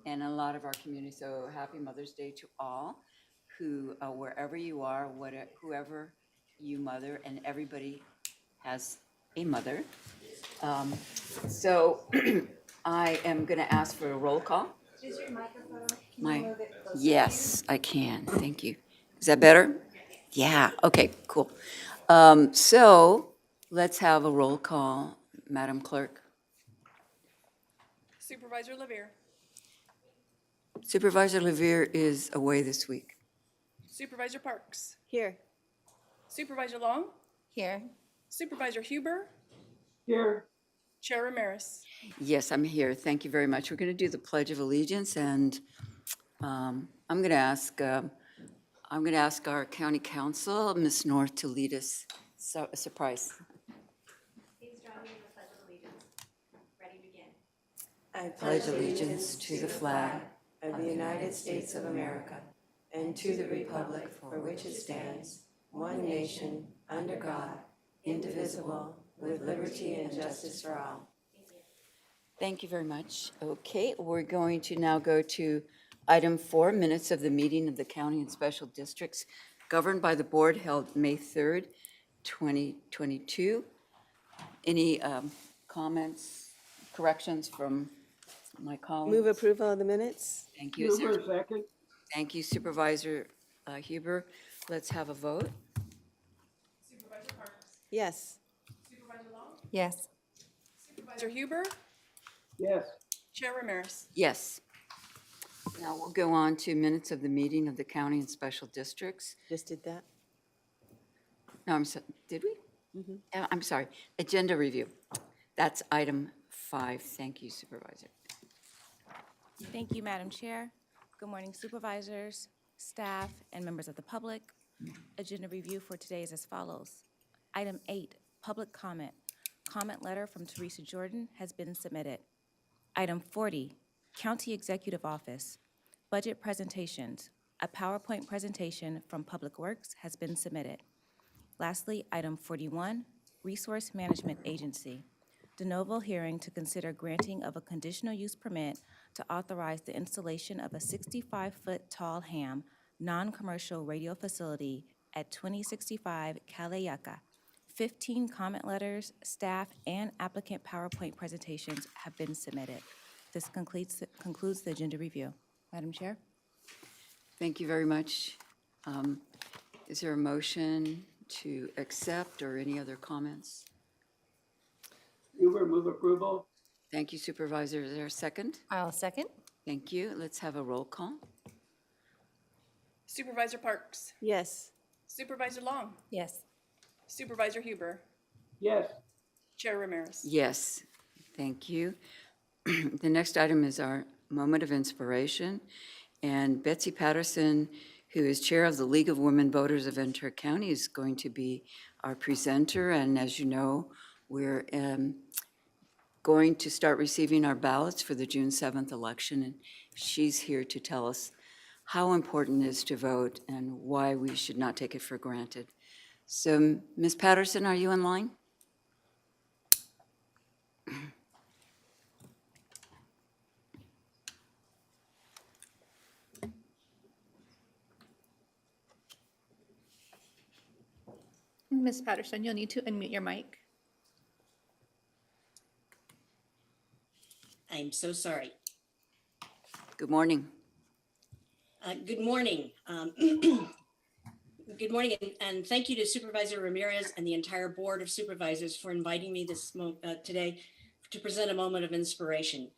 and a lot of our community. So happy Mother's Day to all who, wherever you are, whoever you mother, and everybody has a mother. So I am going to ask for a roll call. Is your microphone? Can you move it closer? Yes, I can. Thank you. Is that better? Yeah. Okay, cool. So let's have a roll call, Madam Clerk. Supervisor Levere. Supervisor Levere is away this week. Supervisor Parks. Here. Supervisor Long. Here. Supervisor Huber. Here. Chair Ramirez. Yes, I'm here. Thank you very much. We're going to do the Pledge of Allegiance, and I'm going to ask our County Council, Ms. North, to lead us. So, a surprise. Please join me in the Pledge of Allegiance. Ready, begin. I pledge allegiance to the flag of the United States of America and to the republic for which it stands, one nation, under God, indivisible, with liberty and justice for all. Thank you very much. Okay, we're going to now go to item 4, minutes of the meeting of the county and special districts governed by the board held May 3rd, 2022. Any comments, corrections from my colleagues? Move approval of the minutes? Thank you. Is there- Huber, second. Thank you, Supervisor Huber. Let's have a vote. Supervisor Parks. Yes. Supervisor Long. Yes. Supervisor Huber. Yes. Chair Ramirez. Yes. Now we'll go on to minutes of the meeting of the county and special districts. Just did that? No, did we? I'm sorry. Agenda review. That's item 5. Thank you, Supervisor. Thank you, Madam Chair. Good morning, supervisors, staff, and members of the public. Agenda review for today is as follows. Item 8, public comment. Comment letter from Teresa Jordan has been submitted. Item 40, County Executive Office. Budget presentations. A PowerPoint presentation from Public Works has been submitted. Lastly, item 41, Resource Management Agency. De novo hearing to consider granting of a conditional use permit to authorize the installation of a 65-foot tall ham non-commercial radio facility at 2065 Cayegas. 15 comment letters, staff, and applicant PowerPoint presentations have been submitted. This concludes the agenda review. Madam Chair? Thank you very much. Is there a motion to accept or any other comments? Huber, move approval. Thank you, Supervisor. Is there a second? I'll second. Thank you. Let's have a roll call. Supervisor Parks. Yes. Supervisor Long. Yes. Supervisor Huber. Yes. Chair Ramirez. Yes, thank you. The next item is our moment of inspiration. And Betsy Patterson, who is chair of the League of Women Voters of Ventura County, is going to be our presenter. And as you know, we're going to start receiving our ballots for the June 7th election. And she's here to tell us how important it is to vote and why we should not take it for granted. So, Ms. Patterson, are you in line? Ms. Patterson, you'll need to unmute your mic. I'm so sorry. Good morning. Good morning. Good morning, and thank you to Supervisor Ramirez and the entire Board of Supervisors for inviting me today to present a moment of inspiration.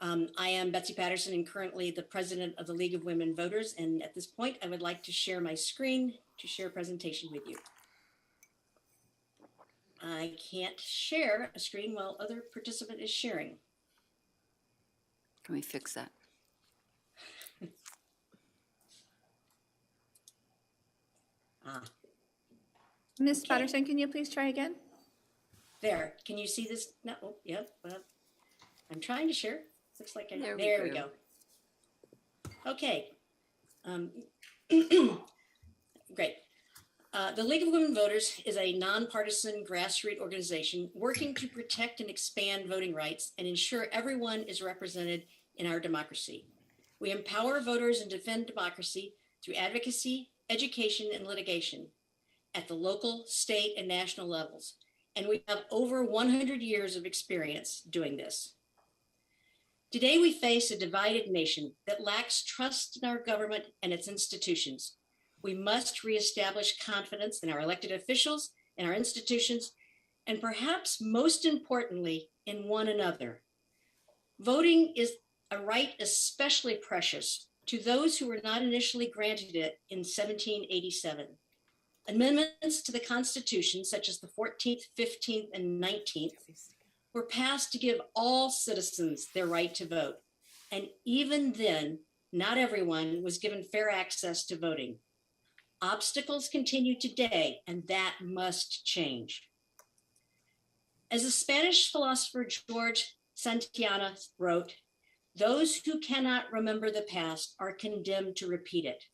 I am Betsy Patterson and currently the president of the League of Women Voters. And at this point, I would like to share my screen to share a presentation with you. I can't share a screen while other participant is sharing. Can we fix that? Ms. Okay. Patterson, can you please try again? There, can you see this? No, oh, yep, well, I'm trying to share. Looks like There there we we go. go. Okay. Great. The League of Women Voters is a nonpartisan grassroots organization working to protect and expand voting rights and ensure everyone is represented in our democracy. We empower voters and defend democracy through advocacy, education, and litigation at the local, state, and national levels. And we have over 100 years of experience doing this. Today, we face a divided nation that lacks trust in our government and its institutions. We must reestablish confidence in our elected officials, in our institutions, and perhaps most importantly, in one another. Voting is a right especially precious to those who were not initially granted it in 1787. Amendments to the Constitution, such as the 14th, 15th, and 19th, were passed to give all citizens their right to vote. And even then, not everyone was given fair access to voting. Obstacles continue today, and that must change. As the Spanish philosopher George Santayana wrote, "Those who cannot remember the past are condemned to repeat it."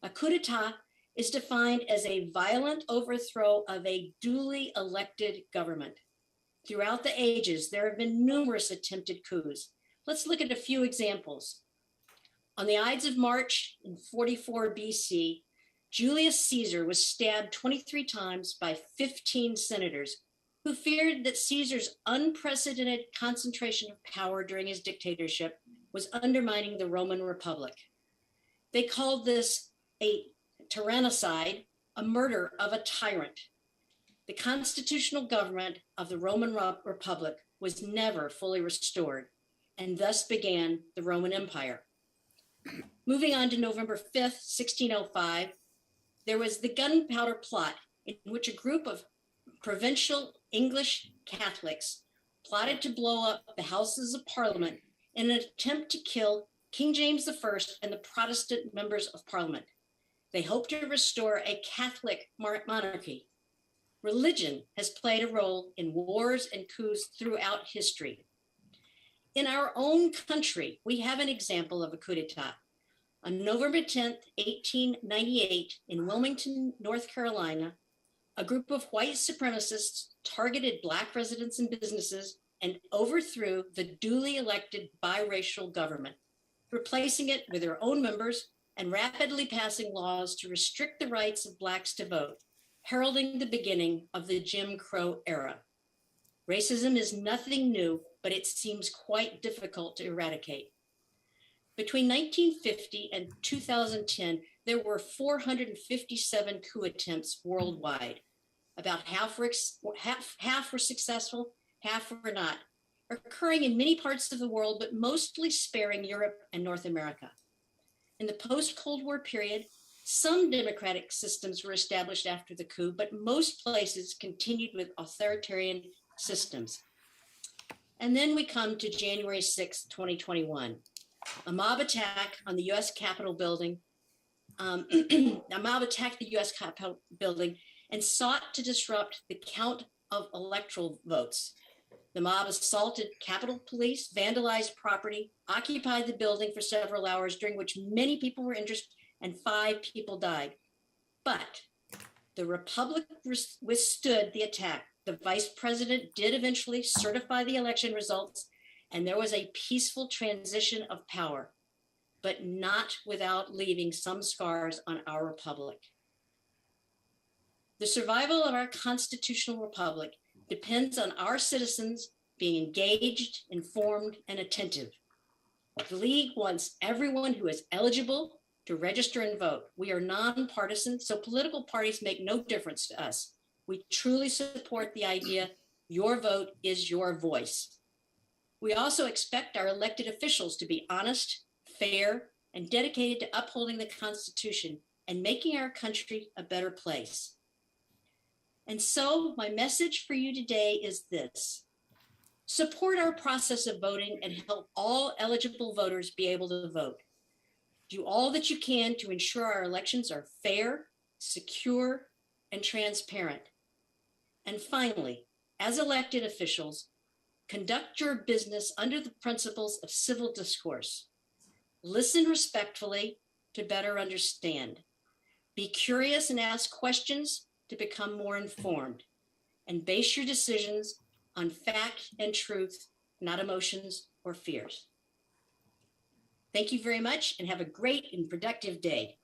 A coup d'etat is defined as a violent overthrow of a duly elected government. Throughout the ages, there have been numerous attempted coups. Let's look at a few examples. On the Ides of March in 44 BC, Julius Caesar was stabbed 23 times by 15 senators who feared that Caesar's unprecedented concentration of power during his dictatorship was undermining the Roman Republic. They called this a tyrannicide, a murder of a tyrant. The constitutional government of the Roman Republic was never fully restored, and thus began the Roman Empire. Moving on to November 5th, 1605, there was the Gunpowder Plot, in which a group of provincial English Catholics plotted to blow up the Houses of Parliament in an attempt to kill King James I and the Protestant members of Parliament. They hoped to restore a Catholic monarchy. Religion has played a role in wars and coups throughout history. In our own country, we have an example of a coup d'etat. On November 10th, 1898, in Wilmington, North Carolina, a group of white supremacists targeted Black residents and businesses and overthrew the duly elected biracial government, replacing it with their own members and rapidly passing laws to restrict the rights of Blacks to vote, heralding the beginning of the Jim Crow era. Racism is nothing new, but it seems quite difficult to eradicate. Between 1950 and 2010, there were 457 coup attempts worldwide. About half were successful, half were not, occurring in many parts of the world, but mostly sparing Europe and North America. In the post-Cold War period, some democratic systems were established after the coup, but most places continued with authoritarian systems. And then we come to January 6, 2021, a mob attack on the U.S. Capitol building. A mob attacked the U.S. Capitol building and sought to disrupt the count of electoral votes. The mob assaulted Capitol Police, vandalized property, occupied the building for several hours, during which many people were injured and 5 people died. But the Republic withstood the attack. The vice president did eventually certify the election results, and there was a peaceful transition of power, but not without leaving some scars on our republic. The survival of our constitutional republic depends on our citizens being engaged, informed, and attentive. The League wants everyone who is eligible to register and vote. We are nonpartisan, so political parties make no difference to us. We truly support the idea, your vote is your voice. We also expect our elected officials to be honest, fair, and dedicated to upholding the Constitution and making our country a better place. And so my message for you today is this: support our process of voting and help all eligible voters be able to vote. Do all that you can to ensure our elections are fair, secure, and transparent. And finally, as elected officials, conduct your business under the principles of civil discourse. Listen respectfully to better understand. Be curious and ask questions to become more informed. And base your decisions on fact and truth, not emotions or fears. Thank you very much and have a great and productive day.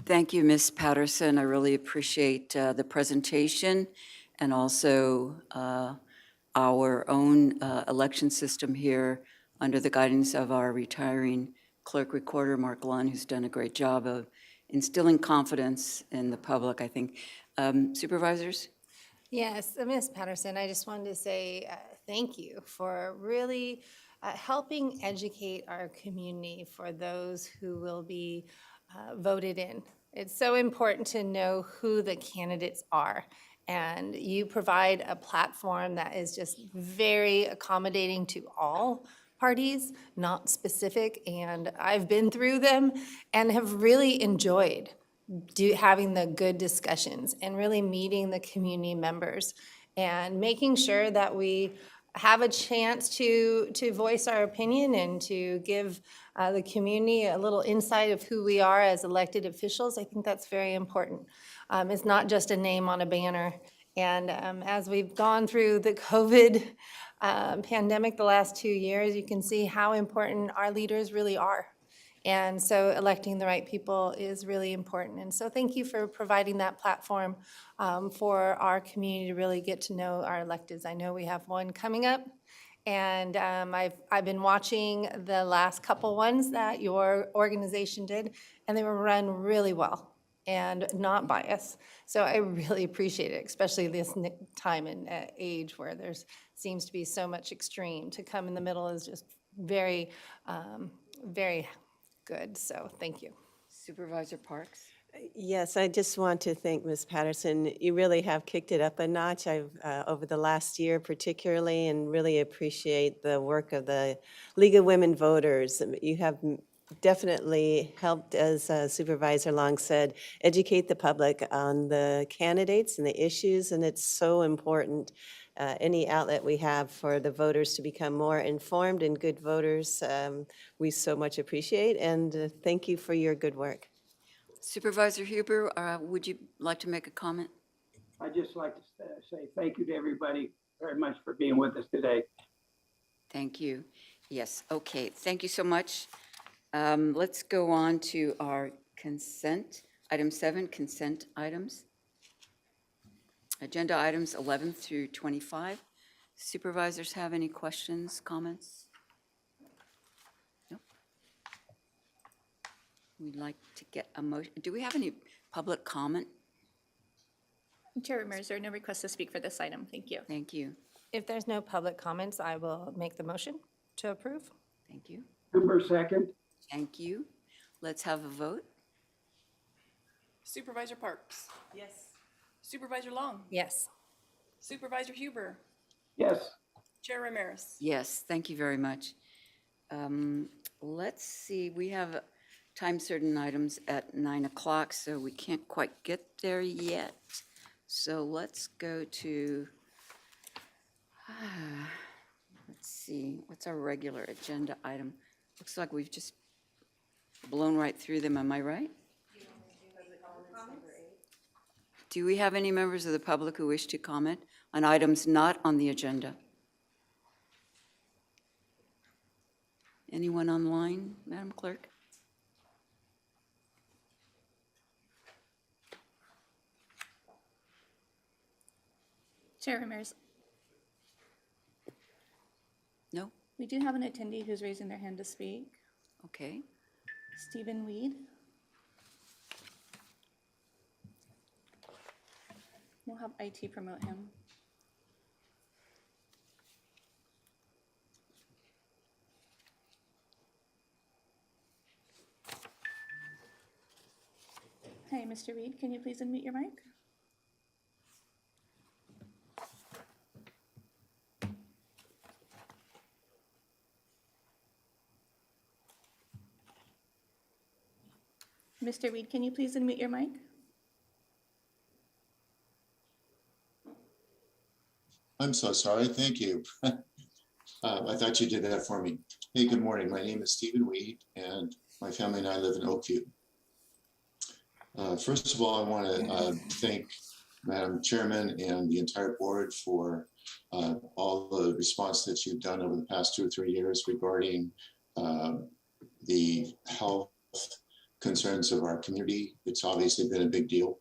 Thank you, Ms. Patterson. I really appreciate the presentation and also our own election system here under the guidance of our retiring clerk recorder, Mark Lund, who's done a great job of instilling confidence in the public, I think. Supervisors? Yes, Ms. Patterson, I just wanted to say thank you for really helping educate our community for those who will be voted in. It's so important to know who the candidates are, and you provide a platform that is just very accommodating to all parties, not specific, and I've been through them and have really enjoyed having the good discussions and really meeting the community members and making sure that we have a chance to voice our opinion and to give the community a little insight of who we are as elected officials. I think that's very important. It's not just a name on a banner. And as we've gone through the COVID pandemic the last 2 years, you can see how important our leaders really are. And so electing the right people is really important. And so thank you for providing that platform for our community to really get to know our electeds. I know we have one coming up, and I've been watching the last couple ones that your organization did, and they were run really well and not biased. So I really appreciate it, especially this time and age where there's seems to be so much extreme. To come in the middle is just very, very good. So thank you. Supervisor Parks? Yes, I just want to thank Ms. Patterson. You really have kicked it up a notch over the last year particularly, and really appreciate the work of the League of Women Voters. You have definitely helped, as Supervisor Long said, educate the public on the candidates and the issues, and it's so important. Any outlet we have for the voters to become more informed and good voters, we so much appreciate, and thank you for your good work. Supervisor Huber, would you like to make a comment? I'd just like to say thank you to everybody very much for being with us today. Thank you. Yes, okay, thank you so much. Let's go on to our consent. Item 7, consent items. Agenda items 11 through 25. Supervisors have any questions, comments? Nope. We'd like to get a motion. Do we have any public comment? Chair Ramirez, there are no requests to speak for this item. Thank you. Thank you. If there's no public comments, I will make the motion to approve. Thank you. Number second. Thank you. Let's have a vote. Supervisor Parks? Yes. Supervisor Long? Yes. Supervisor Huber? Yes. Chair Ramirez? Yes, thank you very much. Let's see, we have time certain items at 9 o'clock, so we can't quite get there yet. So let's go to, let's see, what's our regular agenda item? Looks like we've just blown right through them, am I right? Do we have any members of the public who wish to comment on items not on the agenda? Anyone online, Madam Clerk? Chair Ramirez, No? we do have an attendee who's raising their hand to speak. Okay. Stephen Weed. We'll have IT promote him. Hey, Mr. Weed, can you please unmute your mic? Mr. Weed, can you please unmute your mic? I'm so sorry. Thank you. I thought you did that for me. Hey, good morning. My name is Stephen Weed, and my family and I live in Oakview. First of all, I want to thank Madam Chairman and the entire board for all the response that you've done over the past 2 or 3 years regarding the health concerns of our community. It's obviously been a big deal.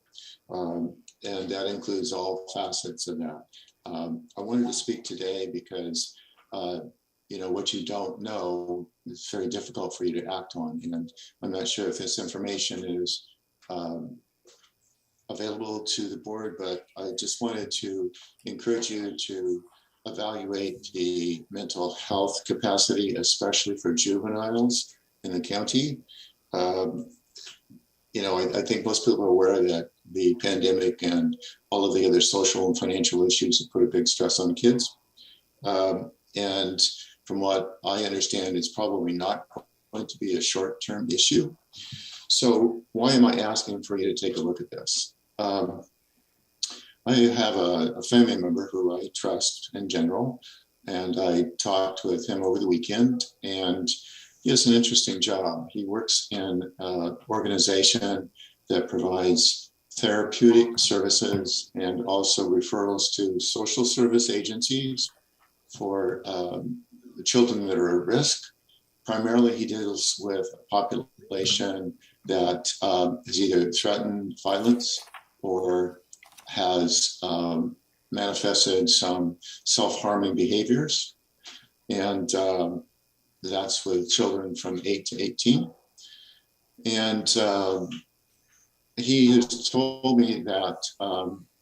And that includes all facets of that. I wanted to speak today because, what you don't know, it's very difficult for you to act on. And I'm not sure if this information is available to the board, but I just wanted to encourage you to evaluate the mental health capacity, especially for juveniles in the county. I think most people are aware that the pandemic and all of the other social and financial issues have put a big stress on kids. And from what I understand, it's probably not going to be a short-term issue. So why am I asking for you to take a look at this? I have a family member who I trust in general, and I talked with him over the weekend, and he has an interesting job. He works in an organization that provides therapeutic services and also referrals to social service agencies for the children that are at risk. Primarily, he deals with a population that is either threatened violence or has manifested some self-harming behaviors. And that's with children from 8 to 18. And he has told me that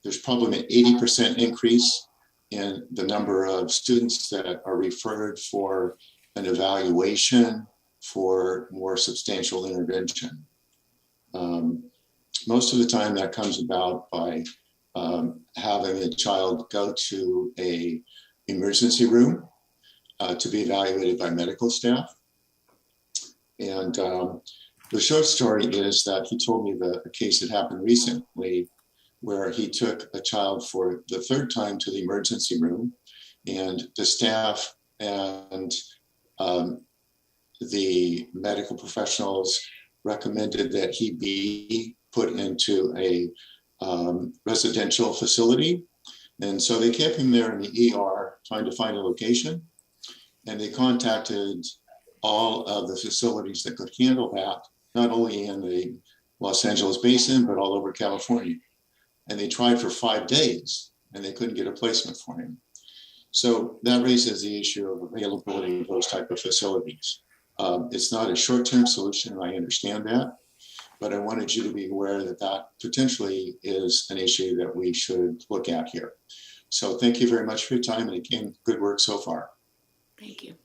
there's probably an 80% increase in the number of students that are referred for an evaluation for more substantial intervention. Most of the time that comes about by having a child go to an emergency room to be evaluated by medical staff. And the short story is that he told me a case that happened recently where he took a child for the third time to the emergency room, and the staff and the medical professionals recommended that he be put into a residential facility. And so they kept him there in the ER trying to find a location. And they contacted all of the facilities that could handle that, not only in the Los Angeles basin, but all over California. And they tried for 5 days and they couldn't get a placement for him. So that raises the issue of availability of those type of facilities. It's not a short-term solution, I understand that, but I wanted you to be aware that that potentially is an issue that we should look at here. So thank you very much for your time, and again, good work so far. Thank you.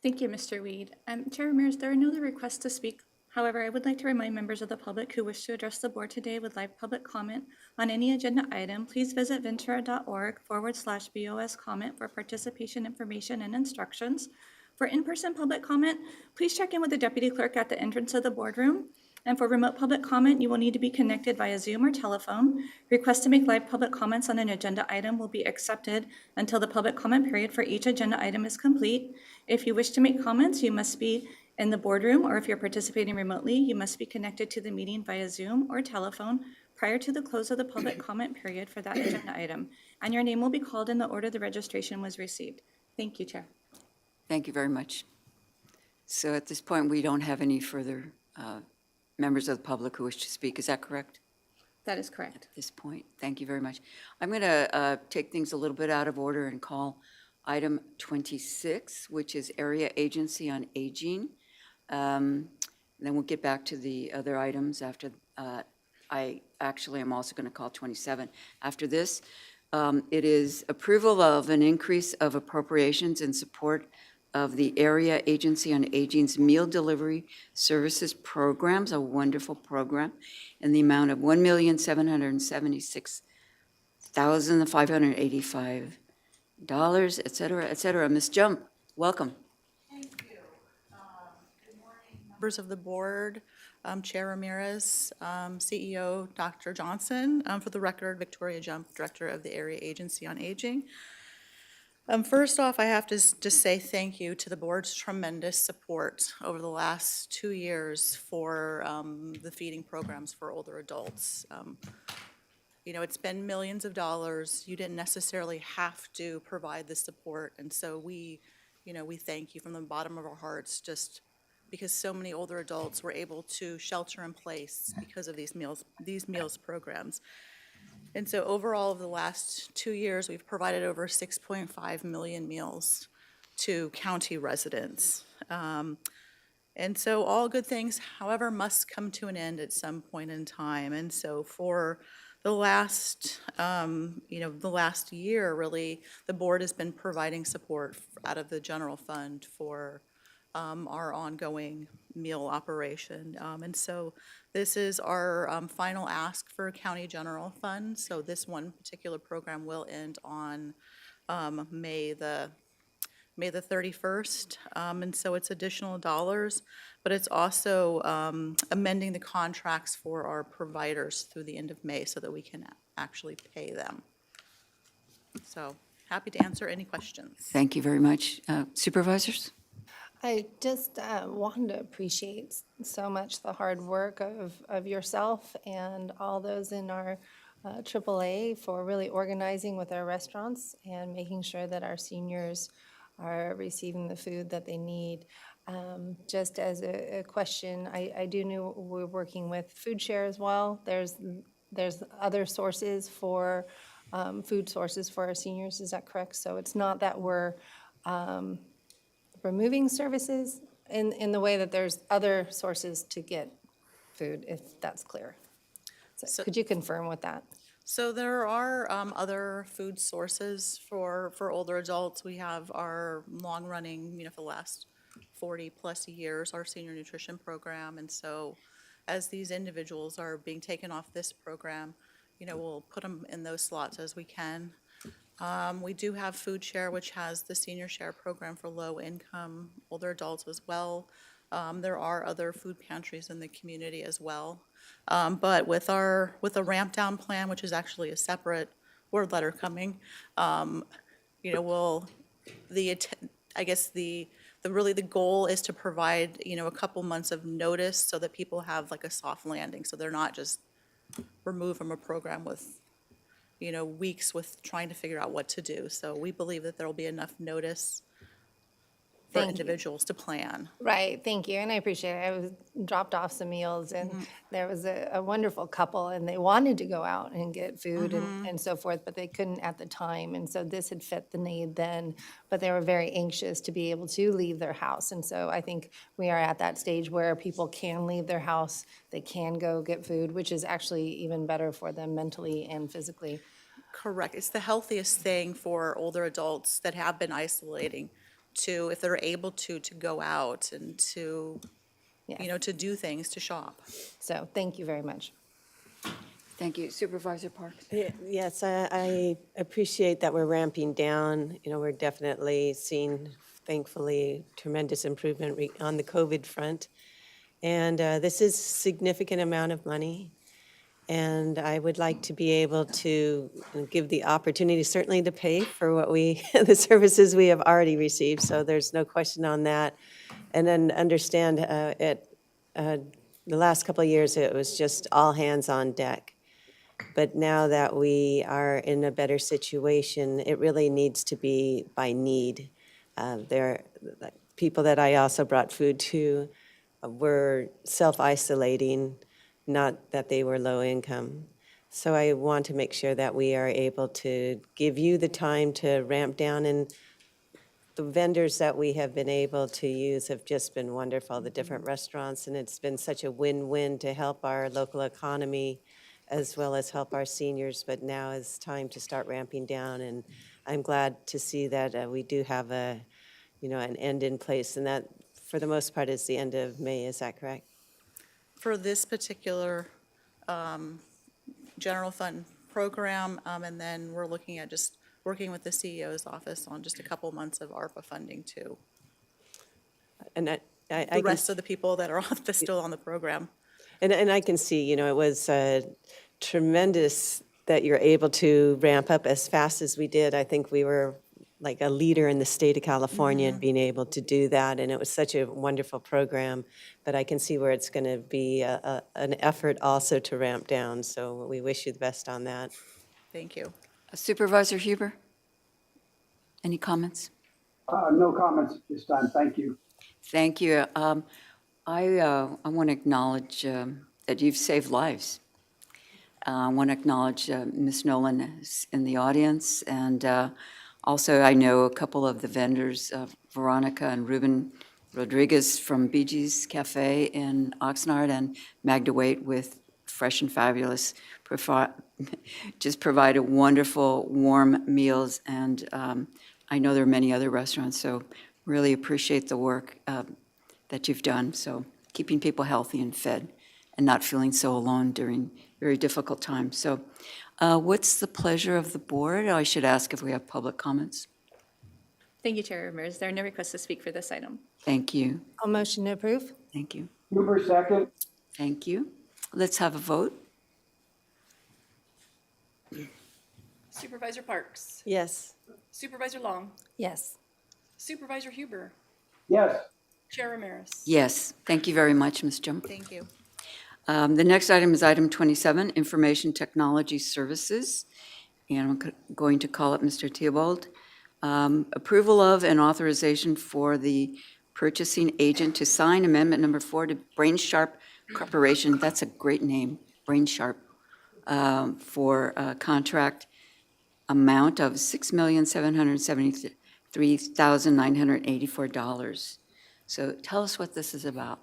Thank you, Mr. Weed. Chair Ramirez, there are no other requests to speak. However, I would like to remind members of the public who wish to address the board today with live public comment on any agenda item, please visit ventura.org/BOS comment for participation information and instructions. For in-person public comment, please check in with the deputy clerk at the entrance of the boardroom. And for remote public comment, you will need to be connected via Zoom or telephone. Requests to make live public comments on an agenda item will be accepted until the public comment period for each agenda item is complete. If you wish to make comments, you must be in the boardroom, or if you're participating remotely, you must be connected to the meeting via Zoom or telephone prior to the close of the public comment period for that agenda item. And your name will be called in the order the registration was received. Thank you, Chair. Thank you very much. So at this point, we don't have any further members of the public who wish to speak. Is that correct? That is correct. At this point, thank you very much. I'm going to take things a little bit out of order and call item 26, which is Area Agency on Aging. Then we'll get back to the other items after. I actually am also going to call 27. After this, it is approval of an increase of appropriations in support of the Area Agency on Aging's Meal Delivery Services Programs, a wonderful program, in the amount of $1,776,585, et cetera, et cetera. Ms. Jump, welcome. Thank you. Good morning, members of the board, Chair Ramirez, CEO Dr. Johnson. For the record, Victoria Jump, Director of the Area Agency on Aging. First off, I have to just say thank you to the board's tremendous support over the last 2 years for the feeding programs for older adults. It's been millions of dollars. You didn't necessarily have to provide the support, and so we thank you from the bottom of our hearts just because so many older adults were able to shelter in place because of these meals programs. And so overall, over the last 2 years, we've provided over 6.5 million meals to county residents. And so all good things, however, must come to an end at some point in time. And so for the last, the last year, really, the board has been providing support out of the general fund for our ongoing meal operation. And so this is our final ask for county general fund. So this one particular program will end on May the 31st, and so it's additional dollars, but it's also amending the contracts for our providers through the end of May so that we can actually pay them. So happy to answer any questions. Thank you very much. Supervisors? I just wanted to appreciate so much the hard work of yourself and all those in our AAA for really organizing with our restaurants and making sure that our seniors are receiving the food that they need. Just as a question, I do know we're working with Food Share as well. There's other sources for food sources for our seniors, is that correct? So it's not that we're removing services in the way that there's other sources to get food, if that's clear. So could you confirm with that? So there are other food sources for older adults. We have our long-running, for the last 40-plus years, our senior nutrition program. And so as these individuals are being taken off this program, we'll put them in those slots as we can. We do have Food Share, which has the senior share program for low-income older adults as well. There are other food pantries in the community as well. But with a ramp down plan, which is actually a separate word letter coming, the goal is to provide, a couple months of notice so that people have like a soft landing. So they're not just removed from a program with, weeks with trying to figure out what to do. So we believe that there will be enough notice for individuals to plan. Right, thank you, and I appreciate it. I was dropped off some meals, and there was a wonderful couple, and they wanted to go out and get food and so forth, but they couldn't at the time, and so this had fit the need then, but they were very anxious to be able to leave their house, and so I think we are at that stage where people can leave their house, they can go get food, which is actually even better for them mentally and physically. Correct. It's the healthiest thing for older adults that have been isolating to, if they're able to go out and to, to do things, to shop. So thank you very much. Thank you. Supervisor Parks? Yes, I appreciate that we're ramping down. We're definitely seeing, thankfully, tremendous improvement on the COVID front. And this is a significant amount of money. And I would like to be able to give the opportunity, certainly to pay for what the services we have already received, so there's no question on that. And then understand the last couple of years, it was just all hands on deck. But now that we are in a better situation, it really needs to be by need. People that I also brought food to were self-isolating, not that they were low income. So I want to make sure that we are able to give you the time to ramp down, and the vendors that we have been able to use have just been wonderful, the different restaurants, and it's been such a win-win to help our local economy as well as help our seniors, but now is time to start ramping down, and I'm glad to see that we do have an end in place, and that for the most part is the end of May, is that correct? For this particular general fund program, and then we're looking at just working with the CEO's office on just a couple months of ARPA funding too. And The rest of the people that are still on the program. And I can see, it was tremendous that you're able to ramp up as fast as we did. I think we were like a leader in the state of California in being able to do that, and it was such a wonderful program. But I can see where it's going to be an effort also to ramp down, so we wish you the best on that. Thank you. Supervisor Huber? Any comments? No comments at this time. Thank you. Thank you. I want to acknowledge that you've saved lives. I want to acknowledge Ms. Nolan is in the audience, and also I know a couple of the vendors, Veronica and Ruben Rodriguez from Bee Gees Cafe in Oxnard, and Magda Waite with Fresh and Fabulous, just provided wonderful, warm meals, and I know there are many other restaurants, so really appreciate the work that you've done, so keeping people healthy and fed and not feeling so alone during very difficult times. So what's the pleasure of the board? I should ask if we have public comments. Thank you, Chair Ramirez. There are no requests to speak for this item. Thank you. I'll motion to approve. Thank you. Huber, second. Thank you. Let's have a vote. Supervisor Parks, Yes. Supervisor Long, Yes. Supervisor Huber, Yes. Chair Ramirez. Yes, thank you very much, Ms. Jump. Thank you. The next item is item 27, Information Technology Services. And I'm going to call up Mr. Theobald. Approval of and authorization for the purchasing agent to sign amendment number 4 to Brain Sharp Corporation. That's a great name, Brain Sharp, for a contract amount of $6,773,984. So tell us what this is about.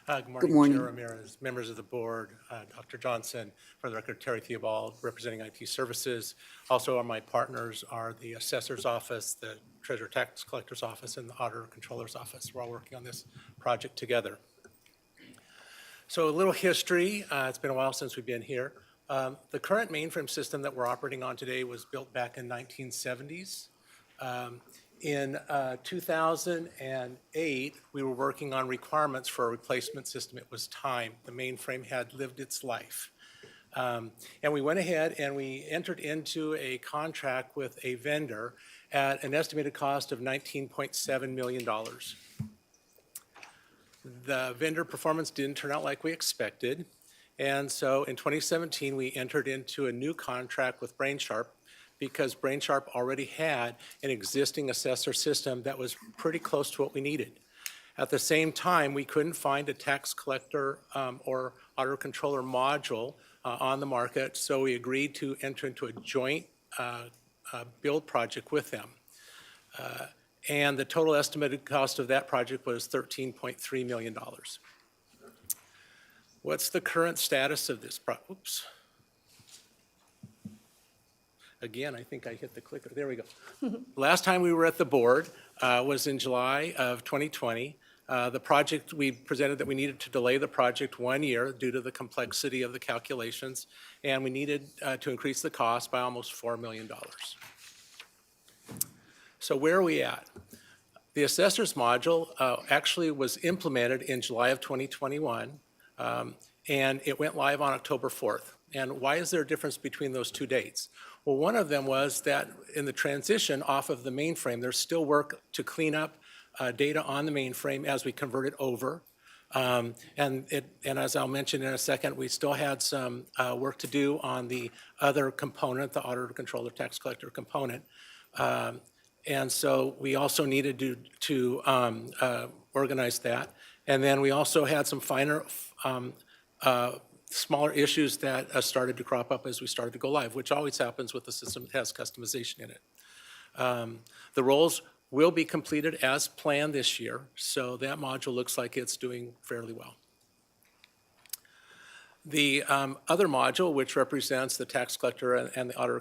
Good morning. Chair Ramirez, members of the board, Dr. Johnson, for the record, Terry Theobald, representing IT Services. Also, my partners are the Assessor's Office, the Treasurer Tax Collector's Office, and the Auditor Controller's Office. We're all working on this project together. So a little history. It's been a while since we've been here. The current mainframe system that we're operating on today was built back in 1970s. In 2008, we were working on requirements for a replacement system. It was time. The mainframe had lived its life. And we went ahead and we entered into a contract with a vendor at an estimated cost of $19.7 million. The vendor performance didn't turn out like we expected. And so in 2017, we entered into a new contract with BrainSharp because BrainSharp already had an existing assessor system that was pretty close to what we needed. At the same time, we couldn't find a tax collector or auditor controller module on the market, so we agreed to enter into a joint build project with them. And the total estimated cost of that project was $13.3 million. What's the current status of this Oops. Again, I think I hit the clicker. There we go. Last time we were at the board was in July of 2020. The project, we presented that we needed to delay the project 1 year due to the complexity of the calculations, and we needed to increase the cost by almost $4 million. So where are we at? The assessor's module actually was implemented in July of 2021, and it went live on October 4th. And why is there a difference between those two dates? Well, one of them was that in the transition off of the mainframe, there's still work to clean up data on the mainframe as we convert it over. And as I'll mention in a second, we still had some work to do on the other component, the auditor controller tax collector component. And so we also needed to organize that. And then we also had some finer, smaller issues that started to crop up as we started to go live, which always happens with a system that has customization in it. The roles will be completed as planned this year, so that module looks like it's doing fairly well. The other module, which represents the tax collector and the auditor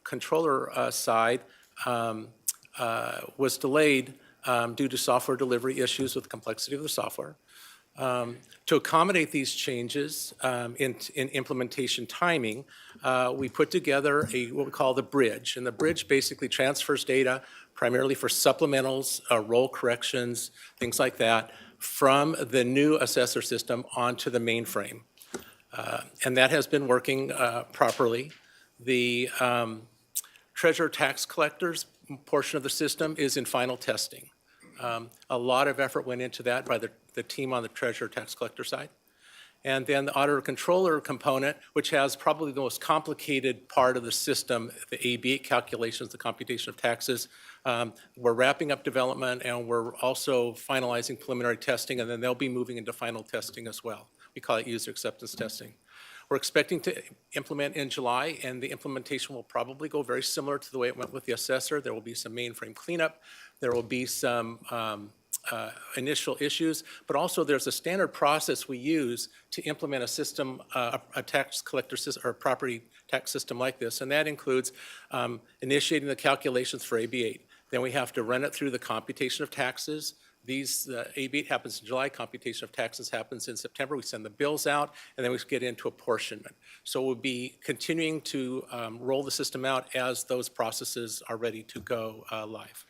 controller side, was delayed due to software delivery issues with the complexity of the software. To accommodate these changes in implementation timing, we put together what we call the bridge. And the bridge basically transfers data primarily for supplementals, role corrections, things like that, from the new assessor system onto the mainframe. And that has been working properly. The treasurer tax collectors portion of the system is in final testing. A lot of effort went into that by the team on the treasurer tax collector side. And then the auditor controller component, which has probably the most complicated part of the system, the AB8 calculations, the computation of taxes. We're wrapping up development, and we're also finalizing preliminary testing, and then they'll be moving into final testing as well. We call it user acceptance testing. We're expecting to implement in July, and the implementation will probably go very similar to the way it went with the assessor. There will be some mainframe cleanup. There will be some initial issues, but also there's a standard process we use to implement a system, a tax collector system or property tax system like this, and that includes initiating the calculations for AB8. Then we have to run it through the computation of taxes. AB8 happens in July, computation of taxes happens in September. We send the bills out, and then we get into apportionment. So we'll be continuing to roll the system out as those processes are ready to go live.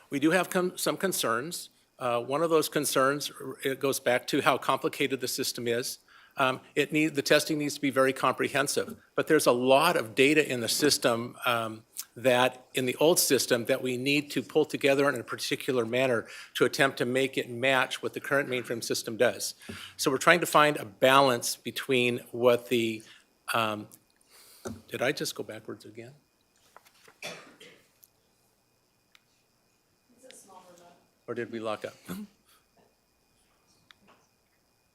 We do have some concerns. One of those concerns, it goes back to how complicated the system is. The testing needs to be very comprehensive, but there's a lot of data in the system that in the old system that we need to pull together in a particular manner to attempt to make it match what the current mainframe system does. So we're trying to find a balance between what the, did I just go backwards again? Or did we lock up?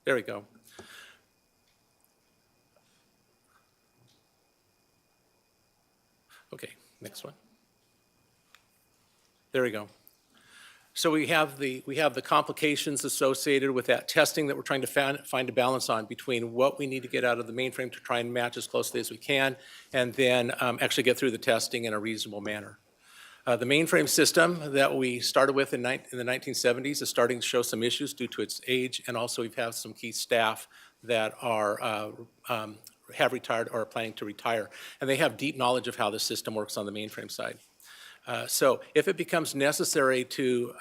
There we go. Okay, next one. There we go. So we have the complications associated with that testing that we're trying to find a balance on between what we need to get out of the mainframe to try and match as closely as we can, and then actually get through the testing in a reasonable manner. The mainframe system that we started with in the 1970s is starting to show some issues due to its age, and also we've had some key staff that have retired or are planning to retire, and they have deep knowledge of how the system works on the mainframe side. So if it becomes necessary to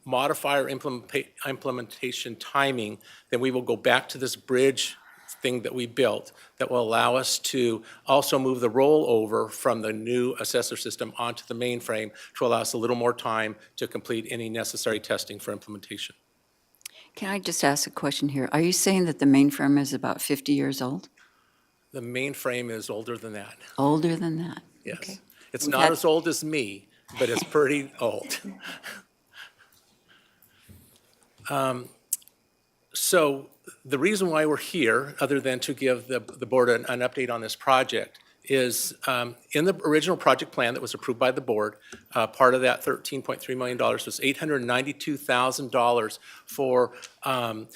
modify our implementation timing, then we will go back to this bridge thing that we built that will allow us to also move the rollover from the new assessor system onto the mainframe to allow us a little more time to complete any necessary testing for implementation. Can I just ask a question here? Are you saying that the mainframe is about 50 years old? The mainframe is older than that. Older than that? Yes. Okay. It's We've not had- as old as me, but it's pretty old. So the reason why we're here, other than to give the board an update on this project, is in the original project plan that was approved by the board, part of that $13.3 million was $892,000 for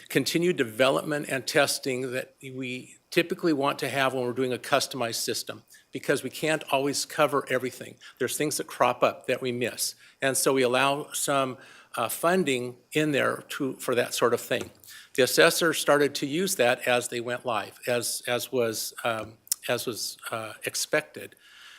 continued development and testing that we typically want to have when we're doing a customized system, because we can't always cover everything. There's things that crop up that we miss. And so we allow some funding in there for that sort of thing. The assessor started to use that as they went live, as was expected.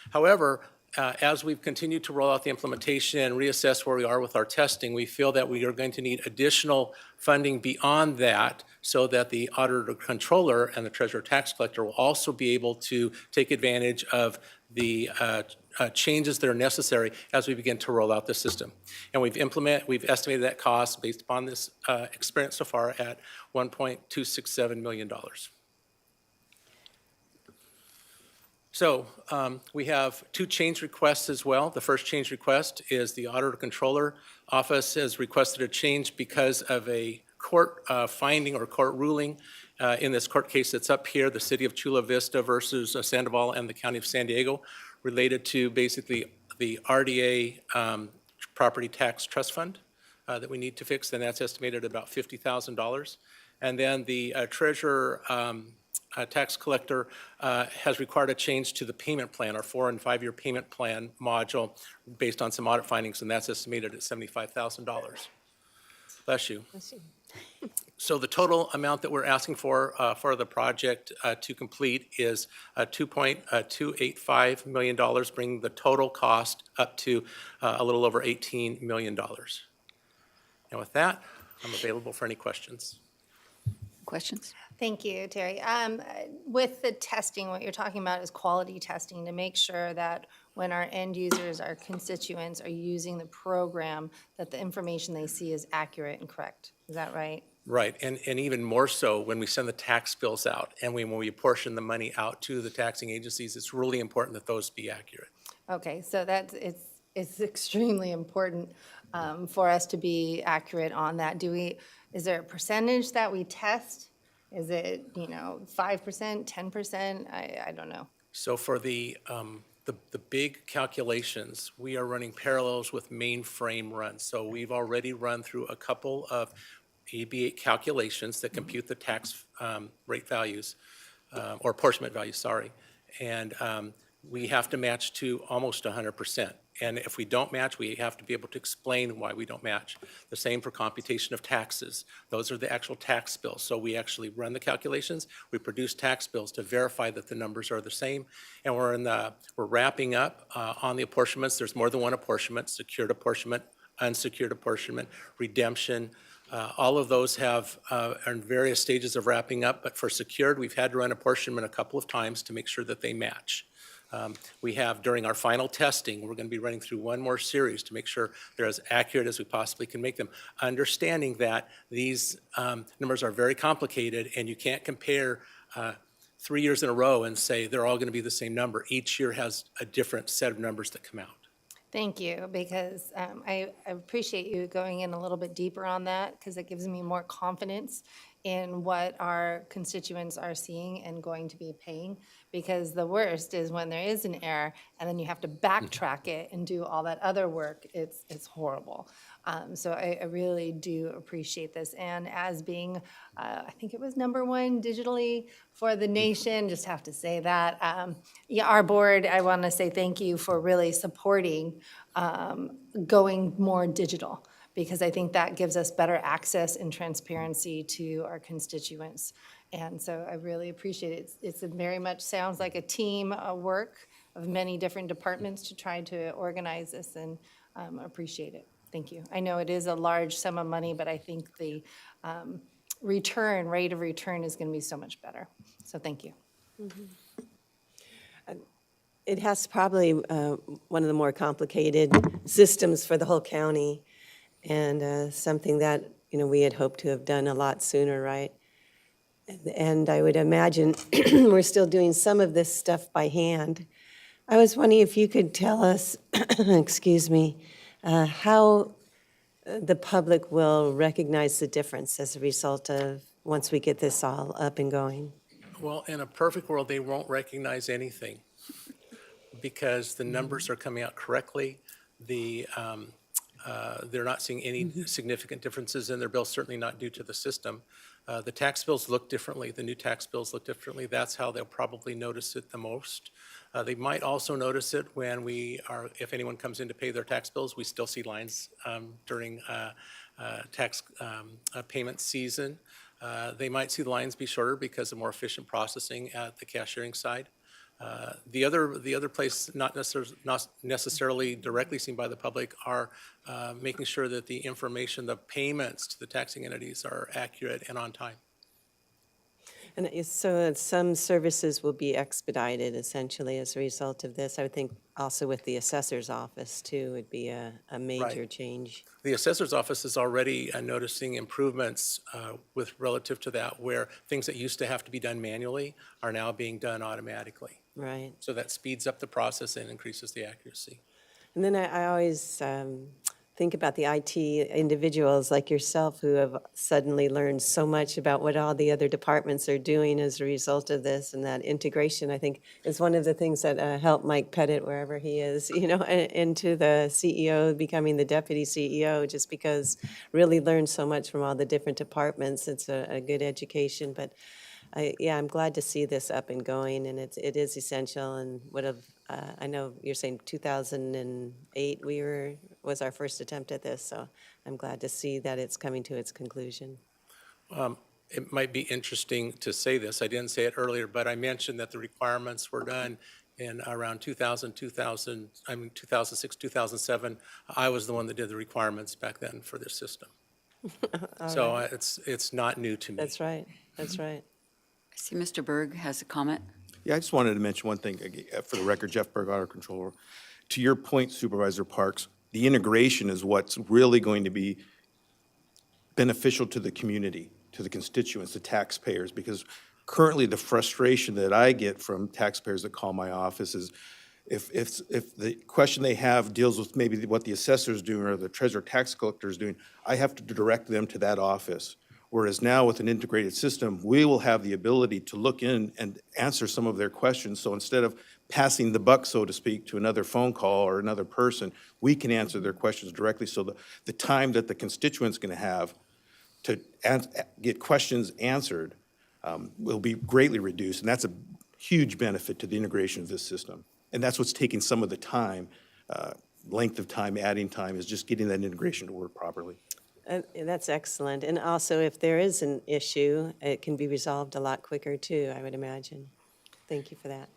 However, as we've continued to roll out the implementation and reassess where we are with our testing, we feel that we are going to need additional funding beyond that so that the auditor controller and the treasurer tax collector will also be able to take advantage of the changes that are necessary as we begin to roll out the system. And we've estimated that cost based upon this experience so far at $1.267 million. So we have two change requests as well. The first change request is the auditor controller office has requested a change because of a court finding or court ruling in this court case that's up here, the city of Chula Vista versus Sandoval and the county of San Diego, related to basically the RDA property tax trust fund that we need to fix, and that's estimated at about $50,000. And then the treasurer tax collector has required a change to the payment plan, our 4- and 5-year payment plan module, based on some audit findings, and that's estimated at $75,000. Bless you. Bless you. So the total amount that we're asking for the project to complete is $2.285 million, bringing the total cost up to a little over $18 million. And with that, I'm available for any questions. Questions? Thank you, Terry. With the testing, what you're talking about is quality testing to make sure that when our end users, our constituents are using the program, that the information they see is accurate and correct. Is that right? Right, and even more so when we send the tax bills out and when we apportion the money out to the taxing agencies, it's really important that those be accurate. Okay, so it's extremely important for us to be accurate on that. Is there a percentage that we test? Is it, 5%, 10%? I don't know. So for the big calculations, we are running parallels with mainframe runs. So we've already run through a couple of AB8 calculations that compute the tax rate values, or apportionment values, sorry. And we have to match to almost 100%. And if we don't match, we have to be able to explain why we don't match. The same for computation of taxes. Those are the actual tax bills. So we actually run the calculations, we produce tax bills to verify that the numbers are the same. And we're wrapping up on the apportionments. There's more than one apportionment: secured apportionment, unsecured apportionment, redemption. All of those are in various stages of wrapping up, but for secured, we've had to run apportionment a couple of times to make sure that they match. We have, during our final testing, we're going to be running through one more series to make sure they're as accurate as we possibly can make them, understanding that these numbers are very complicated and you can't compare 3 years in a row and say they're all going to be the same number. Each year has a different set of numbers that come out. Thank you, because I appreciate you going in a little bit deeper on that, because it gives me more confidence in what our constituents are seeing and going to be paying. Because the worst is when there is an error and then you have to backtrack it and do all that other work. It's horrible. So I really do appreciate this. And as being, I think it was #1 digitally for the nation, just have to say that. Yeah, our board, I want to say thank you for really supporting going more digital, because I think that gives us better access and transparency to our constituents. And so I really appreciate it. It's very much sounds like a team work of many different departments to try to organize this, and appreciate it. Thank you. I know it is a large sum of money, but I think the rate of return is going to be so much better. So thank you. It has probably one of the more complicated systems for the whole county, and something that, we had hoped to have done a lot sooner, right? And I would imagine we're still doing some of this stuff by hand. I was wondering if you could tell us, excuse me, how the public will recognize the difference as a result of, once we get this all up and going. Well, in a perfect world, they won't recognize anything because the numbers are coming out correctly. They're not seeing any significant differences in their bills, certainly not due to the system. The tax bills look differently. The new tax bills look differently. That's how they'll probably notice it the most. They might also notice it when if anyone comes in to pay their tax bills, we still see lines during tax payment season. They might see the lines be shorter because of more efficient processing at the cashiering side. The other place not necessarily directly seen by the public are making sure that the information, the payments to the taxing entities are accurate and on time. And so some services will be expedited essentially as a result of this. I would think also with the assessor's office too would be a major change. The assessor's office is already noticing improvements with relative to that, where things that used to have to be done manually are now being done automatically. Right. So that speeds up the process and increases the accuracy. And then I always think about the IT individuals like yourself who have suddenly learned so much about what all the other departments are doing as a result of this, and that integration, I think, is one of the things that helped Mike Pettit, wherever he is, into the CEO, becoming the deputy CEO, just because really learned so much from all the different departments. It's a good education, but I'm glad to see this up and going, and it is essential. And I know you're saying 2008 was our first attempt at this, so I'm glad to see that it's coming to its conclusion. It might be interesting to say this. I didn't say it earlier, but I mentioned that the requirements were done in around 2006, 2007. I was the one that did the requirements back then for this system. So right. It's not new to me. That's right. That's right. I see Mr. Berg has a comment. Yeah, I just wanted to mention one thing for the record. Jeff Berg, Auto Controller. To your point, Supervisor Parks, the integration is what's really going to be beneficial to the community. to the constituents, the taxpayers, because currently the frustration that I get from taxpayers that call my office is if the question they have deals with maybe what the assessor's doing or the treasurer tax collector is doing, I have to direct them to that office. Whereas now with an integrated system, we will have the ability to look in and answer some of their questions. So instead of passing the buck, so to speak, to another phone call or another person, we can answer their questions directly. So the time that the constituent's going to have to get questions answered will be greatly reduced. And that's a huge benefit to the integration of this system. And that's what's taking some of the time, length of time, adding time, is just getting that integration to work properly. That's excellent. And also, if there is an issue, it can be resolved a lot quicker too, I would imagine. Thank you for that.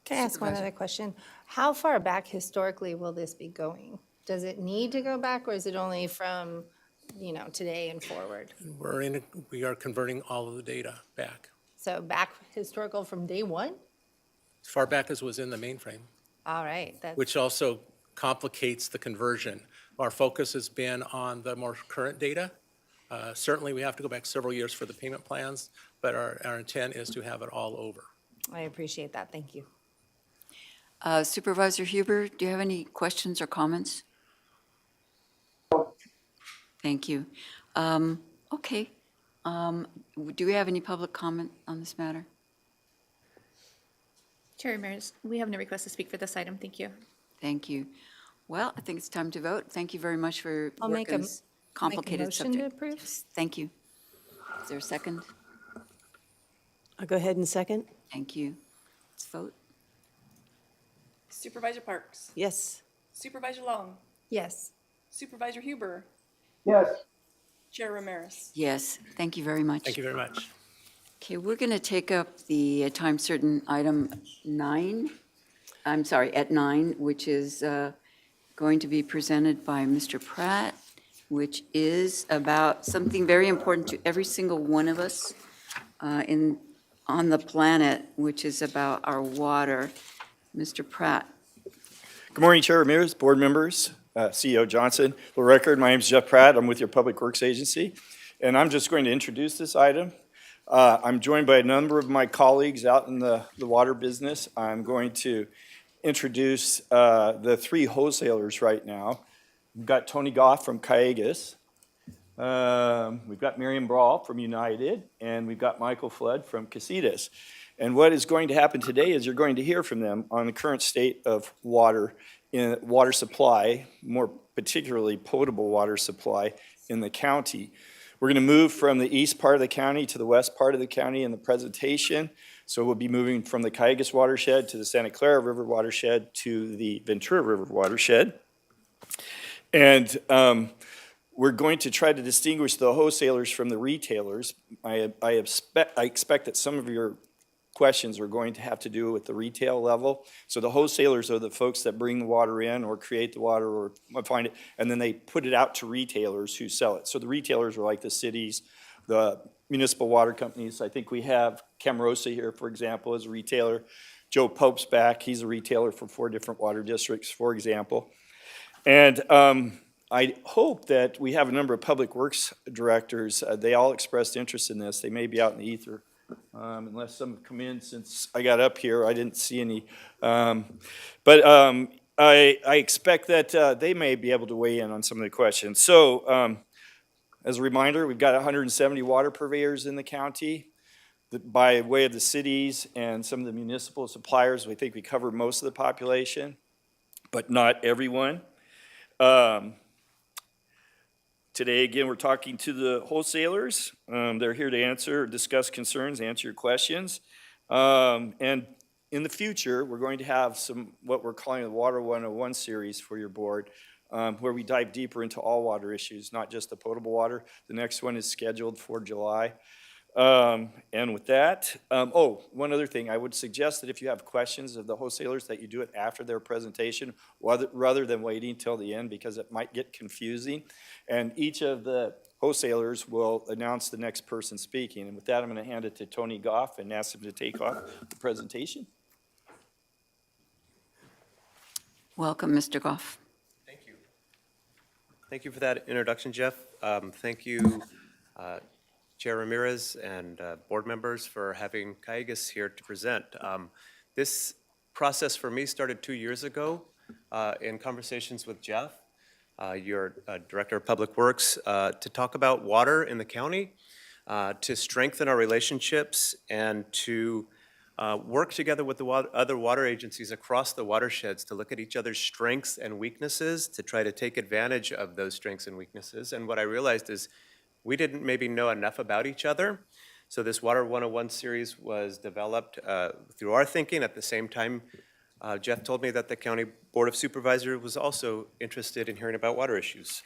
Can I ask one other question? How far back historically will this be going? Does it need to go back, or is it only from, today and forward? We are converting all of the data back, So back historical from day one? as far back as was in the mainframe, All right, that's, which also complicates the conversion. Our focus has been on the more current data. Certainly, we have to go back several years for the payment plans, but our intent is to have it all over. I appreciate that, thank you. Supervisor Huber, do you have any questions or comments? Thank you. Okay. Do we have any public comment on this matter? Chair Ramirez, we have no request to speak for this item. Thank you. Thank you. Well, I think it's time to vote. Thank you very much for I'll working make a this complicated motion to subject. approve. Thank you. Is there a second? I'll go ahead and second. Thank you. Let's vote. Supervisor Parks, Yes. Supervisor Long, Yes. Supervisor Huber, Yes. Chair Ramirez. Yes, thank you very much. Thank you very much. Okay, we're going to take up the time certain item 9, at 9, which is going to be presented by Mr. Pratt, which is about something very important to every single one of us on the planet, which is about our water. Mr. Pratt. Good morning, Chair Ramirez, board members, CEO Johnson. For the record, my name is Jeff Pratt. I'm with your Public Works Agency, and I'm just going to introduce this item. I'm joined by a number of my colleagues out in the water business. I'm going to introduce the 3 wholesalers right now. We've got Tony Goff from Cayegas. We've got Miriam Brawl from United, and we've got Michael Flood from Cayegas. And what is going to happen today is you're going to hear from them on the current state of water supply, more particularly potable water supply in the county. We're going to move from the east part of the county to the west part of the county in the presentation. So we'll be moving from the Cayegas watershed to the Santa Clara River watershed to the Ventura River watershed. And we're going to try to distinguish the wholesalers from the retailers. I expect that some of your questions are going to have to do with the retail level. So the wholesalers are the folks that bring the water in or create the water or find it, and then they put it out to retailers who sell it. So the retailers are like the cities, the municipal water companies. I think we have Camarosa here, for example, as a retailer. Joe Pope's back. He's a retailer for 4 different water districts, for example. And I hope that we have a number of public works directors. They all expressed interest in this. They may be out in the ether. Unless some have come in since I got up here, I didn't see any. I expect that they may be able to weigh in on some of the questions. So as a reminder, we've got 170 water purveyors in the county. By way of the cities and some of the municipal suppliers, we think we cover most of the population, but not everyone. Today, again, we're talking to the wholesalers. They're here to discuss concerns, answer your questions. And in the future, we're going to have what we're calling the Water 101 series for your board, where we dive deeper into all water issues, not just the potable water. The next one is scheduled for July. And with that, one other thing, I would suggest that if you have questions of the wholesalers, that you do it after their presentation rather than waiting till the end, because it might get confusing. And each of the wholesalers will announce the next person speaking. And with that, I'm going to hand it to Tony Goff and ask him to take off the presentation. Welcome, Mr. Goff. Thank you. Thank you for that introduction, Jeff. Thank you Chair Ramirez and board members for having Cayegas here to present. This process for me started 2 years ago in conversations with Jeff, your Director of Public Works, to talk about water in the county, to strengthen our relationships, and to work together with the other water agencies across the watersheds to look at each other's strengths and weaknesses, to try to take advantage of those strengths and weaknesses. And what I realized is we didn't maybe know enough about each other. So this Water 101 series was developed through our thinking. At the same time, Jeff told me that the County Board of Supervisors was also interested in hearing about water issues.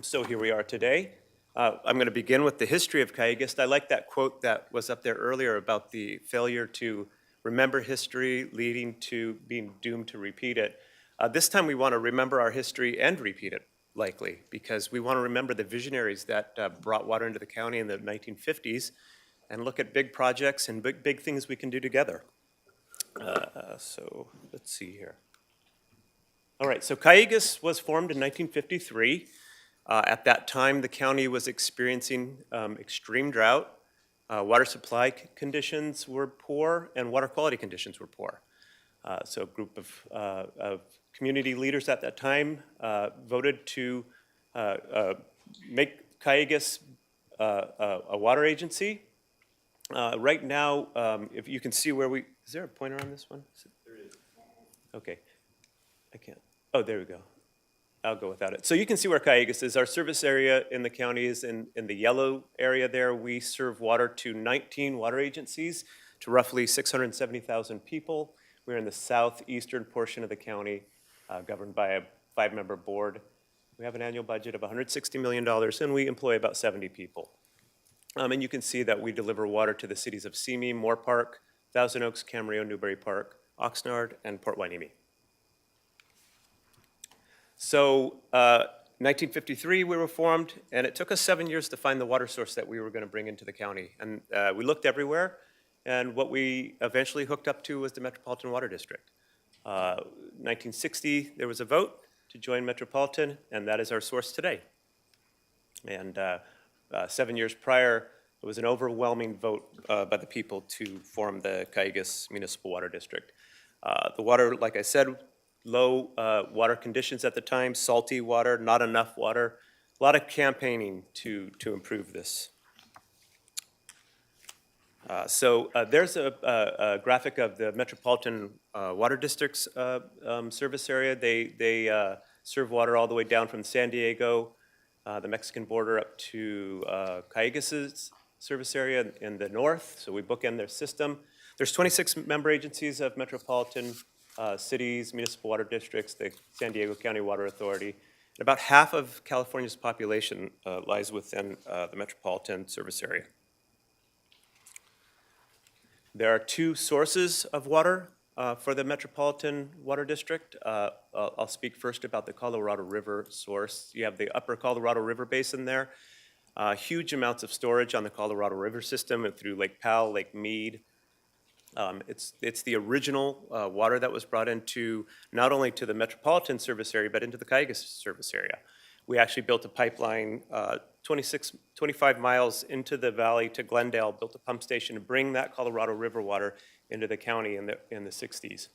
So here we are today. I'm going to begin with the history of Cayegas. I like that quote that was up there earlier about the failure to remember history leading to being doomed to repeat it. This time we want to remember our history and repeat it, likely, because we want to remember the visionaries that brought water into the county in the 1950s and look at big projects and big things we can do together. So let's see here. All right, so Cayegas was formed in 1953. At that time, the county was experiencing extreme drought. Water supply conditions were poor and water quality conditions were poor. So a group of community leaders at that time voted to make Cayegas a water agency. Right now, if you can see where is there a pointer on this one? There is. Okay, I can't, oh, there we go. I'll go without it. So you can see where Cayegas is. Our service area in the county is in the yellow area there. We serve water to 19 water agencies, to roughly 670,000 people. We're in the southeastern portion of the county, governed by a 5-member board. We have an annual budget of $160 million, and we employ about 70 people. And you can see that we deliver water to the cities of Simi, Moore Park, Thousand Oaks, Camarillo, Newbury Park, Oxnard, and Port Hueneme. So 1953 we were formed, and it took us 7 years to find the water source that we were going to bring into the county. And we looked everywhere, and what we eventually hooked up to was the Metropolitan Water District. 1960, there was a vote to join Metropolitan, and that is our source today. And 7 years prior, it was an overwhelming vote by the people to form the Cayegas Municipal Water District. The water, like I said, low water conditions at the time, salty water, not enough water, a lot of campaigning to improve this. So there's a graphic of the Metropolitan Water District's service area. They serve water all the way down from San Diego, the Mexican border, up to Cayegas' service area in the north. So we bookend their system. There's 26 member agencies of Metropolitan cities, municipal water districts, the San Diego County Water Authority. And about half of California's population lies within the metropolitan service area. There are 2 sources of water for the Metropolitan Water District. I'll speak first about the Colorado River source. You have the upper Colorado River basin there. Huge amounts of storage on the Colorado River system and through Lake Powell, Lake Mead. It's the original water that was brought into not only to the Metropolitan service area, but into the Cayegas service area. We actually built a pipeline 25 miles into the valley to Glendale, built a pump station to bring that Colorado River water into the county in the 60s.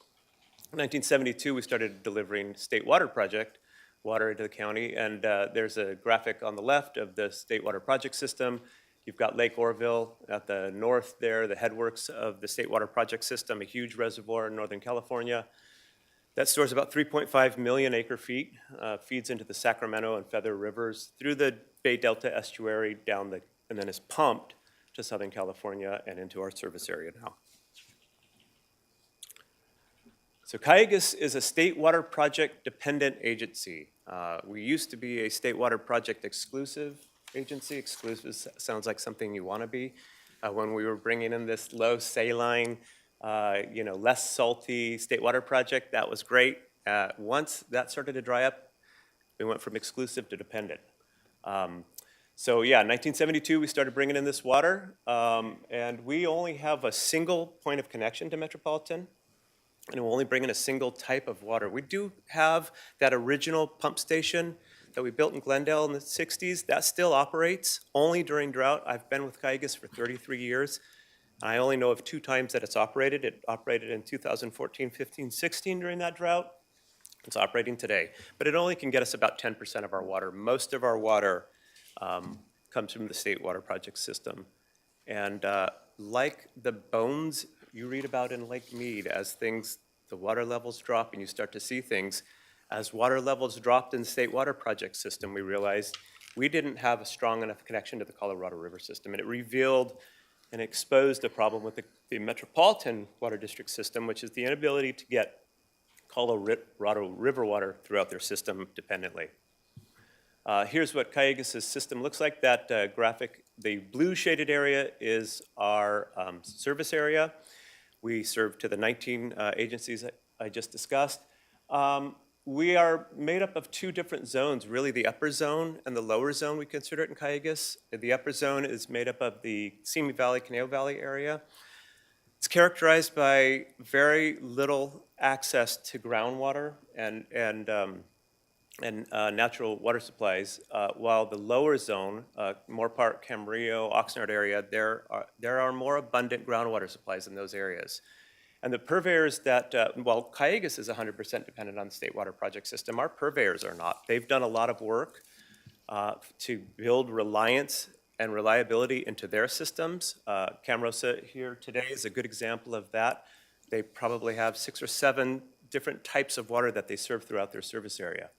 In 1972, we started delivering State Water Project water into the county, and there's a graphic on the left of the State Water Project system. You've got Lake Orville at the north there, the headworks of the State Water Project system, a huge reservoir in Northern California that stores about 3.5 million acre feet, feeds into the Sacramento and Feather rivers through the Bay Delta estuary and then is pumped to Southern California and into our service area now. So Cayegas is a State Water Project dependent agency. We used to be a State Water Project exclusive agency. Exclusive sounds like something you want to be. When we were bringing in this low saline, less salty State Water Project, that was great. Once that started to dry up, we went from exclusive to dependent. So yeah, 1972, we started bringing in this water, and we only have a single point of connection to Metropolitan, and we'll only bring in a single type of water. We do have that original pump station that we built in Glendale in the 60s, that still operates only during drought. I've been with Cayegas for 33 years. I only know of 2 times that it's operated. It operated in 2014, 15, 16 during that drought. It's operating today, but it only can get us about 10% of our water. Most of our water comes from the State Water Project system. And like the bones you read about in Lake Mead, as the water levels drop and you start to see things, as water levels dropped in the State Water Project system, we realized we didn't have a strong enough connection to the Colorado River system. And it revealed and exposed a problem with the Metropolitan Water District system, which is the inability to get Colorado River water throughout their system dependently. Here's what Cayegas' system looks like. That graphic, the blue shaded area is our service area. We serve to the 19 agencies I just discussed. We are made up of 2 different zones, really the upper zone and the lower zone, we consider it in Cayegas. The upper zone is made up of the Simi Valley, Conejo Valley area. It's characterized by very little access to groundwater and natural water supplies, while the lower zone, Moorpark, Camarillo, Oxnard area, there are more abundant groundwater supplies in those areas. And the purveyors that, while Cayegas is 100% dependent on the State Water Project system, our purveyors are not. They've done a lot of work to build reliance and reliability into their systems. Camarosa here today is a good example of that. They probably have 6 or 7 different types of water that they serve throughout their service area.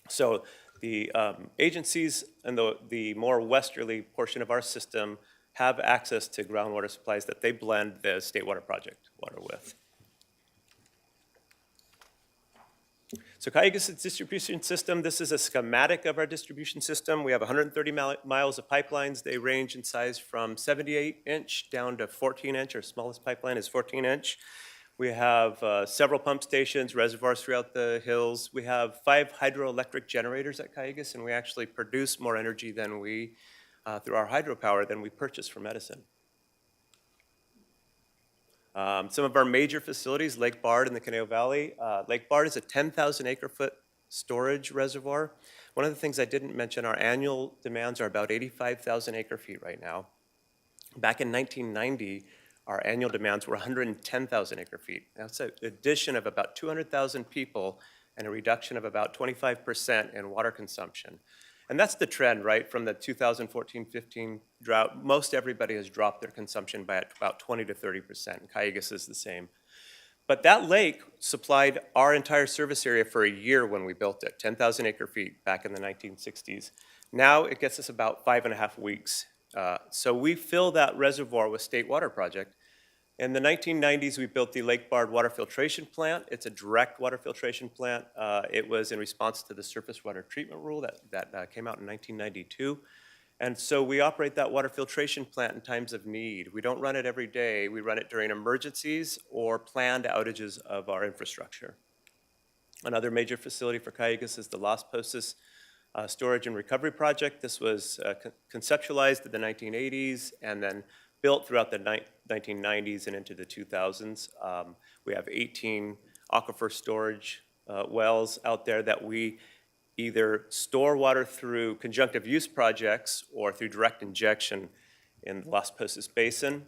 So the agencies and the more westerly portion of our system have access to groundwater supplies that they blend the State Water Project water with. So Cayegas' distribution system, this is a schematic of our distribution system. We have 130 miles of pipelines. They range in size from 78-inch down to 14-inch. Our smallest pipeline is 14-inch. We have several pump stations, reservoirs throughout the hills. We have 5 hydroelectric generators at Cayegas, and we actually produce more energy than through our hydropower than we purchase from Edison. Some of our major facilities, Lake Bard in the Conejo Valley. Lake Bard is a 10,000 acre-foot storage reservoir. One of the things I didn't mention, our annual demands are about 85,000 acre-feet right now. Back in 1990, our annual demands were 110,000 acre-feet. That's an addition of about 200,000 people and a reduction of about 25% in water consumption. And that's the trend, right, from the 2014-15 drought. Most everybody has dropped their consumption by about 20 to 30%. Cayegas is the same. But that lake supplied our entire service area for a year when we built it, 10,000 acre-feet back in the 1960s. Now it gets us about 5.5 weeks. So we fill that reservoir with State Water Project. In the 1990s, we built the Lake Bard Water Filtration Plant. It's a direct water filtration plant. It was in response to the surface water treatment rule that came out in 1992. And so we operate that water filtration plant in times of need. We don't run it every day. We run it during emergencies or planned outages of our infrastructure. Another major facility for Cayegas is the Las Posas Storage and Recovery Project. This was conceptualized in the 1980s and then built throughout the 1990s and into the 2000s. We have 18 aquifer storage wells out there that we either store water through conjunctive use projects or through direct injection in the Las Posas Basin.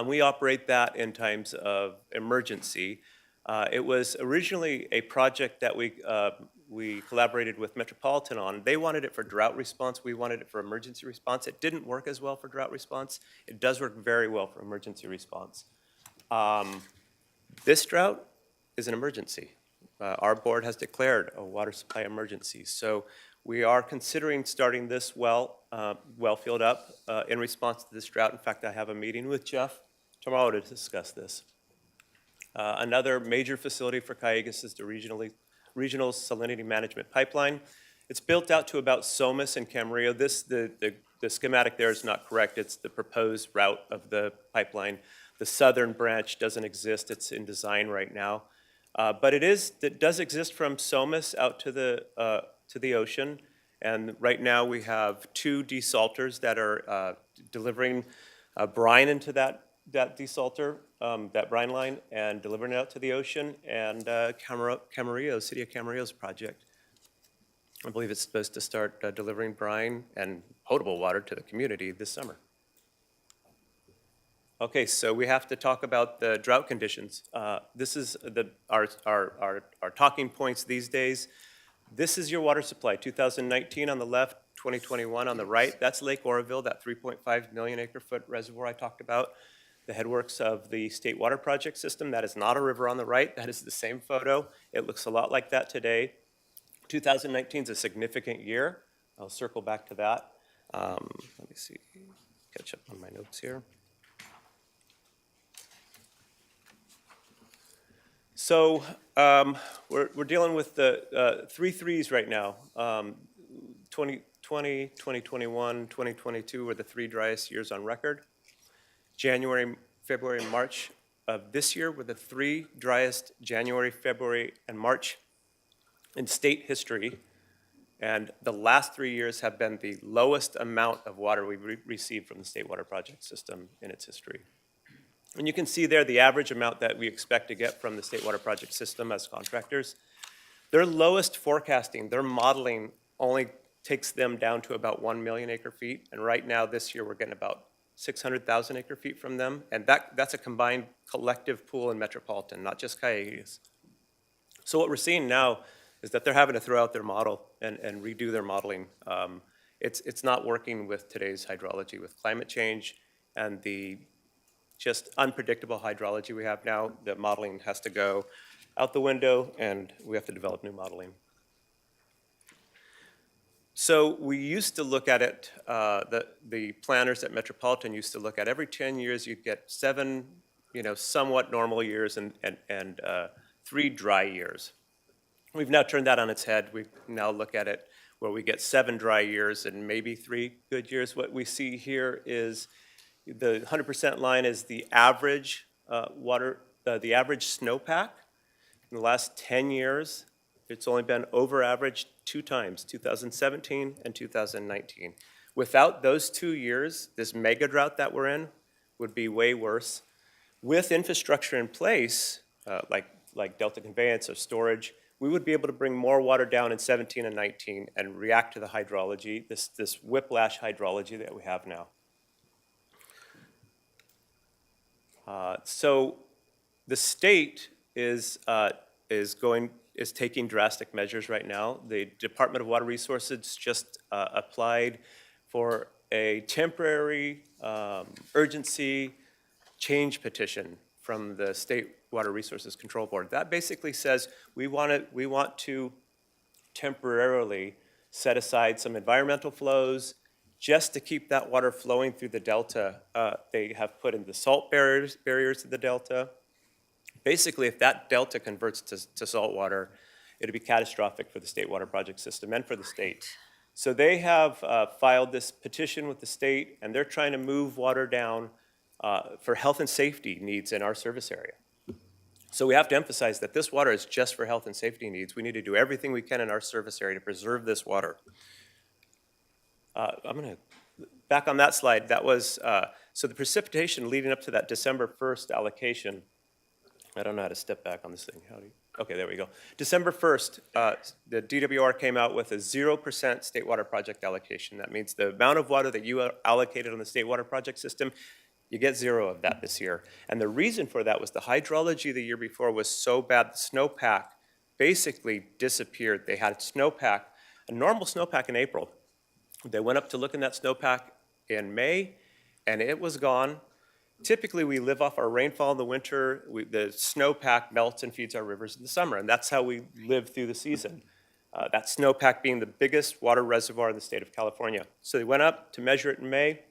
We operate that in times of emergency. It was originally a project that we collaborated with Metropolitan on. They wanted it for drought response. We wanted it for emergency response. It didn't work as well for drought response. It does work very well for emergency response. This drought is an emergency. Our board has declared a water supply emergency. So we are considering starting this well filled up in response to this drought. In fact, I have a meeting with Jeff tomorrow to discuss this. Another major facility for Cayegas is the Regional Salinity Management Pipeline. It's built out to about Somas and Camarillo. The schematic there is not correct. It's the proposed route of the pipeline. The southern branch doesn't exist. It's in design right now. But it does exist from Somas out to the ocean. And right now we have 2 desalters that are delivering brine into that desalter, that brine line, and delivering it out to the ocean, and Camarillo, City of Camarillo's project. I believe it's supposed to start delivering brine and potable water to the community this summer. Okay, so we have to talk about the drought conditions. This is our talking points these days. This is your water supply, 2019 on the left, 2021 on the right. That's Lake Oroville, that 3.5 million acre foot reservoir I talked about. The headworks of the State Water Project system. That is not a river on the right. That is the same photo. It looks a lot like that today. 2019 is a significant year. I'll circle back to that. Let me see, catch up on my notes here. So we're dealing with the 3 threes right now. 2020, 2021, 2022 were the 3 driest years on record. January, February, and March of this year were the 3 driest January, February, and March in state history, and the last 3 years have been the lowest amount of water we've received from the State Water Project system in its history. And you can see there the average amount that we expect to get from the State Water Project system as contractors. Their lowest forecasting, their modeling only takes them down to about 1 million acre feet, and right now this year we're getting about 600,000 acre feet from them, and that's a combined collective pool in Metropolitan, not just Cayegas. So what we're seeing now is that they're having to throw out their model and redo their modeling. It's not working with today's hydrology, with climate change and the just unpredictable hydrology we have now. The modeling has to go out the window and we have to develop new modeling. So we used to look at it, the planners at Metropolitan used to look at every 10 years you'd get 7, somewhat normal years and 3 dry years. We've now turned that on its head. We now look at it where we get 7 dry years and maybe 3 good years. What we see here is the 100% line is the average the average snowpack. In the last 10 years, it's only been over average 2 times, 2017 and 2019. Without those 2 years, this mega drought that we're in would be way worse. With infrastructure in place, like delta conveyance or storage, we would be able to bring more water down in 17 and 19 and react to the hydrology, this whiplash hydrology that we have now. So the state is taking drastic measures right now. The Department of Water Resources just applied for a temporary urgency change petition from the State Water Resources Control Board. That basically says we want to temporarily set aside some environmental flows just to keep that water flowing through the delta. They have put in the salt barriers to the delta. Basically, if that delta converts to salt water, it'd be catastrophic for the State Water Project system and for the state. So they have filed this petition with the state, and they're trying to move water down for health and safety needs in our service area. So we have to emphasize that this water is just for health and safety needs. We need to do everything we can in our service area to preserve this water. I'm going to, back on that slide, that was, so the precipitation leading up to that December 1st allocation, I don't know how to step back on this thing. Okay, there we go. December 1st, the DWR came out with a 0% State Water Project allocation. That means the amount of water that you allocated on the State Water Project system, you get 0 of that this year. And the reason for that was the hydrology the year before was so bad, the snowpack basically disappeared. They had snowpack, a normal snowpack in April. They went up to look in that snowpack in May, and it was gone. Typically, we live off our rainfall in the winter. The snowpack melts and feeds our rivers in the summer, and that's how we live through the season. That snowpack being the biggest water reservoir in the state of California. So they went up to measure it in May.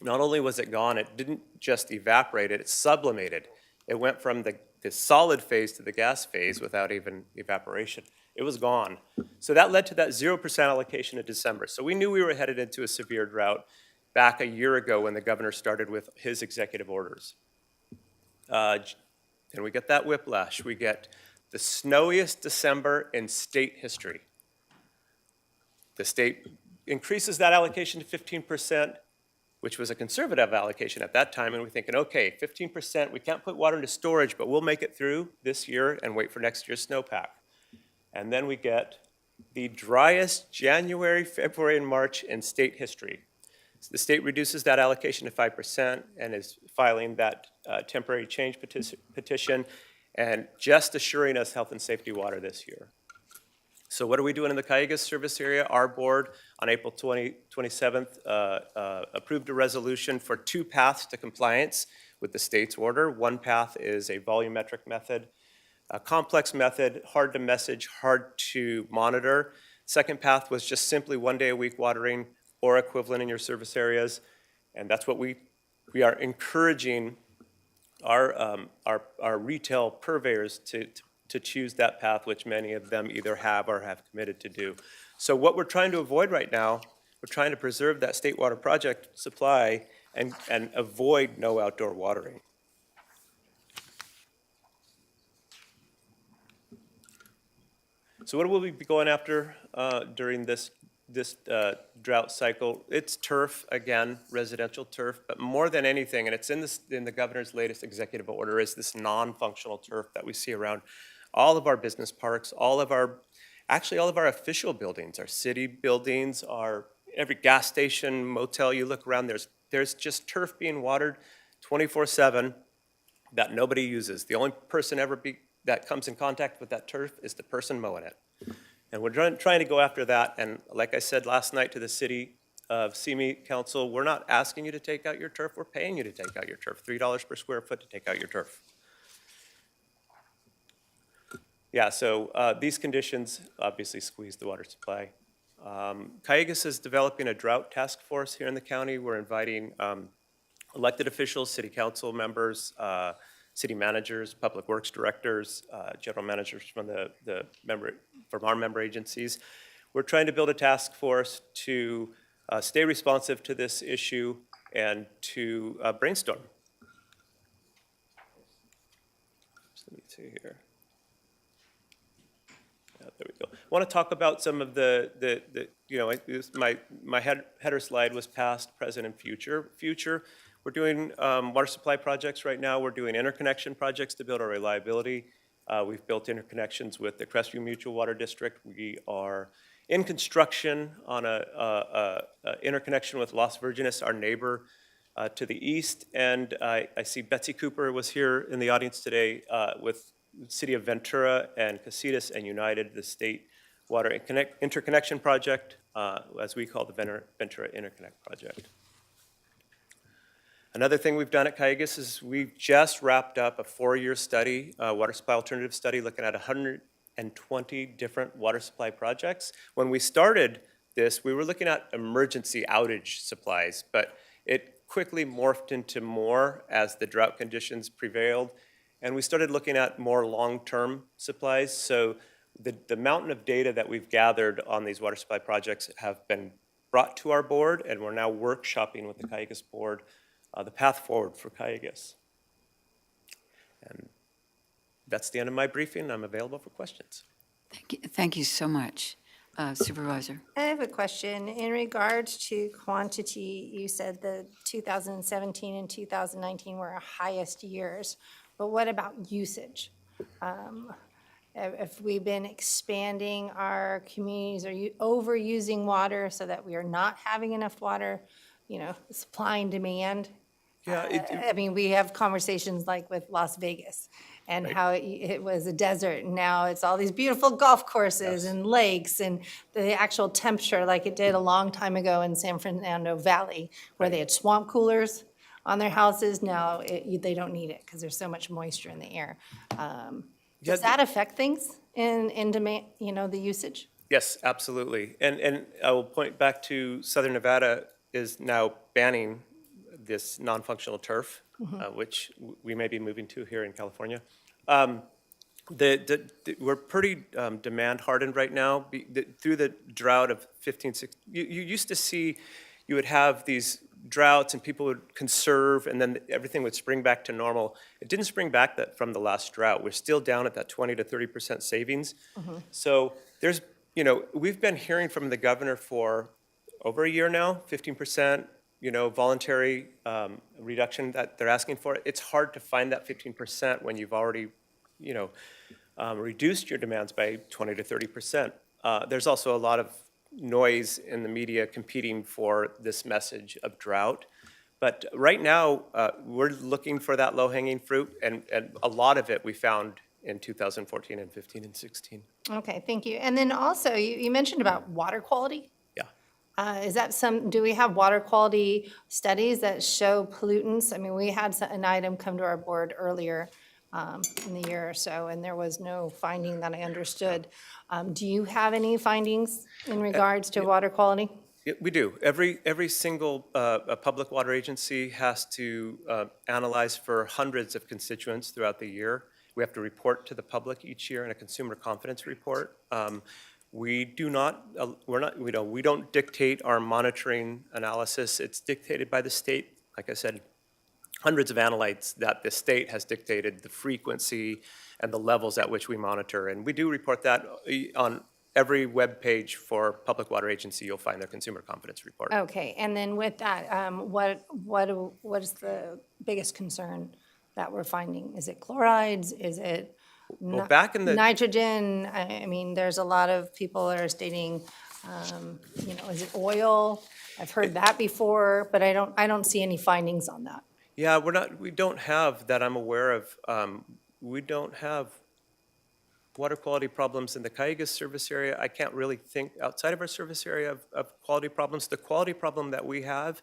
Not only was it gone, it didn't just evaporate, it sublimated. It went from the solid phase to the gas phase without even evaporation. It was gone. So that led to that 0% allocation in December. So we knew we were headed into a severe drought back a year ago when the governor started with his executive orders. And we get that whiplash. We get the snowiest December in state history. The state increases that allocation to 15%, which was a conservative allocation at that time, and we're thinking, okay, 15%, we can't put water into storage, but we'll make it through this year and wait for next year's snowpack. And then we get the driest January, February, and March in state history. So the state reduces that allocation to 5% and is filing that temporary change petition and just assuring us health and safety water this year. So what are we doing in the Cayegas service area? Our board on April 27th approved a resolution for 2 paths to compliance with the state's order. One path is a volumetric method, a complex method, hard to message, hard to monitor. Second path was just simply 1 day a week watering or equivalent in your service areas. And that's what we are encouraging our retail purveyors to choose that path, which many of them either have or have committed to do. So what we're trying to avoid right now, we're trying to preserve that state water project supply and avoid no outdoor watering. So what will we be going after during this drought cycle? It's turf, again, residential turf, but more than anything, and it's in the governor's latest executive order, is this non-functional turf that we see around all of our business parks, actually all of our official buildings, our city buildings, every gas station, motel you look around, there's just turf being watered 24/7 that nobody uses. The only person that comes in contact with that turf is the person mowing it. And we're trying to go after that. And like I said last night to the city of Simi Council, we're not asking you to take out your turf, we're paying you to take out your turf, $3 per square foot to take out your turf. Yeah, so these conditions obviously squeeze the water supply. Cayegas is developing a drought task force here in the county. We're inviting elected officials, city council members, city managers, public works directors, general managers from from our member agencies. We're trying to build a task force to stay responsive to this issue and to brainstorm. So let me see here. There we go. I want to talk about some of my header slide was past, present, and future. We're doing water supply projects right now. We're doing interconnection projects to build our reliability. We've built interconnections with the Crestview Mutual Water District. We are in construction on a interconnection with Las Virgenes, our neighbor to the east. And I see Betsy Cooper was here in the audience today with City of Ventura and Casitas and United, the state water interconnection project, as we call the Ventura Interconnect Project. Another thing we've done at Cayegas is we've just wrapped up a 4-year study, water supply alternative study, looking at 120 different water supply projects. When we started this, we were looking at emergency outage supplies, but it quickly morphed into more as the drought conditions prevailed. And we started looking at more long-term supplies. So the mountain of data that we've gathered on these water supply projects have been brought to our board, and we're now workshopping with the Cayegas board the path forward for Cayegas. And that's the end of my briefing. I'm available for questions. Thank you so much. Supervisor. I have a question. In regards to quantity, you said the 2017 and 2019 were our highest years, but what about usage? If we've been expanding our communities, are you overusing water so that we are not having enough water, supply and demand? Yeah, we have conversations like with Las Vegas and how it was a desert, and now it's all these beautiful golf courses and lakes, and the actual temperature, like it did a long time ago in San Fernando Valley, where they had swamp coolers on their houses. Now they don't need it because there's so much moisture in the air. Does that affect things in demand, the usage? Yes, absolutely. And I will point back to Southern Nevada is now banning this non-functional turf, which we may be moving to here in California. We're pretty demand hardened right now. Through the drought of 15-16, you used to see, you would have these droughts and people would conserve and then everything would spring back to normal. It didn't spring back from the last drought. We're still down at that 20 to 30% savings. So there's, we've been hearing from the governor for over a year now, 15%, voluntary reduction that they're asking for. It's hard to find that 15% when you've already, reduced your demands by 20 to 30%. there's also a lot of noise in the media competing for this message of drought. But right now, we're looking for that low-hanging fruit, and a lot of it we found in 2014 and 15 and 16. Okay, thank you. And then also, you mentioned about water quality. Yeah. Is that do we have water quality studies that show pollutants? I mean, we had an item come to our board earlier in the year or so, and there was no finding that I understood. Do you have any findings in regards to water quality? Yeah, we do. Every single public water agency has to analyze for hundreds of constituents throughout the year. We have to report to the public each year in a consumer confidence report. We don't dictate our monitoring analysis. It's dictated by the state. Like I said, hundreds of analytes that the state has dictated the frequency and the levels at which we monitor. And we do report that on every web page for public water agency. You'll find their consumer confidence report. Okay, and then with that, what is the biggest concern that we're finding? Is it chlorides? Is it Well, back in the nitrogen? I mean, there's a lot of people that are stating, is it oil? I've heard that before, but I don't see any findings on that. Yeah, we don't have that I'm aware of. We don't have water quality problems in the Cayegas service area. I can't really think outside of our service area of quality problems. The quality problem that we have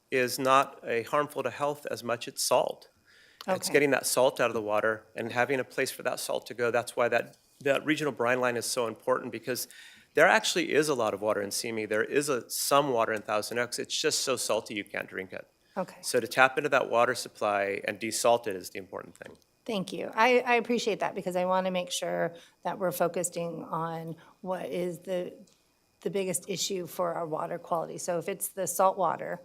is not harmful to health as much as salt. Okay. It's getting that salt out of the water and having a place for that salt to go. That's why that regional brine line is so important, because there actually is a lot of water in Simi. There is some water in Thousand Oaks. It's just so salty you can't drink it. Okay. So to tap into that water supply and desalt it is the important thing. Thank you. I appreciate that, because I want to make sure that we're focusing on what is the biggest issue for our water quality. So if it's the salt water,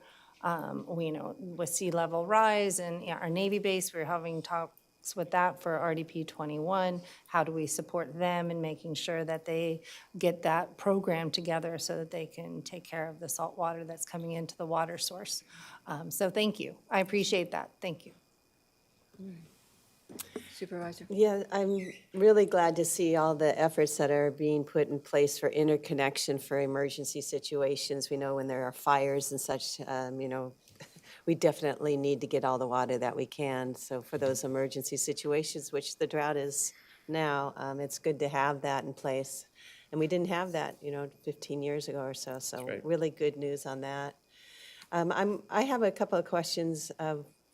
we know with sea level rise and our Navy base, we're having talks with that for RDP 21. How do we support them in making sure that they get that program together so that they can take care of the salt water that's coming into the water source? So thank you. I appreciate that. Thank you. Supervisor? Yeah, I'm really glad to see all the efforts that are being put in place for interconnection for emergency situations. We know when there are fires and such, we definitely need to get all the water that we can. So for those emergency situations, which the drought is now, it's good to have that in place. And we didn't have that, 15 years ago or so. So right. Really good news on that. I have a couple of questions.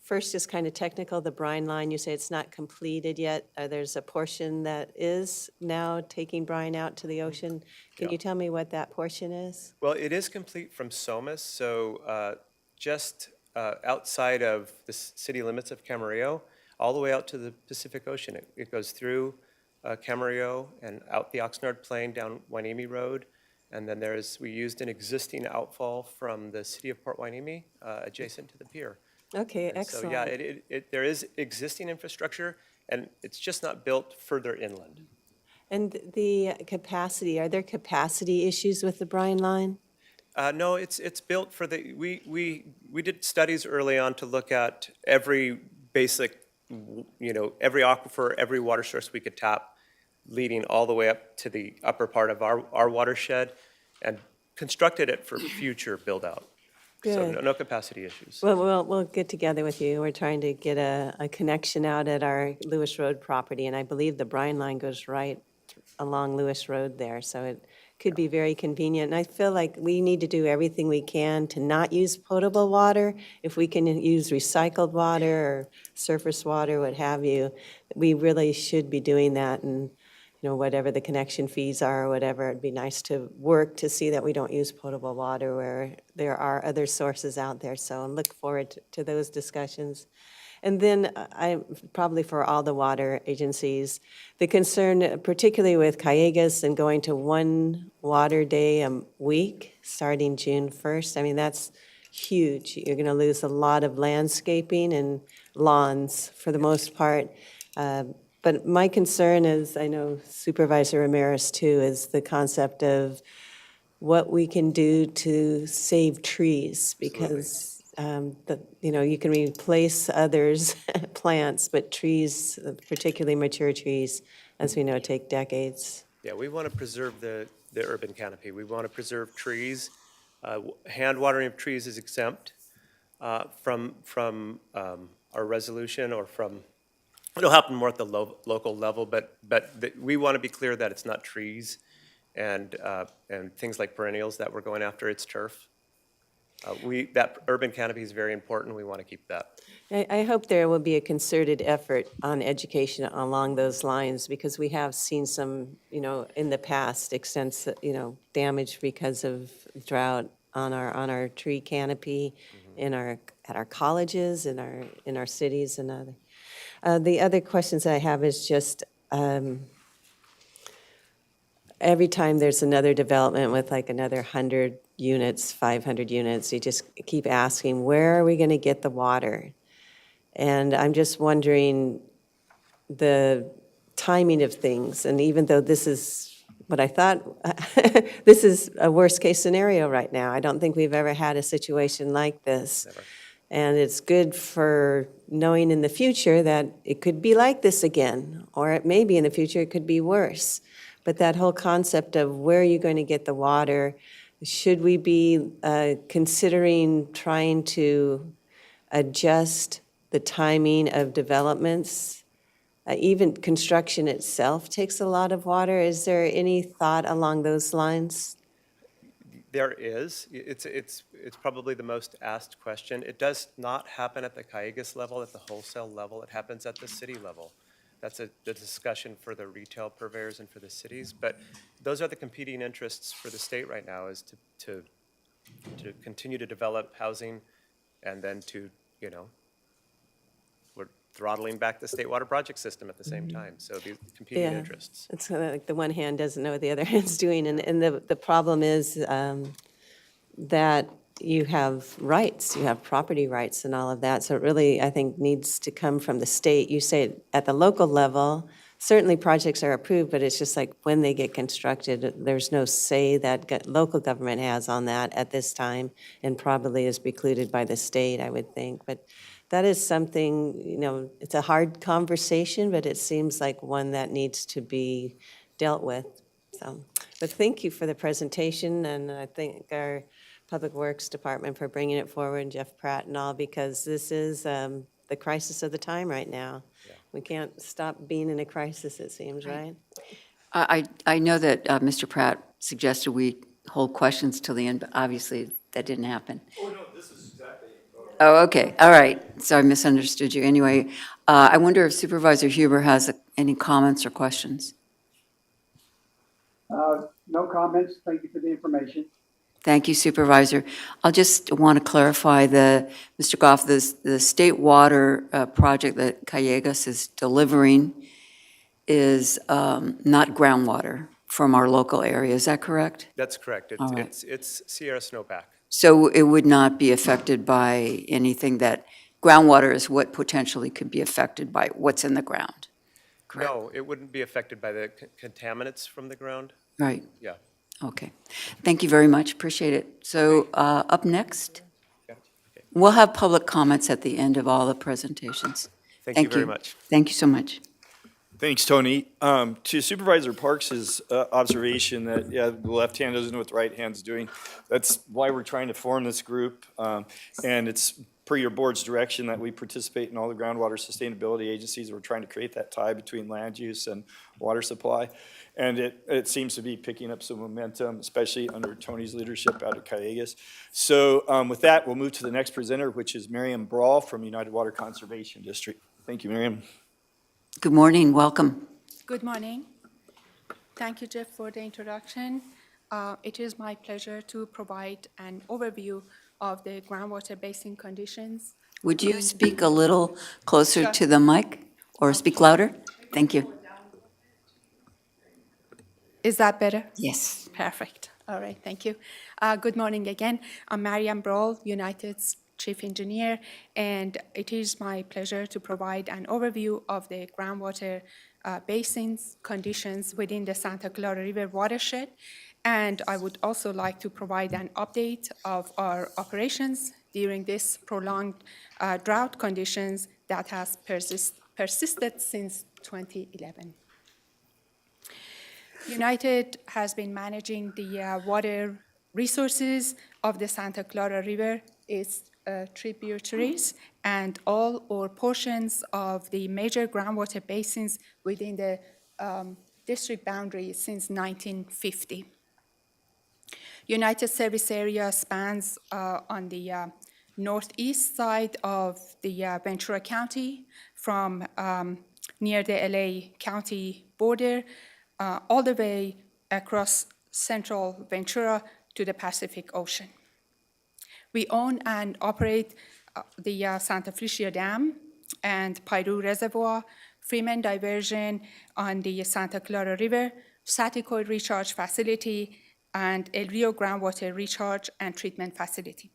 First is kind of technical, the brine line. You say it's not completed yet. There's a portion that is now taking brine out to the ocean. Can you tell me what that portion is? Well, it is complete from Somas, so just outside of the city limits of Camarillo, all the way out to the Pacific Ocean. It goes through Camarillo and out the Oxnard Plain down Hueneme Road. And then we used an existing outfall from the city of Port Hueneme adjacent to the pier. Okay, And excellent. So yeah, there is existing infrastructure, and it's just not built further inland. And the capacity, are there capacity issues with the brine line? No, it's built for we did studies early on to look at every basic, every aquifer, every water source we could tap, leading all the way up to the upper part of our watershed, and constructed it for future build out. So Good. no capacity issues. Well, we'll get together with you. We're trying to get a connection out at our Lewis Road property, and I believe the brine line goes right along Lewis Road there, so it could be very convenient. And I feel like we need to do everything we can to not use potable water. If we can use recycled water or surface water, what have you, we really should be doing that. And whatever the connection fees are or whatever, it'd be nice to work to see that we don't use potable water where there are other sources out there. So I look forward to those discussions. And then probably for all the water agencies, the concern, particularly with Cayegas and going to one water day a week starting June 1st, I mean, that's huge. You're going to lose a lot of landscaping and lawns for the most part. But my concern is, I know Supervisor Ramirez too, is the concept of what we can do to save trees, because you can replace others' plants, but trees, particularly mature trees, as we know, take decades. Yeah, we want to preserve the the urban canopy. We want to preserve trees. Hand watering of trees is exempt from our resolution or from, it'll happen more at the local level, but we want to be clear that it's not trees and things like perennials that we're going after, it's turf. That urban canopy is very important. We want to keep that. I hope there will be a concerted effort on education along those lines, because we have seen some, in the past, extensive, damage because of drought on our tree canopy, at our colleges, in our cities, and other. The other questions I have is just, every time there's another development with like another 100 units, 500 units, you just keep asking, where are we going to get the water? And I'm just wondering the timing of things. And even though this is what I thought, this is a worst-case scenario right now. I don't think we've ever had a situation like this. Never. And it's good for knowing in the future that it could be like this again, or it may be in the future it could be worse. But that whole concept of where are you going to get the water, should we be considering trying to adjust the timing of developments? Even construction itself takes a lot of water. Is there any thought along those lines? There is. It's probably the most asked question. It does not happen at the Cayegas level, at the wholesale level. It happens at the city level. That's the discussion for the retail purveyors and for the cities. But those are the competing interests for the state right now, is to continue to develop housing and then to, we're throttling back the state water project system at the same time. So these competing interests. It's kind of like the one hand doesn't know what the other hand's doing. And the problem is that you have rights, you have property rights and all of that. So it really, I think, needs to come from the state. You say at the local level, certainly projects are approved, but it's just like when they get constructed, there's no say that local government has on that at this time, and probably is precluded by the state, I would think. But that is something, it's a hard conversation, but it seems like one that needs to be dealt with. So, but thank you for the presentation, and I think our Public Works Department for bringing it forward, and Jeff Pratt and all, because this is the crisis of the time right now. Yeah. We can't stop being in a crisis, it seems, right? I know that Mr. Pratt suggested we hold questions till the end, but obviously that didn't happen. Oh, no, this is exactly. Oh, okay, all right. So I misunderstood you. Anyway, I wonder if Supervisor Huber has any comments or questions? No comments. Thank you for the information. Thank you, Supervisor. I'll just want to clarify Mr. Goff, the state water project that Cayegas is delivering is not groundwater from our local area. Is that correct? That's correct. All right. It's Sierra snowpack. So it would not be affected by anything that, groundwater is what potentially could be affected by what's in the ground, correct? No, it wouldn't be affected by the contaminants from the ground. Right. Yeah. Okay. Thank you very much. Appreciate it. So up next, Okay. we'll have public comments at the end of all the presentations. Thank you very much. Thank you so much. Thanks, Tony. To Supervisor Parks's observation that, the left hand doesn't know what the right hand's doing, that's why we're trying to form this group. And it's per your board's direction that we participate in all the groundwater sustainability agencies. We're trying to create that tie between land use and water supply. And it seems to be picking up some momentum, especially under Tony's leadership out of Cayegas. So with that, we'll move to the next presenter, which is Miriam Brawl from United Water Conservation District. Thank you, Miriam. Good morning. Welcome. Good morning. Thank you, Jeff, for the introduction. It is my pleasure to provide an overview of the groundwater basin conditions. Would you speak a little closer to the mic or speak louder? Thank you. Is that better? Yes. Perfect. All right, thank you. Good morning again. I'm Miriam Brawl, United's Chief Engineer, and it is my pleasure to provide an overview of the groundwater basins conditions within the Santa Clara River watershed. And I would also like to provide an update of our operations during this prolonged drought conditions that has persisted since 2011. United has been managing the water resources of the Santa Clara River, its tributaries, and all or portions of the major groundwater basins within the district boundary since 1950. United service area spans on the northeast side of the Ventura County from near the LA County border all the way across central Ventura to the Pacific Ocean. We own and operate the Santa Felicia Dam and Pairu Reservoir, Freeman Diversion on the Santa Clara River, Saticoy Recharge Facility, and El Rio Groundwater Recharge and Treatment Facility.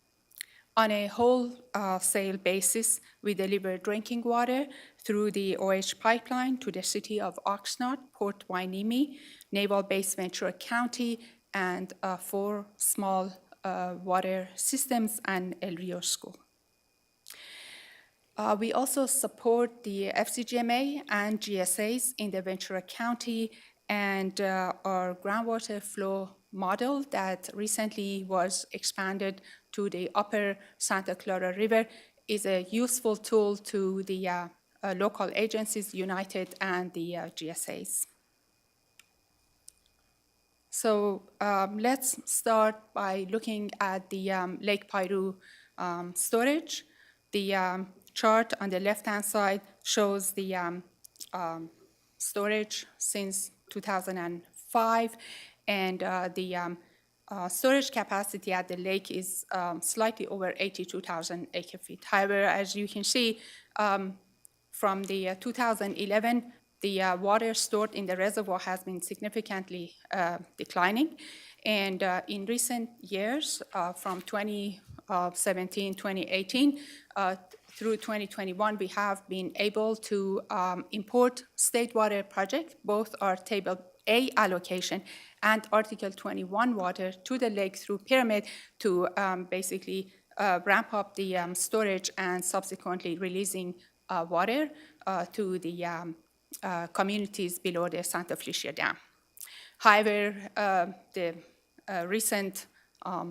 On a wholesale basis, we deliver drinking water through the OH pipeline to the city of Oxnard, Port Hueneme, Naval Base Ventura County, and 4 small water systems and El Rio School. We also support the FCGMA and GSAs in the Ventura County, and our groundwater flow model that recently was expanded to the upper Santa Clara River is a useful tool to the local agencies, United and the GSAs. So let's start by looking at the Lake Pyru storage. The chart on the left-hand side shows the storage since 2005, and the storage capacity at the lake is slightly over 82,000 acre-feet. However, as you can see, from the 2011, the water stored in the reservoir has been significantly declining. And in recent years, from 2017, 2018, through 2021, we have been able to import state water projects, both our Table A allocation and Article 21 water to the lake through Pyramid to basically ramp up the storage and subsequently releasing water to the communities below the Santa Felicia Dam. However, the recent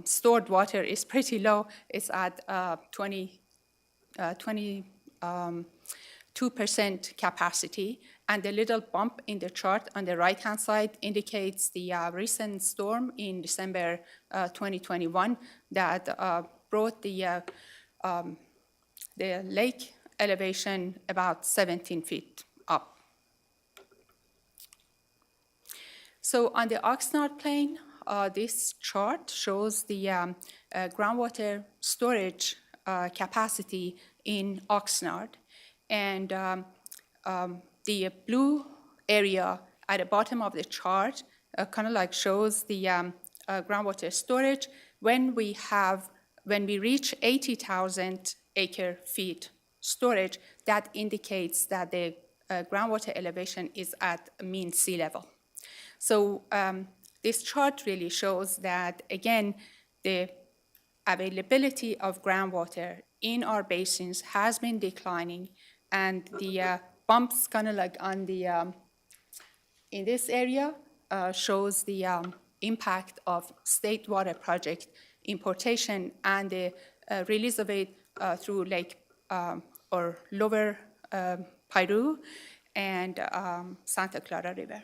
stored water is pretty low. It's at 22% capacity, and the little bump in the chart on the right-hand side indicates the recent storm in December 2021 that brought the lake elevation about 17 feet up. So on the Oxnard plain, this chart shows the groundwater storage capacity in Oxnard. And the blue area at the bottom of the chart kind of like shows the groundwater storage when we reach 80,000 acre-feet storage. That indicates that the groundwater elevation is at mean sea level. So this chart really shows that, again, the availability of groundwater in our basins has been declining, and the bumps kind of like on the, in this area shows the impact of state water project importation and the release of it through Lake or lower Pairu and Santa Clara River.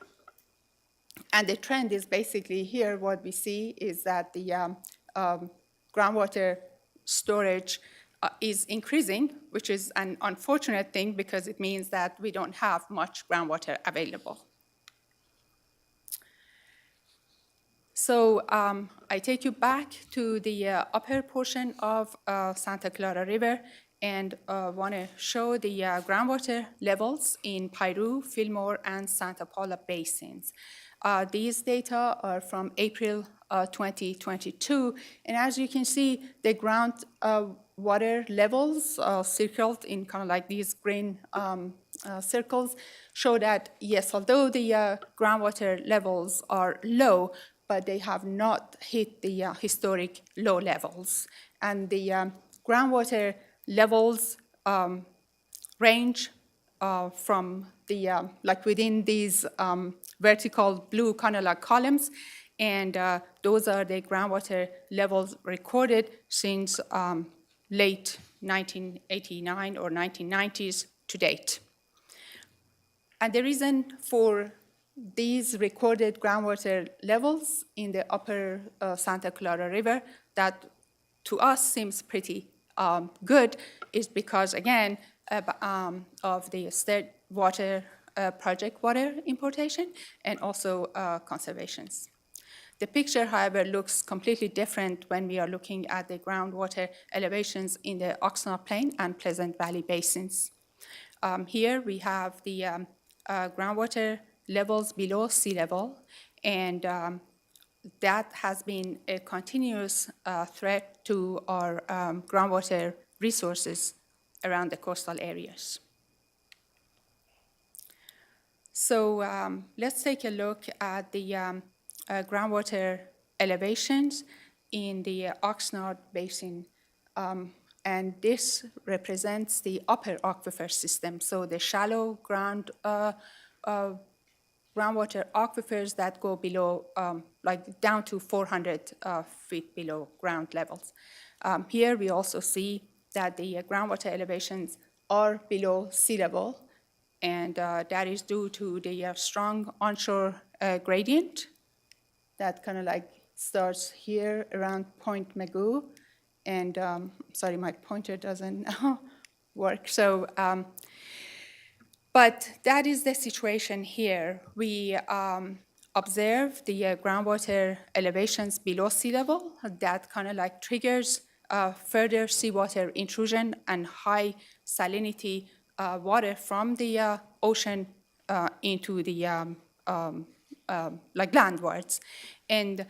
And the trend is basically here, what we see is that the groundwater storage is increasing, which is an unfortunate thing because it means that we don't have much groundwater available. So I take you back to the upper portion of Santa Clara River and want to show the groundwater levels in Pairu, Fillmore, and Santa Paula basins. These data are from April 2022, and as you can see, the groundwater levels circled in kind of like these green circles show that, yes, although the groundwater levels are low, but they have not hit the historic low levels. And the groundwater levels range from the, like within these vertical blue kind of like columns, and those are the groundwater levels recorded since late 1989 or 1990s to date. And the reason for these recorded groundwater levels in the upper Santa Clara River that to us seems pretty good is because, again, of the state water project water importation and also conservations. The picture, however, looks completely different when we are looking at the groundwater elevations in the Oxnard Plain and Pleasant Valley basins. Here we have the groundwater levels below sea level, and that has been a continuous threat to our groundwater resources around the coastal areas. So let's take a look at the groundwater elevations in the Oxnard Basin. And this represents the upper aquifer system, so the shallow groundwater aquifers that go below, like down to 400 feet below ground levels. Here we also see that the groundwater elevations are below sea level, and that is due to the strong onshore gradient that kind of like starts here around Point Magoo. And sorry, my pointer doesn't work. So, but that is the situation here. We observe the groundwater elevations below sea level. That kind of like triggers further seawater intrusion and high salinity water from the ocean into the like landwards. And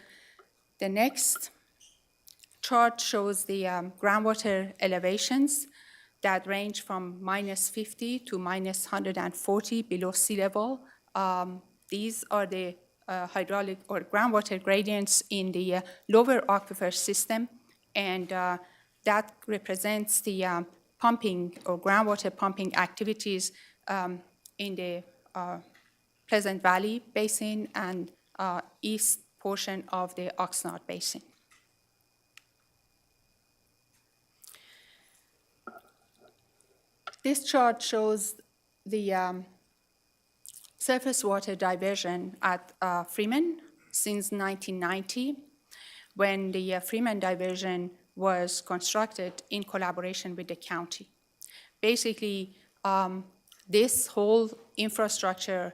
the next chart shows the groundwater elevations that range from -50 to -140 below sea level. These are the hydraulic or groundwater gradients in the lower aquifer system, and that represents the pumping or groundwater pumping activities in the Pleasant Valley Basin and east portion of the Oxnard Basin. This chart shows the surface water diversion at Freeman since 1990, when the Freeman diversion was constructed in collaboration with the county. Basically, this whole infrastructure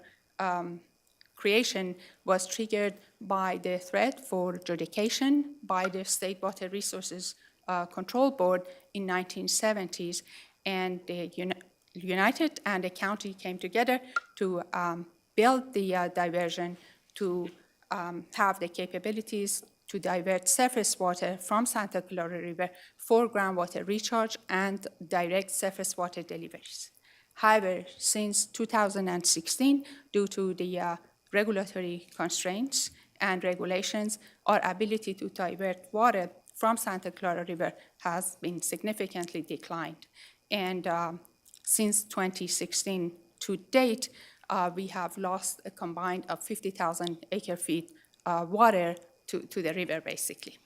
creation was triggered by the threat for adjudication by the State Water Resources Control Board in 1970s, and the United and the county came together to build the diversion to have the capabilities to divert surface water from Santa Clara River for groundwater recharge and direct surface water deliveries. However, since 2016, due to the regulatory constraints and regulations, our ability to divert water from Santa Clara River has been significantly declined. And since 2016 to date, we have lost a combined of 50,000 acre-feet water to the river, basically.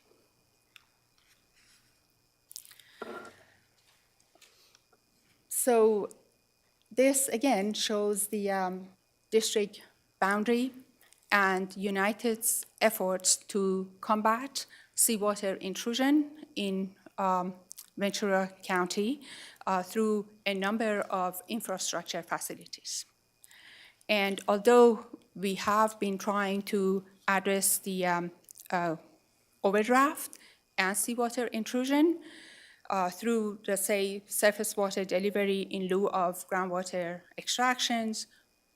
So this, again, shows the district boundary and United's efforts to combat seawater intrusion in Ventura County through a number of infrastructure facilities. And although we have been trying to address the overdraft and seawater intrusion through, let's say, surface water delivery in lieu of groundwater extractions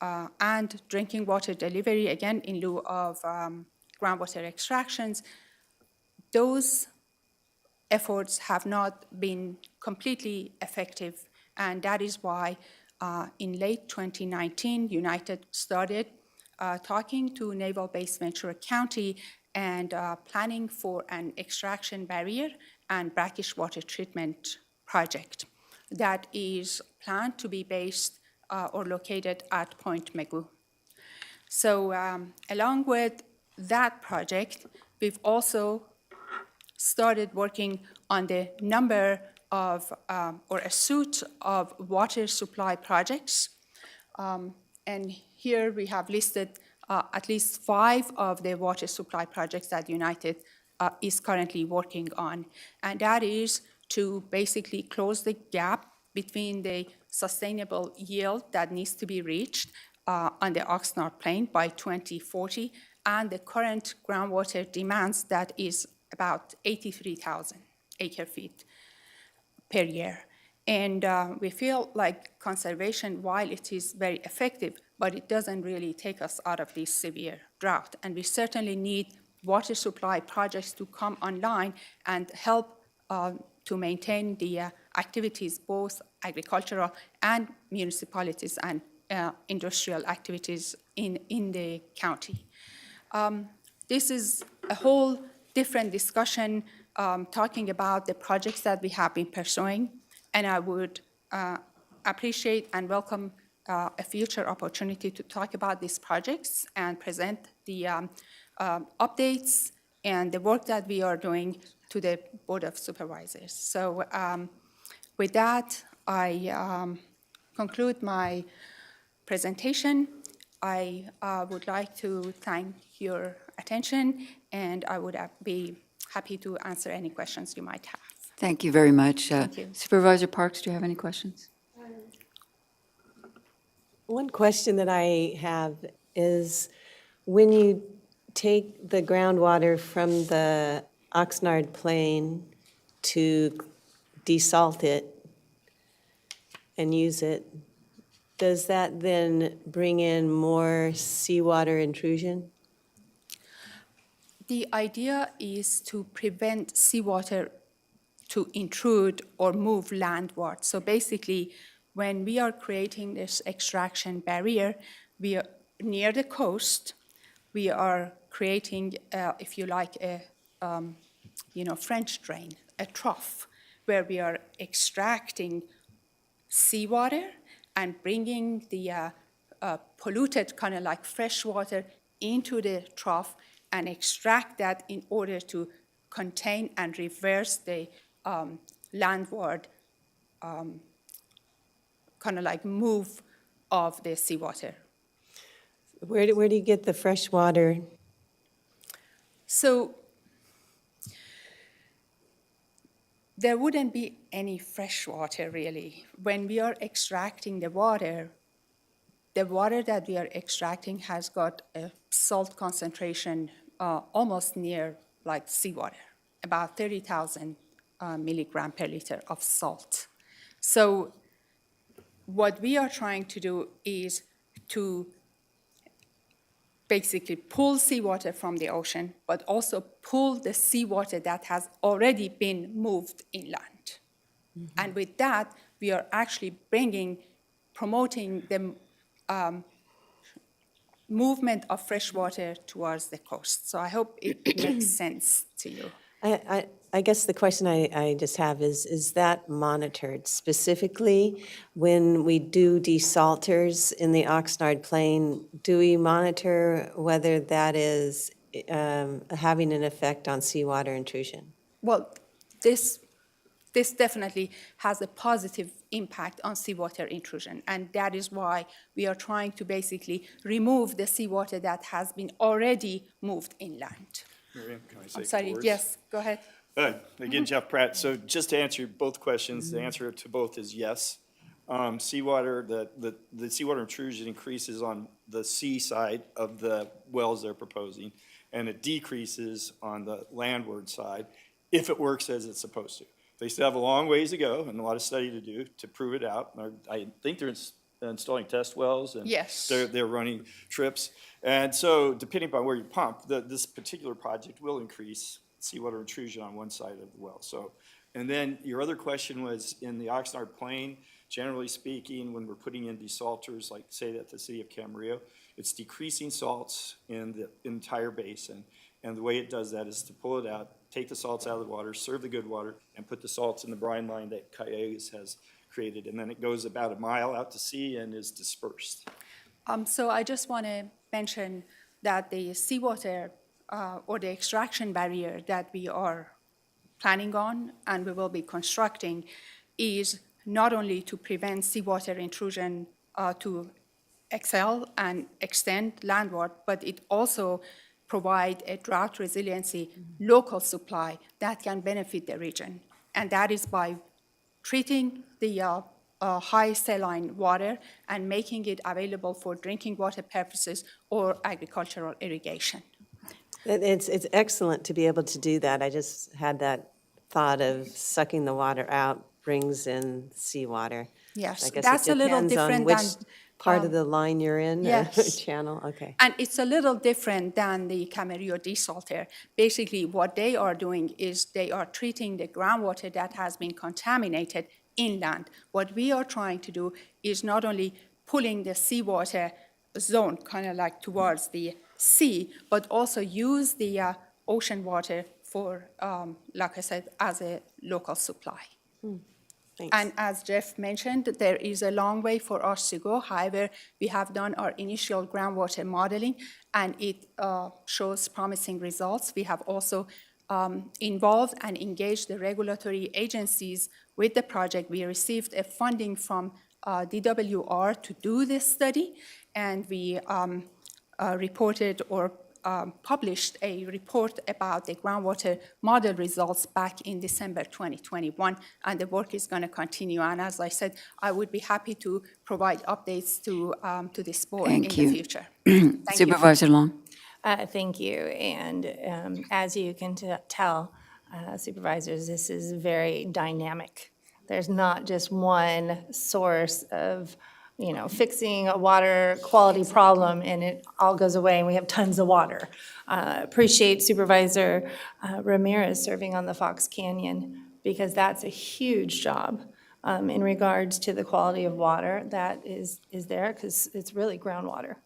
and drinking water delivery, again, in lieu of groundwater extractions, those efforts have not been completely effective, and that is why in late 2019, United started talking to Naval Base Ventura County and planning for an extraction barrier and brackish water treatment project that is planned to be based or located at Point Magoo. So along with that project, we've also started working on the number of, or a suite of water supply projects. And here we have listed at least 5 of the water supply projects that United is currently working on. And that is to basically close the gap between the sustainable yield that needs to be reached on the Oxnard Plain by 2040 and the current groundwater demands that is about 83,000 acre-feet per year. And we feel like conservation, while it is very effective, but it doesn't really take us out of this severe drought. And we certainly need water supply projects to come online and help to maintain the activities, both agricultural and municipalities and industrial activities in the county. This is a whole different discussion talking about the projects that we have been pursuing, and I would appreciate and welcome a future opportunity to talk about these projects and present the updates and the work that we are doing to the Board of Supervisors. So with that, I conclude my presentation. I would like to thank your attention, and I would be happy to answer any questions you might have. Thank you very much. Thank you. Supervisor Parks, do you have any questions? One question that I have is, when you take the groundwater from the Oxnard Plain to desalt it and use it, does that then bring in more seawater intrusion? The idea is to prevent seawater to intrude or move landward. So basically, when we are creating this extraction barrier, we are near the coast. We are creating, if you like, a French drain, a trough, where we are extracting seawater and bringing the polluted, kind of like fresh water, into the trough and extract that in order to contain and reverse the landward kind of like move of the seawater. Where do you get the fresh water? So there wouldn't be any fresh water, really. When we are extracting the water that we are extracting has got a salt concentration almost near like seawater, about 30,000 milligram per liter of salt. So what we are trying to do is to basically pull seawater from the ocean, but also pull the seawater that has already been moved inland. Mm-hmm. And with that, we are actually promoting the movement of fresh water towards the coast. So I hope it makes sense to you. I guess the question I just have is that monitored specifically when we do desalters in the Oxnard Plain? Do we monitor whether that is having an effect on seawater intrusion? Well, this definitely has a positive impact on seawater intrusion, and that is why we are trying to basically remove the seawater that has been already moved inland. Miriam, can I say I'm sorry, words? yes, go ahead. Again, Jeff Pratt. So just to answer both questions, the answer to both is yes. Seawater, the seawater intrusion increases on the sea side of the wells they're proposing, and it decreases on the landward side if it works as it's supposed to. They still have a long ways to go and a lot of study to do to prove it out. I think they're installing test wells, and yes, they're running trips. And so depending upon where you pump, this particular project will increase seawater intrusion on one side of the well. So, and then your other question was in the Oxnard Plain, generally speaking, when we're putting in desalters, like say at the city of Camarillo, it's decreasing salts in the entire basin. And the way it does that is to pull it out, take the salts out of the water, serve the good water, and put the salts in the brine line that Cayegas has created. And then it goes about a mile out to sea and is dispersed. So I just want to mention that the seawater or the extraction barrier that we are planning on and we will be constructing is not only to prevent seawater intrusion to excel and extend landward, but it also provide a drought resiliency local supply that can benefit the region. And that is by treating the high saline water and making it available for drinking water purposes or agricultural irrigation. It's excellent to be able to do that. I just had that thought of sucking the water out brings in seawater. Yes, I guess that's it a little depends on different which than part of the line you're in, or yes. channel, okay. And it's a little different than the Camarillo desalter. Basically, what they are doing is they are treating the groundwater that has been contaminated inland. What we are trying to do is not only pulling the seawater zone kind of like towards the sea, but also use the ocean water for, like I said, as a local supply. Thanks. And as Jeff mentioned, there is a long way for us to go. However, we have done our initial groundwater modeling, and it shows promising results. We have also involved and engaged the regulatory agencies with the project. We received a funding from DWR to do this study, and we reported or published a report about the groundwater model results back in December 2021, and the work is going to continue. And as I said, I would be happy to provide updates to this board in the future. Thank Supervisor Long. Thank you. And as you can tell, supervisors, this is very dynamic. There's not just one source of fixing a water quality problem and it all goes away and we have tons of water. Appreciate Supervisor Ramirez serving on the Fox Canyon because that's a huge job in regards to the quality of water that is there because it's really groundwater.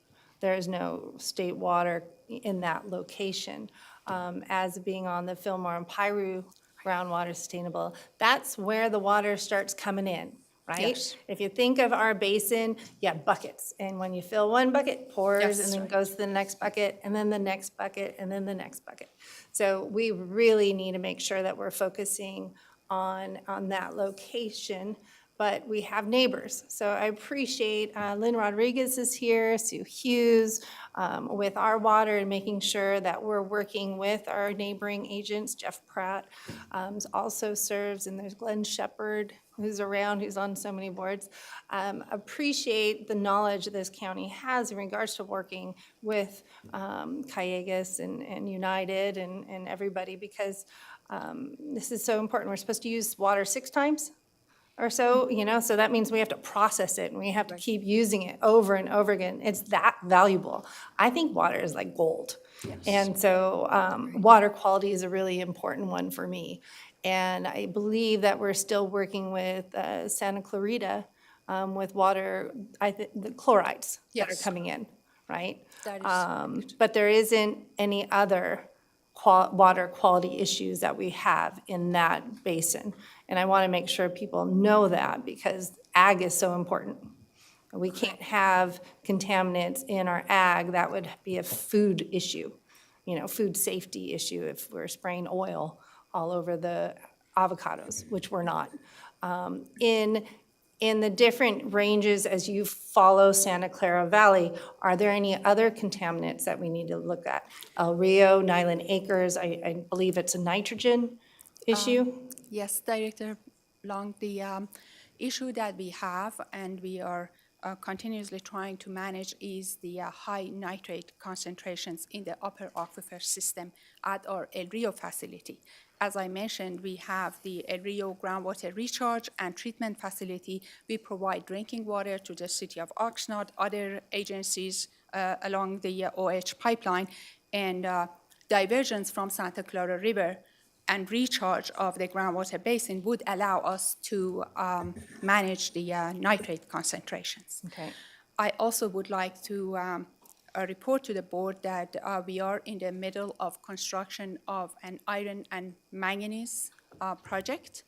There is no state water in that location. As being on the Fillmore and Pyru groundwater sustainable, that's where the water starts coming in. Right? Yes. If you think of our basin, you have buckets. And when you fill one bucket, pours, Yes, and then right. goes to the next bucket, and then the next bucket, and then the next bucket. So we really need to make sure that we're focusing on that location. But we have neighbors. So I appreciate Lynn Rodriguez is here, Sue Hughes, with our water and making sure that we're working with our neighboring agents. Jeff Pratt also serves, and there's Glenn Shepard who's around, who's on so many boards. Appreciate the knowledge this county has in regards to working with Cayegas and United and everybody because this is so important. We're supposed to use water 6 times or so, so that means we have to process it and we have to keep using it over and over again. It's that valuable. I think water is like gold. Yes. And so water quality is a really important one for me. And I believe that we're still working with Santa Clarita with water, the chlorides that are coming in, right? That is but there isn't any other water quality issues that we have in that basin. And I want to make sure people know that because ag is so important. We can't have contaminants in our ag. That would be a food issue, food safety issue if we're spraying oil all over the avocados, which we're not. In the different ranges as you follow Santa Clara Valley, are there any other contaminants that we need to look at? El Rio, Nyland Acres, I believe it's a nitrogen issue? Yes, Director Long, the issue that we have and we are continuously trying to manage is the high nitrate concentrations in the upper aquifer system at our El Rio facility. As I mentioned, we have the El Rio groundwater recharge and treatment facility. We provide drinking water to the city of Oxnard, other agencies along the OH pipeline, and diversions from Santa Clara River and recharge of the groundwater basin would allow us to manage the nitrate concentrations. Okay. I also would like to report to the board that we are in the middle of construction of an iron and manganese project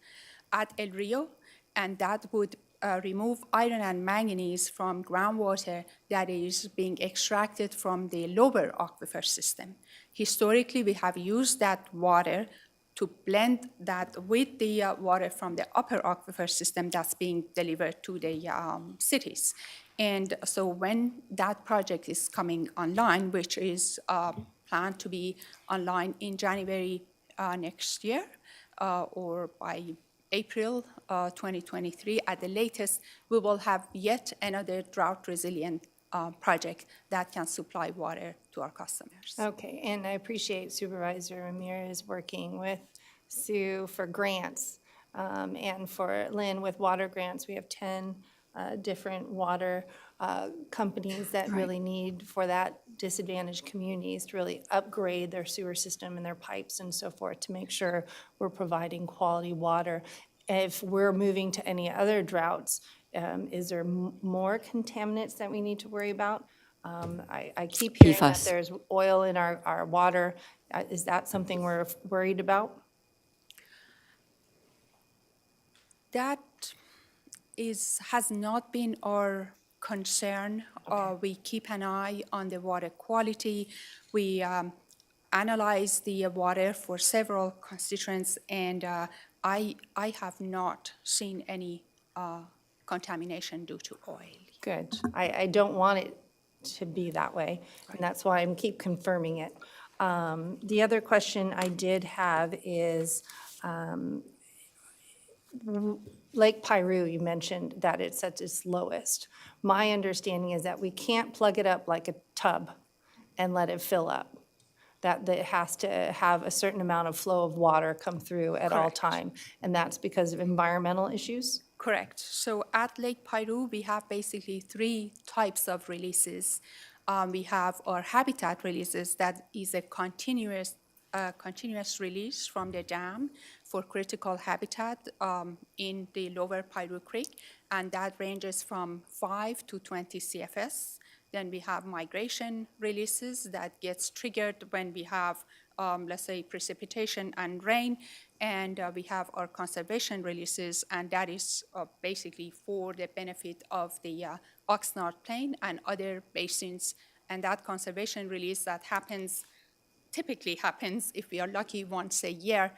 at El Rio, and that would remove iron and manganese from groundwater that is being extracted from the lower aquifer system. Historically, we have used that water to blend that with the water from the upper aquifer system that's being delivered to the cities. And so when that project is coming online, which is planned to be online in January next year, or by April 2023 at the latest, we will have yet another drought-resilient project that can supply water to our customers. Okay, and I appreciate Supervisor Ramirez working with Sue for grants, and for Lynn with water grants. We have 10 different water companies that really need for that disadvantaged communities to really upgrade their sewer system and their pipes and so forth to make sure we're providing quality water. If we're moving to any other droughts, is there more contaminants that we need to worry about? I keep hearing that PFAS. there's oil in our water. Is that something we're worried about? That has not been our concern. We keep an eye on the water quality. We analyze the water for several constituents, and I have not seen any contamination due to oil. Good. I don't want it to be that way, and that's why I keep confirming it. The other question I did have is, Lake Pyru, you mentioned that it's at its lowest. My understanding is that we can't plug it up like a tub and let it fill up. That it has to have a certain amount of flow of water come through at all Correct. time, and that's because of environmental issues? Correct. So at Lake Pyru, we have basically 3 types of releases. We have our habitat releases, that is a continuous release from the dam for critical habitat in the lower Pyru Creek, and that ranges from 5 to 20 CFS. Then we have migration releases that gets triggered when we have, let's say, precipitation and rain, and we have our conservation releases, and that is basically for the benefit of the Oxnard Plain and other basins, and that conservation release that typically happens, if we are lucky, once a year,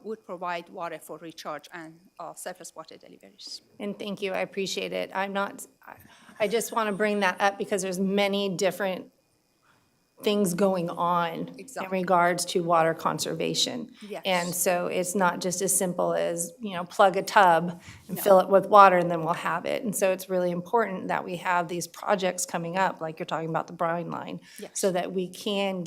would provide water for recharge and surface water deliveries. And thank you, I appreciate it. I just want to bring that up because there's many different things going on in Exactly. regards to water conservation. Yes. And so it's not just as simple as, plug a tub and fill it with water and then we'll have it. And so it's really important that we have these projects coming up, like you're talking about the brine line, Yes. so that we can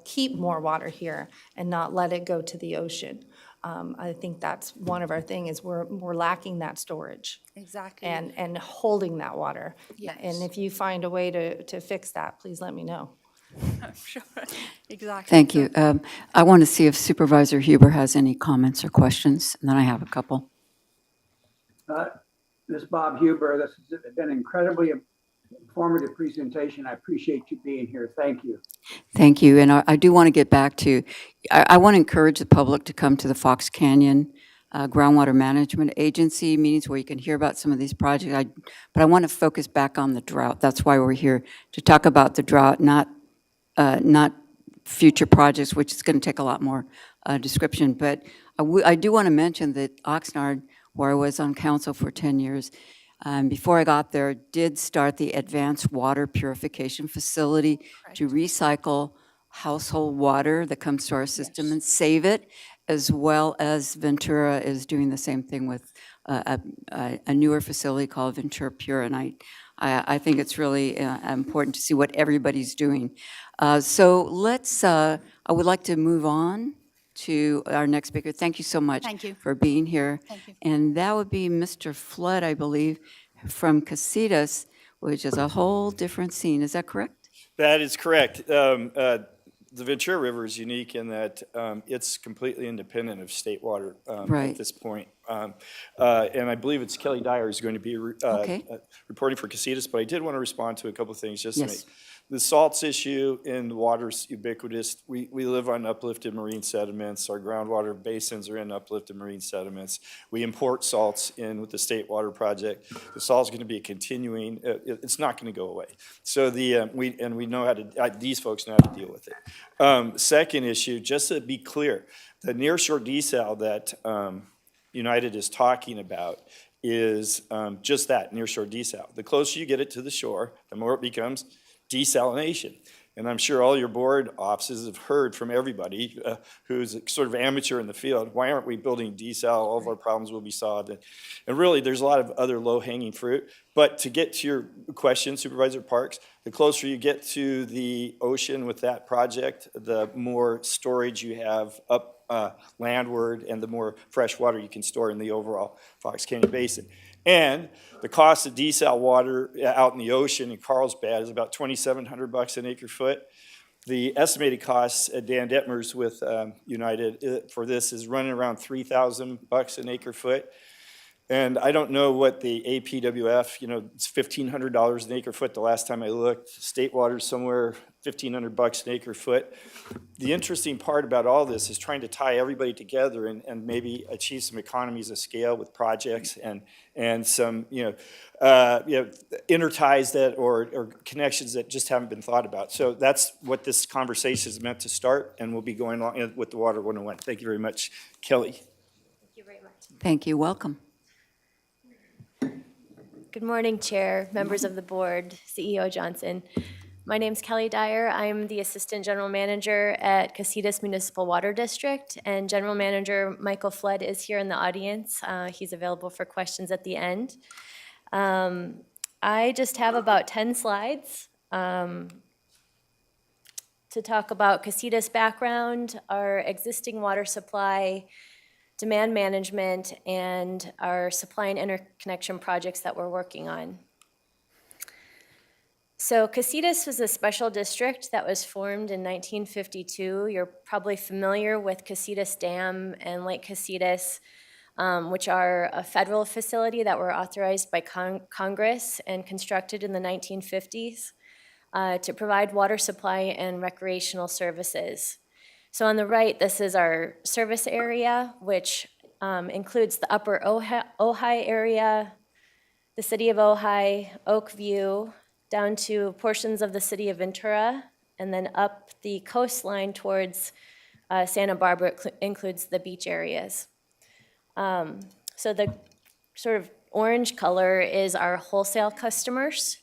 keep more water here and not let it go to the ocean. I think that's one of our things is we're lacking that storage Exactly. and holding that water. Yes. And if you find a way to fix that, please let me know. Sure, exactly. Thank you. I want to see if Supervisor Huber has any comments or questions, and then I have a couple. This is Bob Huber. This has been an incredibly informative presentation. I appreciate you being here. Thank you. Thank you, and I do want to get back to, I want to encourage the public to come to the Fox Canyon Groundwater Management Agency meetings where you can hear about some of these projects. But I want to focus back on the drought. That's why we're here, to talk about the drought, not future projects, which is going to take a lot more description. But I do want to mention that Oxnard, where I was on council for 10 years, before I got there, did start the advanced water purification facility to recycle household water that comes to our system and save it, as well as Ventura is doing the same thing with a newer facility called Ventura Pure. And I think it's really important to see what everybody's doing. So let's, I would like to move on to our next speaker. Thank you so much Thank you. for being here. Thank you. And that would be Mr. Flood, I believe, from Cayegas, which is a whole different scene. Is that correct? That is correct. The Ventura River is unique in that it's completely independent of state water Right. at this point. And I believe it's Kelly Dyer who's going to be Okay. reporting for Cayegas, but I did want to respond to a couple of things just to Yes. make. The salts issue in the water's ubiquitous. We live on uplifted marine sediments. Our groundwater basins are in uplifted marine sediments. We import salts in with the State Water Project. The salt's going to be continuing. It's not going to go away. So we know how to, these folks know how to deal with it. Second issue, just to be clear, the nearshore desal that United is talking about is just that, nearshore desal. The closer you get it to the shore, the more it becomes desalination. And I'm sure all your board offices have heard from everybody who's sort of amateur in the field, why aren't we building desal? All of our problems will be solved. And really, there's a lot of other low-hanging fruit. But to get to your question, Supervisor Parks, the closer you get to the ocean with that project, the more storage you have up landward and the more fresh water you can store in the overall Fox Canyon Basin. And the cost of desal water out in the ocean in Carlsbad is about $2,700 an acre foot. The estimated costs at Dan Detmer's with United for this is running around $3,000 an acre foot. And I don't know what the APWF, it's $1,500 an acre foot the last time I looked. State water's somewhere $1,500 an acre foot. The interesting part about all this is trying to tie everybody together and maybe achieve some economies of scale with projects and some interties that or connections that just haven't been thought about. So that's what this conversation is meant to start, and we'll be going on with the Water 101. Thank you very much, Kelly. Thank you very much. Thank you. Welcome. Good morning, Chair, members of the board, CEO Johnson. My name's Kelly Dyer. I'm the Assistant General Manager at Cayegas Municipal Water District, and General Manager Michael Flood is here in the audience. He's available for questions at the end. I just have about 10 slides to talk about Cayegas background, our existing water supply, demand management, and our supply and interconnection projects that we're working on. So Cayegas was a special district that was formed in 1952. You're probably familiar with Cayegas Dam and Lake Cayegas, which are a federal facility that were authorized by Congress and constructed in the 1950s to provide water supply and recreational services. So on the right, this is our service area, which includes the upper Ojai area, the city of Ojai, Oakview, down to portions of the city of Ventura, and then up the coastline towards Santa Barbara. Includes the beach areas. So the sort of orange color is our wholesale customers.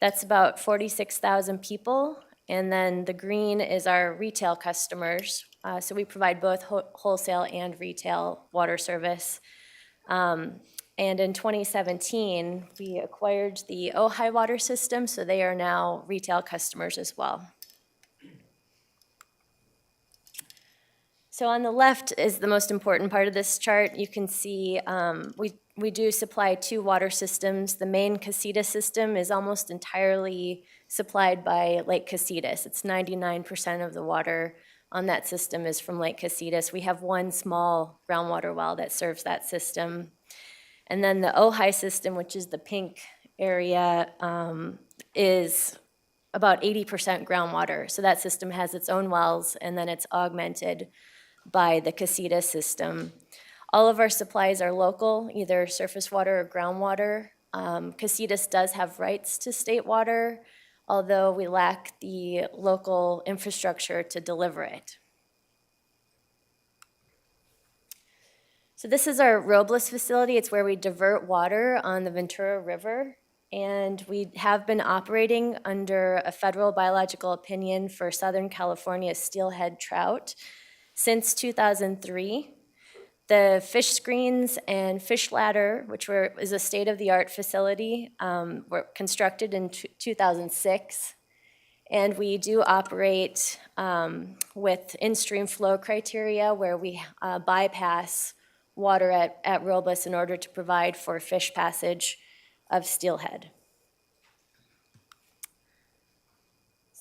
That's about 46,000 people. And then the green is our retail customers. So we provide both wholesale and retail water service. And in 2017, we acquired the Ojai water system, so they are now retail customers as well. So on the left is the most important part of this chart. You can see we do supply 2 water systems. The main Cayegas system is almost entirely supplied by Lake Cayegas. It's 99% of the water on that system is from Lake Cayegas. We have 1 small groundwater well that serves that system. And then the Ojai system, which is the pink area, is about 80% groundwater. So that system has its own wells, and then it's augmented by the Cayegas system. All of our supplies are local, either surface water or groundwater. Cayegas does have rights to state water, although we lack the local infrastructure to deliver it. So this is our Robles facility. It's where we divert water on the Ventura River. And we have been operating under a federal biological opinion for Southern California steelhead trout since 2003. The fish screens and fish ladder, which is a state-of-the-art facility, were constructed in 2006. And we do operate with in-stream flow criteria where we bypass water at Robles in order to provide for fish passage of steelhead.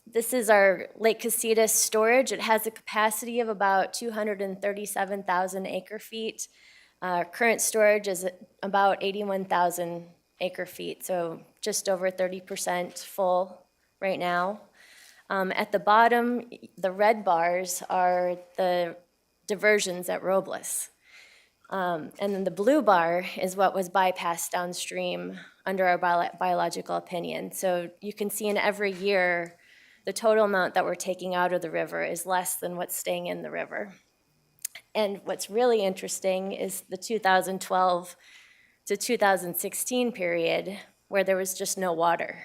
This is our Lake Cayegas storage. It has a capacity of about 237,000 acre feet. Current storage is about 81,000 acre feet, so just over 30% full right now. At the bottom, the red bars are the diversions at Robles. And then the blue bar is what was bypassed downstream under our biological opinion. So you can see in every year, the total amount that we're taking out of the river is less than what's staying in the river. And what's really interesting is the 2012 to 2016 period where there was just no water.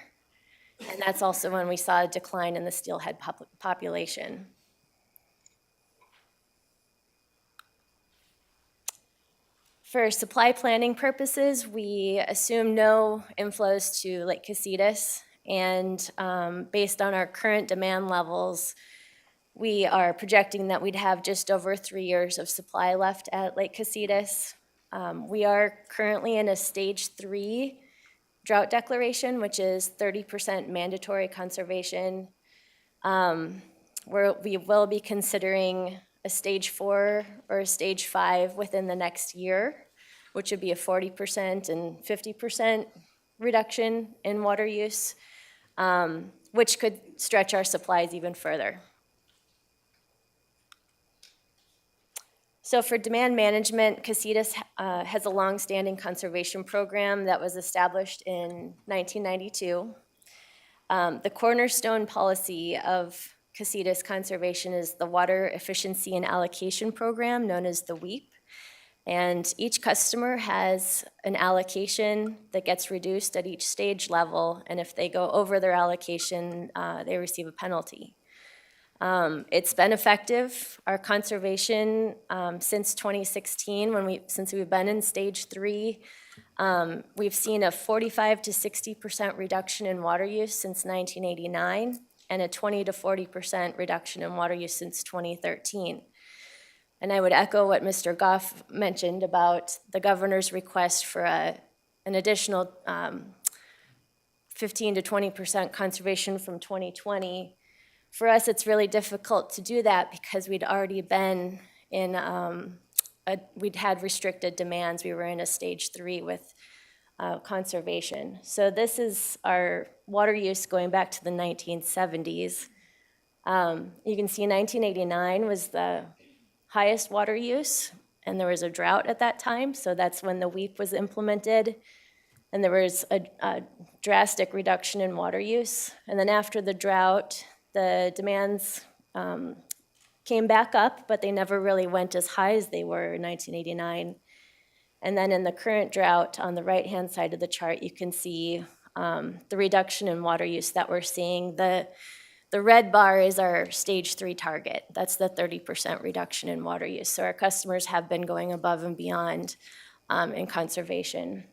And that's also when we saw a decline in the steelhead population. For supply planning purposes, we assume no inflows to Lake Casitas, and based on our current demand levels, we are projecting that we'd have just over 3 years of supply left at Lake Casitas. We are currently in a stage 3 drought declaration, which is 30% mandatory conservation. We will be considering a stage 4 or a stage 5 within the next year, which would be a 40% and 50% reduction in water use, which could stretch our supplies even further. So for demand management, Casitas has a long-standing conservation program that was established in 1992. The cornerstone policy of Casitas conservation is the Water Efficiency and Allocation Program, known as the WEAP. And each customer has an allocation that gets reduced at each stage level, and if they go over their allocation, they receive a penalty. It's been effective. Our conservation since 2016, since we've been in stage 3, we've seen a 45 to 60% reduction in water use since 1989, and a 20 to 40% reduction in water use since 2013. And I would echo what Mr. Goff mentioned about the governor's request for an additional 15 to 20% conservation from 2020. For us, it's really difficult to do that because we'd already been in, we'd had restricted demands. We were in a stage 3 with conservation. So this is our water use going back to the 1970s. You can see 1989 was the highest water use, and there was a drought at that time, so that's when the WEAP was implemented, and there was a drastic reduction in water use. And then after the drought, the demands came back up, but they never really went as high as they were in 1989. And then in the current drought, on the right-hand side of the chart, you can see the reduction in water use that we're seeing. The red bar is our stage 3 target. That's the 30% reduction in water use. So our customers have been going above and beyond in conservation.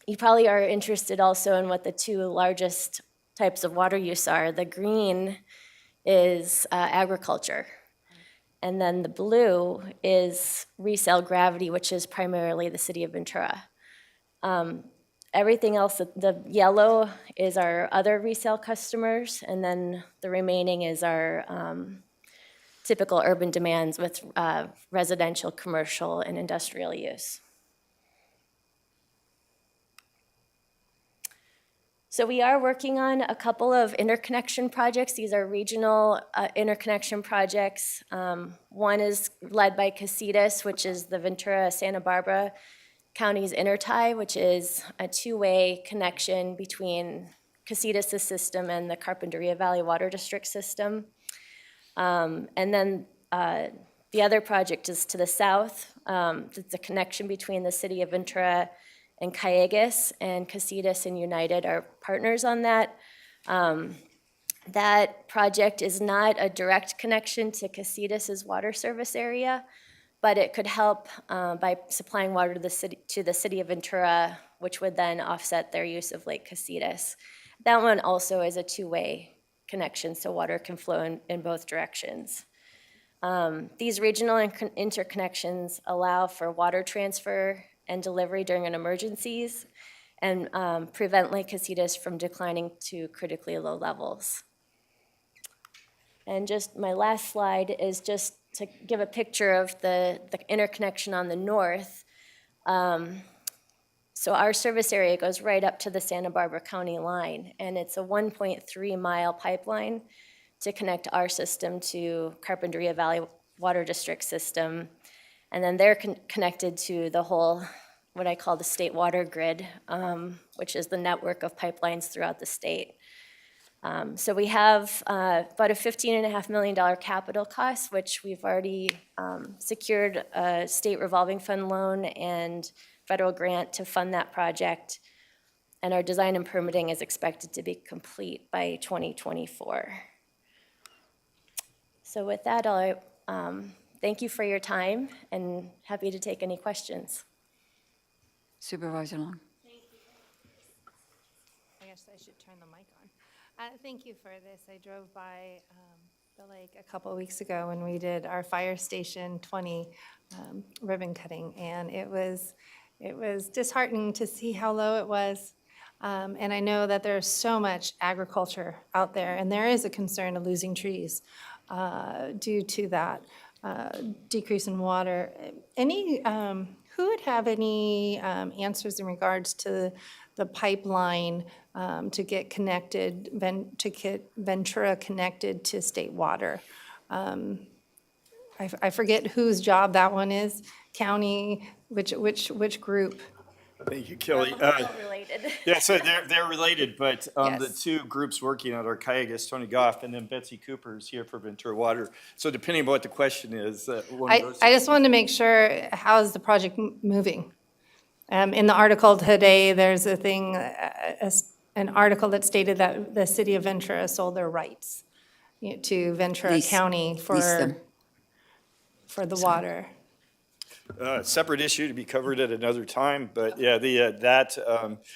You probably are interested also in what the 2 largest types of water use are. The green is agriculture. And then the blue is resale gravity, which is primarily the city of Ventura. Everything else, the yellow is our other resale customers, and then the remaining is our typical urban demands with residential, commercial, and industrial use. So we are working on a couple of interconnection projects. These are regional interconnection projects. One is led by Casitas, which is the Ventura-Santa Barbara County's intertie, which is a 2-way connection between Casitas' system and the Carpinteria Valley Water District system. And then the other project is to the south. It's a connection between the city of Ventura and Cayegas, and Casitas and United are partners on that. That project is not a direct connection to Casitas' water service area, but it could help by supplying water to the city of Ventura, which would then offset their use of Lake Casitas. That one also is a 2-way connection, so water can flow in both directions. These regional interconnections allow for water transfer and delivery during an emergencies and prevent Lake Casitas from declining to critically low levels. And just my last slide is just to give a picture of the interconnection on the north. So our service area goes right up to the Santa Barbara County line, and it's a 1.3-mile pipeline to connect our system to Carpinteria Valley Water District system. And then they're connected to the whole, what I call the state water grid, which is the network of pipelines throughout the state. So we have about a $15.5 million capital cost, which we've already secured a state revolving fund loan and federal grant to fund that project. And our design and permitting is expected to be complete by 2024. So with that, I'll thank you for your time and happy to take any questions. Supervisor Long. I guess I should turn the mic on. Thank you for this. I drove by the lake a couple of weeks ago when we did our Fire Station 20 ribbon cutting, and it was disheartening to see how low it was. And I know that there's so much agriculture out there, and there is a concern of losing trees due to that decrease in water. Who would have any answers in regards to the pipeline to get connected, to get Ventura connected to state water? I forget whose job that one is, county, which group? Thank you, Kelly. Related. Yeah, so they're related, but the Yes. two groups working on are Cayegas, Tony Goff, and then Betsy Cooper is here for Ventura Water. So depending on what the question is, one of those. I just wanted to make sure, how is the project moving? In the article today, there's a thing, an article that stated that the city of Ventura sold their rights to Ventura County lease them. for the water. Separate issue to be covered at another time, but yeah, they have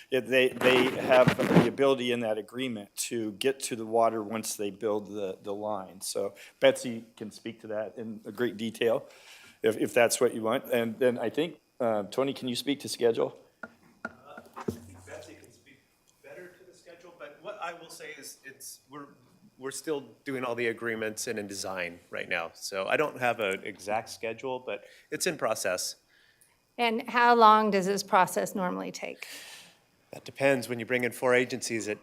the ability in that agreement to get to the water once they build the line. So Betsy can speak to that in a great detail, if that's what you want. And then I think, Tony, can you speak to schedule? I think Betsy can speak better to the schedule, but what I will say is we're still doing all the agreements and in design right now. So I don't have an exact schedule, but it's in process. And how long does this process normally take? That depends. When you bring in 4 agencies, it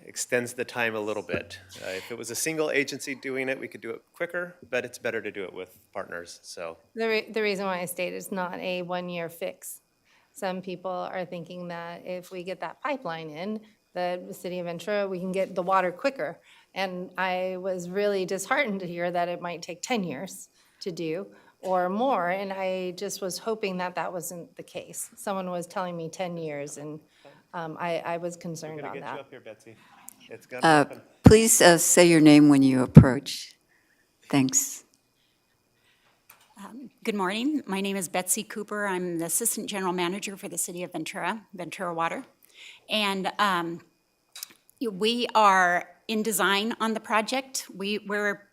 extends the time a little bit. If it was a single agency doing it, we could do it quicker, but it's better to do it with partners, so. The reason why I state it's not a one-year fix. Some people are thinking that if we get that pipeline in, the city of Ventura, we can get the water quicker. And I was really disheartened to hear that it might take 10 years to do or more, and I just was hoping that that wasn't the case. Someone was telling me 10 years, and I was concerned We're on gonna get you that. up here, Betsy. It's gonna happen. Please say your name when you approach. Thanks. Good morning. My name is Betsy Cooper. I'm the Assistant General Manager for the City of Ventura, Ventura Water. And we are in design on the project. We're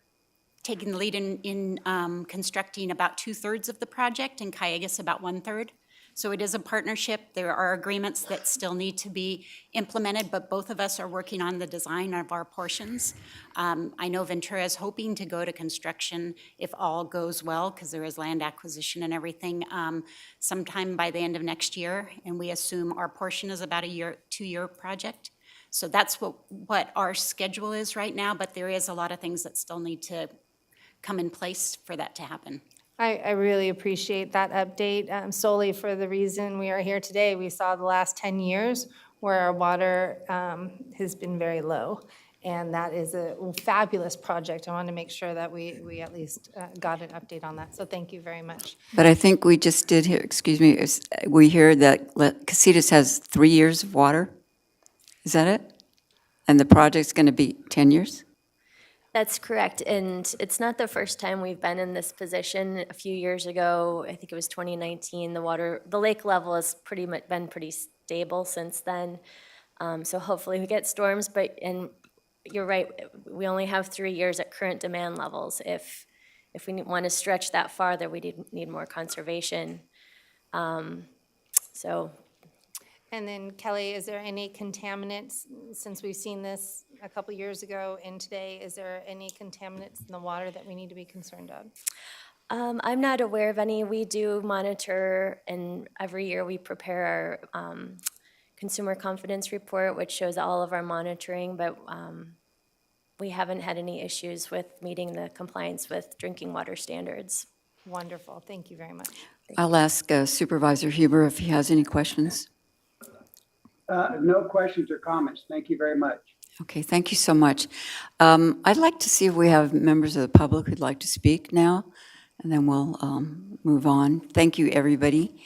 taking the lead in constructing about 2/3 of the project, and Cayegas about 1/3. So it is a partnership. There are agreements that still need to be implemented, but both of us are working on the design of our portions. I know Ventura is hoping to go to construction if all goes well, because there is land acquisition and everything, sometime by the end of next year, and we assume our portion is about a 2-year project. So that's what our schedule is right now, but there is a lot of things that still need to come in place for that to happen. I really appreciate that update solely for the reason we are here today. We saw the last 10 years where our water has been very low, and that is a fabulous project. I want to make sure that we at least got an update on that, so thank you very much. But I think we just did hear, excuse me, we hear that Casitas has 3 years of water. Is that it? And the project's going to be 10 years? That's correct, and it's not the first time we've been in this position. A few years ago, I think it was 2019, the lake level has been pretty stable since then. So hopefully we get storms, and you're right, we only have 3 years at current demand levels. If we want to stretch that farther, we need more conservation. And then Kelly, is there any contaminants, since we've seen this a couple years ago and today, is there any contaminants in the water that we need to be concerned of? I'm not aware of any. We do monitor, and every year we prepare our consumer confidence report, which shows all of our monitoring, but we haven't had any issues with meeting the compliance with drinking water standards. Wonderful. Thank you very much. I'll ask Supervisor Huber if he has any questions. No questions or comments. Thank you very much. Okay, thank you so much. I'd like to see if we have members of the public who'd like to speak now, and then we'll move on. Thank you, everybody.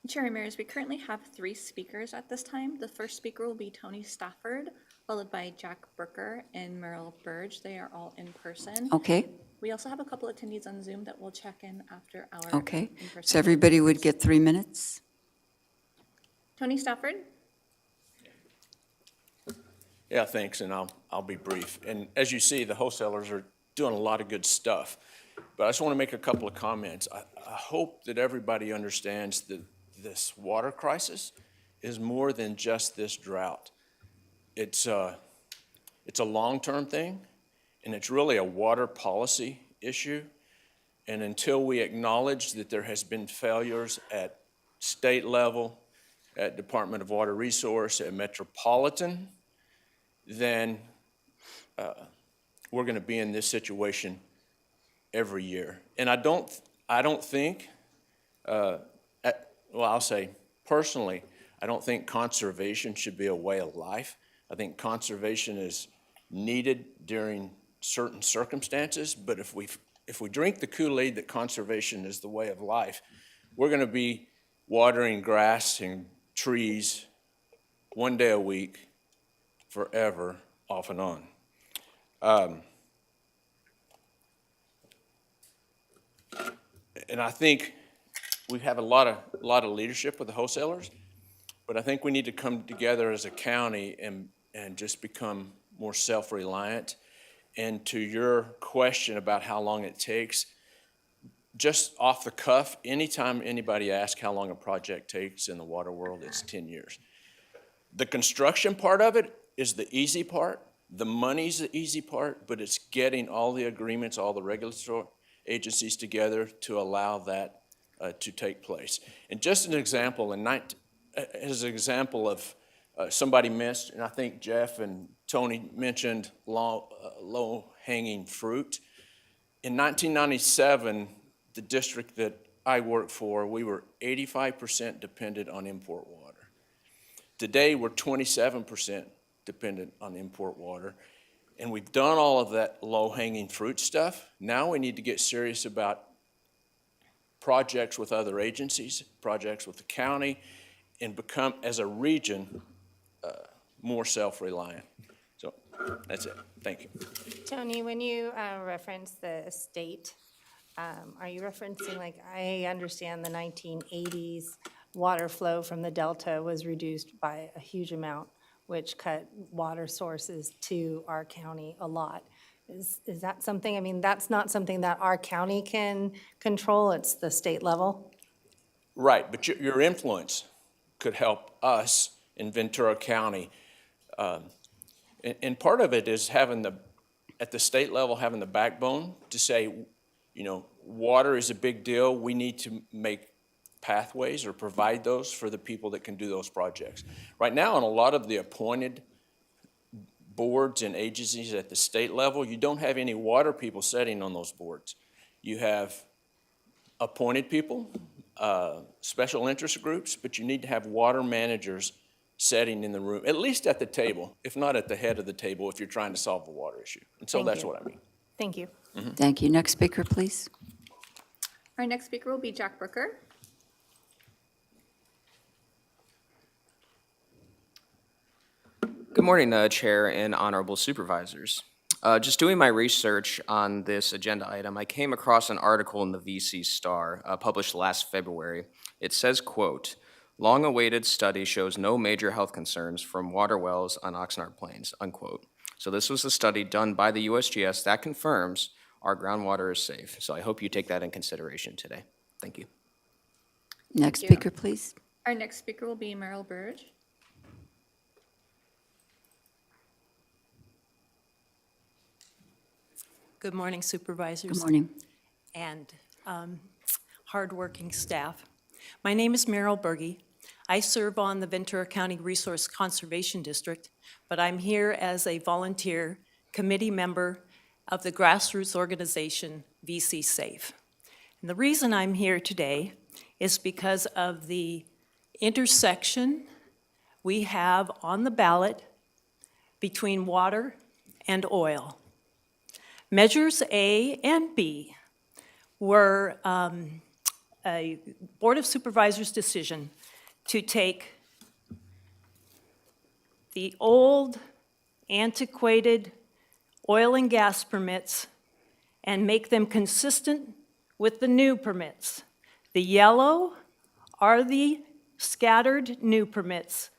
Chair Ramirez, we currently have 3 speakers at this time. The first speaker will be Tony Stafford, followed by Jack Burker and Meryl Bergey. They are all in person. Okay, We also have a couple attendees on Zoom that will check in after our okay. in-person So everybody would meetings. get 3 minutes? Tony Stafford? Yeah, thanks, and I'll be brief. And as you see, the wholesalers are doing a lot of good stuff. But I just want to make a couple of comments. I hope that everybody understands that this water crisis is more than just this drought. It's a long-term thing, and it's really a water policy issue. And until we acknowledge that there has been failures at state level, at Department of Water Resource, at Metropolitan, then we're going to be in this situation every year. And I don't think, well, I'll say personally, I don't think conservation should be a way of life. I think conservation is needed during certain circumstances, but if we drink the Kool-Aid that conservation is the way of life, we're going to be watering grass and trees 1 day a week forever, off and on. And I think we have a lot of leadership with the wholesalers, but I think we need to come together as a county and just become more self-reliant. And to your question about how long it takes, just off the cuff, anytime anybody asks how long a project takes in the water world, it's 10 years. The construction part of it is the easy part. The money's the easy part, but it's getting all the agreements, all the regulatory agencies together to allow that to take place. And just an example, as an example of somebody missed, and I think Jeff and Tony mentioned low-hanging fruit. In 1997, the district that I worked for, we were 85% dependent on import water. Today, we're 27% dependent on import water, and we've done all of that low-hanging fruit stuff. Now we need to get serious about projects with other agencies, projects with the county, and become, as a region, more self-reliant. So that's it. Thank you. Tony, when you reference the state, are you referencing, like, I understand the 1980s water flow from the Delta was reduced by a huge amount, which cut water sources to our county a lot. Is that something, I mean, that's not something that our county can control, it's the state level? Right, but your influence could help us in Ventura County. And part of it is at the state level, having the backbone to say, you know, water is a big deal. We need to make pathways or provide those for the people that can do those projects. Right now, on a lot of the appointed boards and agencies at the state level, you don't have any water people sitting on those boards. You have appointed people, special interest groups, but you need to have water managers sitting in the room, at least at the table, if not at the head of the table, if you're trying to solve a water issue. And so that's what I mean. Thank you. Mm-hmm. Thank you. Next speaker, please. Our next speaker will be Jack Burker. Good morning, Chair and Honorable Supervisors. Just doing my research on this agenda item, I came across an article in the VC Star published last February. It says, quote, "Long-awaited study shows no major health concerns from water wells on Oxnard Plains," unquote. So this was a study done by the USGS that confirms our groundwater is safe. So I hope you take that in consideration today. Thank you. Next speaker, please. Our next speaker will be Meryl Bergey. Good morning, Supervisors. Good morning. and hardworking staff. My name is Meryl Bergey. I serve on the Ventura County Resource Conservation District, but I'm here as a volunteer committee member of the grassroots organization VC Safe. And the reason I'm here today is because of the intersection we have on the ballot between water and oil. Measures A and B were a Board of Supervisors decision to take the old, antiquated oil and gas permits and make them consistent with the new permits. The yellow are the scattered new permits.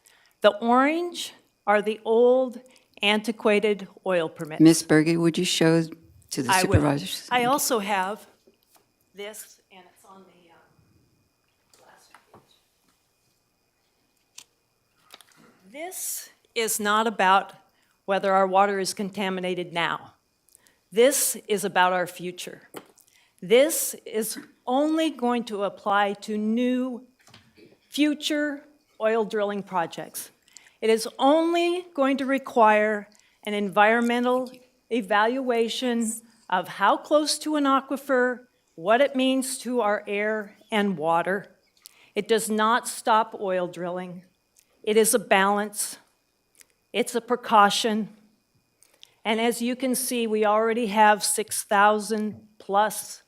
The orange are the old, antiquated oil permits. Ms. Bergey, would you show to the I will. supervisors? I also have this, and it's on the last page. This is not about whether our water is contaminated now. This is about our future. This is only going to apply to new future oil drilling projects. It is only going to require an environmental evaluation of how close to an aquifer, what it means to our air and water. It does not stop oil drilling. It is a balance. It's a precaution. And as you can see, we already have 6,000 plus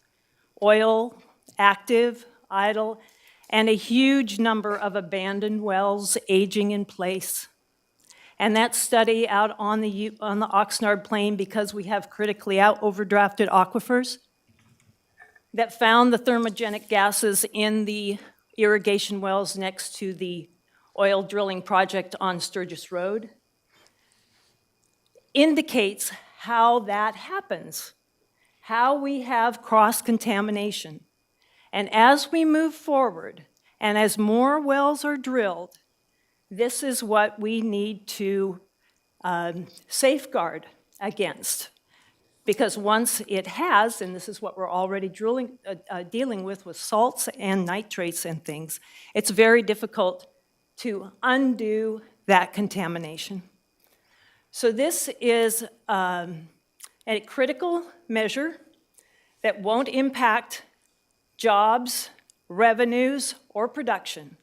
oil active, idle, and a huge number of abandoned wells aging in place. And that study out on the Oxnard Plain, because we have critically overdrafted aquifers, that found the thermogenic gases in the irrigation wells next to the oil drilling project on Sturgis Road, indicates how that happens, how we have cross-contamination. And as we move forward, and as more wells are drilled, this is what we need to safeguard against. Because once it has, and this is what we're already dealing with salts and nitrates and things, it's very difficult to undo that contamination. So this is a critical measure that won't impact jobs, revenues, or production.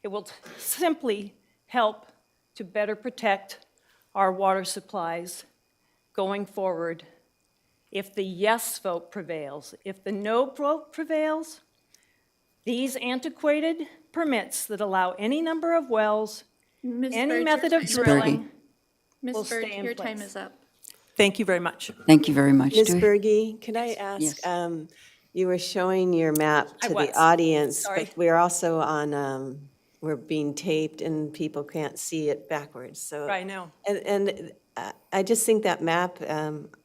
It will simply help to better protect our water supplies going forward. If the yes vote prevails, if the no vote prevails, these antiquated permits that allow any number of wells, any method of drilling, Ms. will stay Berg, in your place. time is up. Thank you very much. Thank you very much. Ms. Do we- Bergey, could I ask, Yes. you were showing your map I to was. the audience, Sorry. but we're also on, we're being taped and people can't see it backwards, so. I know. And I just think that map,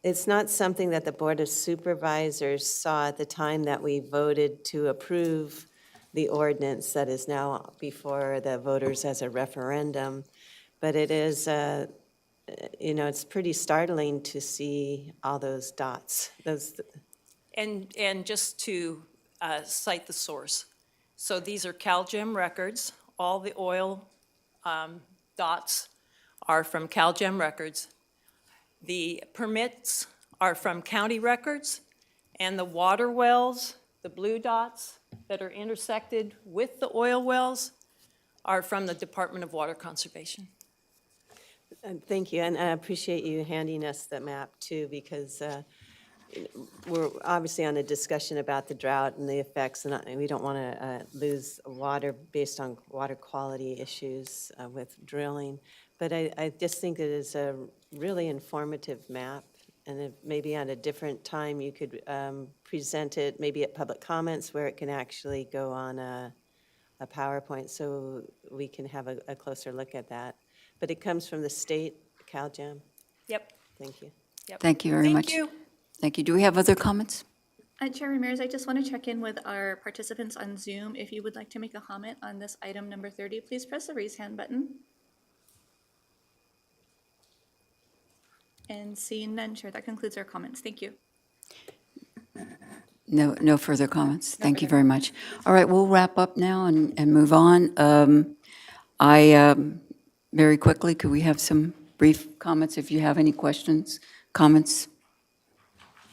it's not something that the Board of Supervisors saw at the time that we voted to approve the ordinance that is now before the voters as a referendum. But it is, it's pretty startling to see all those dots. And just to cite the source. So these are CalGEM records. All the oil dots are from CalGEM records. The permits are from county records, and the water wells, the blue dots that are intersected with the oil wells, are from the Department of Water Conservation. Thank you, and I appreciate you handing us the map too, because we're obviously on a discussion about the drought and the effects, and we don't want to lose water based on water quality issues with drilling. But I just think it is a really informative map, and maybe at a different time you could present it, maybe at public comments where it can actually go on a PowerPoint so we can have a closer look at that. But it comes from the state, CalGEM. Yep. Thank you. Yep. Thank you very much. Thank you. Thank you. Do we have other comments? Chair Ramirez, I just want to check in with our participants on Zoom. If you would like to make a comment on this item number 30, please press the raise hand button. And seeing none, Chair, that concludes our comments. Thank you. No further comments. Thank you very much. All right, we'll wrap up now and move on. Very quickly, could we have some brief comments if you have any questions, comments?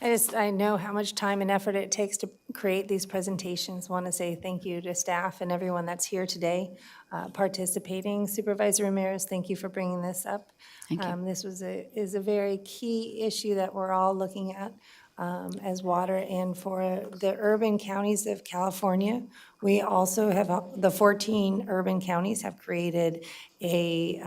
I know how much time and effort it takes to create these presentations. Want to say thank you to staff and everyone that's here today participating. Supervisor Ramirez, thank you for bringing this up. Thank you. This is a very key issue that we're all looking at as water. And for the urban counties of California, we also have, the 14 urban counties have created a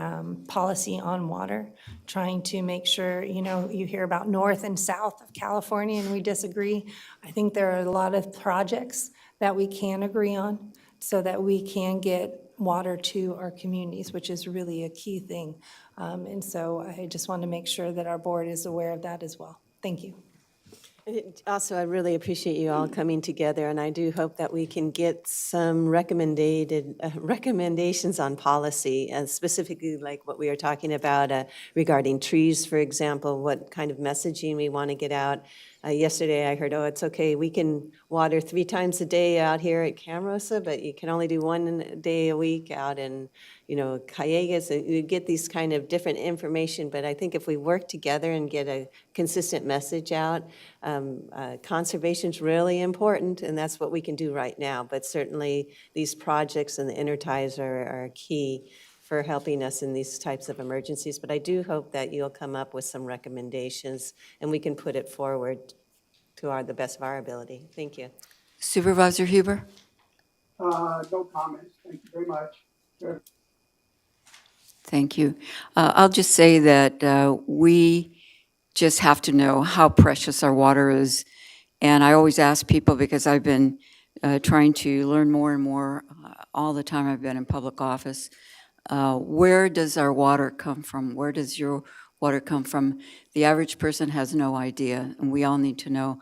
policy on water, trying to make sure, you hear about north and south of California and we disagree. I think there are a lot of projects that we can agree on so that we can get water to our communities, which is really a key thing. And so I just want to make sure that our board is aware of that as well. Thank you. Also, I really appreciate you all coming together, and I do hope that we can get some recommendations on policy, specifically like what we are talking about regarding trees, for example, what kind of messaging we want to get out. Yesterday, I heard, it's okay, we can water 3 times a day out here at Camarosa, but you can only do 1 day a week out in, Cayegas. You get these kind of different information, but I think if we work together and get a consistent message out, conservation's really important, and that's what we can do right now. But certainly, these projects and the interties are key for helping us in these types of emergencies. But I do hope that you'll come up with some recommendations and we can put it forward to the best of our ability. Thank you. Supervisor Huber? No comments. Thank you very much. Sure. Thank you. I'll just say that we just have to know how precious our water is. And I always ask people, because I've been trying to learn more and more all the time I've been in public office, where does our water come from? Where does your water come from? The average person has no idea, and we all need to know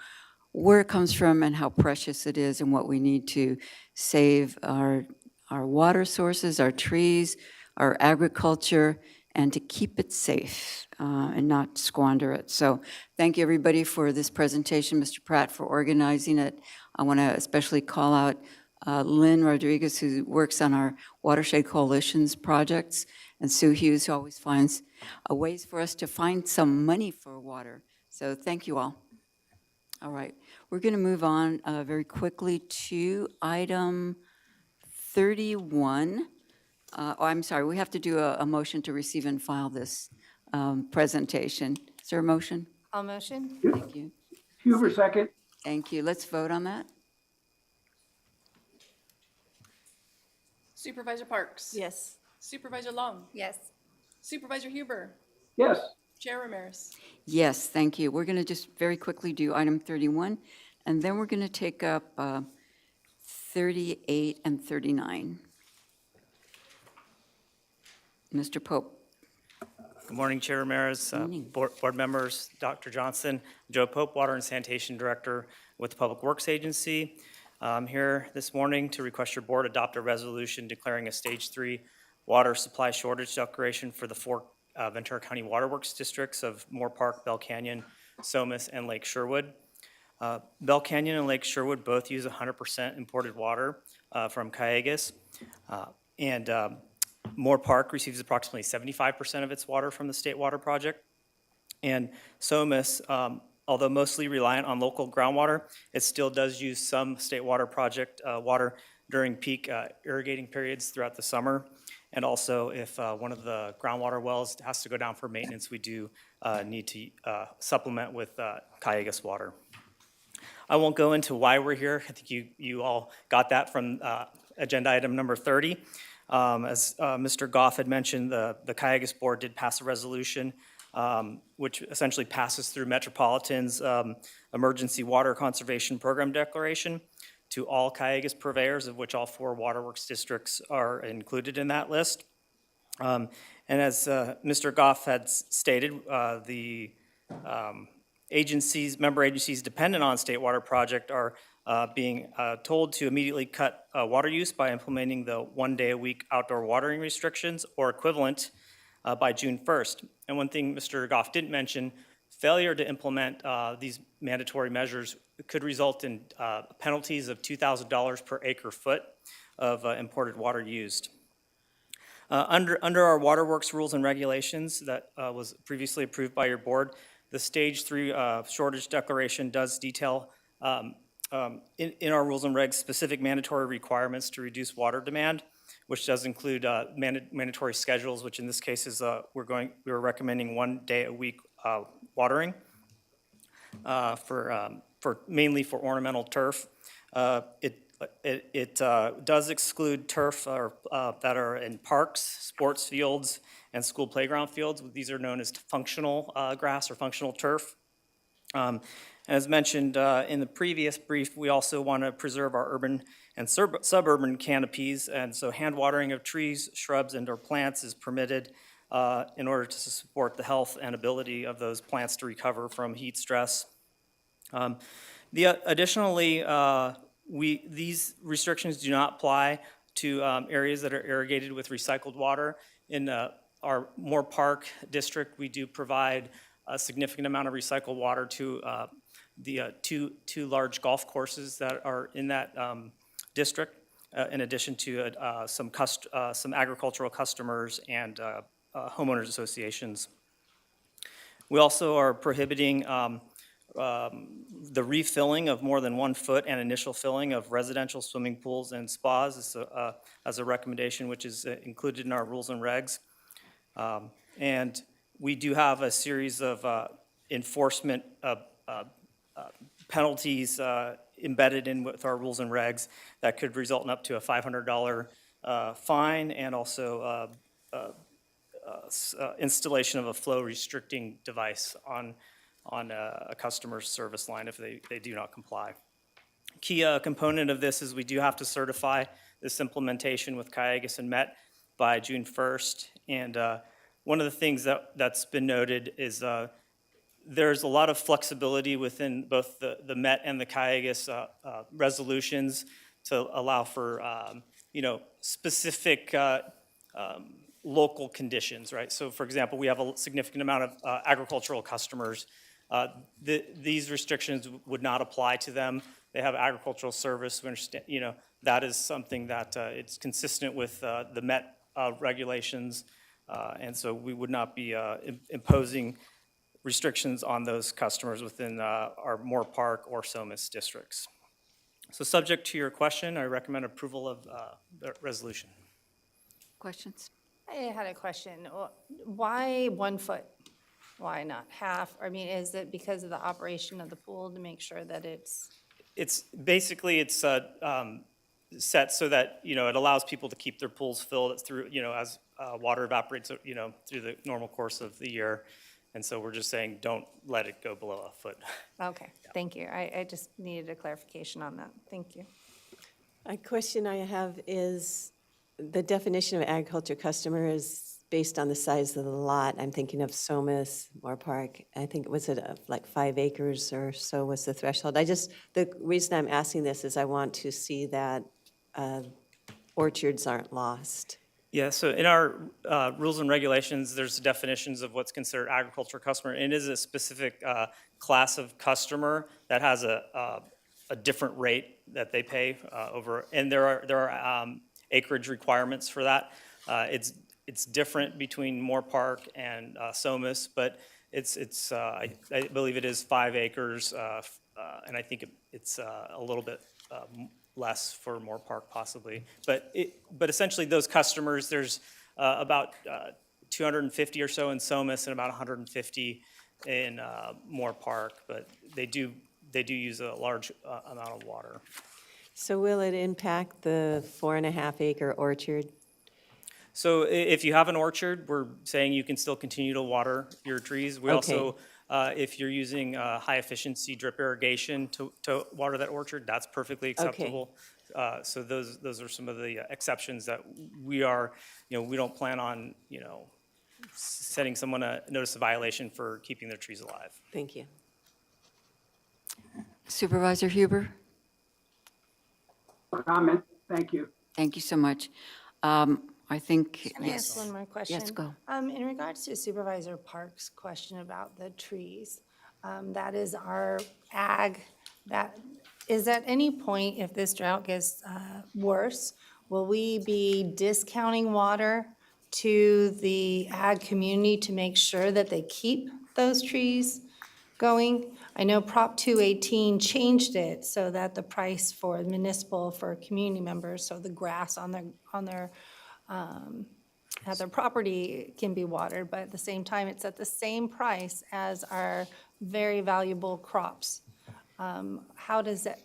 where it comes from and how precious it is and what we need to save our water sources, our trees, our agriculture, and to keep it safe and not squander it. So thank you, everybody, for this presentation. Mr. Pratt, for organizing it. I want to especially call out Lynn Rodriguez, who works on our Watershed Coalitions projects, and Sue Hughes, who always finds ways for us to find some money for water. So thank you all. All right, we're going to move on very quickly to item 31. I'm sorry, we have to do a motion to receive and file this presentation. Is there a motion? I'll motion. Thank you. Huber, second. Thank you. Let's vote on that. Supervisor Parks? Yes. Supervisor Long? Yes. Supervisor Huber? Yes. Chair Ramirez? Yes, thank you. We're going to just very quickly do item 31, and then we're going to take up 38 and 39. Mr. Pope. Good morning, Chair Ramirez, board members, Dr. Johnson, Joe Pope, Water and Sanitation Director with the Public Works Agency. I'm here this morning to request your board adopt a resolution declaring a Stage 3 water supply shortage declaration for the 4 Ventura County Waterworks districts of Moore Park, Bell Canyon, Somas, and Lake Sherwood. Bell Canyon and Lake Sherwood both use 100% imported water from Cayegas, and Moore Park receives approximately 75% of its water from the State Water Project. And Somas, although mostly reliant on local groundwater, it still does use some State Water Project water during peak irrigating periods throughout the summer. And also, if one of the groundwater wells has to go down for maintenance, we do need to supplement with Cayegas water. I won't go into why we're here. I think you all got that from agenda item number 30. As Mr. Goff had mentioned, the Cayegas board did pass a resolution which essentially passes through Metropolitan's Emergency Water Conservation Program declaration to all Cayegas purveyors, of which all 4 waterworks districts are included in that list. And as Mr. Goff had stated, the member agencies dependent on State Water Project are being told to immediately cut water use by implementing the 1-day-a-week outdoor watering restrictions or equivalent by June 1st. And one thing Mr. Goff didn't mention, Failure to implement these mandatory measures could result in penalties of $2,000 per acre foot of imported water used. Under our waterworks rules and regulations that was previously approved by your board, the Stage 3 shortage declaration does detail in our rules and regs specific mandatory requirements to reduce water demand, which does include mandatory schedules, which in this case is we're recommending 1 day a week watering for mainly for ornamental turf. It does exclude turf that are in parks, sports fields, and school playground fields. These are known as functional grass or functional turf. As mentioned in the previous brief, we also want to preserve our urban and suburban canopies, and so hand watering of trees, shrubs, and/or plants is permitted in order to support the health and ability of those plants to recover from heat stress. Additionally, these restrictions do not apply to areas that are irrigated with recycled water. In our Moore Park district, we do provide a significant amount of recycled water to the two large golf courses that are in that district, in addition to some agricultural customers and homeowners associations. We also are prohibiting the refilling of more than 1 foot and initial filling of residential swimming pools and spas as a recommendation, which is included in our rules and regs. And we do have a series of enforcement penalties embedded in with our rules and regs that could result in up to a $500 fine, and also installation of a flow restricting device on a customer's service line if they do not comply. Key component of this is we do have to certify this implementation with Cayegas and Met by June 1st. And one of the things that's been noted is there's a lot of flexibility within both the Met and the Cayegas resolutions to allow for specific local conditions, right? So for example, we have a significant amount of agricultural customers. These restrictions would not apply to them. They have agricultural service. We understand, that is something that it's consistent with the Met regulations, and so we would not be imposing restrictions on those customers within our Moore Park or Somas districts. So subject to your question, I recommend approval of the resolution. Questions? I had a question. Why 1 foot? Why not half? I mean, is it because of the operation of the pool to make sure that it's basically set so that, it allows people to keep their pools filled through, as water evaporates, through the normal course of the year. And so we're just saying, don't let it go below 1 foot. Okay, thank you. I just needed a clarification on that. Thank you. A question I have is, the definition of agriculture customer is based on the size of the lot. I'm thinking of Somas, Moore Park. I think, was it like 5 acres or so was the threshold? The reason I'm asking this is I want to see that orchards aren't lost. Yeah, so in our rules and regulations, there's definitions of what's considered agriculture customer, and it is a specific class of customer that has a different rate that they pay over, and there are acreage requirements for that. It's different between Moore Park and Somas, but I believe it is 5 acres, and I think it's a little bit less for Moore Park possibly. But essentially those customers, there's about 250 or so in Somas and about 150 in Moore Park, but they do use a large amount of water. So will it impact the 4.5 acre orchard? So if you have an orchard, we're saying you can still continue to water your trees. We also, if you're using high efficiency drip irrigation to water that orchard, that's perfectly acceptable. So those are some of the exceptions that we don't plan on, setting someone a notice of violation for keeping their trees alive. Thank you. Supervisor Huber? Comment. Thank you. Thank you so much. I think, Can I ask one more question? Yes, go. In regards to Supervisor Park's question about the trees, that is our ag, that, is at any point, if this drought gets worse, will we be discounting water to the ag community to make sure that they keep those trees going? I know Prop 218 changed it so that the price for municipal, for community members, so the grass on their at their property can be watered, but at the same time, it's at the same price as our very valuable crops. How does that,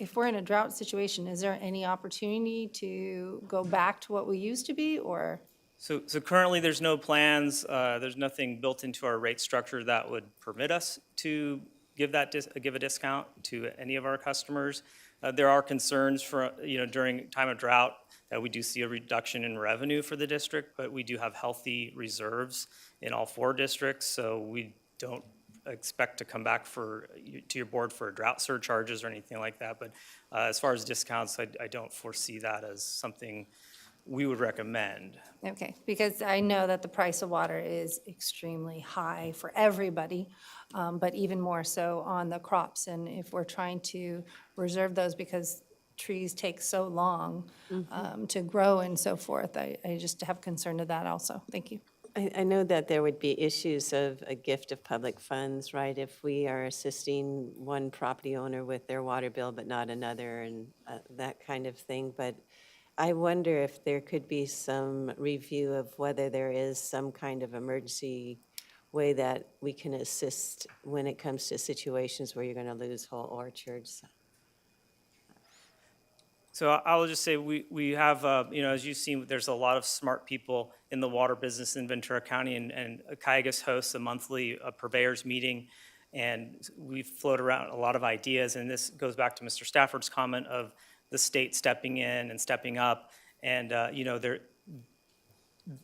if we're in a drought situation, is there any opportunity to go back to what we used to be, or? So currently, there's no plans, there's nothing built into our rate structure that would permit us to give a discount to any of our customers. There are concerns for, during time of drought, that we do see a reduction in revenue for the district, but we do have healthy reserves in all 4 districts, so we don't expect to come back to your board for drought surcharges or anything like that. But as far as discounts, I don't foresee that as something we would recommend. Okay, because I know that the price of water is extremely high for everybody, but even more so on the crops. And if we're trying to reserve those because trees take so long to grow and so forth, I just have concern to that also. Thank you. I know that there would be issues of a gift of public funds, right? If we are assisting one property owner with their water bill but not another, and that kind of thing. But I wonder if there could be some review of whether there is some kind of emergency way that we can assist when it comes to situations where you're going to lose whole orchards. So I will just say we have, as you've seen, there's a lot of smart people in the water business in Ventura County, and Cayegas hosts a monthly purveyors meeting, and we float around a lot of ideas, and this goes back to Mr. Stafford's comment of the state stepping in and stepping up, and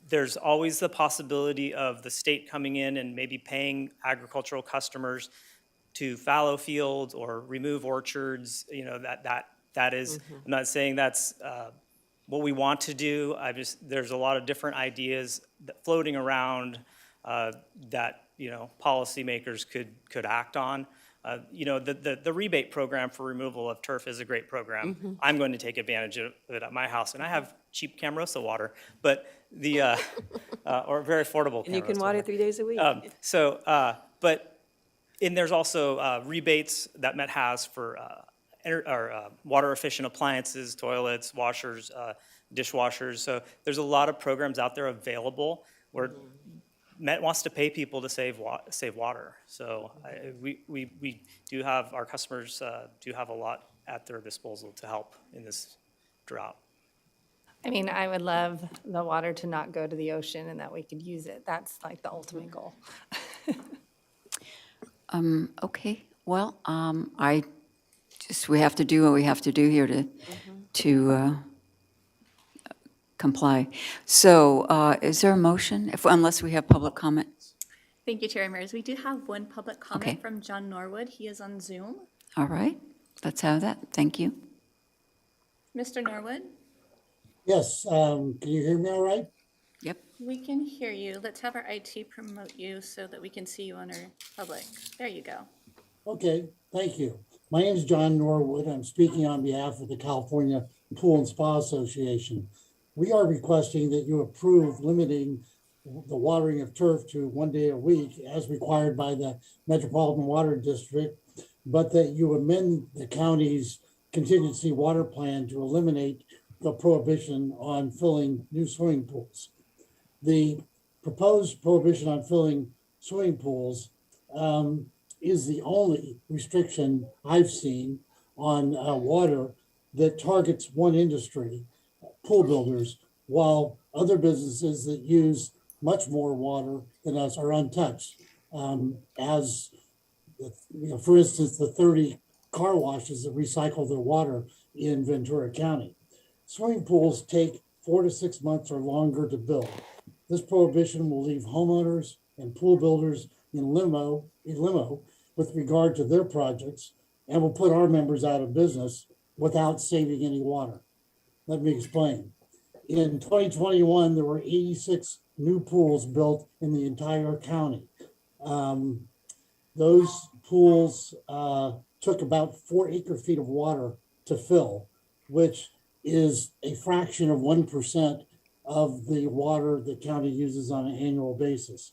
there's always the possibility of the state coming in and maybe paying agricultural customers to fallow fields or remove orchards, that is, I'm not saying that's what we want to do. There's a lot of different ideas floating around that, policymakers could act on. The rebate program for removal of turf is a great program. I'm going to take advantage of it at my house, and I have cheap Camarosa water, but or very affordable. And you can water 3 days a week. And there's also rebates that Met has for water efficient appliances, toilets, washers, dishwashers. So there's a lot of programs out there available where Met wants to pay people to save water. So we do have, our customers do have a lot at their disposal to help in this drought. I mean, I would love the water to not go to the ocean and that we could use it. That's like the ultimate goal. Okay, well, we have to do what we have to do here to comply. So is there a motion, unless we have public comment? Thank you, Chair Ramirez. We do have one public comment Okay. from John Norwood. He is on Zoom. All right, let's have that. Thank you. Mr. Norwood, Yes, can you hear me all right? Yep. we can hear you. Let's have our IT promote you so that we can see you on our public. There you go. Okay, thank you. My name is John Norwood. I'm speaking on behalf of the California Pool and Spa Association. We are requesting that you approve limiting the watering of turf to 1 day a week as required by the Metropolitan Water District, but that you amend the county's contingency water plan to eliminate the prohibition on filling new swimming pools. The proposed prohibition on filling swimming pools is the only restriction I've seen on water that targets one industry, pool builders, while other businesses that use much more water than us are untouched. For instance, the 30 car washes that recycle their water in Ventura County. Swimming pools take 4 to 6 months or longer to build. This prohibition will leave homeowners and pool builders in limbo with regard to their projects and will put our members out of business without saving any water. Let me explain. In 2021, there were 86 new pools built in the entire county. Those pools took about 4 acre-feet of water to fill, which is a fraction of 1% of the water the county uses on an annual basis.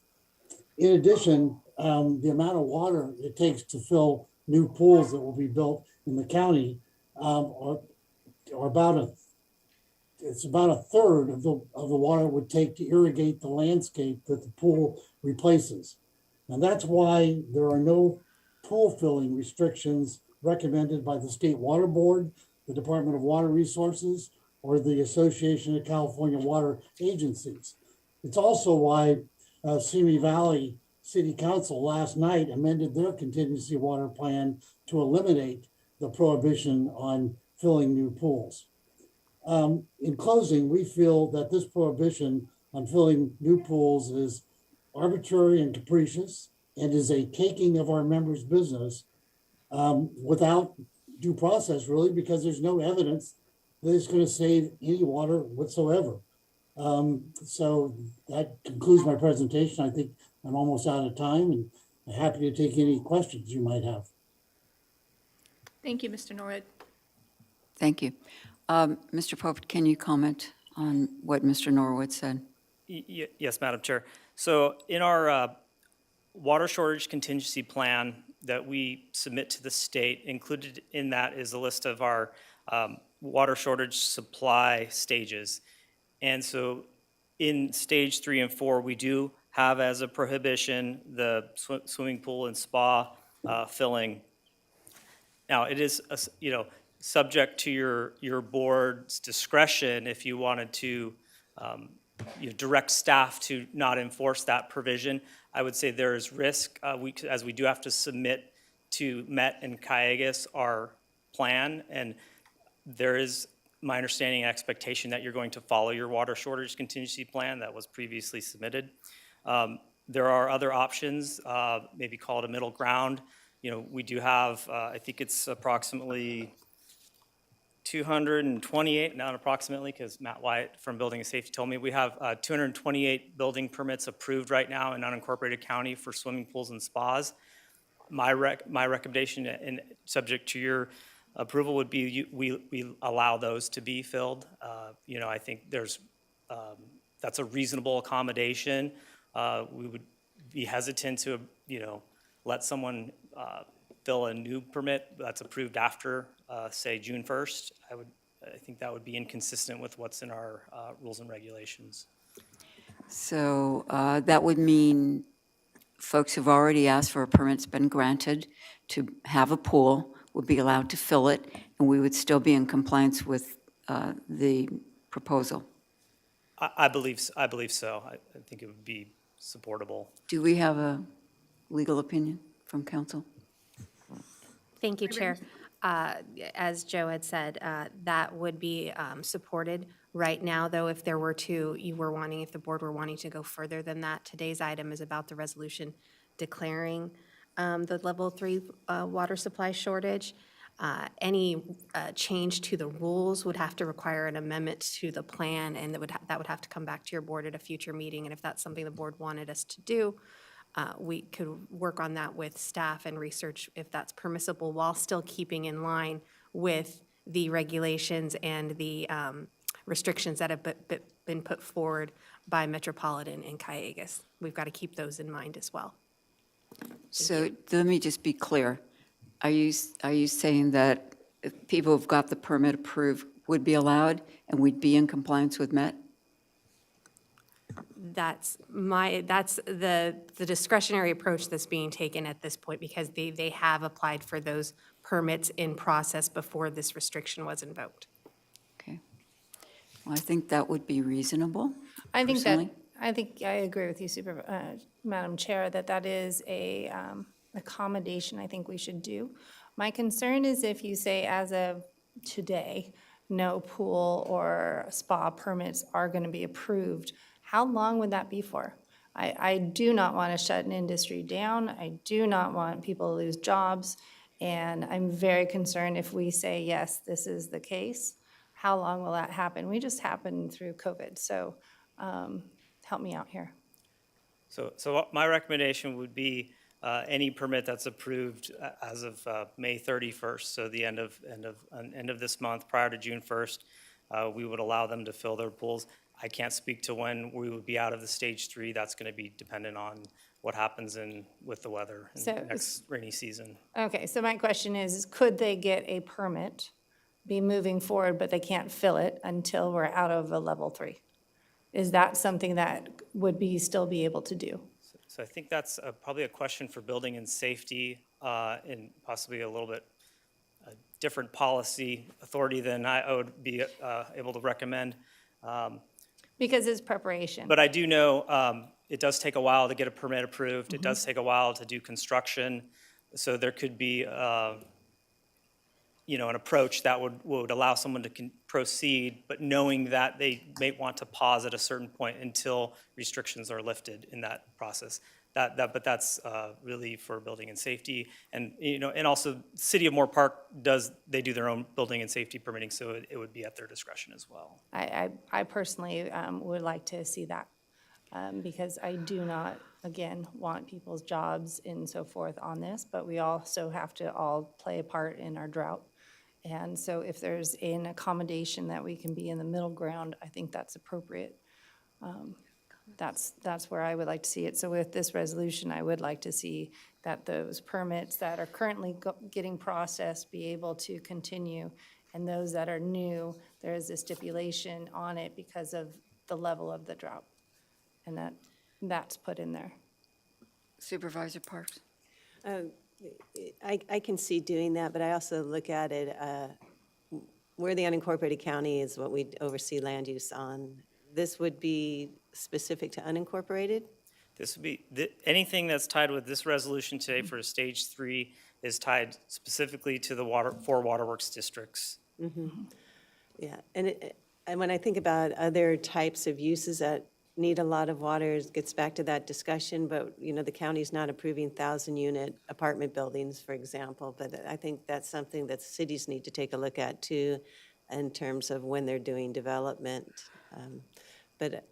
In addition, the amount of water it takes to fill new pools that will be built in the county are about it's about a third of the water it would take to irrigate the landscape that the pool replaces. And that's why there are no pool filling restrictions recommended by the State Water Board, the Department of Water Resources, or the Association of California Water Agencies. It's also why Simi Valley City Council last night amended their contingency water plan to eliminate the prohibition on filling new pools. In closing, we feel that this prohibition on filling new pools is arbitrary and capricious and is a taking of our members' business without due process, really, because there's no evidence that it's going to save any water whatsoever. So that concludes my presentation. I think I'm almost out of time, and I'm happy to take any questions you might have. Thank you, Mr. Norwood. Thank you. Mr. Pope, can you comment on what Mr. Norwood said? Yes, Madam Chair. So in our water shortage contingency plan that we submit to the state, included in that is a list of our water shortage supply stages. And so in stage 3 and 4, we do have as a prohibition the swimming pool and spa filling. Now, it is, subject to your board's discretion if you wanted to direct staff to not enforce that provision. I would say there is risk, as we do have to submit to Met and Cayegas our plan, and there is my understanding and expectation that you're going to follow your water shortage contingency plan that was previously submitted. There are other options, maybe call it a middle ground. We do have, I think it's approximately 228, not approximately, because Matt Wyatt from Building and Safety told me we have 228 building permits approved right now in unincorporated county for swimming pools and spas. My recommendation, and subject to your approval, would be we allow those to be filled. I think that's a reasonable accommodation. We would be hesitant to let someone fill a new permit that's approved after, say, June 1st. I think that would be inconsistent with what's in our rules and regulations. So that would mean folks who've already asked for a permit's been granted to have a pool would be allowed to fill it, and we would still be in compliance with the proposal. I believe so. I think it would be supportable. Do we have a legal opinion from council? Thank you, Chair. As Joe had said, that would be supported. Right now, though, if the board were wanting to go further than that, today's item is about the resolution declaring the level 3 water supply shortage. Any change to the rules would have to require an amendment to the plan, and that would have to come back to your board at a future meeting. And if that's something the board wanted us to do, we could work on that with staff and research if that's permissible, while still keeping in line with the regulations and the restrictions that have been put forward by Metropolitan and Cayegas. We've got to keep those in mind as well. So let me just be clear. Are you saying that if people who've got the permit approved would be allowed and we'd be in compliance with Met? That's the discretionary approach that's being taken at this point, because they have applied for those permits in process before this restriction was invoked. Okay. Well, I think that would be reasonable. I think personally. I agree with you, Madam Chair, that is a accommodation I think we should do. My concern is if you say as of today, no pool or spa permits are going to be approved, how long would that be for? I do not want to shut an industry down. I do not want people to lose jobs. And I'm very concerned if we say, yes, this is the case, how long will that happen? We just happened through COVID, so help me out here. So my recommendation would be any permit that's approved as of May 31st, so the end of this month, prior to June 1st, we would allow them to fill their pools. I can't speak to when we would be out of the stage 3. That's going to be dependent on what happens with the weather in the next rainy season. Okay, so my question is, could they get a permit, be moving forward, but they can't fill it until we're out of a level 3? Is that something that would still be able to do? So I think that's probably a question for building and safety and possibly a little bit different policy authority than I would be able to recommend. Because it's preparation. But I do know it does take a while to get a permit approved. It does take a while to do construction. So there could be an approach that would allow someone to proceed, but knowing that they may want to pause at a certain point until restrictions are lifted in that process. But that's really for building and safety, and also City of Moore Park they do their own building and safety permitting, so it would be at their discretion as well. I personally would like to see that because I do not, again, want people's jobs and so forth on this, but we also have to all play a part in our drought. And so if there's an accommodation that we can be in the middle ground, I think that's appropriate. That's where I would like to see it. So with this resolution, I would like to see that those permits that are currently getting processed be able to continue, and those that are new, there is a stipulation on it because of the level of the drought, and that's put in there. Supervisor Parks? I can see doing that, but I also look at it, we're the unincorporated county is what we oversee land use on. This would be specific to unincorporated? This would be, anything that's tied with this resolution today for stage 3 is tied specifically to the 4 waterworks districts. Yeah, and when I think about other types of uses that need a lot of water, it gets back to that discussion, but the county's not approving 1,000-unit apartment buildings, for example, but I think that's something that cities need to take a look at too in terms of when they're doing development. But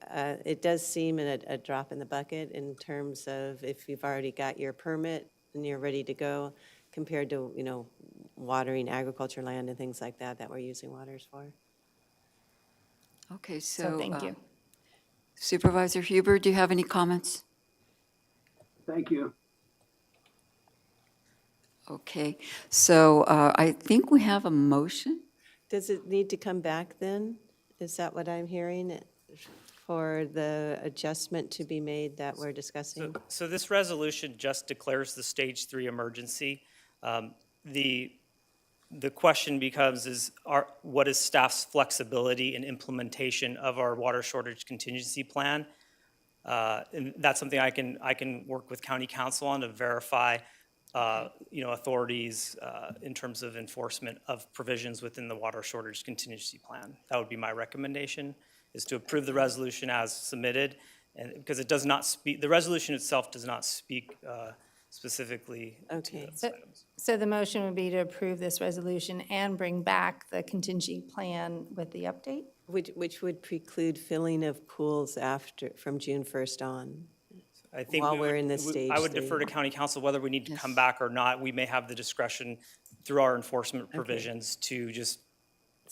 it does seem a drop in the bucket in terms of if you've already got your permit and you're ready to go compared to, watering agriculture land and things like that we're using waters for. Okay, so thank you. Supervisor Huber, do you have any comments? Thank you. Okay, so I think we have a motion. Does it need to come back then? Is that what I'm hearing? For the adjustment to be made that we're discussing? So this resolution just declares the stage 3 emergency. The question becomes what is staff's flexibility in implementation of our water shortage contingency plan? And that's something I can work with county council on to verify authorities in terms of enforcement of provisions within the water shortage contingency plan. That would be my recommendation, is to approve the resolution as submitted, and because it does not speak, the resolution itself does not speak specifically to those items. So the motion would be to approve this resolution and bring back the contingency plan with the update? Which would preclude filling of pools from June 1st on. I think while we're in this stage I would 3. defer to county council whether we need to come back or not. We may have the discretion through our enforcement provisions to just,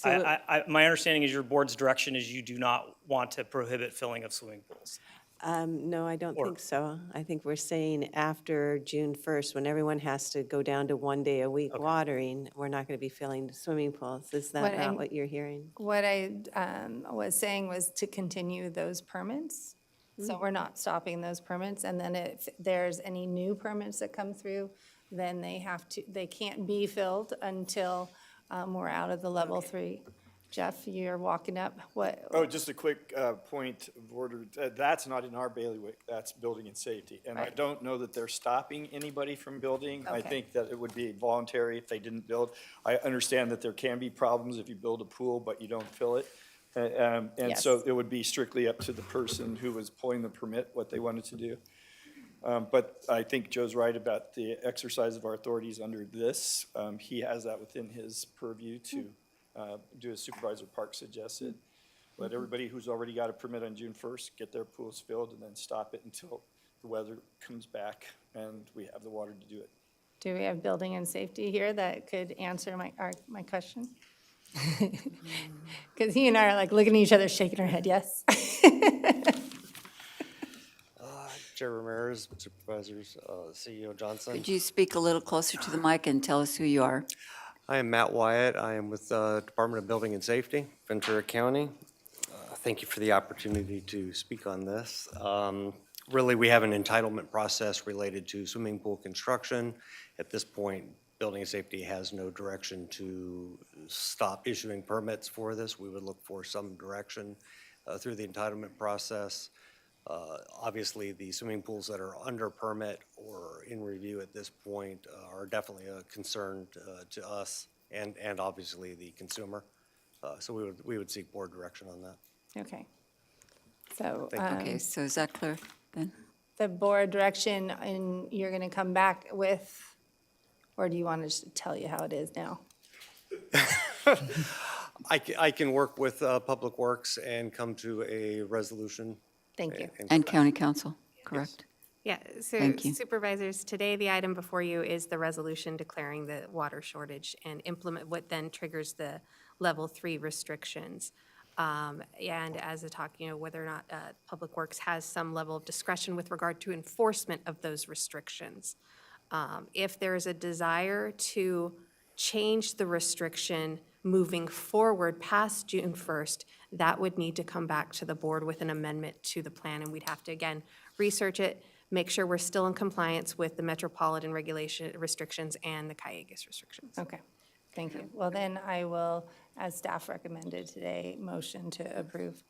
my understanding is your board's direction is you do not want to prohibit filling of swimming pools. No, I don't think so. I think we're saying after June 1st, when everyone has to go down to 1 day a week watering, we're not going to be filling swimming pools. Is that not what you're hearing? What I was saying was to continue those permits. So we're not stopping those permits, and then if there's any new permits that come through, then they can't be filled until we're out of the level 3. Jeff, you're walking up. What? Oh, just a quick point of order. That's not in our bailiwick. That's building and safety. And I don't know that they're stopping anybody from building. I think that it would be voluntary if they didn't build. I understand that there can be problems if you build a pool but you don't fill it. So it would be strictly up to the person who was pulling the permit what they wanted to do. But I think Joe's right about the exercise of our authorities under this. He has that within his purview to do as Supervisor Park suggested. Let everybody who's already got a permit on June 1st get their pools filled and then stop it until the weather comes back and we have the water to do it. Do we have building and safety here that could answer my question? Because he and I are like looking at each other, shaking our head, yes. Chair Ramirez, Supervisors, CEO Johnson. Could you speak a little closer to the mic and tell us who you are? I am Matt Wyatt. I am with the Department of Building and Safety, Ventura County. Thank you for the opportunity to speak on this. Really, we have an entitlement process related to swimming pool construction. At this point, Building and Safety has no direction to stop issuing permits for this. We would look for some direction through the entitlement process. Obviously, the swimming pools that are under permit or in review at this point are definitely a concern to us and obviously the consumer. So we would seek board direction on that. Okay. So, Okay, so is that clear then? the board direction, and you're going to come back with, or do you want to just tell you how it is now? I can work with Public Works and come to a resolution. Thank you. And county council, correct? Yeah, so Thank you. Supervisors, today the item before you is the resolution declaring the water shortage and implement what then triggers the level 3 restrictions. And as a talk, whether or not Public Works has some level of discretion with regard to enforcement of those restrictions. If there is a desire to change the restriction moving forward past June 1st, that would need to come back to the board with an amendment to the plan, and we'd have to, again, research it, make sure we're still in compliance with the Metropolitan regulation restrictions and the Cayegas restrictions. Okay, thank you. Well, then I will, as staff recommended today, motion to approve.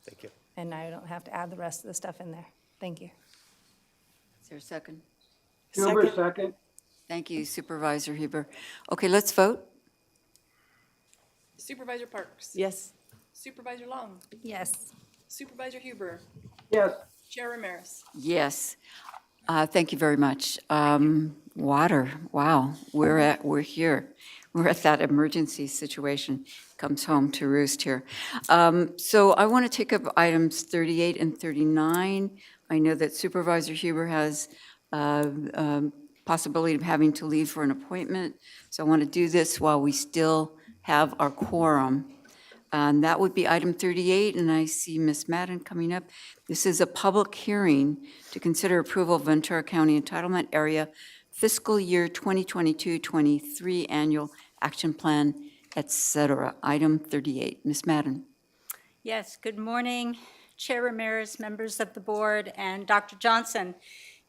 Thank you. And I don't have to add the rest of the stuff in there. Thank you. Is there a second? Huber, second. Thank you, Supervisor Huber. Okay, let's vote. Supervisor Parks. Yes. Supervisor Long. Yes. Supervisor Huber. Yes. Chair Ramirez. Yes. Thank you very much. Water, wow, we're here. We're at that emergency situation, comes home to roost here. So I want to take up items 38 and 39. I know that Supervisor Huber has possibility of having to leave for an appointment, so I want to do this while we still have our quorum. And that would be item 38, and I see Ms. Madden coming up. This is a public hearing to consider approval of Ventura County Entitlement Area Fiscal Year 2022-23 Annual Action Plan, et cetera. Item 38. Ms. Madden. Yes, good morning, Chair Ramirez, members of the board, and Dr. Johnson.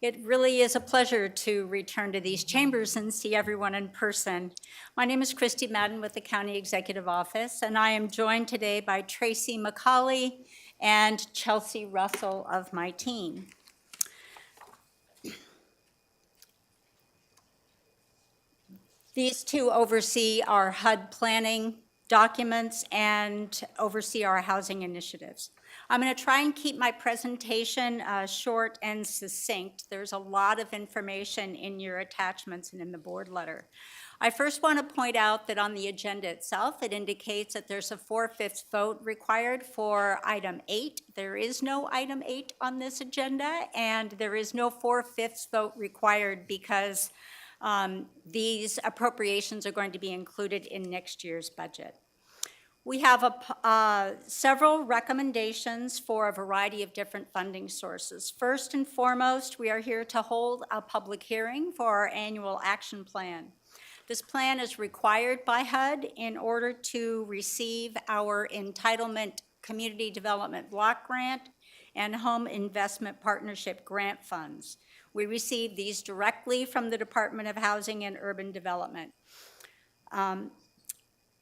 It really is a pleasure to return to these chambers and see everyone in person. My name is Christy Madden with the County Executive Office, and I am joined today by Tracy McCauley and Chelsea Russell of my team. These two oversee our HUD planning documents and oversee our housing initiatives. I'm going to try and keep my presentation short and succinct. There's a lot of information in your attachments and in the board letter. I first want to point out that on the agenda itself, it indicates that there's a 4/5 vote required for item 8. There is no item 8 on this agenda, and there is no 4/5 vote required because these appropriations are going to be included in next year's budget. We have several recommendations for a variety of different funding sources. First and foremost, we are here to hold a public hearing for our annual action plan. This plan is required by HUD in order to receive our entitlement community development block grant and home investment partnership grant funds. We receive these directly from the Department of Housing and Urban Development.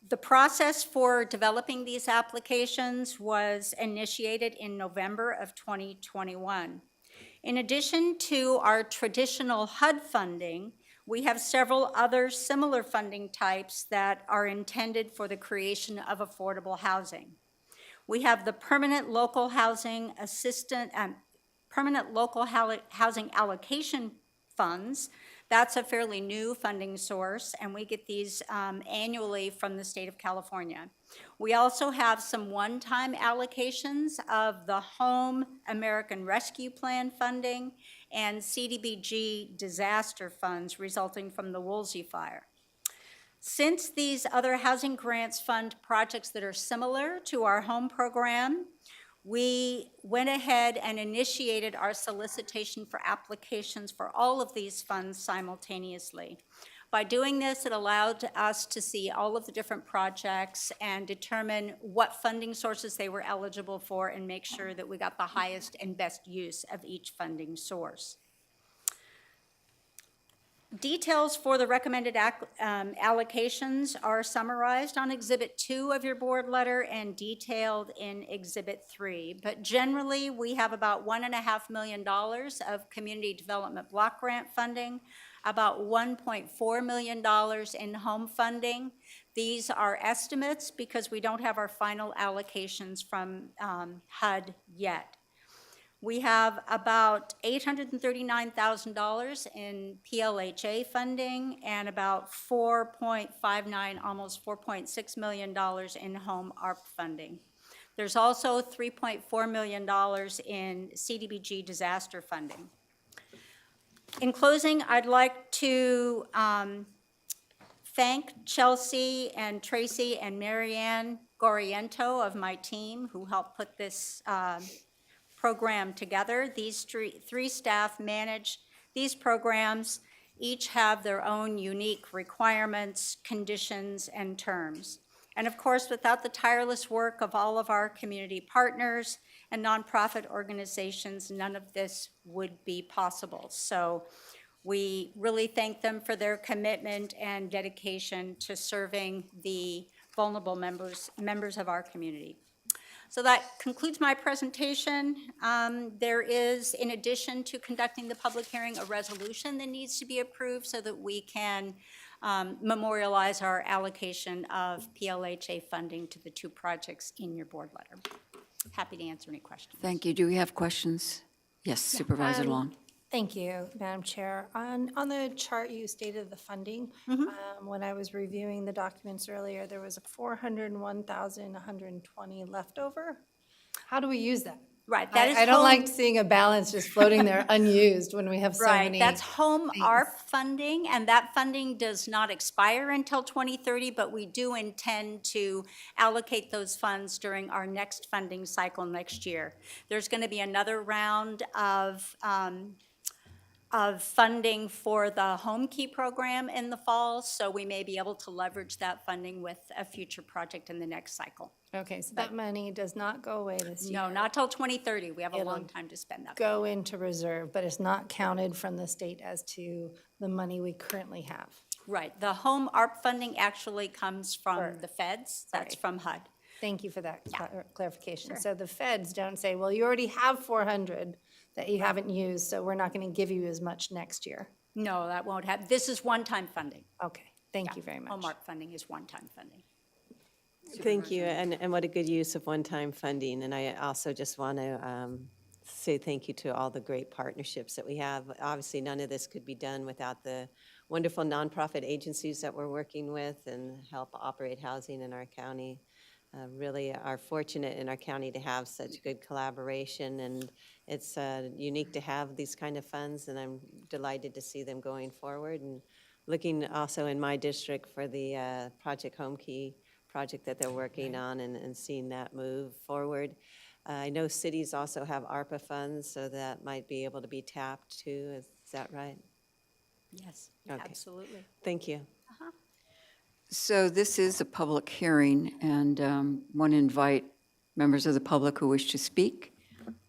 The process for developing these applications was initiated in November of 2021. In addition to our traditional HUD funding, we have several other similar funding types that are intended for the creation of affordable housing. We have the Permanent Local Housing Housing Allocation funds. That's a fairly new funding source, and we get these annually from the state of California. We also have some one-time allocations of the Home American Rescue Plan funding and CDBG disaster funds resulting from the Woolsey fire. Since these other housing grants fund projects that are similar to our home program, we went ahead and initiated our solicitation for applications for all of these funds simultaneously. By doing this, it allowed us to see all of the different projects and determine what funding sources they were eligible for and make sure that we got the highest and best use of each funding source. Details for the recommended allocations are summarized on Exhibit 2 of your board letter and detailed in Exhibit 3. But generally, we have about $1.5 million of community development block grant funding, about $1.4 million in home funding. These are estimates because we don't have our final allocations from HUD yet. We have about $839,000 in PLHA funding and about $4.59, almost $4.6 million in home ARP funding. There's also $3.4 million in CDBG disaster funding. In closing, I'd like to thank Chelsea and Tracy and Marianne Goriento of my team who helped put this program together. These three staff manage these programs. Each have their own unique requirements, conditions, and terms. And of course, without the tireless work of all of our community partners and nonprofit organizations, none of this would be possible. So we really thank them for their commitment and dedication to serving the vulnerable members of our community. So that concludes my presentation. There is, in addition to conducting the public hearing, a resolution that needs to be approved so that we can memorialize our allocation of PLHA funding to the two projects in your board letter. Happy to answer any questions. Thank you. Do we have questions? Yes, Supervisor Long. Thank you, Madam Chair. On the chart you stated the funding, when I was reviewing the documents earlier, there was a $401,120 left over. How do we use that? Right, that is I don't home- like seeing a balance just floating there unused when we have so Right, many. that's home ARP funding, and that funding does not expire until 2030, but we do intend to allocate those funds during our next funding cycle next year. There's going to be another round of funding for the Home Key program in the fall, so we may be able to leverage that funding with a future project in the next cycle. Okay, so that money does not go away this year. No, not till 2030. We have a It'll long time to spend that. Go into reserve, but it's not counted from the state as to the money we currently have. Right, the home ARP funding actually comes from the feds. That's Sorry. from HUD. Thank you for that clarification. So the feds don't say, well, you already have 400 that you haven't used, so we're not going to give you as much next year. No, that won't happen. This is one-time funding. Okay, thank you very much. Home ARP funding is one-time funding. Thank you, and what a good use of one-time funding. And I also just want to say thank you to all the great partnerships that we have. Obviously, none of this could be done without the wonderful nonprofit agencies that we're working with and help operate housing in our county. Really are fortunate in our county to have such good collaboration, and it's unique to have these kind of funds, and I'm delighted to see them going forward. And looking also in my district for the Project Home Key project that they're working on and seeing that move forward. I know cities also have ARPA funds, so that might be able to be tapped too. Is that right? Yes, Okay. absolutely. Thank you. So this is a public hearing, and want to invite members of the public who wish to speak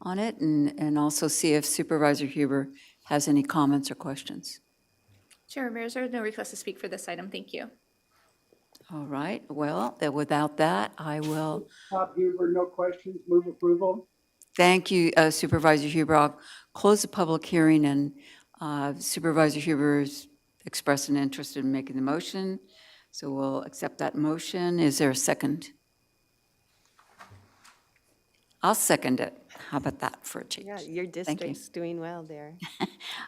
on it, and also see if Supervisor Huber has any comments or questions. Chair Ramirez, there are no requests to speak for this item. Thank you. All right, well, without that, I will Bob Huber, no questions, move approval. thank you, Supervisor Huber. I'll close the public hearing, and Supervisor Huber's expressed an interest in making the motion, so we'll accept that motion. Is there a second? I'll second it. How about that for a change? Yeah, your Thank you. district's doing well there.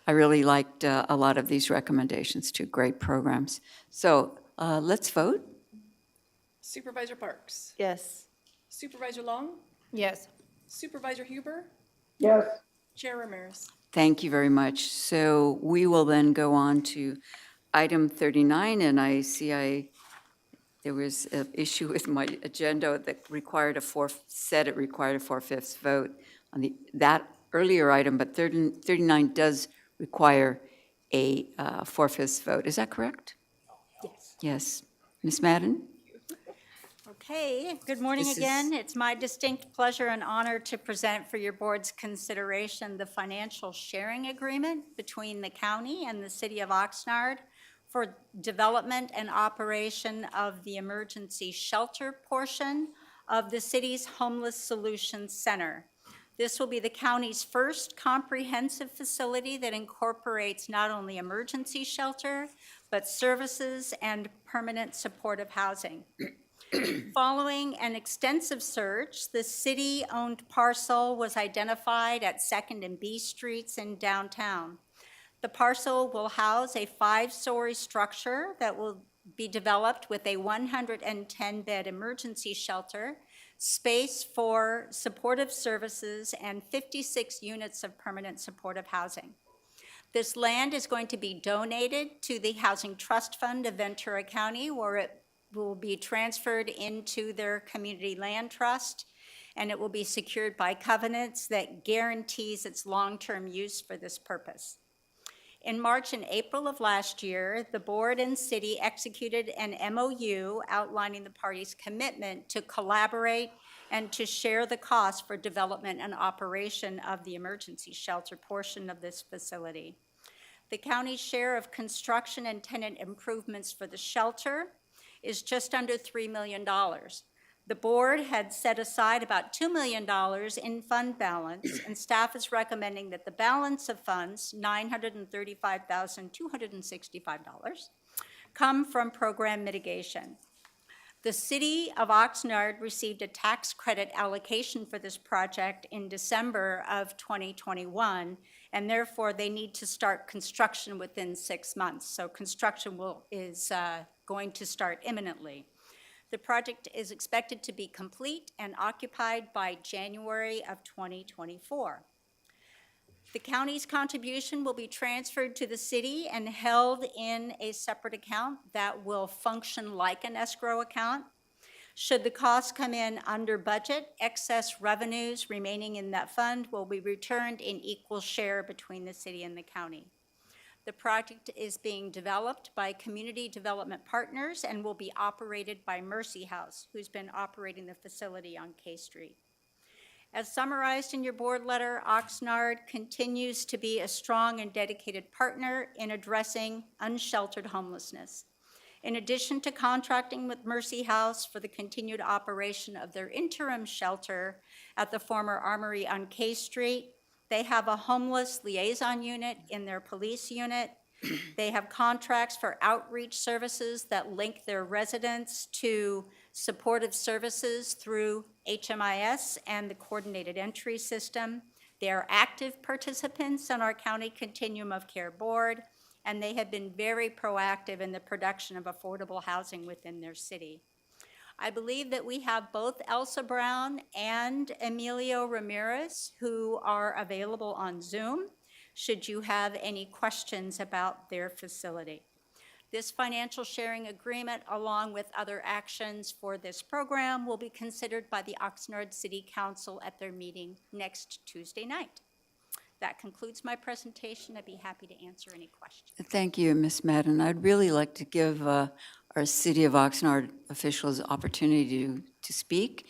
I really liked a lot of these recommendations too. Great programs. So let's vote. Supervisor Parks? Yes. Supervisor Long? Yes. Supervisor Huber? Yes. Chair Ramirez? Thank you very much. So we will then go on to item 39, and I see there was an issue with my agenda that required said it required a 4/5 vote on that earlier item, but 39 does require a 4/5 vote. Is that correct? Yes. Yes. Ms. Madden? Okay, good morning This is- again. It's my distinct pleasure and honor to present for your board's consideration the financial sharing agreement between the county and the city of Oxnard for development and operation of the emergency shelter portion of the city's Homeless Solutions Center. This will be the county's first comprehensive facility that incorporates not only emergency shelter, but services and permanent supportive housing. Following an extensive search, the city-owned parcel was identified at 2nd and B Streets in downtown. The parcel will house a 5-story structure that will be developed with a 110-bed emergency shelter, space for supportive services, and 56 units of permanent supportive housing. This land is going to be donated to the Housing Trust Fund of Ventura County, where it will be transferred into their community land trust, and it will be secured by covenants that guarantees its long-term use for this purpose. In March and April of last year, the board and city executed an MOU outlining the parties' commitment to collaborate and to share the cost for development and operation of the emergency shelter portion of this facility. The county's share of construction and tenant improvements for the shelter is just under $3 million. The board had set aside about $2 million in fund balance, and staff is recommending that the balance of funds, $935,265, come from program mitigation. The city of Oxnard received a tax credit allocation for this project in December of 2021, and therefore they need to start construction within 6 months. So construction is going to start imminently. The project is expected to be complete and occupied by January of 2024. The county's contribution will be transferred to the city and held in a separate account that will function like an escrow account. Should the costs come in under budget, excess revenues remaining in that fund will be returned in equal share between the city and the county. The project is being developed by community development partners and will be operated by Mercy House, who's been operating the facility on K Street. As summarized in your board letter, Oxnard continues to be a strong and dedicated partner in addressing unsheltered homelessness. In addition to contracting with Mercy House for the continued operation of their interim shelter at the former Armory on K Street, they have a homeless liaison unit in their police unit. They have contracts for outreach services that link their residents to supportive services through HMIS and the coordinated entry system. They are active participants on our county continuum of care board, and they have been very proactive in the production of affordable housing within their city. I believe that we have both Elsa Brown and Emilio Ramirez who are available on Zoom, should you have any questions about their facility. This financial sharing agreement, along with other actions for this program, will be considered by the Oxnard City Council at their meeting next Tuesday night. That concludes my presentation. I'd be happy to answer any questions. Thank you, Ms. Madden. I'd really like to give our City of Oxnard officials opportunity to speak.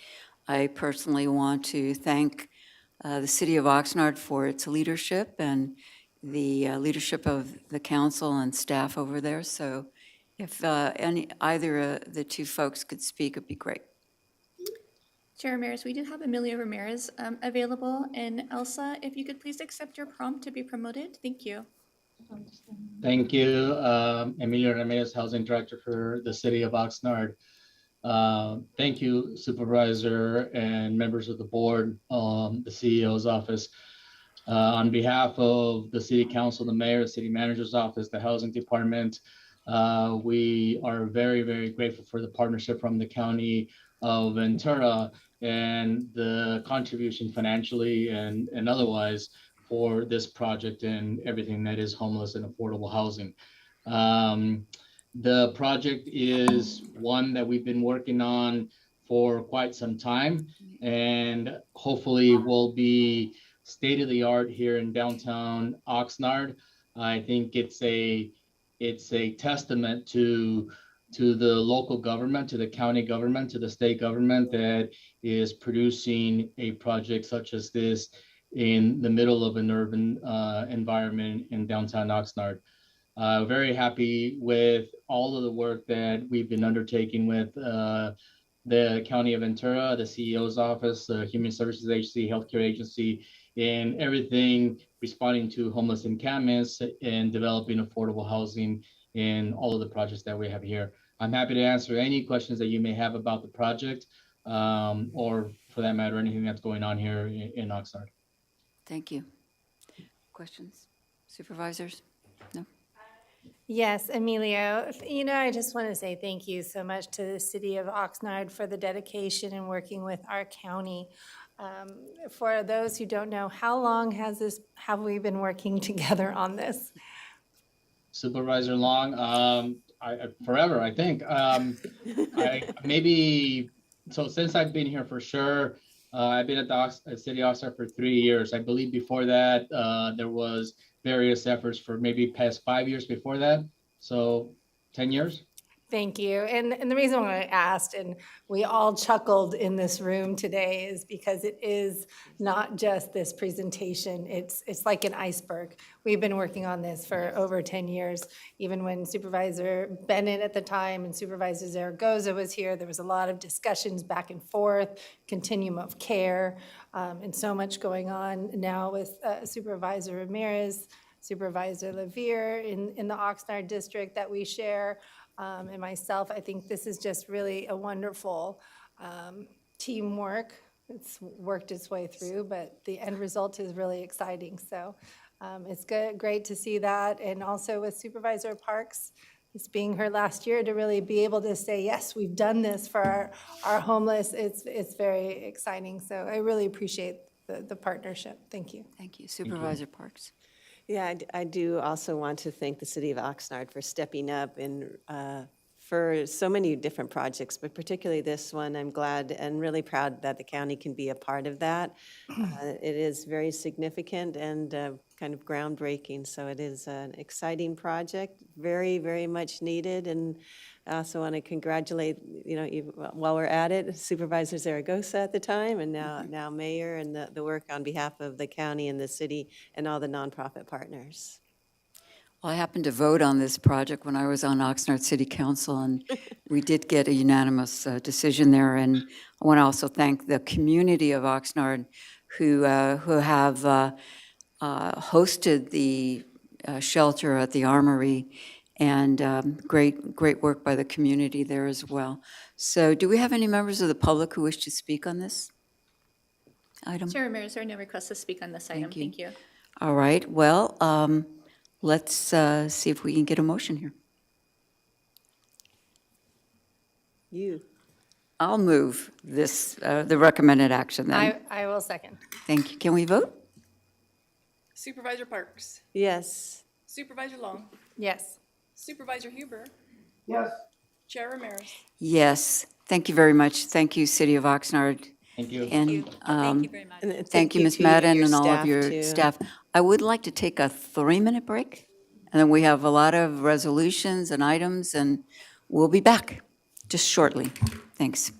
I personally want to thank the City of Oxnard for its leadership and the leadership of the council and staff over there. So if either the two folks could speak, it'd be great. Chair Ramirez, we do have Emilio Ramirez available, and Elsa, if you could please accept your prompt to be promoted. Thank you. Thank you. Emilio Ramirez, Housing Director for the City of Oxnard. Thank you, Supervisor and members of the board, the CEO's office. On behalf of the City Council, the Mayor, the City Manager's Office, the Housing Department, we are very, very grateful for the partnership from the County of Ventura and the contribution financially and otherwise for this project and everything that is homeless and affordable housing. The project is one that we've been working on for quite some time, and hopefully will be state of the art here in downtown Oxnard. I think it's a testament to the local government, to the county government, to the state government that is producing a project such as this in the middle of an urban environment in downtown Oxnard. Very happy with all of the work that we've been undertaking with the County of Ventura, the CEO's office, the Human Services Agency, Healthcare Agency, and everything responding to homeless encampments and developing affordable housing in all of the projects that we have here. I'm happy to answer any questions that you may have about the project, or for that matter, anything that's going on here in Oxnard. Thank you. Questions? Supervisors? No? Yes, Emilio, I just want to say thank you so much to the City of Oxnard for the dedication and working with our county. For those who don't know, how long have we been working together on this? Supervisor Long, forever, I think. So since I've been here for sure, I've been at the City of Oxnard for 3 years. I believe before that, there was various efforts for maybe past 5 years before that. So 10 years. Thank you. And the reason why I asked, and we all chuckled in this room today, is because it is not just this presentation. It's like an iceberg. We've been working on this for over 10 years. Even when Supervisor Bennett at the time and Supervisor Zaragoza was here, there was a lot of discussions back and forth, continuum of care, and so much going on now with Supervisor Ramirez, Supervisor Levere in the Oxnard district that we share. And myself, I think this is just really a wonderful teamwork. It's worked its way through, but the end result is really exciting. So it's great to see that. And also with Supervisor Parks, this being her last year, to really be able to say, yes, we've done this for our homeless, it's very exciting. So I really appreciate the partnership. Thank you. Thank you. Supervisor Parks. Yeah, I do also want to thank the City of Oxnard for stepping up and for so many different projects, but particularly this one. I'm glad and really proud that the county can be a part of that. It is very significant and kind of groundbreaking, so it is an exciting project, very, very much needed. And I also want to congratulate, while we're at it, Supervisor Zaragoza at the time, and now Mayor, and the work on behalf of the county and the city and all the nonprofit partners. Well, I happened to vote on this project when I was on Oxnard City Council, and we did get a unanimous decision there. And I want to also thank the community of Oxnard who have hosted the shelter at the Armory, and great work by the community there as well. So do we have any members of the public who wish to speak on this item? Chair Ramirez, there are no requests to speak on this item. Thank you. All right, well, let's see if we can get a motion here. I'll move this, the recommended action then. I will second. Thank you. Can we vote? Supervisor Parks? Yes. Supervisor Long? Yes. Supervisor Huber? Yes. Chair Ramirez? Yes. Thank you very much. Thank you, City of Oxnard. Thank you. And Thank you very much. And thank you, Ms. to Madden, and all of staff, your too. staff. I would like to take a 3-minute break, and then we have a lot of resolutions and items, and we'll be back just shortly. Thanks.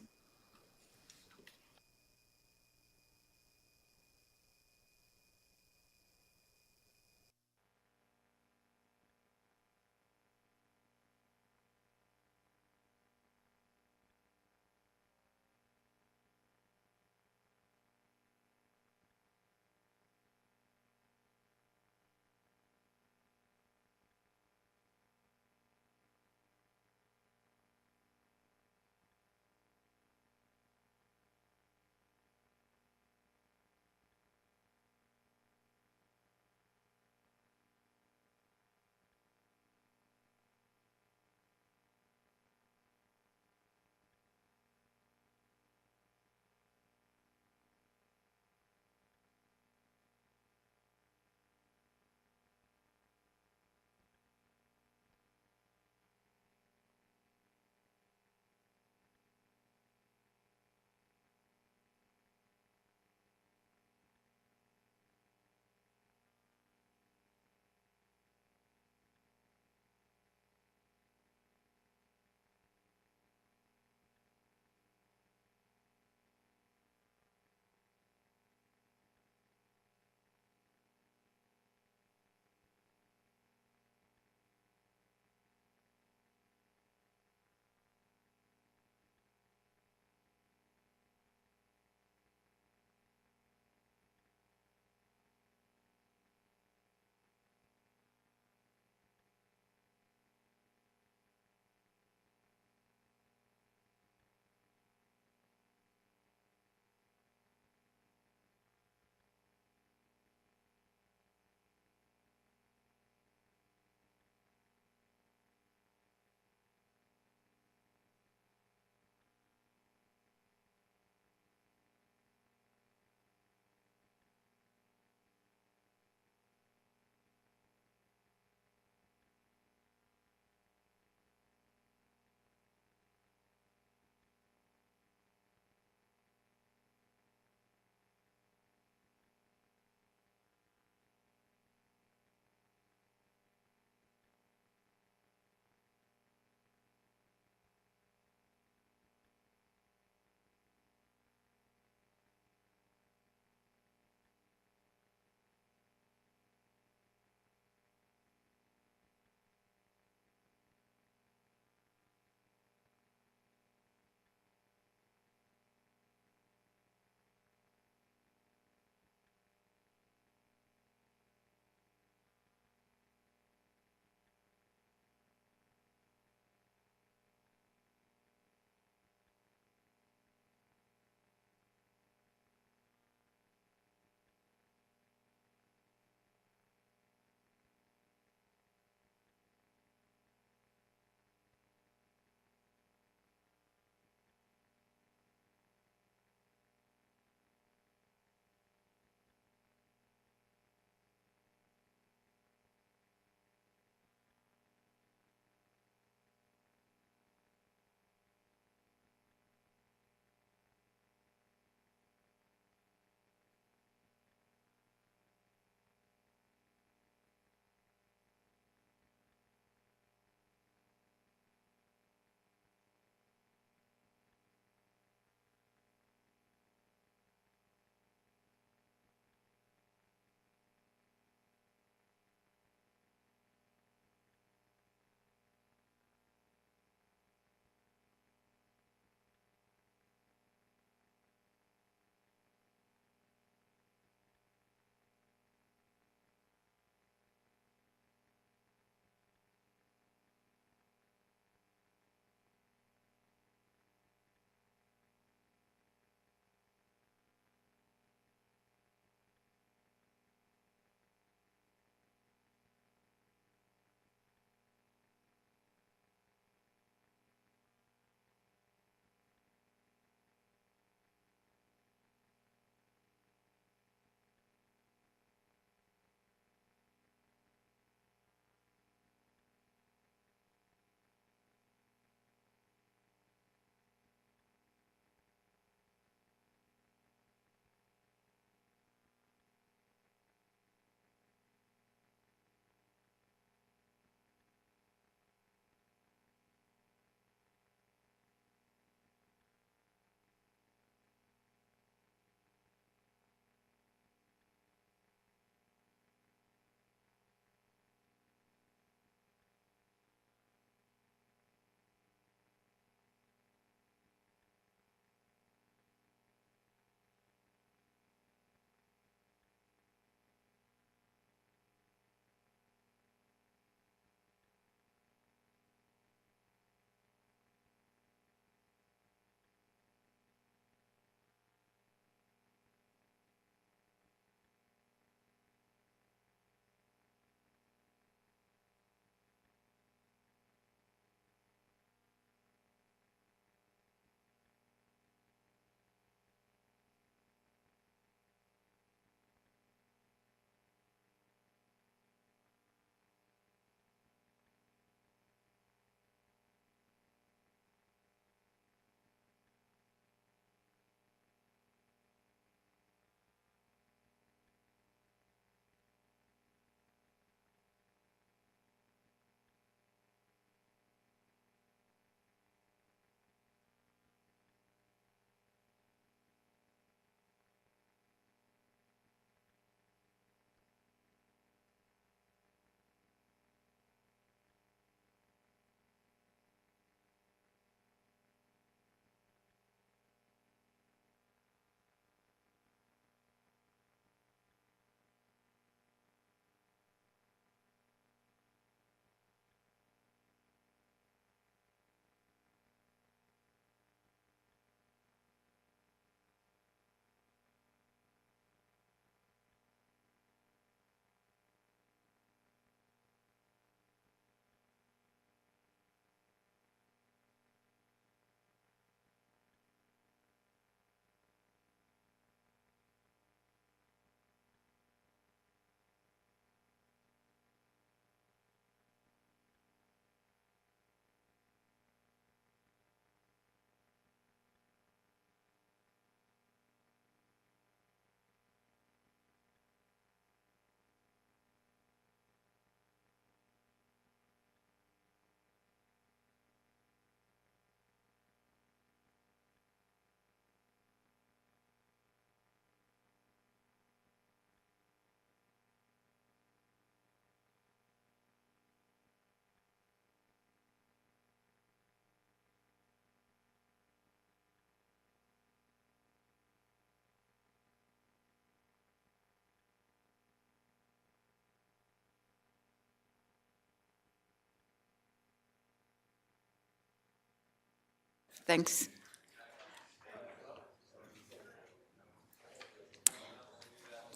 Thanks.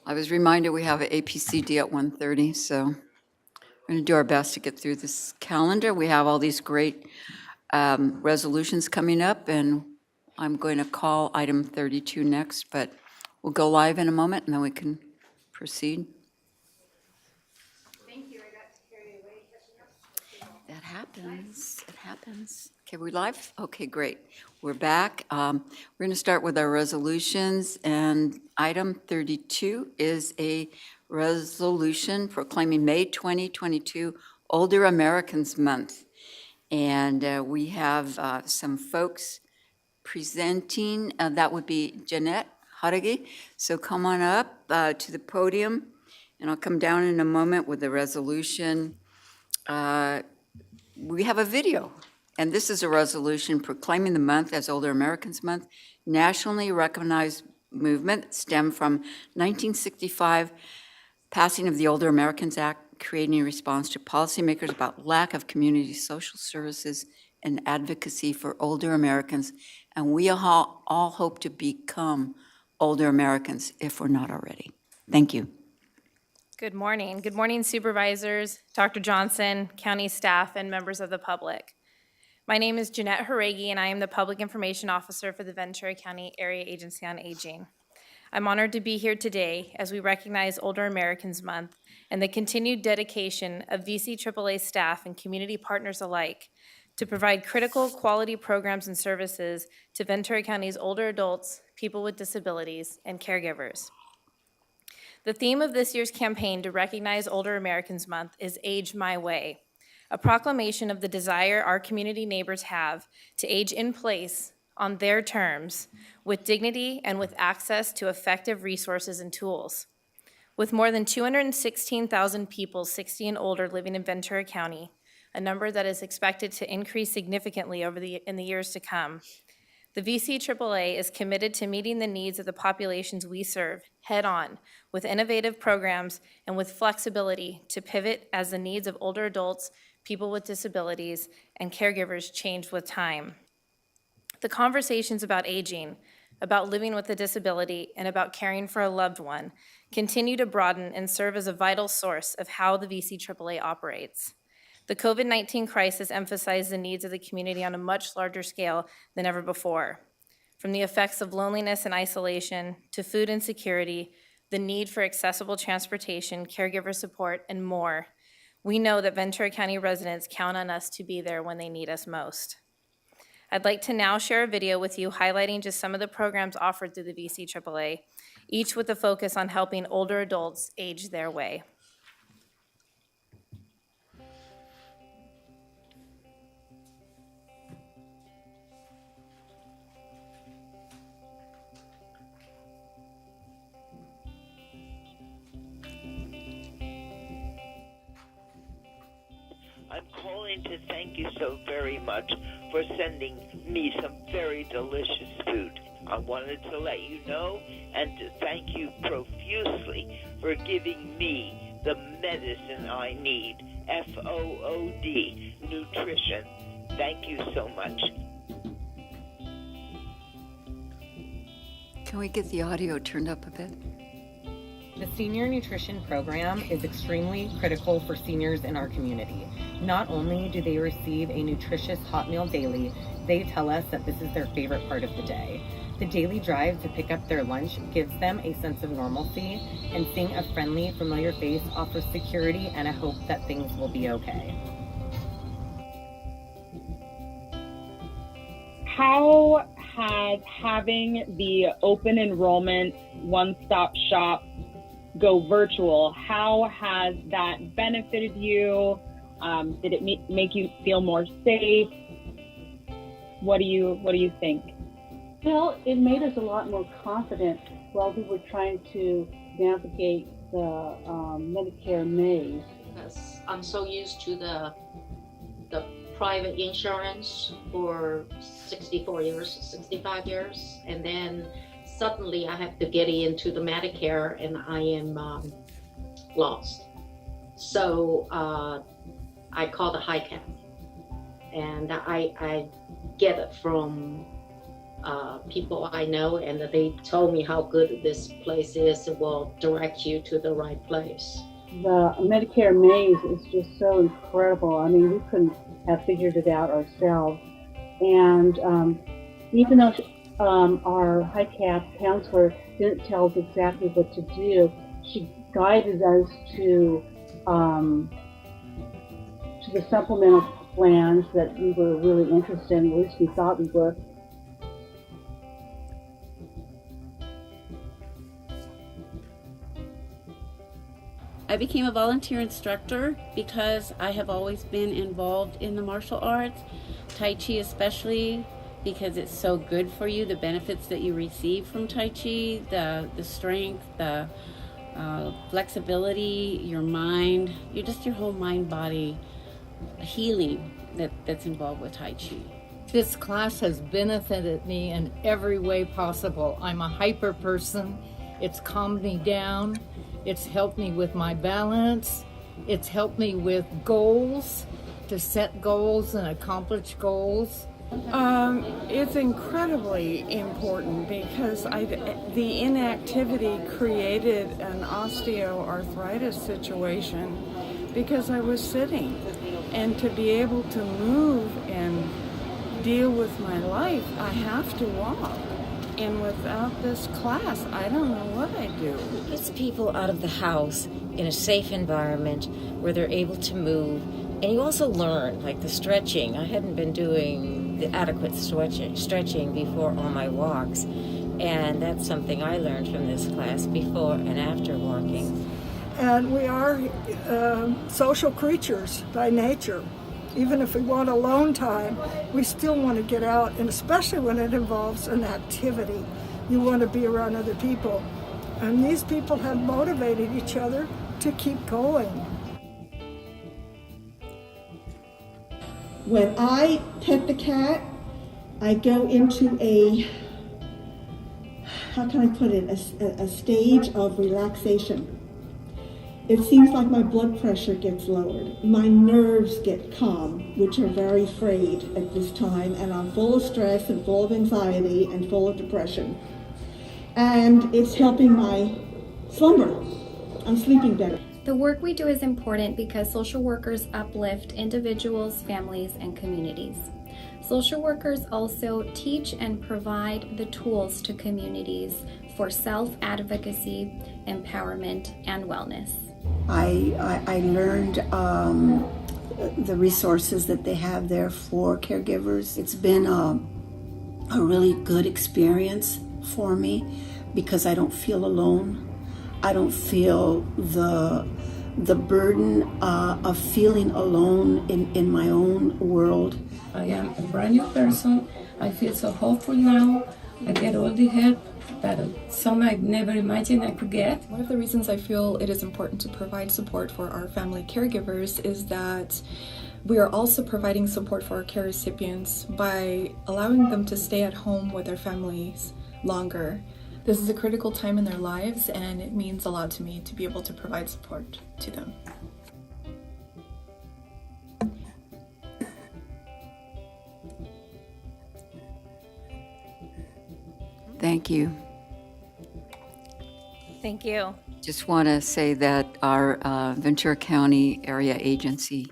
I was reminded we have an APCD at 1:30, so we're going to do our best to get through this calendar. We have all these great resolutions coming up, and I'm going to call item 32 next, but we'll go live in a moment, and then we can proceed. Thank you, I got carried away catching up. That happens, it happens. Okay, we live? Okay, great. We're back. We're going to start with our resolutions, and item 32 is a resolution proclaiming May 2022 Older Americans Month. And we have some folks presenting. That would be Jeanette Haragi. So come on up to the podium, and I'll come down in a moment with the resolution. We have a video, and this is a resolution proclaiming the month as Older Americans Month, nationally recognized movement that stemmed from 1965 passing of the Older Americans Act, creating a response to policymakers about lack of community social services and advocacy for older Americans. And we all hope to become older Americans if we're not already. Thank you. Good morning. Good morning, supervisors, Dr. Johnson, county staff, and members of the public. My name is Jeanette Haragi, and I am the Public Information Officer for the Ventura County Area Agency on Aging. I'm honored to be here today as we recognize Older Americans Month and the continued dedication of VC-AAA staff and community partners alike to provide critical quality programs and services to Ventura County's older adults, people with disabilities, and caregivers. The theme of this year's campaign to recognize Older Americans Month is Age My Way, a proclamation of the desire our community neighbors have to age in place on their terms, with dignity and with access to effective resources and tools. With more than 216,000 people 60 and older living in Ventura County, a number that is expected to increase significantly in the years to come, the VC-AAA is committed to meeting the needs of the populations we serve head-on with innovative programs and with flexibility to pivot as the needs of older adults, people with disabilities, and caregivers change with time. The conversations about aging, about living with a disability, and about caring for a loved one continue to broaden and serve as a vital source of how the VC-AAA operates. The COVID-19 crisis emphasized the needs of the community on a much larger scale than ever before. From the effects of loneliness and isolation to food insecurity, the need for accessible transportation, caregiver support, and more, we know that Ventura County residents count on us to be there when they need us most. I'd like to now share a video with you highlighting just some of the programs offered through the VC-AAA, each with a focus on helping older adults age their way. I'm calling to thank you so very much for sending me some very delicious food. I wanted to let you know and to thank you profusely for giving me the medicine I need, FOOD, nutrition. Thank you so much. Can we get the audio turned up a bit? The Senior Nutrition Program is extremely critical for seniors in our community. Not only do they receive a nutritious hot meal daily, they tell us that this is their favorite part of the day. The daily drive to pick up their lunch gives them a sense of normalcy, and seeing a friendly, familiar face offers security and a hope that things will be okay. How has having the open enrollment one-stop shop go virtual, how has that benefited you? Did it make you feel more safe? What do you think? Well, it made us a lot more confident while we were trying to navigate the Medicare maze. Because I'm so used to the private insurance for 65 years, and then suddenly I have to get into the Medicare, and I am lost. So I called the HICAP, and I get it from people I know, and they told me how good this place is and will direct you to the right place. The Medicare maze is just so incredible. I mean, we couldn't have figured it out ourselves. And even though our high-cap counselor didn't tell us exactly what to do, she guided us to the supplemental plans that we were really interested in, at least we thought we were. I became a volunteer instructor because I have always been involved in the martial arts, Tai Chi especially, because it's so good for you, the benefits that you receive from Tai Chi, the strength, the flexibility, your mind, your whole mind body healing that's involved with Tai Chi. This class has benefited me in every way possible. I'm a hyper person. It's calmed me down. It's helped me with my balance. It's helped me with goals, to set goals and accomplish goals. It's incredibly important because the inactivity created an osteoarthritis situation because I was sitting. And to be able to move and deal with my life, I have to walk. And without this class, I don't know what I'd do. It gets people out of the house in a safe environment where they're able to move. And you also learn, like the stretching. I hadn't been doing the adequate stretching before on my walks. And that's something I learned from this class before and after walking. And we are social creatures by nature. Even if we want alone time, we still want to get out, and especially when it involves an activity. You want to be around other people. And these people have motivated each other to keep going. When I pet the cat, I go into how can I put it, a stage of relaxation. It seems like my blood pressure gets lowered. My nerves get calm, which are very frayed at this time, and I'm full of stress and full of anxiety and full of depression. And it's helping my slumber. I'm sleeping better. The work we do is important because social workers uplift individuals, families, and communities. Social workers also teach and provide the tools to communities for self-advocacy, empowerment, and wellness. I learned the resources that they have there for caregivers. It's been a really good experience for me because I don't feel alone. I don't feel the burden of feeling alone in my own world. I am a brand new person. I feel so hopeful now. I get all the help that some I never imagined I could get. One of the reasons I feel it is important to provide support for our family caregivers is that we are also providing support for our care recipients by allowing them to stay at home with their families longer. This is a critical time in their lives, and it means a lot to me to be able to provide support to them. Thank you. Thank you. Just want to say that our Ventura County Area Agency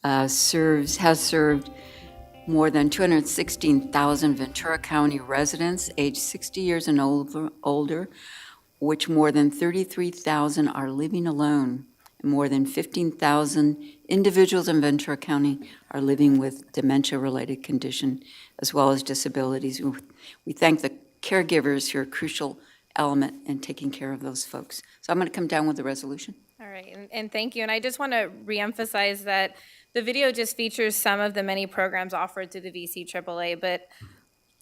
has served more than 216,000 Ventura County residents aged 60 years and older, which more than 33,000 are living alone. And more than 15,000 individuals in Ventura County are living with dementia-related condition as well as disabilities. We thank the caregivers who are a crucial element in taking care of those folks. So I'm going to come down with the resolution. All right, and thank you. And I just want to reemphasize that the video just features some of the many programs offered through the VCAAA, but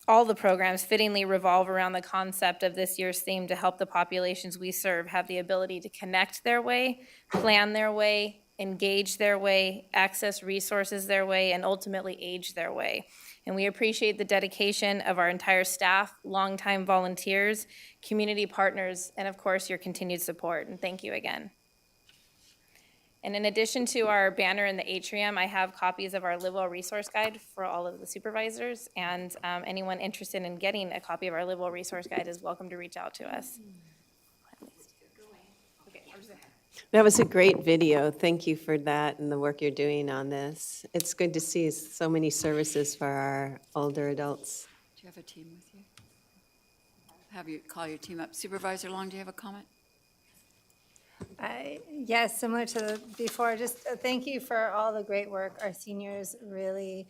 all the programs fittingly revolve around the concept of this year's theme to help the populations we serve have the ability to connect their way, plan their way, engage their way, access resources their way, and ultimately age their way. And we appreciate the dedication of our entire staff, longtime volunteers, community partners, and of course, your continued support. And thank you again. And in addition to our banner in the atrium, I have copies of our Live Well resource guide for all of the supervisors, and anyone interested in getting a copy of our Live Well resource guide is welcome to reach out to us. That was a great video. Thank you for that and the work you're doing on this. It's good to see so many services for our older adults. Do you have a team with you? Have you call your team up. Supervisor Long, do you have a comment? Yes, similar to before, just thank you for all the great work. Our seniors really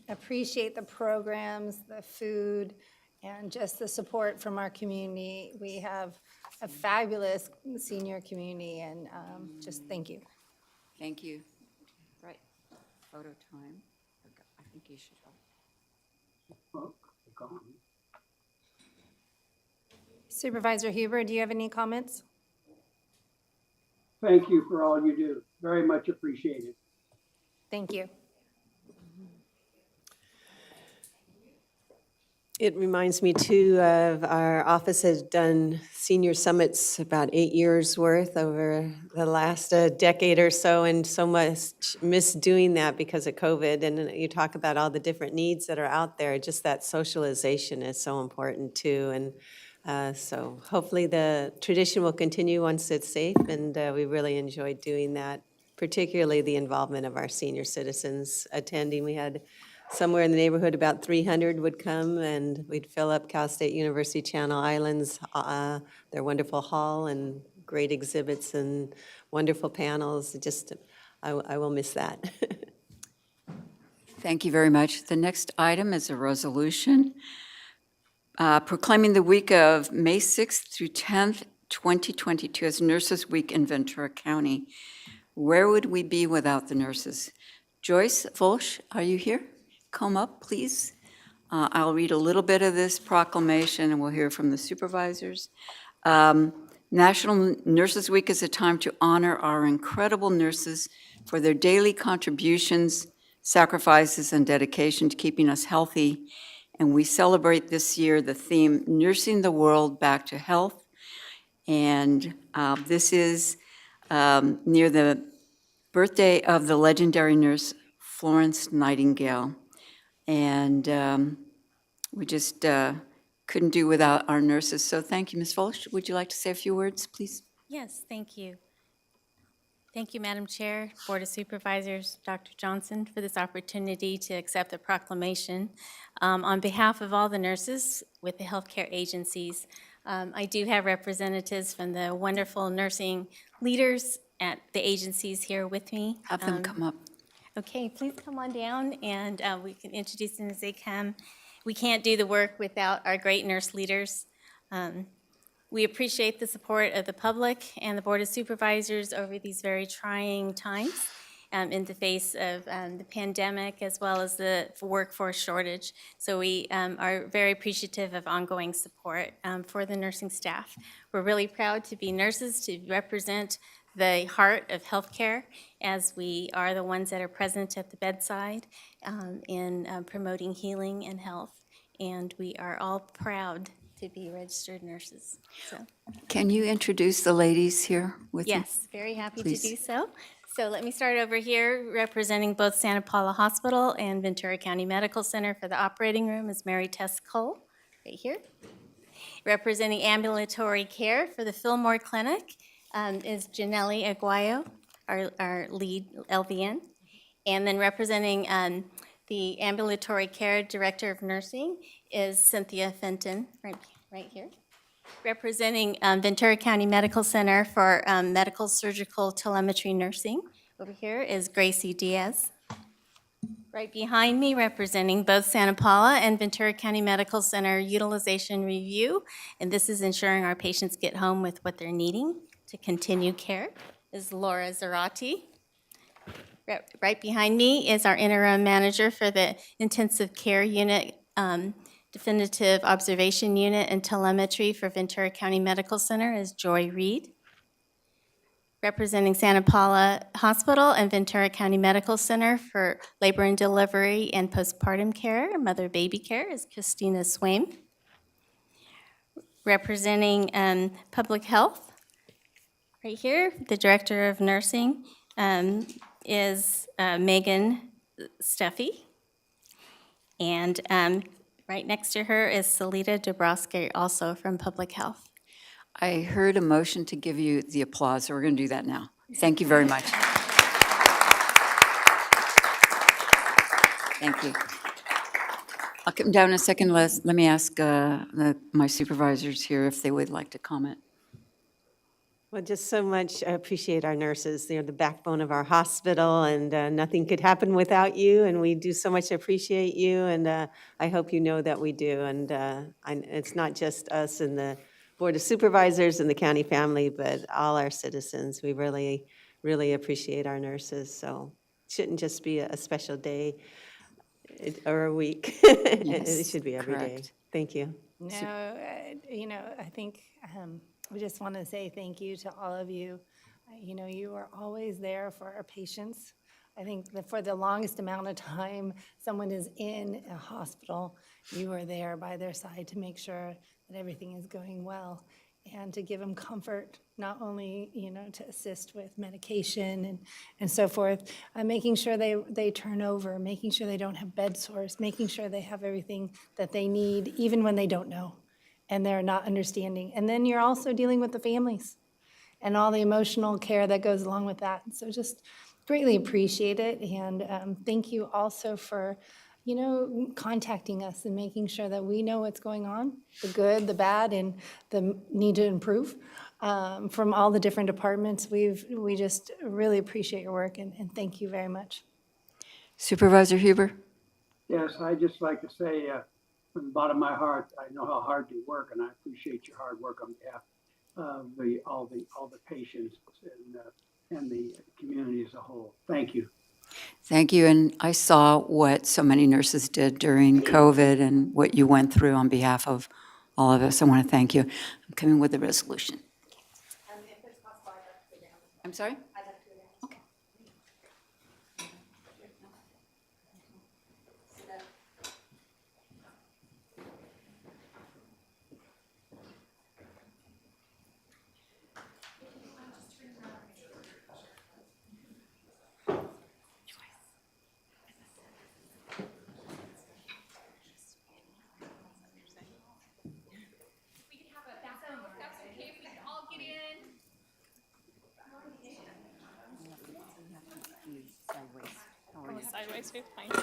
appreciate the programs, the food, and just the support from our community. We have a fabulous senior community, and just thank you. Thank you. Right. Photo time. I think you should help. Supervisor Huber, do you have any comments? Thank you for all you do. Very much appreciated. Thank you. It reminds me too of our office has done senior summits about 8 years worth over the last decade or so, and so much miss doing that because of COVID. And you talk about all the different needs that are out there. Just that socialization is so important too. And so hopefully the tradition will continue once it's safe, and we really enjoyed doing that, particularly the involvement of our senior citizens attending. We had somewhere in the neighborhood about 300 would come, and we'd fill up Cal State University Channel Islands, their wonderful hall, and great exhibits and wonderful panels. Just, I will miss that. Thank you very much. The next item is a resolution proclaiming the week of May 6th through 10th, 2022 as Nurses Week in Ventura County. Where would we be without the nurses? Joyce Volsch, are you here? Come up, please. I'll read a little bit of this proclamation and we'll hear from the supervisors. National Nurses Week is a time to honor our incredible nurses for their daily contributions, sacrifices, and dedication to keeping us healthy. And we celebrate this year the theme, Nursing the World Back to Health. And this is near the birthday of the legendary nurse Florence Nightingale. And we just couldn't do without our nurses. So thank you, Ms. Volsch. Would you like to say a few words, please? Yes, thank you. Thank you, Madam Chair, Board of Supervisors, Dr. Johnson, for this opportunity to accept the proclamation. On behalf of all the nurses with the healthcare agencies, I do have representatives from the wonderful nursing leaders at the agencies here with me. Have them come up. Okay, please come on down, and we can introduce them as they come. We can't do the work without our great nurse leaders. We appreciate the support of the public and the Board of Supervisors over these very trying times in the face of the pandemic as well as the workforce shortage. So we are very appreciative of ongoing support for the nursing staff. We're really proud to be nurses, to represent the heart of healthcare, as we are the ones that are present at the bedside in promoting healing and health. And we are all proud to be registered nurses. So, Can you introduce the ladies here with you? yes, very happy Please. to do so. So let me start over here, representing both Santa Paula Hospital and Ventura County Medical Center for the operating room is Mary Tess Cole, right here. Representing ambulatory care for the Fillmore Clinic is Janelli Aguayo, our lead LVN. And then representing the ambulatory care director of nursing is Cynthia Fenton, right here. Representing Ventura County Medical Center for medical surgical telemetry nursing over here is Gracie Diaz. Right behind me, representing both Santa Paula and Ventura County Medical Center utilization review, and this is ensuring our patients get home with what they're needing to continue care, is Laura Zarati. Right behind me is our interim manager for the intensive care unit, definitive observation unit and telemetry for Ventura County Medical Center is Joy Reed. Representing Santa Paula Hospital and Ventura County Medical Center for labor and delivery and postpartum care, mother-baby care is Christina Swaim. Representing public health, Right here, the Director of Nursing is Megan Steffi. And right next to her is Salita Dabrowski, also from Public Health. I heard a motion to give you the applause, so we're going to do that now. Thank you very much. Thank you. I'll come down in a second. Let me ask my supervisors here if they would like to comment. Well, just so much, I appreciate our nurses. They're the backbone of our hospital, and nothing could happen without you, and we do so much appreciate you, and I hope you know that we do. And it's not just us and the Board of Supervisors and the county family, but all our citizens. We really, really appreciate our nurses, so it shouldn't just be a special day or a week. It should be every day. correct. Thank you. No, I think we just want to say thank you to all of you. You are always there for our patients. I think that for the longest amount of time someone is in a hospital, you are there by their side to make sure that everything is going well and to give them comfort, not only, to assist with medication and so forth, making sure they turn over, making sure they don't have bed sores, making sure they have everything that they need, even when they don't know and they're not understanding. And then you're also dealing with the families and all the emotional care that goes along with that. So just greatly appreciate it. And thank you also for, contacting us and making sure that we know what's going on, the good, the bad, and the need to improve from all the different departments. We just really appreciate your work and thank you very much. Supervisor Huber? Yes, I'd just like to say from the bottom of my heart, I know how hard you work, and I appreciate your hard work on behalf of all the patients and the community as a whole. Thank you. Thank you, and I saw what so many nurses did during COVID and what you went through on behalf of all of us. I want to thank you. I'm coming with a resolution. I'm sorry? Okay. Sideways, fine. Come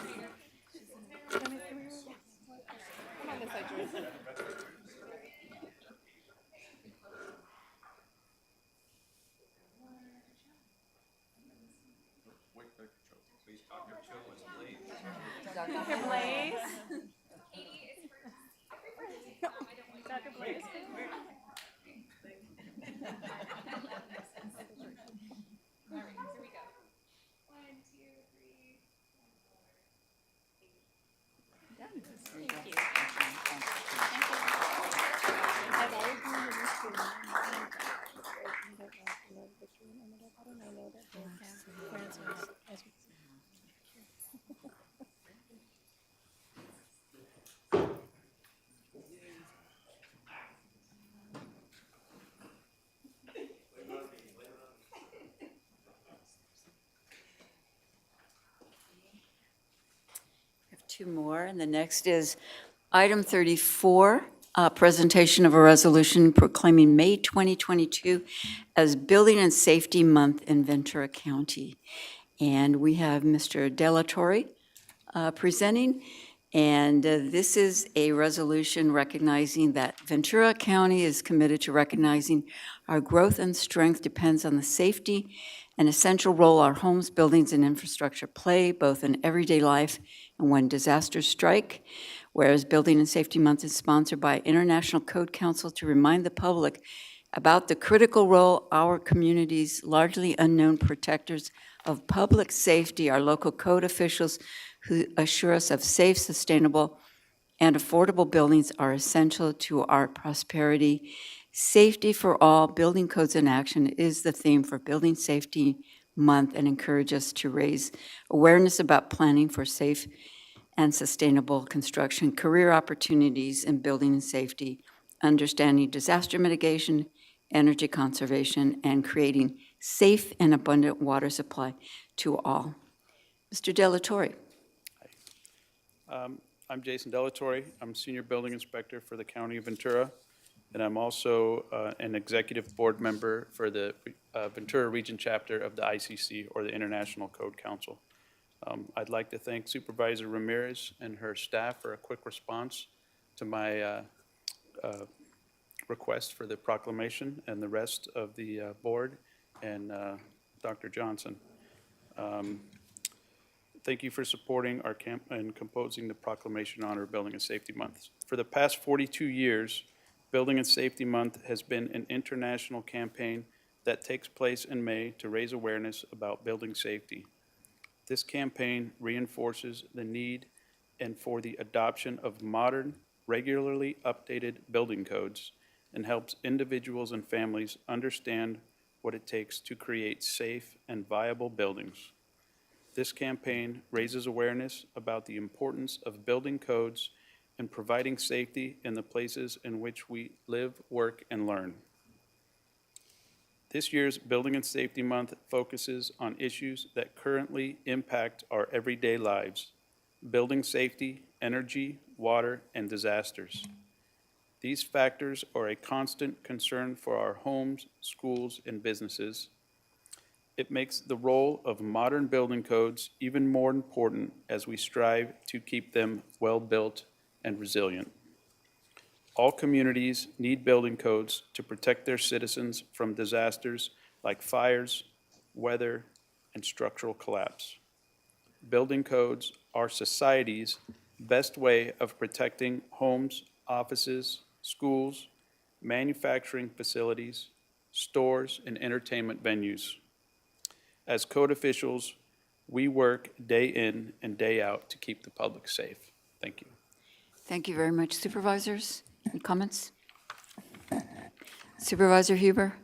on this side, Joyce. Dr. Blaze. Dr. Blaze. All right, here we go. 1, 2, 3, 4. Thank you. Two more, and the next is item 34, presentation of a resolution proclaiming May 2022 as Building and Safety Month in Ventura County. And we have Mr. Delatorre presenting, and this is a resolution recognizing that Ventura County is committed to recognizing our growth and strength depends on the safety and essential role our homes, buildings, and infrastructure play, both in everyday life and when disasters strike. Whereas Building and Safety Month is sponsored by International Code Council to remind the public about the critical role our community's largely unknown protectors of public safety, our local code officials who assure us of safe, sustainable, and affordable buildings are essential to our prosperity. Safety for all, building codes in action is the theme for Building Safety Month and encourage us to raise awareness about planning for safe and sustainable construction, career opportunities in building and safety, understanding disaster mitigation, energy conservation, and creating safe and abundant water supply to all. Mr. Delatorre. I'm Jason Delatorre. I'm Senior Building Inspector for the County of Ventura, and I'm also an Executive Board Member for the Ventura Region Chapter of the ICC, or the International Code Council. I'd like to thank Supervisor Ramirez and her staff for a quick response to my request for the proclamation, and the rest of the board, and Dr. Johnson. Thank you for supporting our camp and composing the proclamation in honor of Building and Safety Month. For the past 42 years, Building and Safety Month has been an international campaign that takes place in May to raise awareness about building safety. This campaign reinforces the need and for the adoption of modern, regularly updated building codes, and helps individuals and families understand what it takes to create safe and viable buildings. This campaign raises awareness about the importance of building codes and providing safety in the places in which we live, work, and learn. This year's Building and Safety Month focuses on issues that currently impact our everyday lives: building safety, energy, water, and disasters. These factors are a constant concern for our homes, schools, and businesses. It makes the role of modern building codes even more important as we strive to keep them well-built and resilient. All communities need building codes to protect their citizens from disasters like fires, weather, and structural collapse. Building codes are society's best way of protecting homes, offices, schools, manufacturing facilities, stores, and entertainment venues. As code officials, we work day in and day out to keep the public safe. Thank you. Thank you very much. Supervisors, any comments? Supervisor Huber?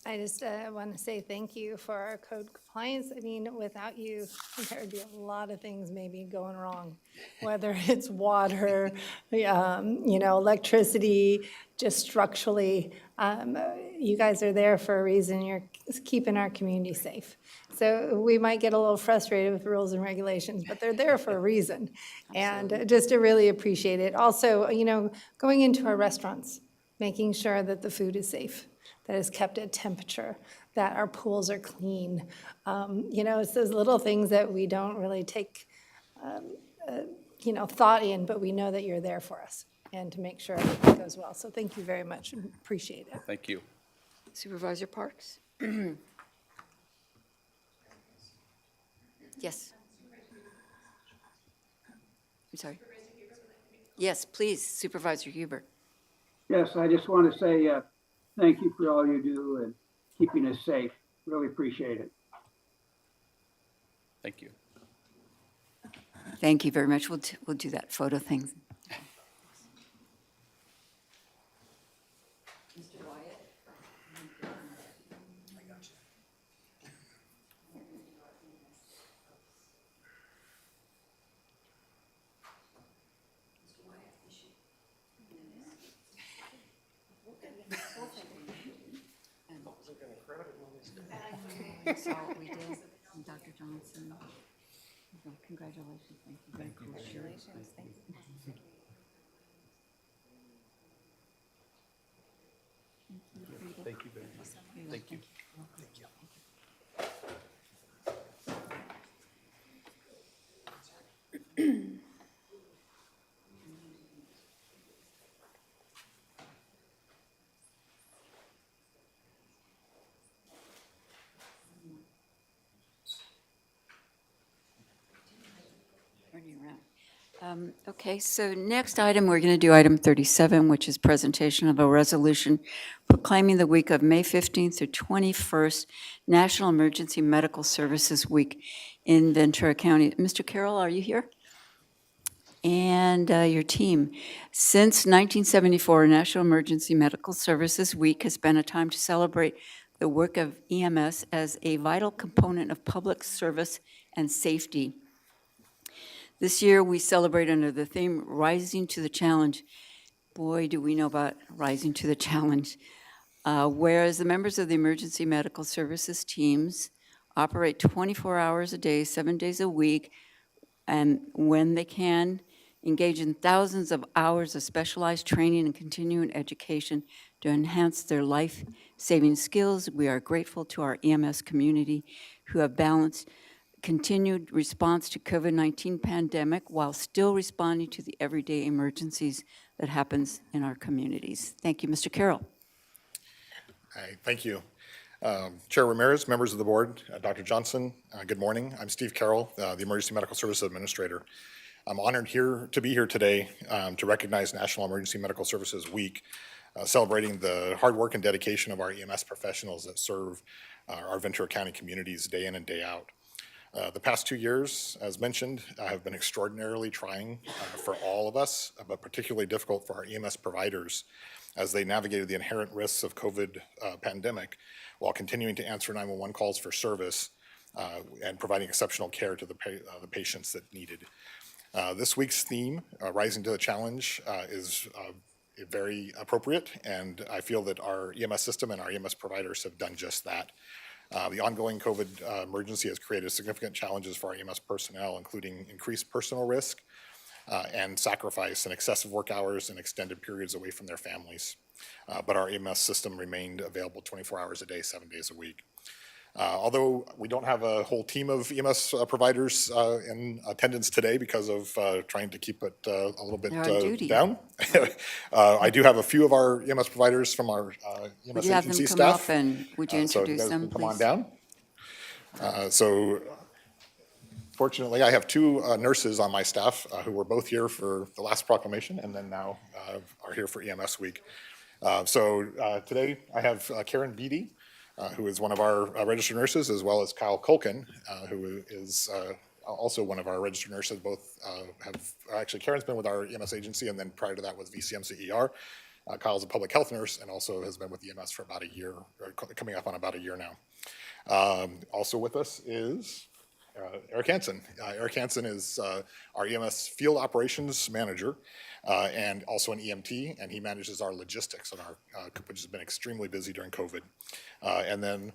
I just want to say thank you for our code compliance. I mean, without you, there would be a lot of things maybe going wrong, whether it's water, electricity, just structurally. You guys are there for a reason. You're keeping our community safe. So we might get a little frustrated with rules and regulations, but they're there for a reason. And just to really appreciate it. Also, going into our restaurants, making sure that the food is safe, that is kept at temperature, that our pools are clean. It's those little things that we don't really take, thought in, but we know that you're there for us and to make sure everything goes well. So thank you very much. Appreciate it. Thank you. Supervisor Parks? Yes. I'm sorry. Yes, please, Supervisor Huber. Yes, I just want to say thank you for all you do and keeping us safe. Really appreciate it. Thank you. Thank you very much. We'll do that photo thing. So we did, and Dr. Johnson. Congratulations. Thank you. Very cool. Congratulations. Thank you. Thank you very much. Thank you. Okay, so next item, we're going to do item 37, which is presentation of a resolution proclaiming the week of May 15th through 21st National Emergency Medical Services Week in Ventura County. Mr. Carroll, are you here? And your team. Since 1974, National Emergency Medical Services Week has been a time to celebrate the work of EMS as a vital component of public service and safety. This year, we celebrate under the theme, Rising to the Challenge. Boy, do we know about rising to the challenge. Whereas the members of the emergency medical services teams operate 24 hours a day, 7 days a week, and when they can, engage in thousands of hours of specialized training and continuing education to enhance their life-saving skills. We are grateful to our EMS community who have balanced continued response to COVID-19 pandemic while still responding to the everyday emergencies that happens in our communities. Thank you, Mr. Carroll. Hi, thank you. Chair Ramirez, members of the board, Dr. Johnson, good morning. I'm Steve Carroll, the Emergency Medical Services Administrator. I'm honored to be here today to recognize National Emergency Medical Services Week, celebrating the hard work and dedication of our EMS professionals that serve our Ventura County communities day in and day out. The past 2 years, as mentioned, have been extraordinarily trying for all of us, but particularly difficult for our EMS providers as they navigated the inherent risks of COVID pandemic while continuing to answer 911 calls for service and providing exceptional care to the patients that needed. This week's theme, Rising to the Challenge, is very appropriate, and I feel that our EMS system and our EMS providers have done just that. The ongoing COVID emergency has created significant challenges for our EMS personnel, including increased personal risk and sacrifice and excessive work hours and extended periods away from their families. But our EMS system remained available 24 hours a day, 7 days a week. Although we don't have a whole team of EMS providers in attendance today because of trying to keep it a little bit down, I do have a few of our EMS providers from our EMS agency staff. Would you have them come up and would you introduce them, come please? on down. So fortunately, I have two nurses on my staff who were both here for the last proclamation and then now are here for EMS week. So today I have Karen Beatty, who is one of our registered nurses, as well as Kyle Culkin, who is also one of our registered nurses. Both actually Karen's been with our EMS agency and then prior to that was VCMCER. Kyle's a public health nurse and also has been with EMS for about a year, or coming up on about a year now. Also with us is Eric Hansen. Eric Hansen is our EMS field operations manager and also an EMT, and he manages our logistics, on which has been extremely busy during COVID. And then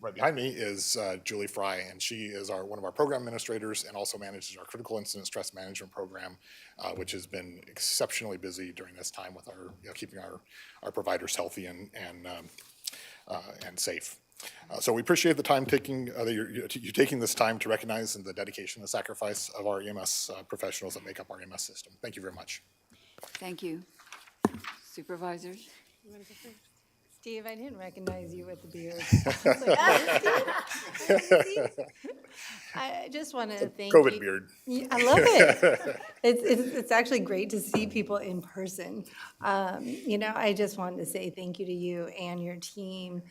right behind me is Julie Fry, and she is one of our program administrators and also manages our critical incident stress management program, which has been exceptionally busy during this time with our keeping our providers healthy and safe. So we appreciate the time you taking this time to recognize the dedication and sacrifice of our EMS professionals that make up our EMS system. Thank you very much. Thank you. Supervisors? Steve, I didn't recognize you with the beard. I just want to thank you. COVID beard. I love it. It's actually great to see people in person. I just wanted to say thank you to you and your team.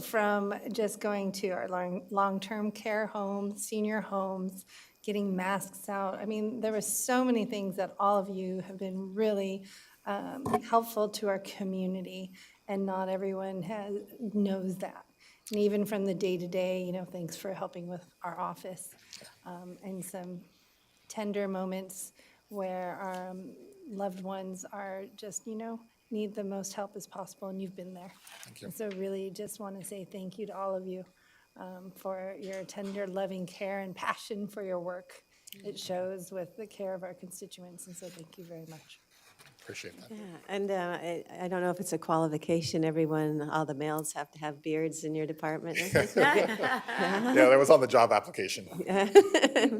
From just going to our long-term care homes, senior homes, getting masks out. I mean, there were so many things that all of you have been really helpful to our community, and not everyone knows that. And even from the day-to-day, thanks for helping with our office and some tender moments where our loved ones are just, need the most help as possible, and you've been there. Thank you. And so really just want to say thank you to all of you for your tender, loving care and passion for your work. It shows with the care of our constituents, and so thank you very much. Appreciate that. Yeah, and I don't know if it's a qualification, all the males have to have beards in your department. Yeah, that was on the job application.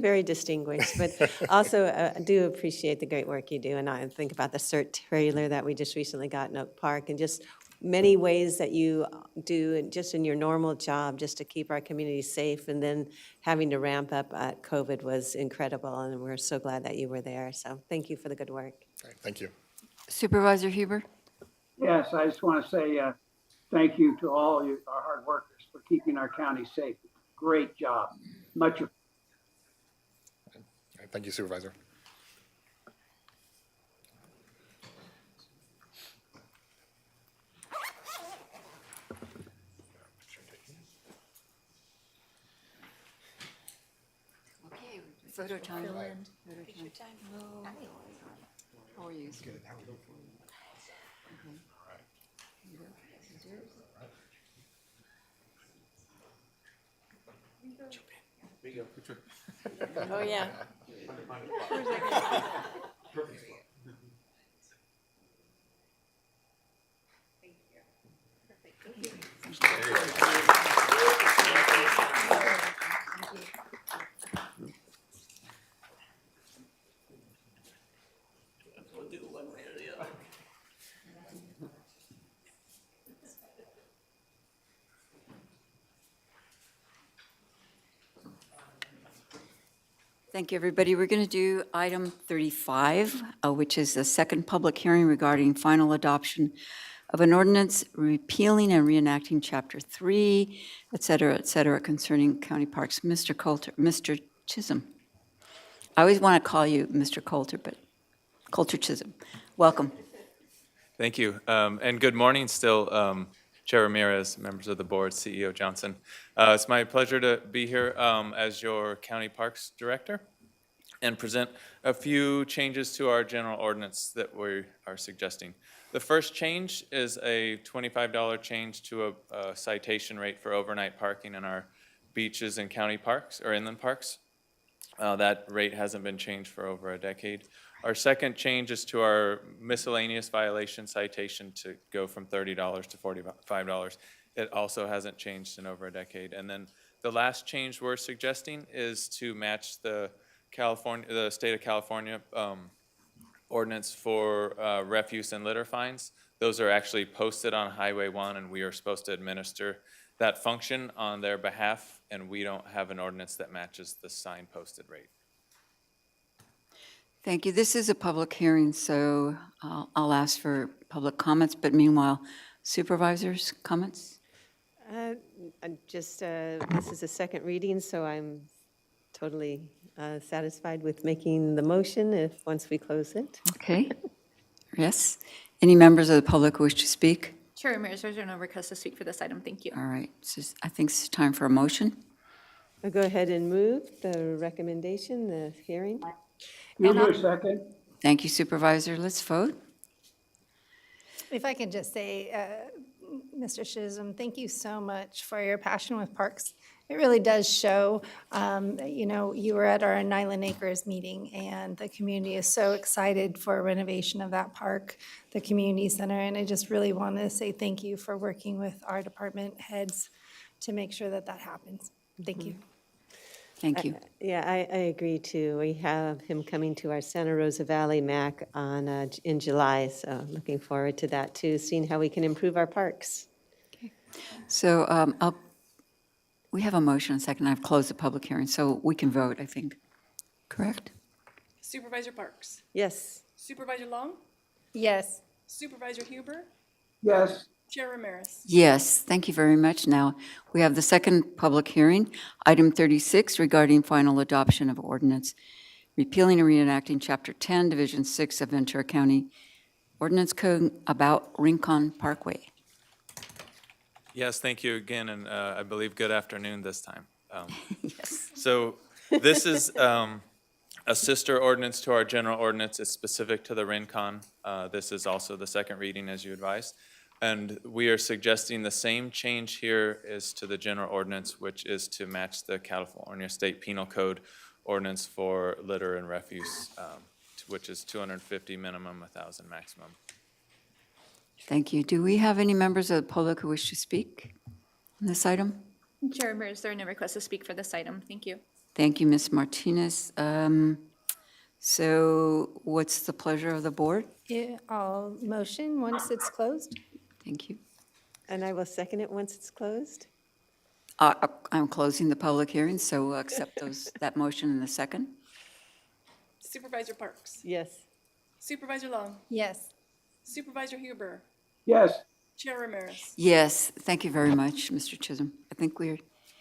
Very distinguished, but also I do appreciate the great work you do, and I think about the CERT trailer that we just recently got in Oak Park, and just many ways that you do just in your normal job just to keep our community safe, and then having to ramp up at COVID was incredible, and we're so glad that you were there. So thank you for the good work. Great, thank you. Supervisor Huber? Yes, I just want to say thank you to all our hard workers for keeping our county safe. Great job. Much appreciated. Thank you, Supervisor. Okay, photo time. Photo time. How are you? Oh, yeah. Thank you, everybody. We're going to do item 35, which is the second public hearing regarding final adoption of an ordinance repealing and reenacting Chapter 3, et cetera, concerning county parks. Mr. Coulter, Mr. Chisholm. I always want to call you Mr. Coulter, but Coulter Chisholm. Welcome. Thank you. And good morning still, Chair Ramirez, members of the board, CEO Johnson. It's my pleasure to be here as your County Parks Director and present a few changes to our general ordinance that we are suggesting. The first change is a $25 change to a citation rate for overnight parking in our beaches and county parks or inland parks. That rate hasn't been changed for over a decade. Our second change is to our miscellaneous violation citation to go from $30 to $45. It also hasn't changed in over a decade. And then the last change we're suggesting is to match the state of California ordinance for refuse and litter fines. Those are actually posted on Highway 1, and we are supposed to administer that function on their behalf, and we don't have an ordinance that matches the sign posted rate. Thank you. This is a public hearing, so I'll ask for public comments, but meanwhile, supervisors, comments? This is a second reading, so I'm totally satisfied with making the motion once we close it. Okay. Yes. Any members of the public who wish to speak? Chair Ramirez, there's no request to speak for this item. Thank you. All right. I think it's time for a motion. I'll go ahead and move the recommendation, the hearing. Move to a second. Thank you, Supervisor. Let's vote. If I can just say, Mr. Chisholm, thank you so much for your passion with parks. It really does show. You were at our Nyland Acres meeting, and the community is so excited for renovation of that park, the community center, and I just really want to say thank you for working with our department heads to make sure that that happens. Thank you. Thank you. I agree too. We have him coming to our Santa Rosa Valley MAC in July, so looking forward to that too, seeing how we can improve our parks. Okay. So we have a motion, a second. I've closed the public hearing, so we can vote, I think. Correct? Supervisor Parks? Yes. Supervisor Long? Yes. Supervisor Huber? Yes. Chair Ramirez? Yes, thank you very much. Now, we have the second public hearing, item 36, regarding final adoption of ordinance repealing and reenacting Chapter 10, Division 6 of Ventura County Ordinance Code about Rincon Parkway. Yes, thank you again, and I believe good afternoon this time. Yes. So this is a sister ordinance to our general ordinance. It's specific to the Rincon. This is also the second reading, as you advised. And we are suggesting the same change here is to the general ordinance, which is to match the California State Penal Code ordinance for litter and refuse, which is 250 minimum, 1,000 maximum. Thank you. Do we have any members of the public who wish to speak on this item? Chair Ramirez, there are no requests to speak for this item. Thank you. Thank you, Ms. Martinez. So what's the pleasure of the board? Yeah, I'll motion once it's closed. Thank you. And I will second it once it's closed. I'm closing the public hearing, so we'll accept that motion in a second. Supervisor Parks? Yes. Supervisor Long? Yes. Supervisor Huber? Yes. Chair Ramirez? Yes, thank you very much, Mr. Chisholm. I think we're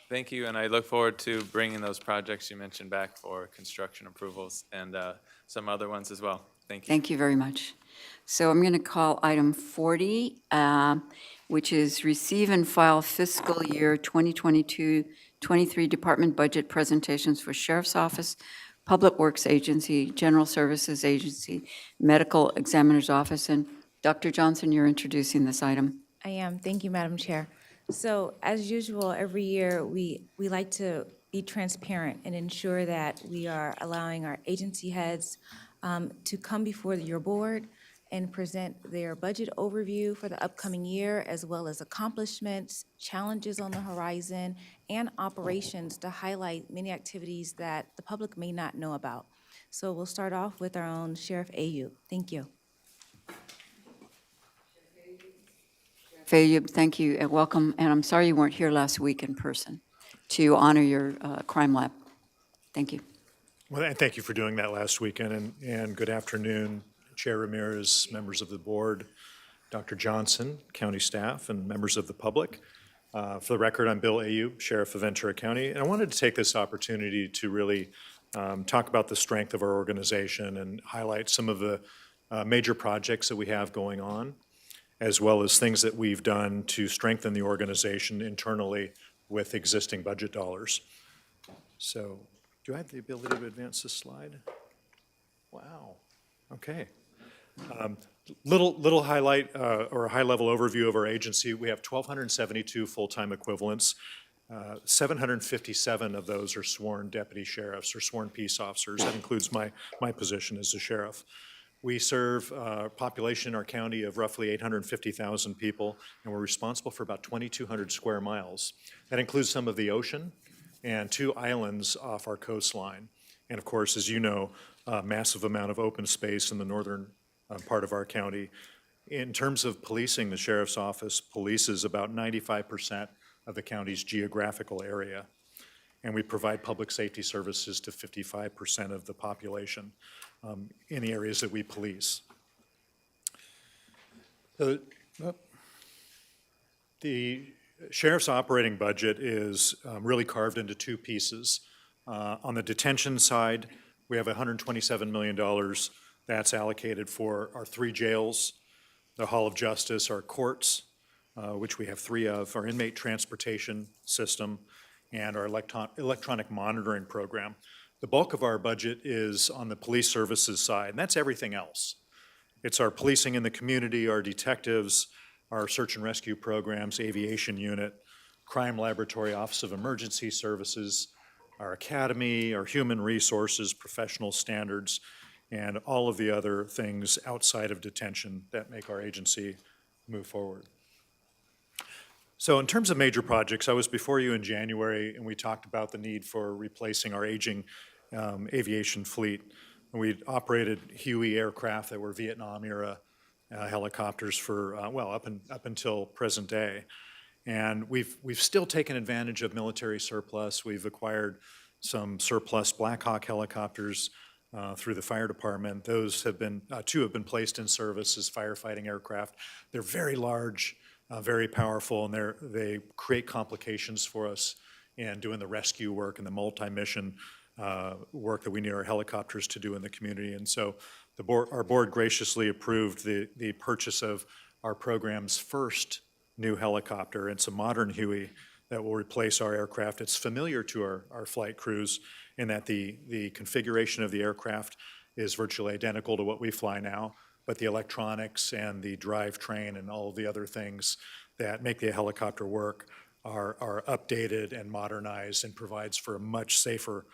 Thank you, and I look forward to bringing those projects you mentioned back for construction approvals and some other ones as well. Thank you. Thank you very much. So I'm going to call item 40, which is receive and file fiscal year 2022-23 department budget presentations for Sheriff's Office, Public Works Agency, General Services Agency, Medical Examiner's Office. And Dr. Johnson, you're introducing this item I am. Thank you, Madam Chair. So as usual, every year, we like to be transparent and ensure that we are allowing our agency heads to come before your board and present their budget overview for the upcoming year, as well as accomplishments, challenges on the horizon, and operations to highlight many activities that the public may not know about. So we'll start off with our own Sheriff Ayu. Thank you. Fayub, thank you and welcome. And I'm sorry you weren't here last week in person to honor your crime lab. Thank you. Well, and thank you for doing that last weekend, and good afternoon, Chair Ramirez, members of the board, Dr. Johnson, county staff, and members of the public. For the record, I'm Bill Ayub, Sheriff of Ventura County, and I wanted to take this opportunity to really talk about the strength of our organization and highlight some of the major projects that we have going on, as well as things that we've done to strengthen the organization internally with existing budget dollars. So, do I have the ability to advance this slide? Wow, okay. Little highlight or a high-level overview of our agency. We have 1,272 full-time equivalents. 757 of those are sworn deputy sheriffs or sworn peace officers. That includes my position as a sheriff. We serve a population in our county of roughly 850,000 people, and we're responsible for about 2,200 square miles. That includes some of the ocean and 2 islands off our coastline. And of course, as you know, a massive amount of open space in the northern part of our county. In terms of policing, the Sheriff's Office polices about 95% of the county's geographical area. And we provide public safety services to 55% of the population in the areas that we police. The Sheriff's operating budget is really carved into 2 pieces. On the detention side, we have $127 million that's allocated for our 3 jails, the Hall of Justice, our courts, which we have 3 of, our inmate transportation system, and our electronic monitoring program. The bulk of our budget is on the police services side, and that's everything else. It's our policing in the community, our detectives, our search and rescue programs, aviation unit, crime laboratory, Office of Emergency Services, our academy, our human resources, professional standards, and all of the other things outside of detention that make our agency move forward. So in terms of major projects, I was before you in January, and we talked about the need for replacing our aging aviation fleet. And we operated Huey aircraft that were Vietnam-era helicopters for, up until present day. And we've still taken advantage of military surplus. We've acquired some surplus Black Hawk helicopters through the fire department. Those have been, 2 have been placed in service as firefighting aircraft. They're very large, very powerful, and they create complications for us in doing the rescue work and the multi-mission work that we need our helicopters to do in the community. And so our board graciously approved the purchase of our program's first new helicopter. It's a modern Huey that will replace our aircraft. It's familiar to our flight crews in that the configuration of the aircraft is virtually identical to what we fly now, but the electronics and the drivetrain and all of the other things that make the helicopter work are updated and modernized and provides for a much safer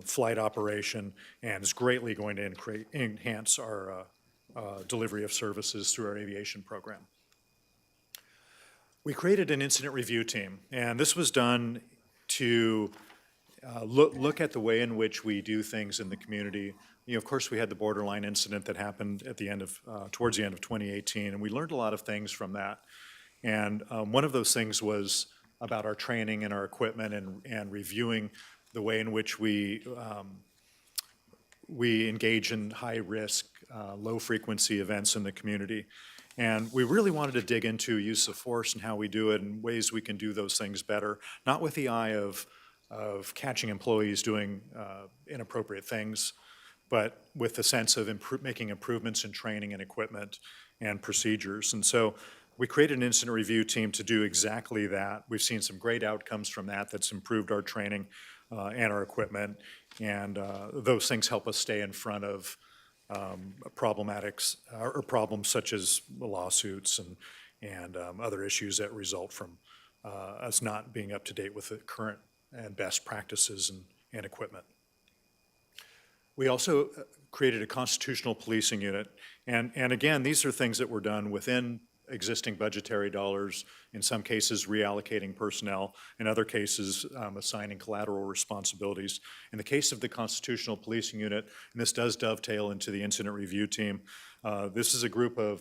flight operation and is greatly going to enhance our delivery of services through our aviation program. We created an incident review team, and this was done to look at the way in which we do things in the community. You know, of course, we had the borderline incident that happened at the end of, towards the end of 2018, and we learned a lot of things from that. And one of those things was about our training and our equipment and reviewing the way in which we engage in high-risk, low-frequency events in the community. And we really wanted to dig into use of force and how we do it and ways we can do those things better, not with the eye of catching employees doing inappropriate things, but with the sense of making improvements in training and equipment and procedures. And so we created an incident review team to do exactly that. We've seen some great outcomes from that that's improved our training and our equipment, and those things help us stay in front of problematics or problems such as lawsuits and other issues that result from us not being up to date with the current and best practices and equipment. We also created a constitutional policing unit, and again, these are things that were done within existing budgetary dollars, in some cases reallocating personnel, in other cases assigning collateral responsibilities. In the case of the constitutional policing unit, and this does dovetail into the incident review team, this is a group of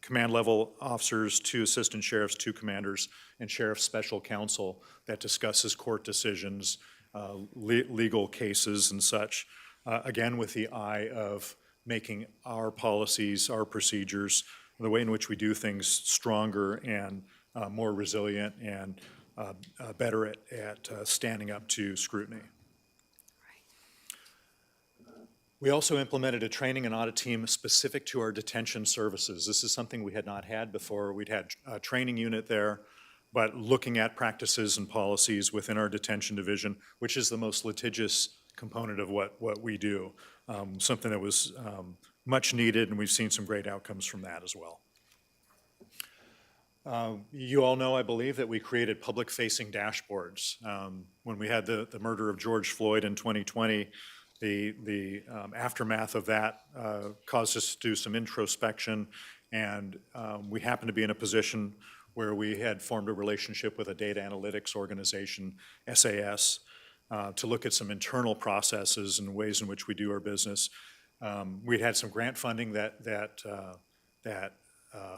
command level officers, 2 assistant sheriffs, 2 commanders, and sheriff's special counsel that discusses court decisions, legal cases and such, again with the eye of making our policies, our procedures, the way in which we do things stronger and more resilient and better at standing up to scrutiny. We also implemented a training and audit team specific to our detention services. This is something we had not had before. We'd had a training unit there, but looking at practices and policies within our detention division, which is the most litigious component of what we do, something that was much needed, and we've seen some great outcomes from that as well. You all know, I believe, that we created public-facing dashboards. When we had the murder of George Floyd in 2020, the aftermath of that caused us to do some introspection, and we happened to be in a position where we had formed a relationship with a data analytics organization, SAS, to look at some internal processes and ways in which we do our business. We'd had some grant funding that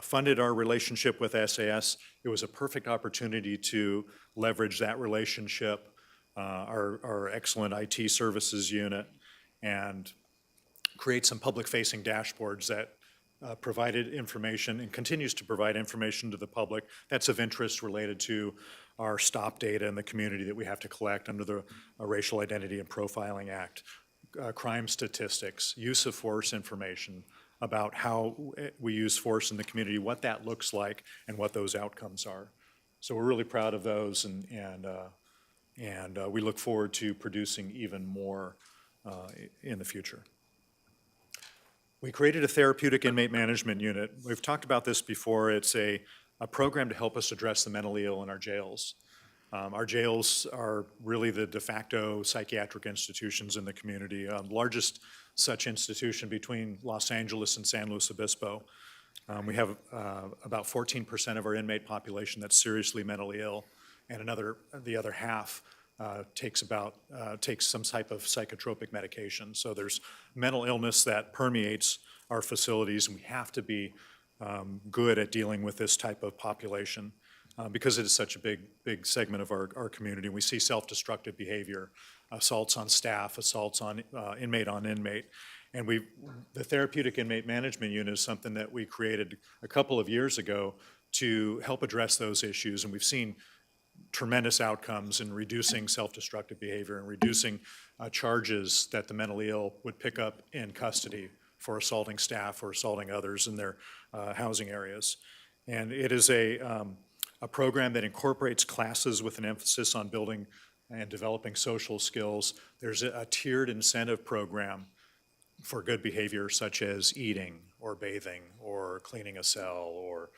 funded our relationship with SAS. It was a perfect opportunity to leverage that relationship, our excellent IT services unit, and create some public-facing dashboards that provided information and continues to provide information to the public that's of interest related to our stop data in the community that we have to collect under the Racial Identity and Profiling Act, crime statistics, use of force information about how we use force in the community, what that looks like, and what those outcomes are. So we're really proud of those, and we look forward to producing even more in the future. We created a therapeutic inmate management unit. We've talked about this before. It's a program to help us address the mentally ill in our jails. Our jails are really the de facto psychiatric institutions in the community, largest such institution between Los Angeles and San Luis Obispo. We have about 14% of our inmate population that's seriously mentally ill, and the other half takes some type of psychotropic medication. So there's mental illness that permeates our facilities, and we have to be good at dealing with this type of population because it is such a big segment of our community. We see self-destructive behavior, assaults on staff, assaults on inmate, and the therapeutic inmate management unit is something that we created a couple of years ago to help address those issues, and we've seen tremendous outcomes in reducing self-destructive behavior and reducing charges that the mentally ill would pick up in custody for assaulting staff or assaulting others in their housing areas. And it is a program that incorporates classes with an emphasis on building and developing social skills. There's a tiered incentive program for good behavior such as eating or bathing or cleaning a cell or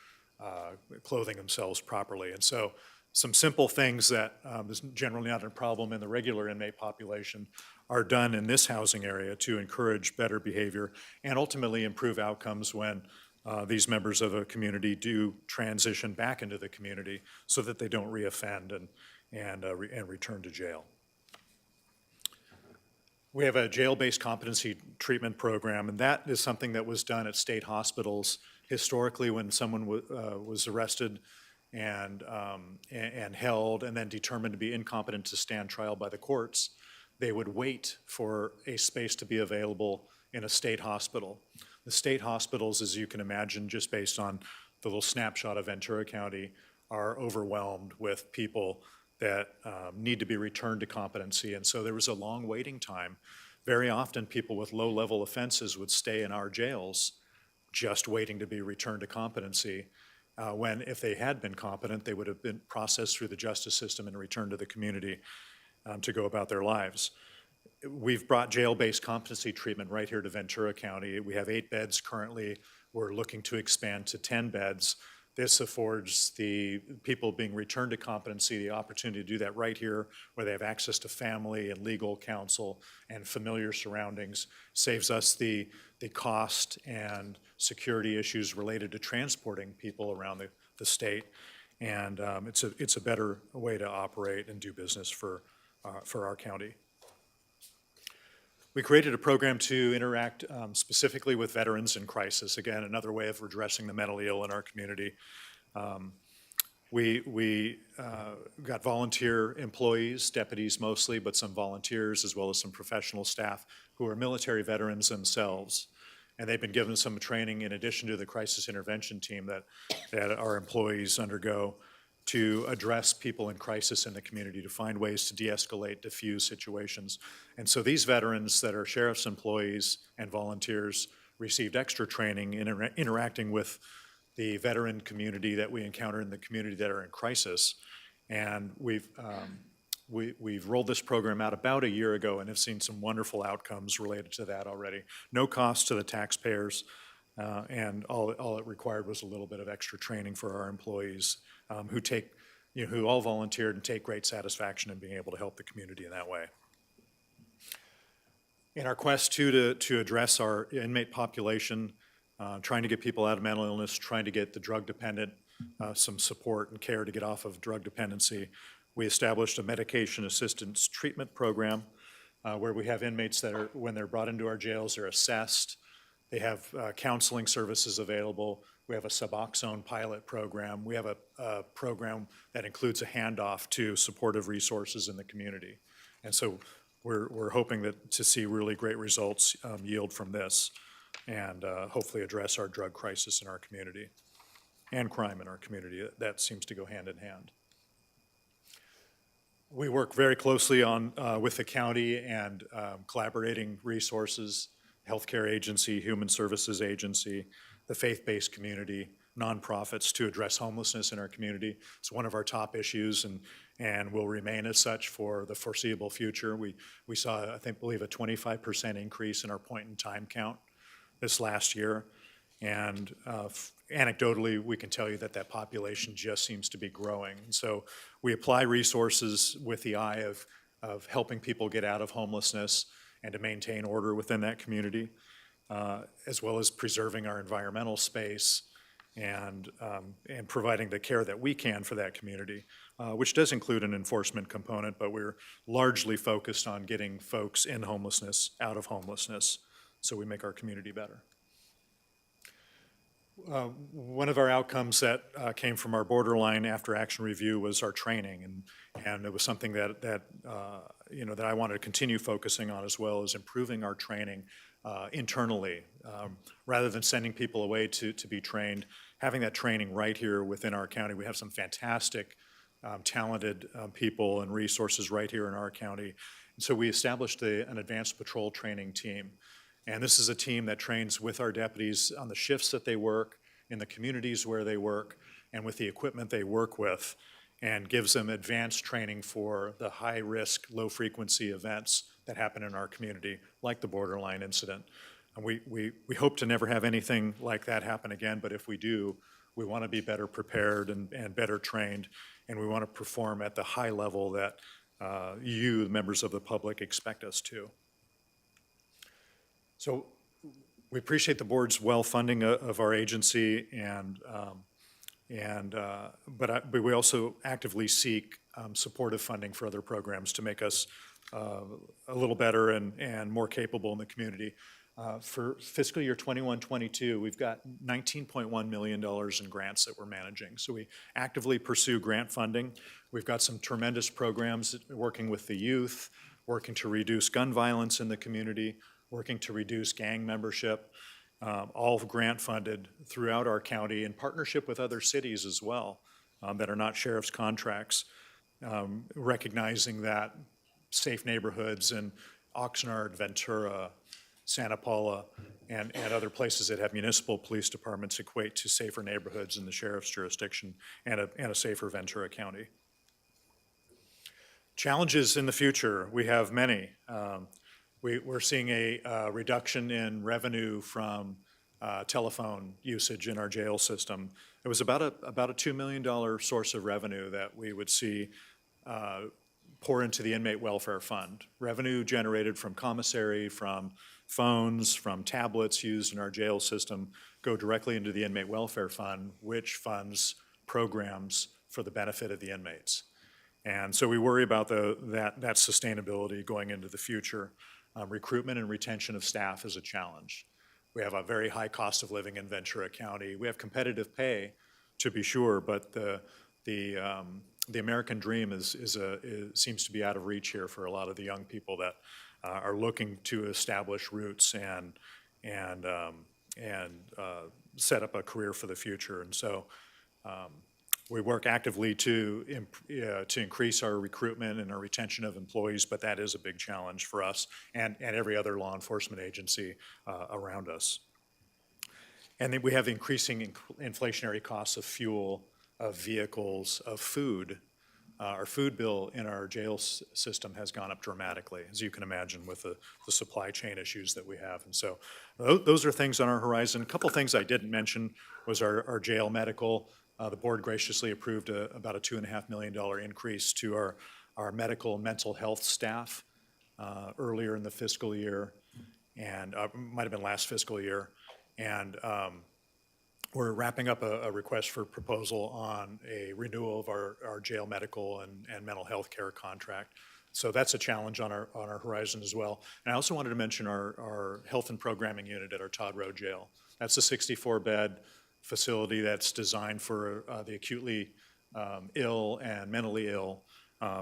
clothing themselves properly. And so some simple things that is generally not a problem in the regular inmate population are done in this housing area to encourage better behavior and ultimately improve outcomes when these members of a community do transition back into the community so that they don't reoffend and return to jail. We have a jail-based competency treatment program, and that is something that was done at state hospitals historically when someone was arrested and held and then determined to be incompetent to stand trial by the courts. They would wait for a space to be available in a state hospital. The state hospitals, as you can imagine, just based on the little snapshot of Ventura County, are overwhelmed with people that need to be returned to competency, and so there was a long waiting time. Very often people with low-level offenses would stay in our jails just waiting to be returned to competency, when if they had been competent, they would have been processed through the justice system and returned to the community to go about their lives. We've brought jail-based competency treatment right here to Ventura County. We have 8 beds currently we're looking to expand to 10 beds. This affords the people being returned to competency the opportunity to do that right here, where they have access to family and legal counsel and familiar surroundings. Saves us the cost and security issues related to transporting people around the state. And it's a better way to operate and do business for our county. We created a program to interact specifically with veterans in crisis. Again, another way of addressing the mentally ill in our community. We got volunteer employees, deputies mostly, but some volunteers as well as some professional staff who are military veterans themselves. And they've been given some training in addition to the crisis intervention team that our employees undergo to address people in crisis in the community, to find ways to de-escalate, diffuse situations. And so these veterans that are sheriff's employees and volunteers received extra training in interacting with the veteran community that we encounter in the community that are in crisis. And we've rolled this program out about a year ago and have seen some wonderful outcomes related to that already. No cost to the taxpayers, and all it required was a little bit of extra training for our employees who all volunteered and take great satisfaction in being able to help the community in that way. In our quest to address our inmate population, trying to get people out of mental illness, trying to get the drug dependent some support and care to get off of drug dependency, we established a medication assistance treatment program where we have inmates that are, when they're brought into our jails, they're assessed. They have counseling services available. We have a Suboxone pilot program. We have a program that includes a handoff to supportive resources in the community. And so we're hoping to see really great results yield from this and hopefully address our drug crisis in our community and crime in our community. That seems to go hand in hand. We work very closely with the county and collaborating resources, healthcare agency, human services agency, the faith-based community, nonprofits to address homelessness in our community. It's one of our top issues and will remain as such for the foreseeable future. We saw, I believe, a 25% increase in our point-in-time count this last year. And anecdotally, we can tell you that population just seems to be growing. And so we apply resources with the eye of helping people get out of homelessness and to maintain order within that community, as well as preserving our environmental space and providing the care that we can for that community, which does include an enforcement component, but we're largely focused on getting folks in homelessness out of homelessness so we make our community better. One of our outcomes that came from our borderline after action review was our training, and it was something that I wanted to continue focusing on, as well as improving our training internally, rather than sending people away to be trained. Having that training right here within our county. We have some fantastic, talented people and resources right here in our county, and so we established an advanced patrol training team. And this is a team that trains with our deputies on the shifts that they work, in the communities where they work, and with the equipment they work with, and gives them advanced training for the high-risk, low-frequency events that happen in our community, like the borderline incident. And we hope to never have anything like that happen again, but if we do, we want to be better prepared and better trained, and we want to perform at the high level that you, members of the public, expect us to. So we appreciate the board's well-funding of our agency, but we also actively seek supportive funding for other programs to make us a little better and more capable in the community. For fiscal year 21-22, we've got $19.1 million in grants that we're managing. So we actively pursue grant funding. We've got some tremendous programs working with the youth, working to reduce gun violence in the community, working to reduce gang membership, all grant funded throughout our county in partnership with other cities as well that are not sheriff's contracts, recognizing that safe neighborhoods in Oxnard, Ventura, Santa Paula, and other places that have municipal police departments equate to safer neighborhoods in the sheriff's jurisdiction and a safer Ventura County. Challenges in the future, we have many. We're seeing a reduction in revenue from telephone usage in our jail system. It was about a $2 million source of revenue that we would see pour into the inmate welfare fund. Revenue generated from commissary, from phones, from tablets used in our jail system go directly into the inmate welfare fund, which funds programs for the benefit of the inmates. And so we worry about that sustainability going into the future. Recruitment and retention of staff is a challenge. We have a very high cost of living in Ventura County. We have competitive pay, to be sure, but the American dream seems to be out of reach here for a lot of the young people that are looking to establish roots and set up a career for the future. And so we work actively to increase our recruitment and our retention of employees, but that is a big challenge for us and every other law enforcement agency around us. And then we have increasing inflationary costs of fuel, of vehicles, of food. Our food bill in our jail system has gone up dramatically, as you can imagine, with the supply chain issues that we have. And so those are things on our horizon. A couple things I didn't mention was our jail medical. The board graciously approved about a $2.5 million increase to our medical and mental health staff earlier in the fiscal year, and might have been last fiscal year. And we're wrapping up a request for proposal on a renewal of our jail medical and mental health care contract. So that's a challenge on our horizon as well. And I also wanted to mention our health and programming unit at our Todd Road Jail. That's a 64-bed facility that's designed for the acutely ill and mentally ill,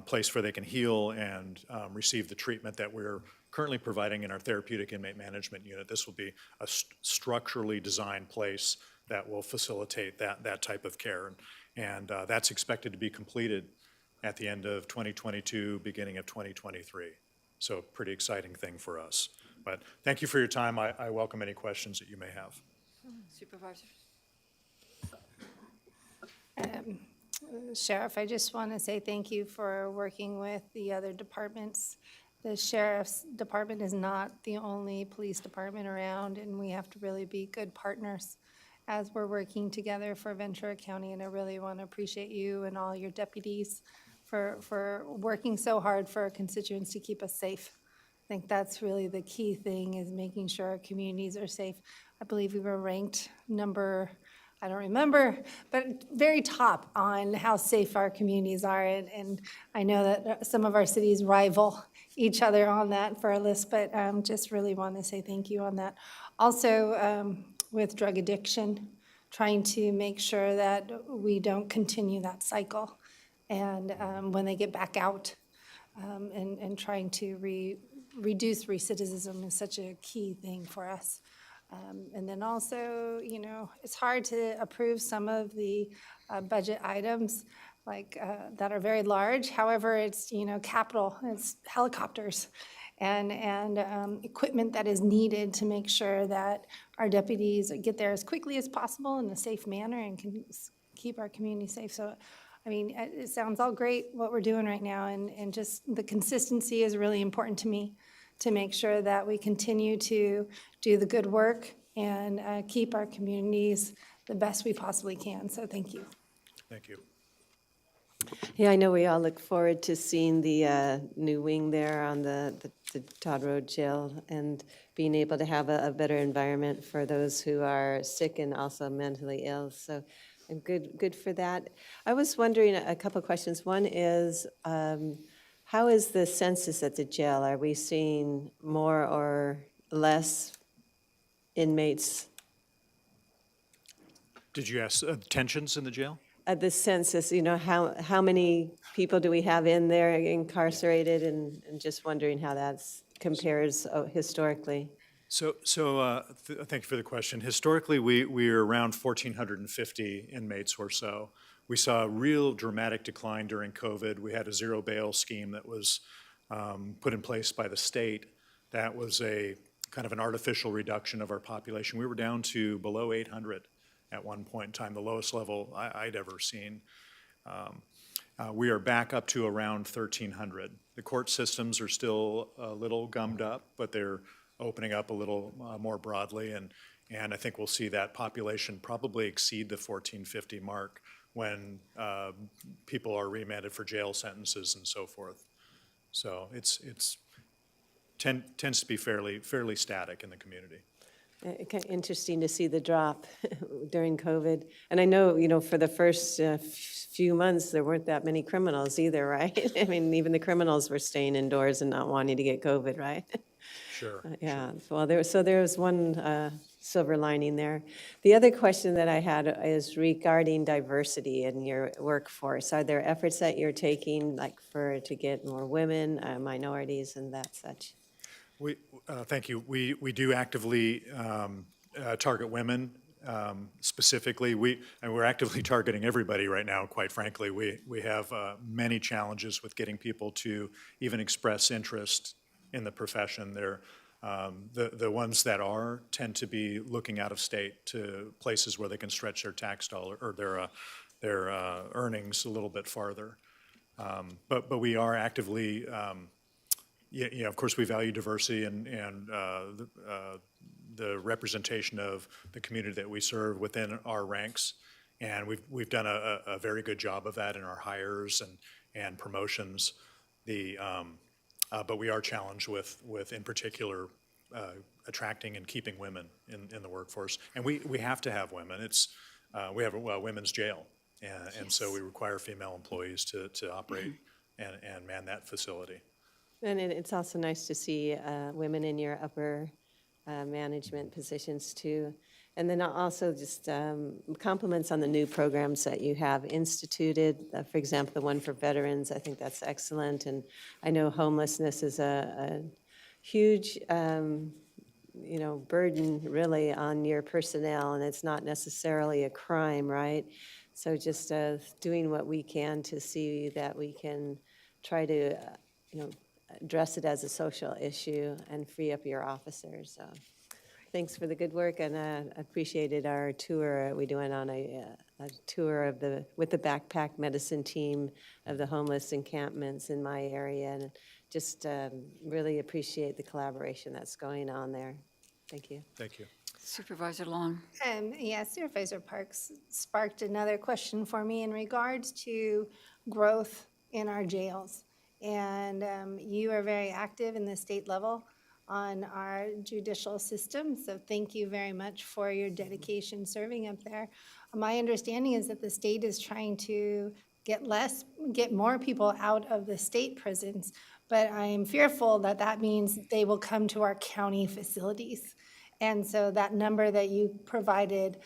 place where they can heal and receive the treatment that we're currently providing in our therapeutic inmate management unit. This will be a structurally designed place that will facilitate that type of care. And that's expected to be completed at the end of 2022, beginning of 2023. So pretty exciting thing for us. But thank you for your time. I welcome any questions that you may have. Supervisor. Sheriff, I just want to say thank you for working with the other departments. The sheriff's department is not the only police department around, and we have to really be good partners as we're working together for Ventura County. And I really want to appreciate you and all your deputies for working so hard for our constituents to keep us safe. I think that's really the key thing, is making sure our communities are safe. I believe we were ranked number, I don't remember, but very top on how safe our communities are. And I know that some of our cities rival each other on that for our list, but just really want to say thank you on that. Also, with drug addiction, trying to make sure that we don't continue that cycle. And when they get back out, and trying to reduce recidivism is such a key thing for us. And then also, it's hard to approve some of the budget items that are very large. However, it's, capital, it's helicopters and equipment that is needed to make sure that our deputies get there as quickly as possible in a safe manner and can keep our community safe. So, it sounds all great what we're doing right now, and just the consistency is really important to me, to make sure that we continue to do the good work and keep our communities the best we possibly can. So thank you. Thank you. Yeah, I know we all look forward to seeing the new wing there on the Todd Road Jail, and being able to have a better environment for those who are sick and also mentally ill. So good for that. I was wondering a couple of questions. One is, how is the census at the jail? Are we seeing more or less inmates? Did you ask tensions in the jail? The census, how many people do we have in there incarcerated, and just wondering how that compares historically. So thank you for the question. Historically, we are around 1,450 inmates or so. We saw a real dramatic decline during COVID. We had a zero bail scheme that was put in place by the state. That was a kind of an artificial reduction of our population. We were down to below 800 at one point in time, the lowest level I'd ever seen. We are back up to around 1,300. The court systems are still a little gummed up, but they're opening up a little more broadly, and And I think we'll see that population probably exceed the 1450 mark when people are remanded for jail sentences and so forth. So tends to be fairly static in the community. Kind of interesting to see the drop during COVID. And I know, for the first few months, there weren't that many criminals either, right? I mean, even the criminals were staying indoors and not wanting to get COVID, right? Sure. Yeah, well, there was one silver lining there. The other question that I had is regarding diversity in your workforce. Are there efforts that you're taking, like to get more women, minorities, and that such? Thank you. We do actively target women specifically. We're actively targeting everybody right now, quite frankly. We have many challenges with getting people to even express interest in the profession. The ones that tend to be looking out of state to places where they can stretch their tax dollar or their earnings a little bit farther. But we are actively of course, we value diversity and the representation of the community that we serve within our ranks, and we've done a very good job of that in our hires and promotions. But we are challenged with in particular attracting and keeping women in the workforce, and we have to have women. We have a women's jail, and so we require female employees to operate and man that facility. And it's also nice to see women in your upper management positions too. And then also just compliments on the new programs that you have instituted. For example, the one for veterans, I think that's excellent. And I know homelessness is a huge burden really on your personnel, and it's not necessarily a crime, right? So just doing what we can to see that we can try to, address it as a social issue and free up your officers. So thanks for the good work, and I appreciated our tour. We went on a tour with the backpack medicine team of the homeless encampments in my area, and just really appreciate the collaboration that's going on there. Thank you. Thank you. Supervisor Long. Supervisor Parks sparked another question for me in regards to growth in our jails. And you are very active in the state level on our judicial system, so thank you very much for your dedication serving up there. My understanding is that the state is trying to get more people out of the state prisons, but I am fearful that that means they will come to our county facilities. And so that number that you provided,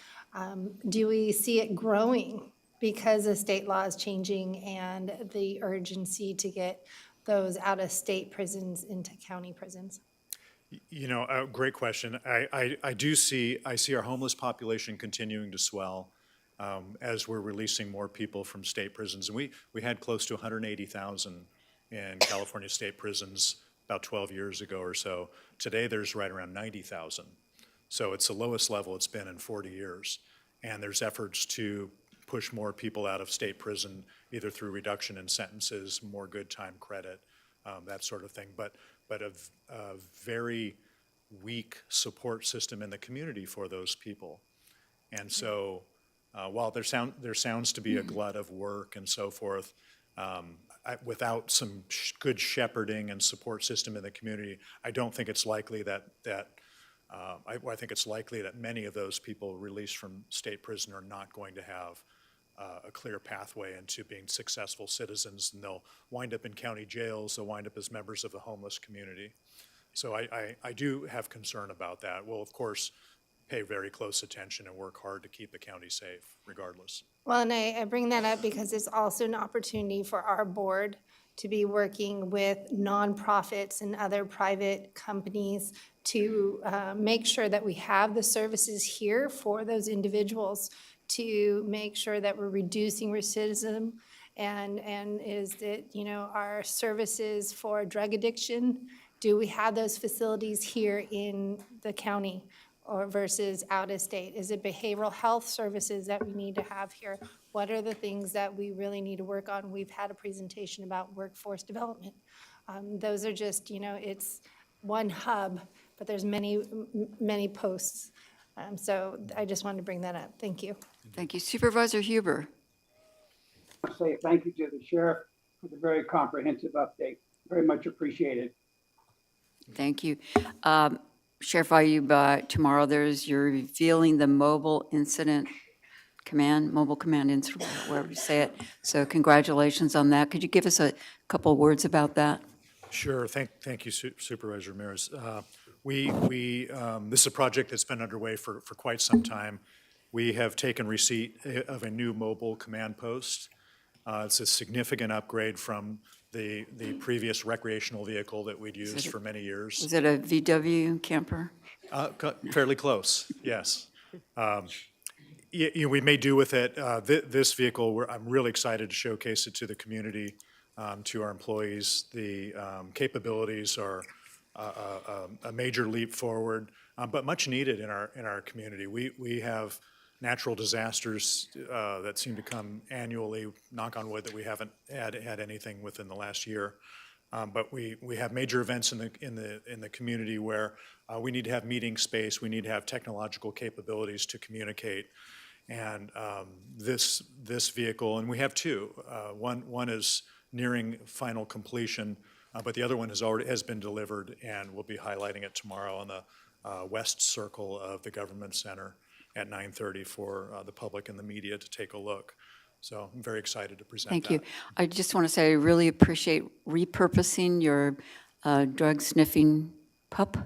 do we see it growing because the state law is changing and the urgency to get those out-of-state prisons into county prisons? Great question. I see our homeless population continuing to swell as we're releasing more people from state prisons. And we had close to 180,000 in California state prisons about 12 years ago or so. Today, there's right around 90,000. So it's the lowest level it's been in 40 years. And there's efforts to push more people out of state prison, either through reduction in sentences, more good time credit, that sort of thing. But a very weak support system in the community for those people. And so while there sounds to be a glut of work and so forth, without some good shepherding and support system in the community, I don't think it's likely I think it's likely that many of those people released from state prison are not going to have a clear pathway into being successful citizens, and they'll wind up in county jails, they'll wind up as members of the homeless community. So I do have concern about that. We'll, of course, pay very close attention and work hard to keep the county safe, regardless. Well, and I bring that up because it's also an opportunity for our board to be working with nonprofits and other private companies to make sure that we have the services here for those individuals, to make sure that we're reducing recidivism, and is that, our services for drug addiction, do we have those facilities here in the county or versus out of state? Is it behavioral health services that we need to have here? What are the things that we really need to work on? We've had a presentation about workforce development. Those are just, it's one hub, but there's many posts So I just wanted to bring that up. Thank you. Thank you. Supervisor Huber. I want to say thank you to the sheriff for the very comprehensive update. Very much appreciated. Thank you. Sheriff Ayub, tomorrow you're revealing the mobile incident mobile command incident, whatever you say it. So congratulations on that. Could you give us a couple words about that? Sure. Thank you, Supervisor Ramirez. This is a project that's been underway for quite some time. We have taken receipt of a new mobile command post. It's a significant upgrade from the previous recreational vehicle that we'd used for many years. Is it a VW camper? Fairly close, yes. We may do with it. This vehicle, I'm really excited to showcase it to the community, to our employees. The capabilities are a major leap forward, but much needed in our community. We have natural disasters that seem to come annually. Knock on wood that we haven't had anything within the last year. But we have major events in the community where we need to have meeting space. We need to have technological capabilities to communicate. And this vehicle, and we have two. One is nearing final completion, but the other one has been delivered, and we'll be highlighting it tomorrow on the west circle of the Government Center at 9:30 for the public and the media to take a look. So I'm very excited to present that. Thank you. I just want to say I really appreciate repurposing your drug-sniffing pup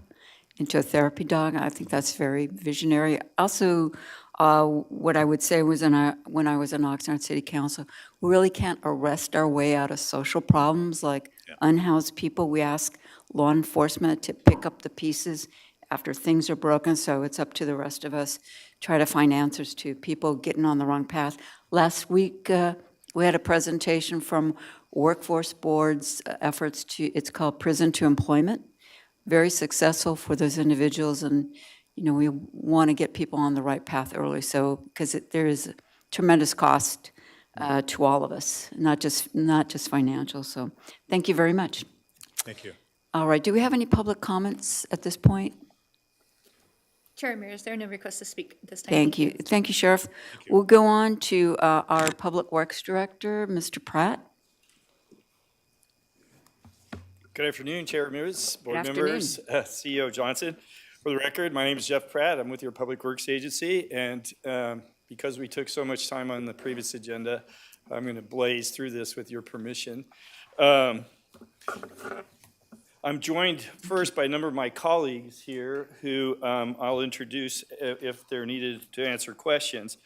into a therapy dog. I think that's very visionary. Also, what I would say was when I was in Oxnard City Council, we really can't arrest our way out of social problems like unhoused people. We ask law enforcement to pick up the pieces after things are broken, so it's up to the rest of us try to find answers to people getting on the wrong path. Last week, we had a presentation from Workforce Board's efforts it's called Prison to Employment. Very successful for those individuals, and we want to get people on the right path early, so because there is a tremendous cost to all of us, not just financial. So thank you very much. Thank you. All right, do we have any public comments at this point? Chair Ramirez, there are no requests to speak at this time. Thank you. Thank you, Sheriff. We'll go on to our Public Works Director, Mr. Pratt. Good afternoon, Chair Ramirez, board afternoon. members, CEO Johnson. For the record, my name is Jeff Pratt. I'm with your Public Works Agency, and because we took so much time on the previous agenda, I'm going to blaze through this with your permission. I'm joined first by a number of my colleagues here who I'll introduce if they're needed to answer questions.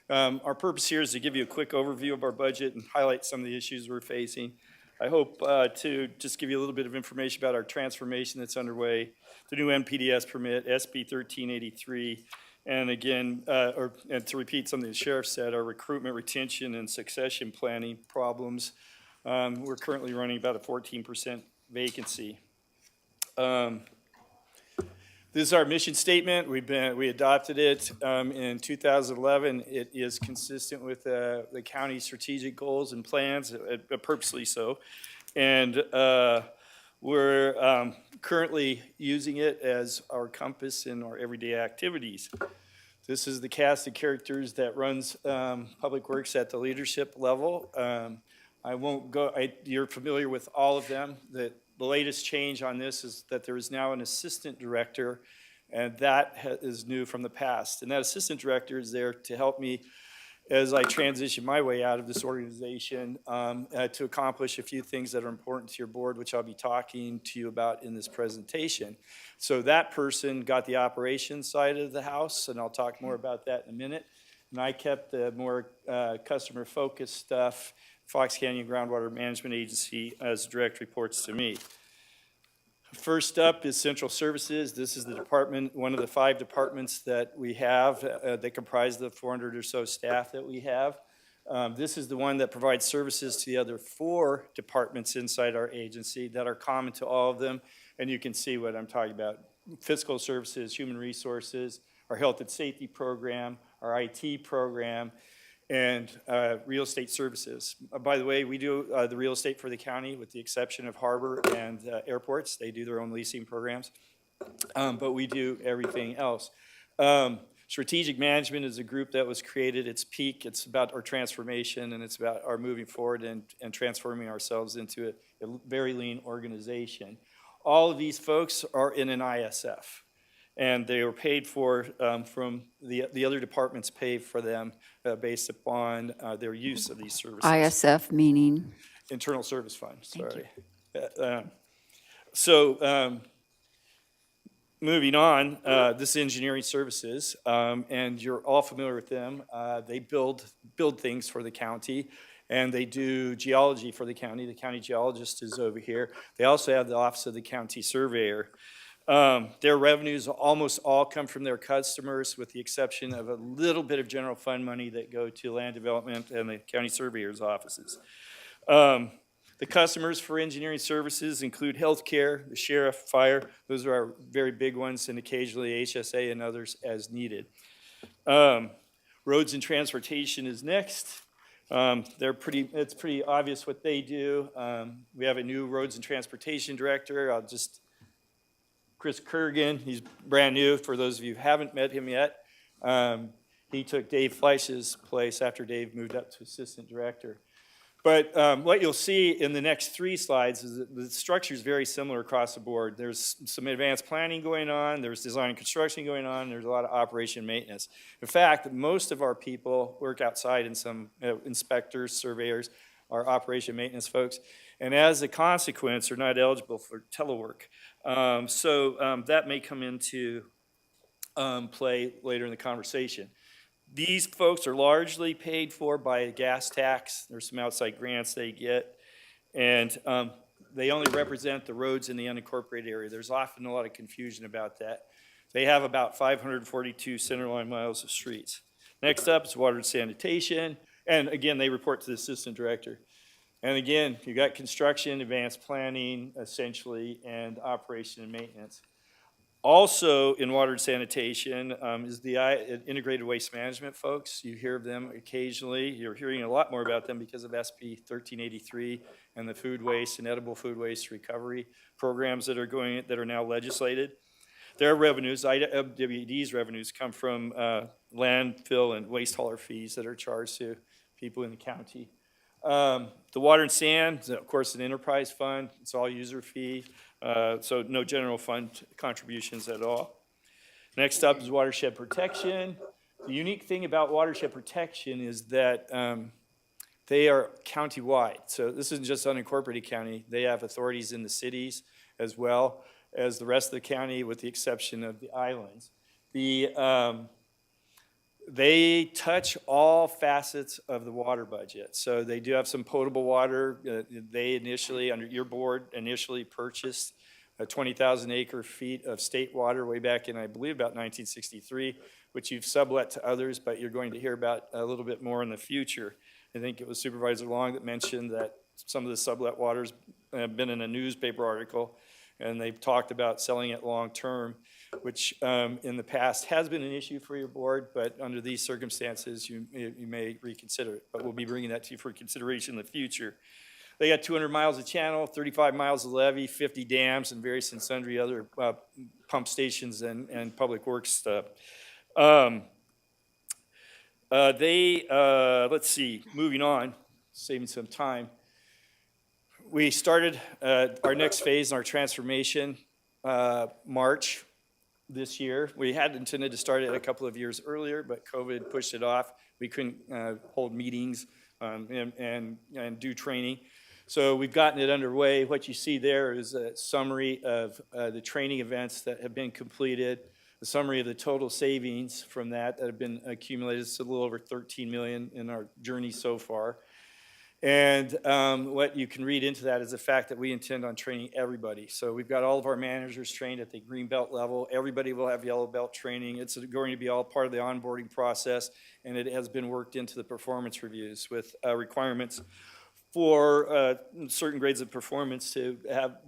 Our purpose here is to give you a quick overview of our budget and highlight some of the issues we're facing. I hope to just give you a little bit of information about our transformation that's underway, the new NPDES permit, SB 1383, and again, and to repeat something the sheriff said, our recruitment, retention, and succession planning problems. We're currently running about a 14% vacancy. This is our mission statement. We adopted it in 2011. It is consistent with the county's strategic goals and plans, purposely so. And we're currently using it as our compass in our everyday activities. This is the cast of characters that runs Public Works at the leadership level. I won't go, you're familiar with all of them. The latest change on this is that there is now an assistant director, and that is new from the past. And that assistant director is there to help me as I transition my way out of this organization to accomplish a few things that are important to your board, which I'll be talking to you about in this presentation. So that person got the operations side of the house, and I'll talk more about that in a minute. And I kept the more customer-focused stuff. Fox Canyon Groundwater Management Agency as direct reports to me. First up is Central Services. This is the department, one of the 5 departments that we have that comprise the 400 or so staff that we have. This is the one that provides services to the other 4 departments inside our agency that are common to all of them, and you can see what I'm talking about. Fiscal Services, Human Resources, our Health and Safety Program, our IT program, and real estate services. By the way, we do the real estate for the county with the exception of harbor and airports. They do their own leasing programs, but we do everything else. Strategic management is a group that was created. Its peak, it's about our transformation, and it's about our moving forward and transforming ourselves into a very lean organization. All of these folks are in an ISF, and they were paid for from the other departments pay for them based upon their use of these services. ISF meaning? Internal Service Fund, sorry. Moving on, this is engineering services, and you're all familiar with them. They build things for the county, and they do geology for the county. The county geologist is over here. They also have the Office of the County Surveyor. Their revenues almost all come from their customers, with the exception of a little bit of general fund money that go to land development and the county surveyor's offices. The customers for engineering services include healthcare, the sheriff, fire. Those are our very big ones, and occasionally HSA and others as needed. Roads and transportation is next. It's pretty obvious what they do. We have a new roads and transportation director. Chris Kurgan, he's brand new for those of you who haven't met him yet. He took Dave Fleisch's place after Dave moved up to assistant director. But what you'll see in the next 3 slides is that the structure is very similar across the board. There's some advanced planning going on, there's design and construction going on, there's a lot of operation and maintenance. In fact, most of our people work outside, and some inspectors, surveyors, are operation and maintenance folks. And as a consequence, are not eligible for telework. That may come into play later in the conversation. These folks are largely paid for by a gas tax. There's some outside grants they get, and they only represent the roads in the unincorporated area. There's often a lot of confusion about that. They have about 542 centerline miles of streets. Next up is water and sanitation, and again, they report to the assistant director. And again, you got construction, advanced planning, essentially, and operation and maintenance. Also in water and sanitation is the integrated waste management folks. You hear of them occasionally. You're hearing a lot more about them because of SB 1383 and the food waste and edible food waste recovery programs that are now legislated. Their revenues, IWD's revenues, come from landfill and waste hauler fees that are charged to people in the county. The water and sand, of course, an enterprise fund. It's all user fee. So no general fund contributions at all. Next up is watershed protection. The unique thing about watershed protection is that they are county-wide. So this isn't just unincorporated county. They have authorities in the cities as well as the rest of the county, with the exception of the islands. They touch all facets of the water budget. So they do have some potable water. They initially, under your board, purchased 20,000 acre feet of state water way back in, I believe, about 1963, which you've sublet to others, but you're going to hear about a little bit more in the future. I think it was Supervisor Long that mentioned that some of the sublet waters have been in a newspaper article, and they've talked about selling it long term, which in the past has been an issue for your board, but under these circumstances, you may reconsider it. But we'll be bringing that to you for consideration in the future. They got 200 miles of channel, 35 miles of levee, 50 dams, and various and sundry other pump stations and public works stuff. Let's see, moving on, saving some time. We started our next phase in our transformation March this year. We had intended to start it a couple of years earlier, but COVID pushed it off. We couldn't hold meetings and do training. So we've gotten it underway. What you see there is a summary of the training events that have been completed, a summary of the total savings from that have been accumulated. It's a little over 13 million in our journey so far. And what you can read into that is the fact that we intend on training everybody. So we've got all of our managers trained at the green belt level. Everybody will have yellow belt training. It's going to be all part of the onboarding process, and it has been worked into the performance reviews with requirements for certain grades of performance to have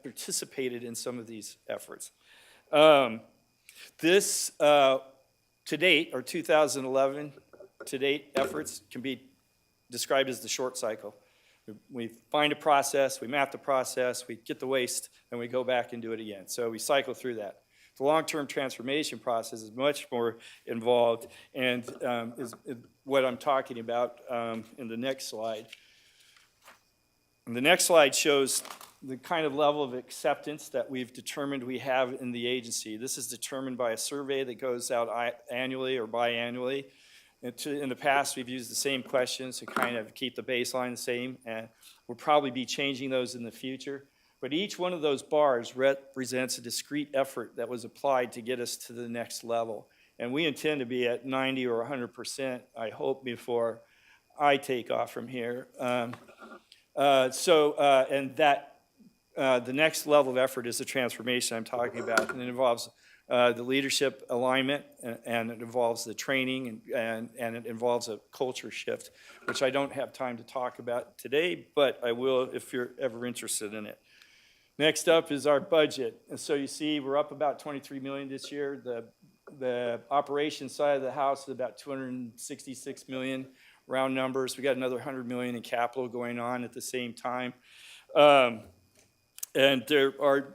participated in some of these efforts. This, to date, or 2011 to date efforts can be described as the short cycle. We find a process, we map the process, we get the waste, and we go back and do it again. So we cycle through that. The long-term transformation process is much more involved and is what I'm talking about in the next slide. And the next slide shows the kind of level of acceptance that we've determined we have in the agency. This is determined by a survey that goes out annually or biannually. In the past, we've used the same questions to kind of keep the baseline the same, and we'll probably be changing those in the future. But each one of those bars represents a discrete effort that was applied to get us to the next level. And we intend to be at 90 or 100%, I hope, before I take off from here. The next level of effort is the transformation I'm talking about, and it involves the leadership alignment, and it involves the training, and it involves a culture shift, which I don't have time to talk about today, but I will if you're ever interested in it. Next up is our budget. And so you see we're up about $23 million this year. The operations side of the house is about $266 million, round numbers. We got another $100 million in capital going on at the same time. And there are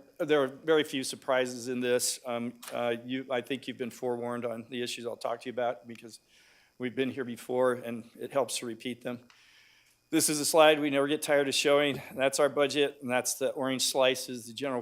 very few surprises in this. I think you've been forewarned on the issues I'll talk to you about because we've been here before and it helps to repeat them. This is a slide we never get tired of showing. That's our budget, and that's the orange slices, the general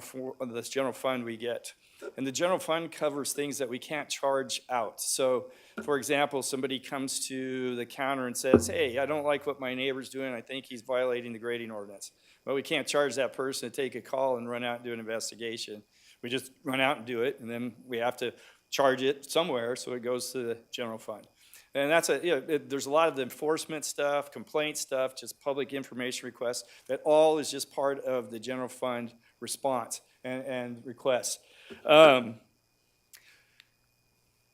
fund we get. And the general fund covers things that we can't charge out. So, for example, somebody comes to the counter and says, hey, I don't like what my neighbor's doing. I think he's violating the grading ordinance. Well, we can't charge that person to take a call and run out and do an investigation. We just run out and do it, and then we have to charge it somewhere, so it goes to the general fund. And that's there's a lot of the enforcement stuff, complaint stuff, just public information requests. That all is just part of the general fund response and requests.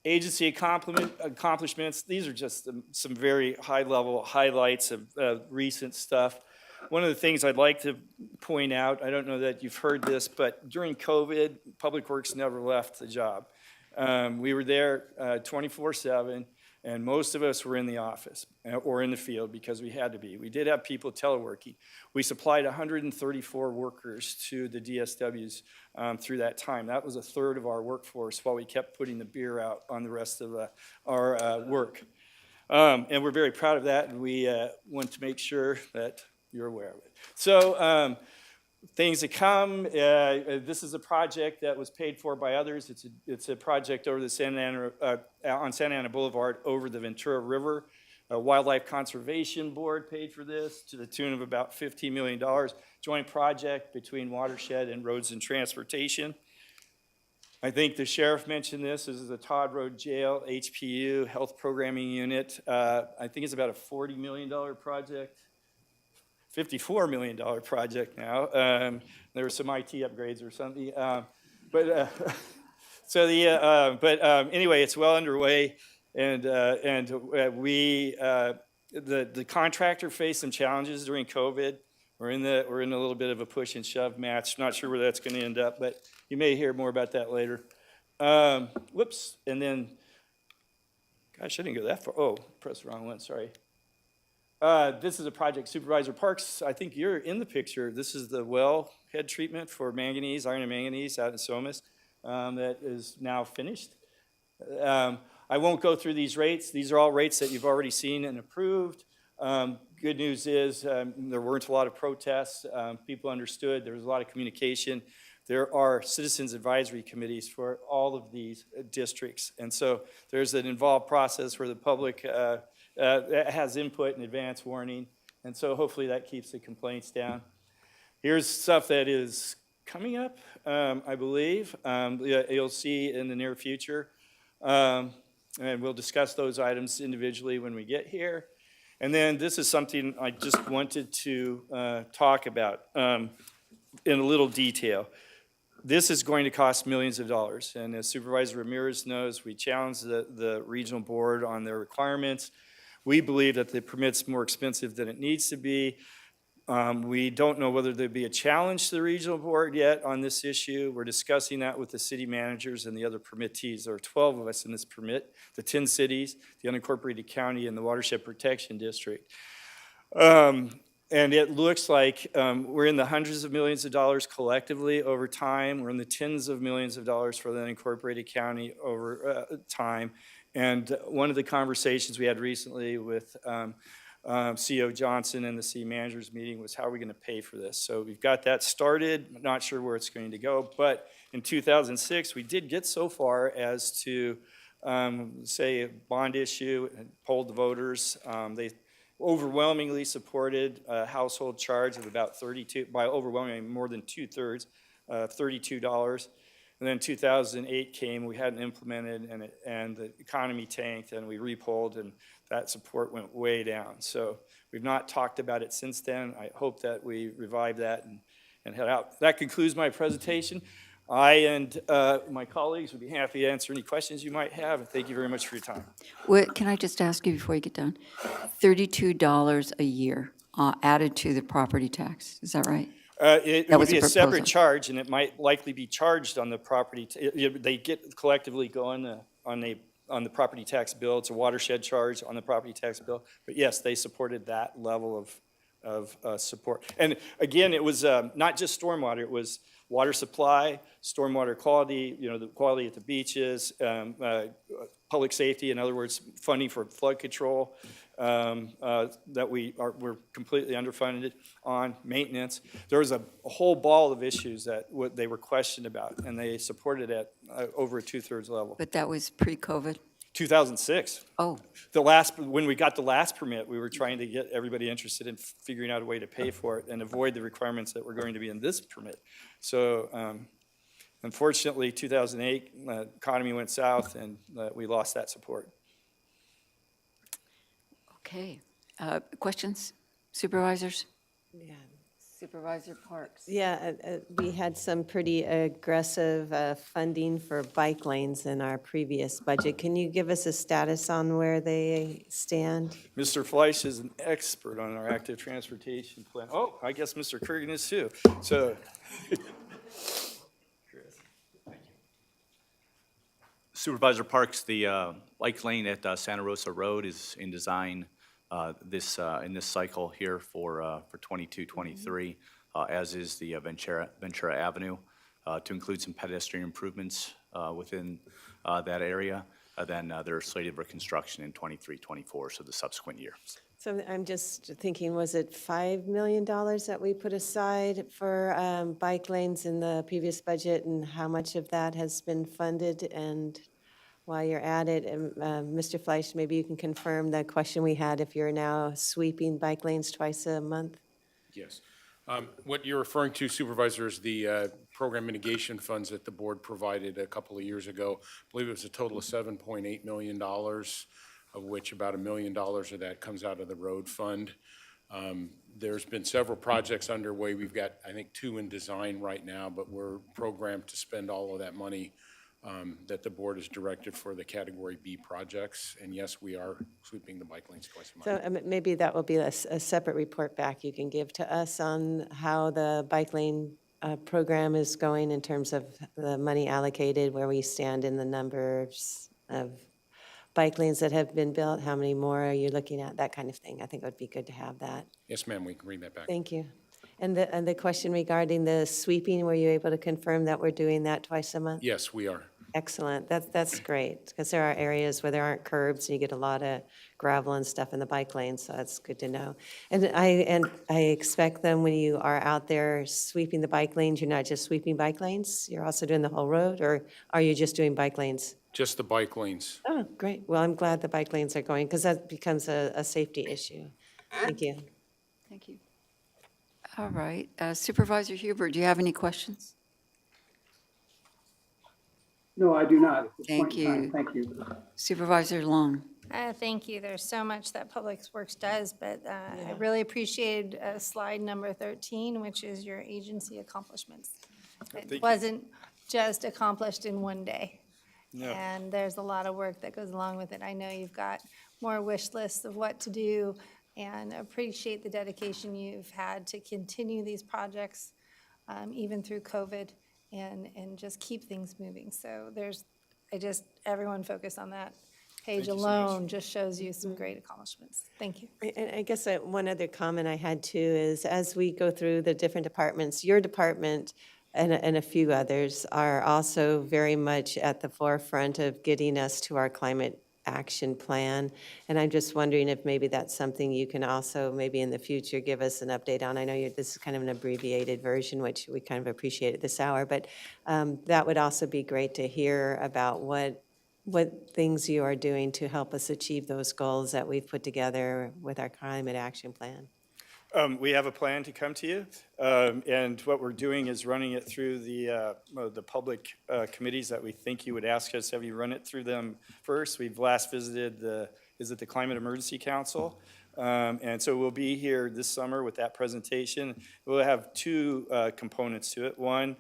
Agency accomplishments, these are just some very high-level highlights of recent stuff. One of the things I'd like to point out, I don't know that you've heard this, but during COVID, Public Works never left the job. We were there 24/7, and most of us were in the office or in the field because we had to be. We did have people teleworking. We supplied 134 workers to the DSWs through that time. That was a third of our workforce while we kept putting the beer out on the rest of our work. And we're very proud of that, and we want to make sure that you're aware of it. So things to come. This is a project that was paid for by others. It's a project over the on Santa Ana Boulevard over the Ventura River. A Wildlife Conservation Board paid for this to the tune of about $15 million. Joint project between Watershed and Roads and Transportation. I think the sheriff mentioned this. This is the Todd Road Jail, HPU, Health Programming Unit. I think it's about a $40 million project. $54 million project now. There were some IT upgrades or something. Anyway, it's well underway, and the contractor faced some challenges during COVID. We're in a little bit of a push and shove match. Not sure where that's going to end up, but you may hear more about that later. Whoops, and then, gosh, I didn't go that far. Oh, pressed the wrong one. Sorry. This is a project, Supervisor Parks. I think you're in the picture. This is the well head treatment for manganese, iron and manganese out in Somas that is now finished. I won't go through these rates. These are all rates that you've already seen and approved. Good news is there weren't a lot of protests. People understood. There was a lot of communication. There are citizens advisory committees for all of these districts. And so there's an involved process where the public has input and advance warning, and so hopefully that keeps the complaints down. Here's stuff that is coming up, I believe. You'll see in the near future, and we'll discuss those items individually when we get here. And then this is something I just wanted to talk about in a little detail. This is going to cost millions of dollars, and as Supervisor Ramirez knows, we challenged the regional board on their requirements. We believe that the permit's more expensive than it needs to be. We don't know whether there'd be a challenge to the regional board yet on this issue. We're discussing that with the city managers and the other permittees. There are 12 of us in this permit, the 10 cities, the unincorporated county, and the Watershed Protection District. And it looks like we're in the hundreds of millions of dollars collectively over time. We're in the tens of millions of dollars for the unincorporated county over time. And one of the conversations we had recently with CEO Johnson and the city managers meeting was, how are we going to pay for this? So we've got that started. I'm not sure where it's going to go. But in 2006, we did get so far as to say a bond issue and polled the voters. They overwhelmingly supported a household charge of about by overwhelmingly more than 2/3, $32. And then 2008 came, we hadn't implemented, and the economy tanked, and we repolled, and that support went way down. So we've not talked about it since then. I hope that we revive that and head out. That concludes my presentation. I and my colleagues would be happy to answer any questions you might have, and thank you very much for your time. Can I just ask you before you get done? $32 a year added to the property tax, is that right? It That would was be a a separate proposal. charge, and it might likely be charged on the property. They get collectively go on the property tax bill. It's a watershed charge on the property tax bill. But yes, they supported that level of support. And again, it was not just stormwater. It was water supply, stormwater quality, the quality at the beaches, public safety, in other words, funding for flood control that we're completely underfunded on, maintenance. There was a whole ball of issues that they were questioned about, and they supported at over a 2/3 level. But that was pre-COVID? 2006. Oh, When we got the last permit, we were trying to get everybody interested in figuring out a way to pay for it and avoid the requirements that were going to be in this permit. So unfortunately, 2008, the economy went south, and we lost that support. okay. Questions? Supervisors? Yeah. Supervisor Parks? Yeah, we had some pretty aggressive funding for bike lanes in our previous budget. Can you give us a status on where they stand? Mr. Fleisch is an expert on our active transportation plan. Oh, I guess Mr. Kurgan is too. So, Supervisor Parks, the bike lane at Santa Rosa Road is in design in this cycle here for 22-23, as is the Ventura Avenue, to include some pedestrian improvements within that area. Then they're slated for construction in 23-24, so the subsequent year. So I'm just thinking, was it $5 million that we put aside for bike lanes in the previous budget, and how much of that has been funded? And while you're at it, Mr. Fleisch, maybe you can confirm the question we had, if you're now sweeping bike lanes twice a month? Yes. What you're referring to, Supervisor, is the program mitigation funds that the board provided a couple of years ago. I believe it was a total of $7.8 million, of which about $1 million of that comes out of the road fund. There's been several projects underway. We've got, I think, 2 in design right now, but we're programmed to spend all of that money that the board has directed for the Category B projects. And yes, we are sweeping the bike lanes twice a month. So maybe that will be a separate report back you can give to us on how the bike lane program is going in terms of the money allocated, where we stand in the numbers of bike lanes that have been built, how many more are you looking at, that kind of thing. I think it would be good to have that. Yes, ma'am, we can bring that back. Thank you. And the question regarding the sweeping, were you able to confirm that we're doing that twice a month? Yes, we are. Excellent. That's great, because there are areas where there aren't curbs, and you get a lot of gravel and stuff in the bike lane, so that's good to know. And I expect then when you are out there sweeping the bike lanes, you're not just sweeping bike lanes, you're also doing the whole road, or are you just doing bike lanes? Just the bike lanes. Oh, great. Well, I'm glad the bike lanes are going, because that becomes a safety issue. Thank you. Thank you. All right. Supervisor Huber, do you have any questions? No, I do not. At this Thank point in time. you. Thank you. Supervisor Long? Thank you. There's so much that Public Works does, but I really appreciated slide number 13, which is your agency accomplishments. It wasn't just accomplished in one day. No. And there's a lot of work that goes along with it. I know you've got more wish lists of what to do, and appreciate the dedication you've had to continue these projects even through COVID and just keep things moving. So everyone focus on that. page alone just shows you some great accomplishments. Thank you. And I guess one other comment I had too is, as we go through the different departments, your department and a few others are also very much at the forefront of getting us to our climate action plan. And I'm just wondering if maybe that's something you can also, maybe in the future, give us an update on. I know this is kind of an abbreviated version, which we kind of appreciate at this hour, but that would also be great to hear about what things you are doing to help us achieve those goals that we've put together with our climate action plan. We have a plan to come to you, and what we're doing is running it through the public committees that we think you would ask us. Have you run it through them first? We've last visited the Climate Emergency Council, and so we'll be here this summer with that presentation. We'll have two components to it. One,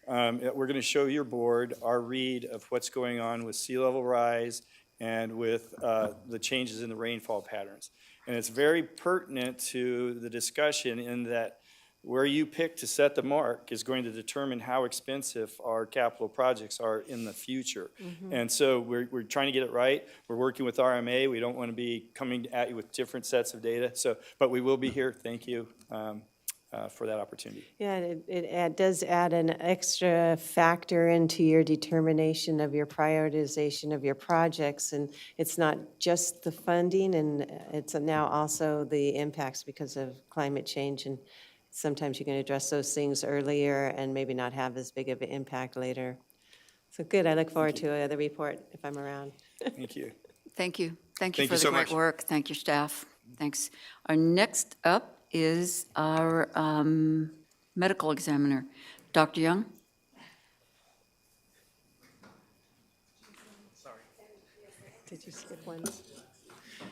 we're going to show your board our read of what's going on with sea level rise and with the changes in the rainfall patterns. And it's very pertinent to the discussion in that where you pick to set the mark is going to determine how expensive our capital projects are in the future. And so we're trying to get it right. We're working with RMA. We don't want to be coming at you with different sets of data. But we will be here. Thank you for that opportunity. Yeah, it does add an extra factor into your determination of your prioritization of your projects, and it's not just the funding, and it's now also the impacts because of climate change, and sometimes you can address those things earlier and maybe not have as big of an impact later. So good, I look forward to the report if I'm around. Thank you. Thank you. Thank Thank you you for the so great much. work. Thank you, staff. Thanks. Our next up is our medical examiner, Dr. Young. Did you skip one?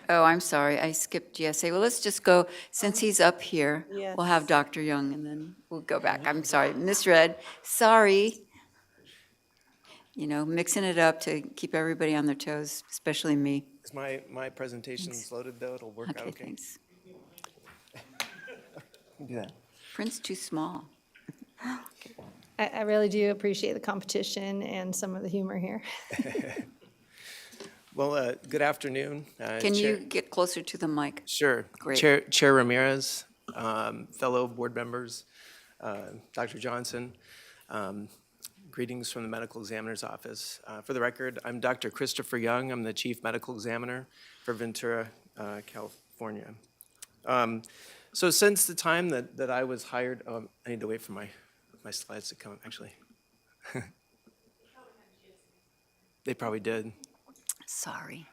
Oh, I'm sorry, I skipped GSA. Well, let's just go, since he's up here, we'll have Yes. Dr. Young, and then we'll go back. I'm sorry, misread, sorry. You know, mixing it up to keep everybody on their toes, especially me. Is my presentation's loaded, though? It'll work out Okay, okay? thanks. Do that. Print's too small. I really do appreciate the competition and some of the humor here. Well, good afternoon. Can you get closer to the mic? Sure. Great. Chair Ramirez, fellow board members, Dr. Johnson, greetings from the Medical Examiner's Office. For the record, I'm Dr. Christopher Young. I'm the Chief Medical Examiner for Ventura, California. So since the time that I was hired, I need to wait for my slides to come, actually. They probably did. Sorry.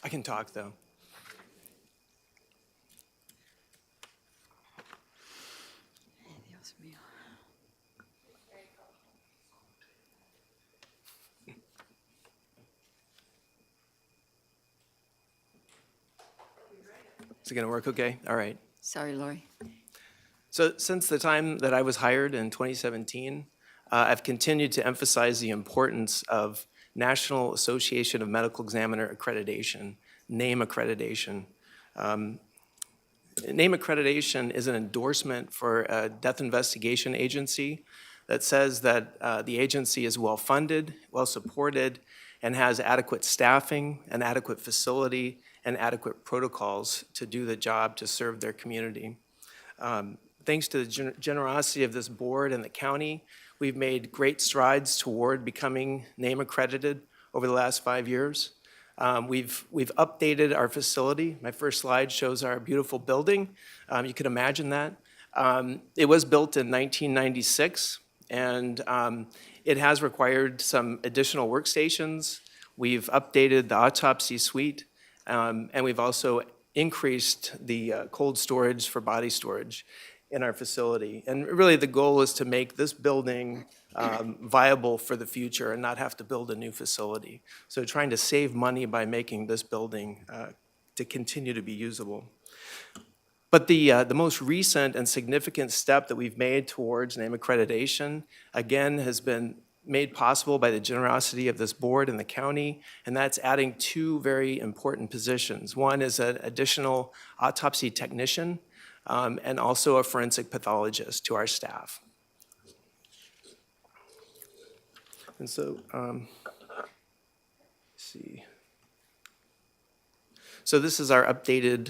I can talk, though. Dios mío. Is it going to work okay? All right. Sorry, Lori. So since the time that I was hired in 2017, I've continued to emphasize the importance of National Association of Medical Examiner accreditation, NAME accreditation. NAME accreditation is an endorsement for a death investigation agency that says that the agency is well-funded, well-supported, and has adequate staffing, an adequate facility, and adequate protocols to do the job to serve their community. Thanks to the generosity of this board and the county, we've made great strides toward becoming NAME accredited over the last 5 years. We've updated our facility. My first slide shows our beautiful building. You can imagine that. It was built in 1996, and it has required some additional workstations. We've updated the autopsy suite, and we've also increased the cold storage for body storage in our facility. And really the goal is to make this building viable for the future and not have to build a new facility. So trying to save money by making this building to continue to be usable. But the most recent and significant step that we've made towards NAME accreditation, again, has been made possible by the generosity of this board and the county, and that's adding two very important positions. One is an additional autopsy technician, and also a forensic pathologist to our staff. And so, So this is our updated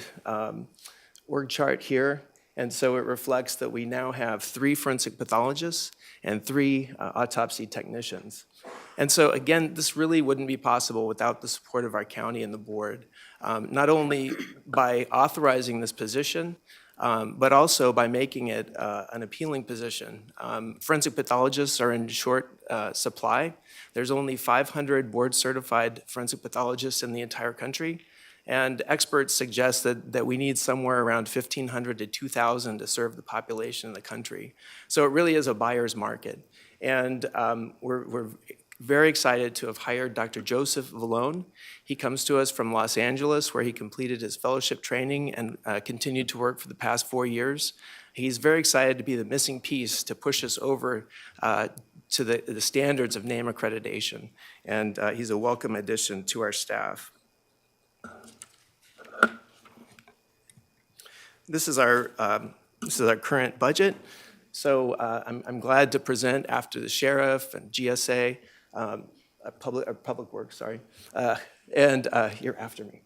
org chart here. And so it reflects that we now have 3 forensic pathologists and 3 autopsy technicians. And so again, this really wouldn't be possible without the support of our county and the board, not only by authorizing this position, but also by making it an appealing position. Forensic pathologists are in short supply. There's only 500 board-certified forensic pathologists in the entire country. And experts suggest that we need somewhere around 1,500 to 2,000 to serve the population in the country. So it really is a buyer's market. And we're very excited to have hired Dr. Joseph Vallone. He comes to us from Los Angeles, where he completed his fellowship training and continued to work for the past 4 years. He's very excited to be the missing piece to push us over to the standards of NAME accreditation. And he's a welcome addition to our staff. This is our current budget. So I'm glad to present after the sheriff and GSA, public works, sorry, and you're after me.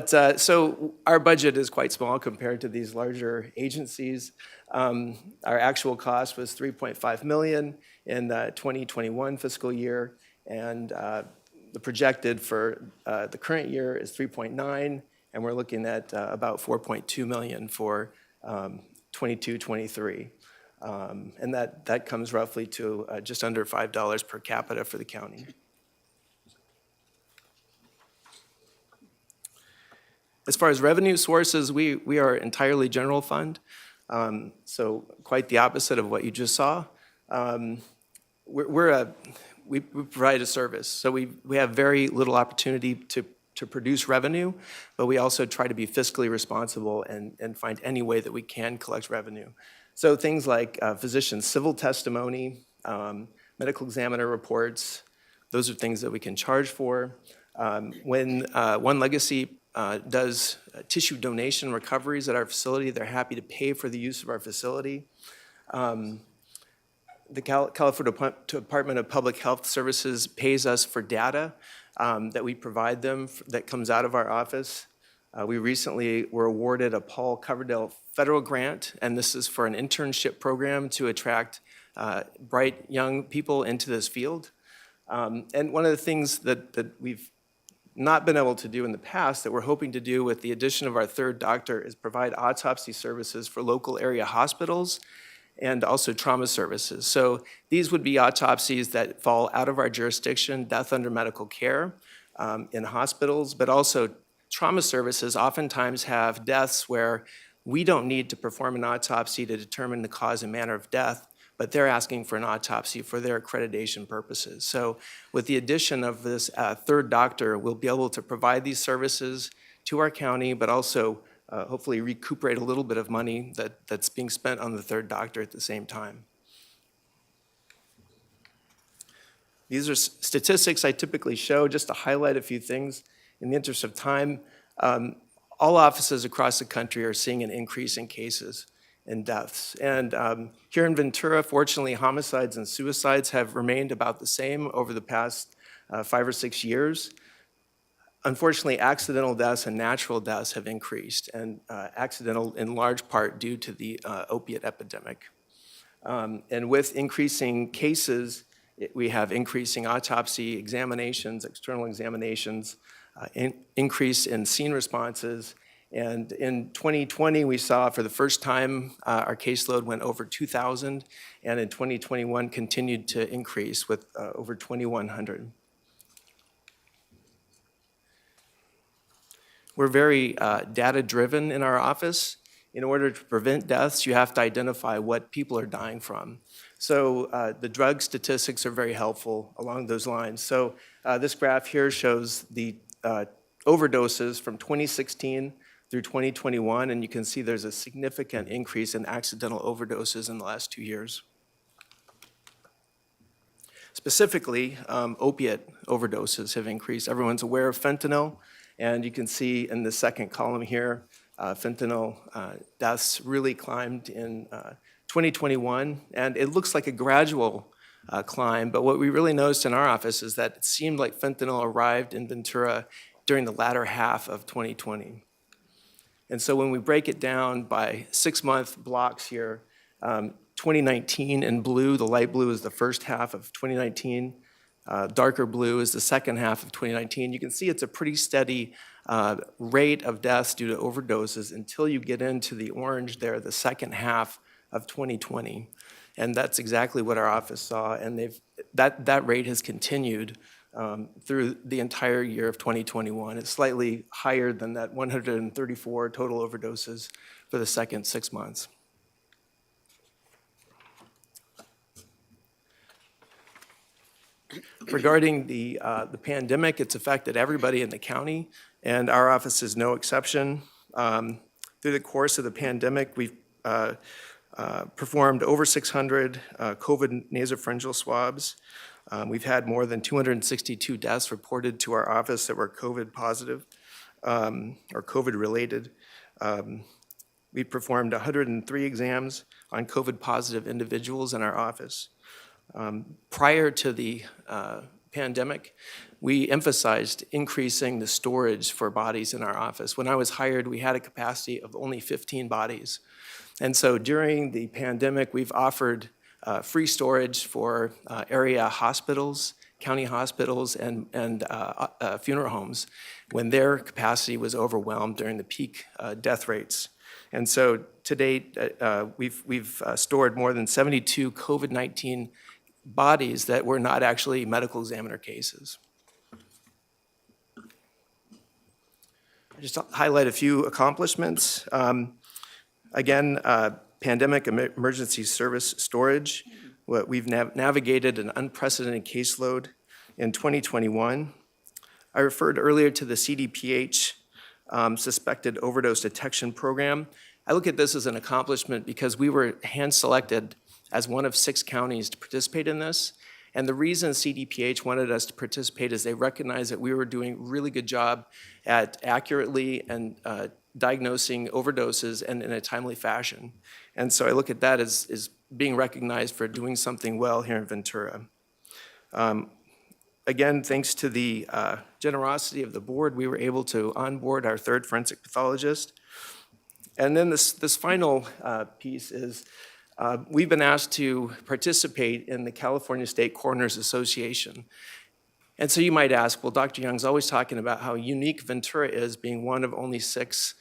So our budget is quite small compared to these larger agencies. Our actual cost was $3.5 million in the 2021 fiscal year, and the projected for the current year is 3.9, and we're looking at about 4.2 million for 22-23. And that comes roughly to just under $5 per capita for the county. As far as revenue sources, we are entirely general fund, so quite the opposite of what you just saw. We provide a service, so we have very little opportunity to produce revenue, but we also try to be fiscally responsible and find any way that we can collect revenue. So things like physician civil testimony, medical examiner reports, those are things that we can charge for. When One Legacy does tissue donation recoveries at our facility, they're happy to pay for the use of our facility. The California Department of Public Health Services pays us for data that we provide them that comes out of our office. We recently were awarded a Paul Coverdell federal grant, and this is for an internship program to attract bright young people into this field. And one of the things that we've not been able to do in the past that we're hoping to do with the addition of our 3rd doctor is provide autopsy services for local area hospitals and also trauma services. So these would be autopsies that fall out of our jurisdiction, death under medical care in hospitals, but also trauma services oftentimes have deaths where we don't need to perform an autopsy to determine the cause and manner of death, but they're asking for an autopsy for their accreditation purposes. So with the addition of this 3rd doctor, we'll be able to provide these services to our county, but also hopefully recuperate a little bit of money that's being spent on the 3rd doctor at the same time. These are statistics I typically show just to highlight a few things. In the interest of time, all offices across the country are seeing an increase in cases and deaths. And here in Ventura, fortunately, homicides and suicides have remained about the same over the past 5 or 6 years. Unfortunately, accidental deaths and natural deaths have increased, and accidental in large part due to the opiate epidemic. And with increasing cases, we have increasing autopsy examinations, external examinations, increase in scene responses. And in 2020, we saw for the first time our caseload went over 2,000, and in 2021 continued to increase with over 2,100. We're very data-driven in our office. In order to prevent deaths, you have to identify what people are dying from. So the drug statistics are very helpful along those lines. So this graph here shows the overdoses from 2016 through 2021, and you can see there's a significant increase in accidental overdoses in the last 2 years. Specifically, opiate overdoses have increased. Everyone's aware of fentanyl, and you can see in the second column here, fentanyl deaths really climbed in 2021, and it looks like a gradual climb, but what we really noticed in our office is that it seemed like fentanyl arrived in Ventura during the latter half of 2020. And so when we break it down by 6-month blocks here, 2019 in blue, the light blue is the first half of 2019. Darker blue is the second half of 2019. You can see it's a pretty steady rate of deaths due to overdoses until you get into the orange there, the second half of 2020. And that's exactly what our office saw, and that rate has continued through the entire year of 2021. It's slightly higher than that 134 total overdoses for the second 6 months. Regarding the pandemic, it's affected everybody in the county, and our office is no exception. Through the course of the pandemic, we've performed over 600 COVID nasopharyngeal swabs. We've had more than 262 deaths reported to our office that were COVID positive or COVID related. We performed 103 exams on COVID positive individuals in our office. Prior to the pandemic, we emphasized increasing the storage for bodies in our office. When I was hired, we had a capacity of only 15 bodies. And so during the pandemic, we've offered free storage for area hospitals, county hospitals, and funeral homes when their capacity was overwhelmed during the peak death rates. And so to date, we've stored more than 72 COVID-19 bodies that were not actually medical examiner cases. Just to highlight a few accomplishments. Again, pandemic emergency service storage. We've navigated an unprecedented caseload in 2021. I referred earlier to the CDPH suspected overdose detection program. I look at this as an accomplishment because we were hand-selected as one of 6 counties to participate in this. And the reason CDPH wanted us to participate is they recognized that we were doing a really good job at accurately and diagnosing overdoses and in a timely fashion. And so I look at that as being recognized for doing something well here in Ventura. Again, thanks to the generosity of the board, we were able to onboard our 3rd forensic pathologist. And then this final piece is we've been asked to participate in the California State Coroners Association. And so you might ask, well, Dr. Young's always talking about how unique Ventura is, being one of only 6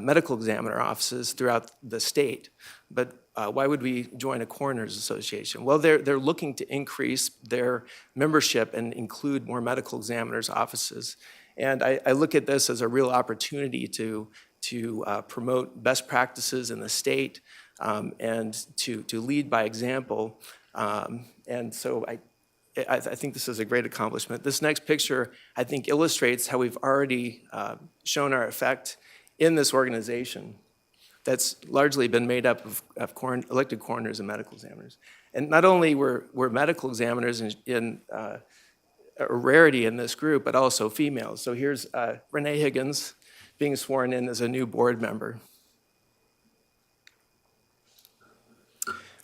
medical examiner offices throughout the state. But why would we join a coroners association? Well, they're looking to increase their membership and include more medical examiners' offices. And I look at this as a real opportunity to promote best practices in the state and to lead by example. And so I think this is a great accomplishment. This next picture, I think, illustrates how we've already shown our effect in this organization that's largely been made up of elected coroners and medical examiners. And not only were medical examiners in a rarity in this group, but also females. So here's Renee Higgins being sworn in as a new board member.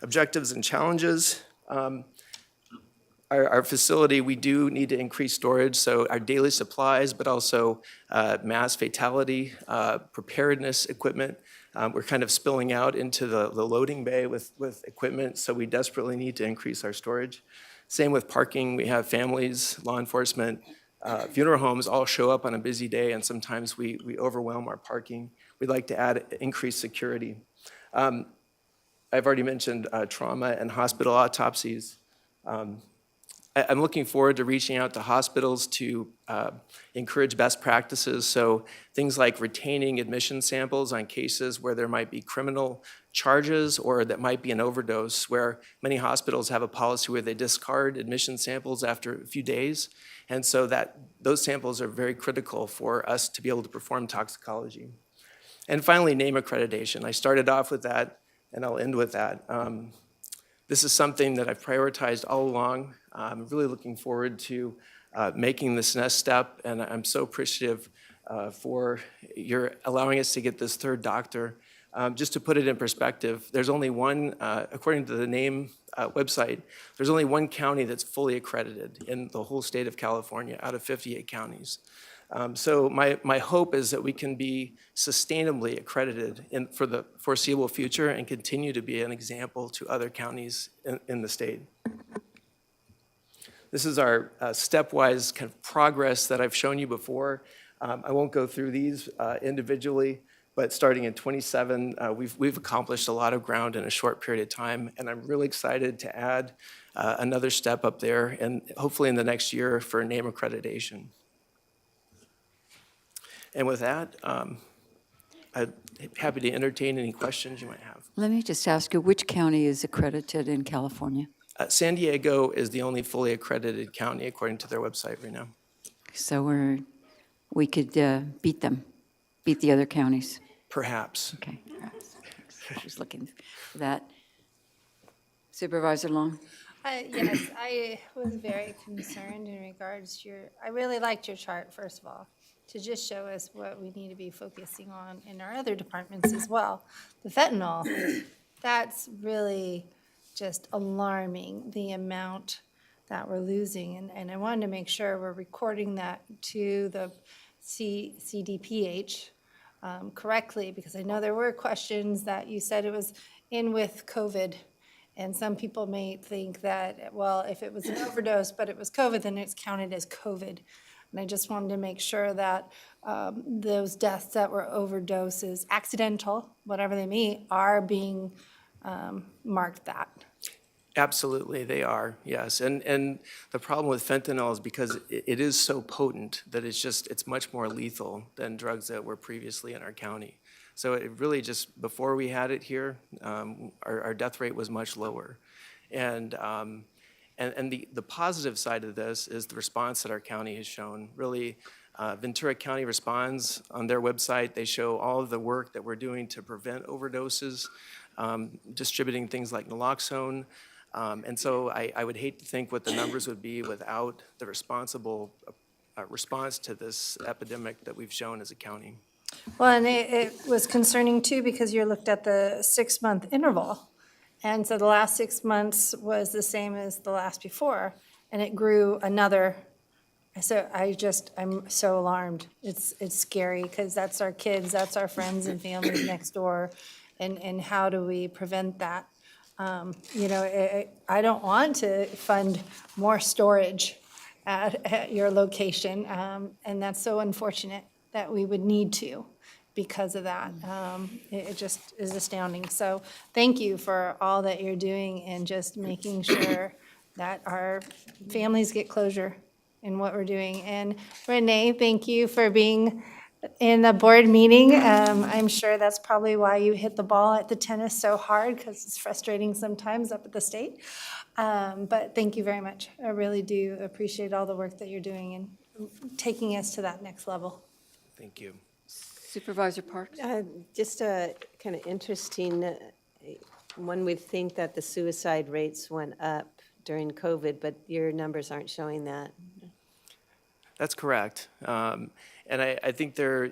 Objectives and challenges. Our facility, we do need to increase storage, so our daily supplies, but also mass fatality, preparedness equipment. We're kind of spilling out into the loading bay with equipment, so we desperately need to increase our storage. Same with parking. We have families, law enforcement, funeral homes all show up on a busy day, and sometimes we overwhelm our parking. We'd like to add increased security. I've already mentioned trauma and hospital autopsies. I'm looking forward to reaching out to hospitals to encourage best practices. So things like retaining admission samples on cases where there might be criminal charges or that might be an overdose, where many hospitals have a policy where they discard admission samples after a few days. And so those samples are very critical for us to be able to perform toxicology. And finally, name accreditation. I started off with that, and I'll end with that. This is something that I've prioritized all along. I'm really looking forward to making this next step, and I'm so appreciative for your allowing us to get this 3rd doctor. Just to put it in perspective, there's only one, according to the NAME website, there's only one county that's fully accredited in the whole state of California out of 58 counties. So my hope is that we can be sustainably accredited for the foreseeable future and continue to be an example to other counties in the state. This is our stepwise kind of progress that I've shown you before. I won't go through these individually, but starting in 27, we've accomplished a lot of ground in a short period of time, and I'm really excited to add another step up there, and hopefully in the next year for name accreditation. And with that, I'm happy to entertain any questions you might have. Let me just ask you, which county is accredited in California? San Diego is the only fully accredited county according to their website right now. So we could beat them, beat the other counties. Perhaps. Okay. Just looking for that. Supervisor Long? Yes, I was very concerned in regards to I really liked your chart, first of all, to just show us what we need to be focusing on in our other departments as well. The fentanyl, that's really just alarming, the amount that we're losing. And I wanted to make sure we're recording that to the CDPH correctly, because I know there were questions that you said it was in with COVID. And some people may think that, well, if it was an overdose, but it was COVID, then it's counted as COVID. And I just wanted to make sure that those deaths that were overdoses, accidental, whatever they may, are being marked that. Absolutely, they are, yes. And the problem with fentanyl is because it is so potent that it's much more lethal than drugs that were previously in our county. So it really just, before we had it here, our death rate was much lower. And the positive side of this is the response that our county has shown. Really, Ventura County responds on their website. They show all of the work that we're doing to prevent overdoses, distributing things like naloxone. And so I would hate to think what the numbers would be without the responsible response to this epidemic that we've shown as a county. Well, and it was concerning too, because you looked at the 6-month interval. And so the last 6 months was the same as the last before, and it grew another. So I'm so alarmed. It's scary, because that's our kids, that's our friends and families next door. And how do we prevent that? I don't want to fund more storage at your location, and that's so unfortunate that we would need to because of that. It just is astounding. So thank you for all that you're doing and just making sure that our families get closure in what we're doing. And Renee, thank you for being in the board meeting. I'm sure that's probably why you hit the ball at the tennis so hard, because it's frustrating sometimes up at the state. But thank you very much. I really do appreciate all the work that you're doing and taking us to that next level. Thank you. Supervisor Parks? Just a kind of interesting, one would think that the suicide rates went up during COVID, but your numbers aren't showing that. That's correct. And I think there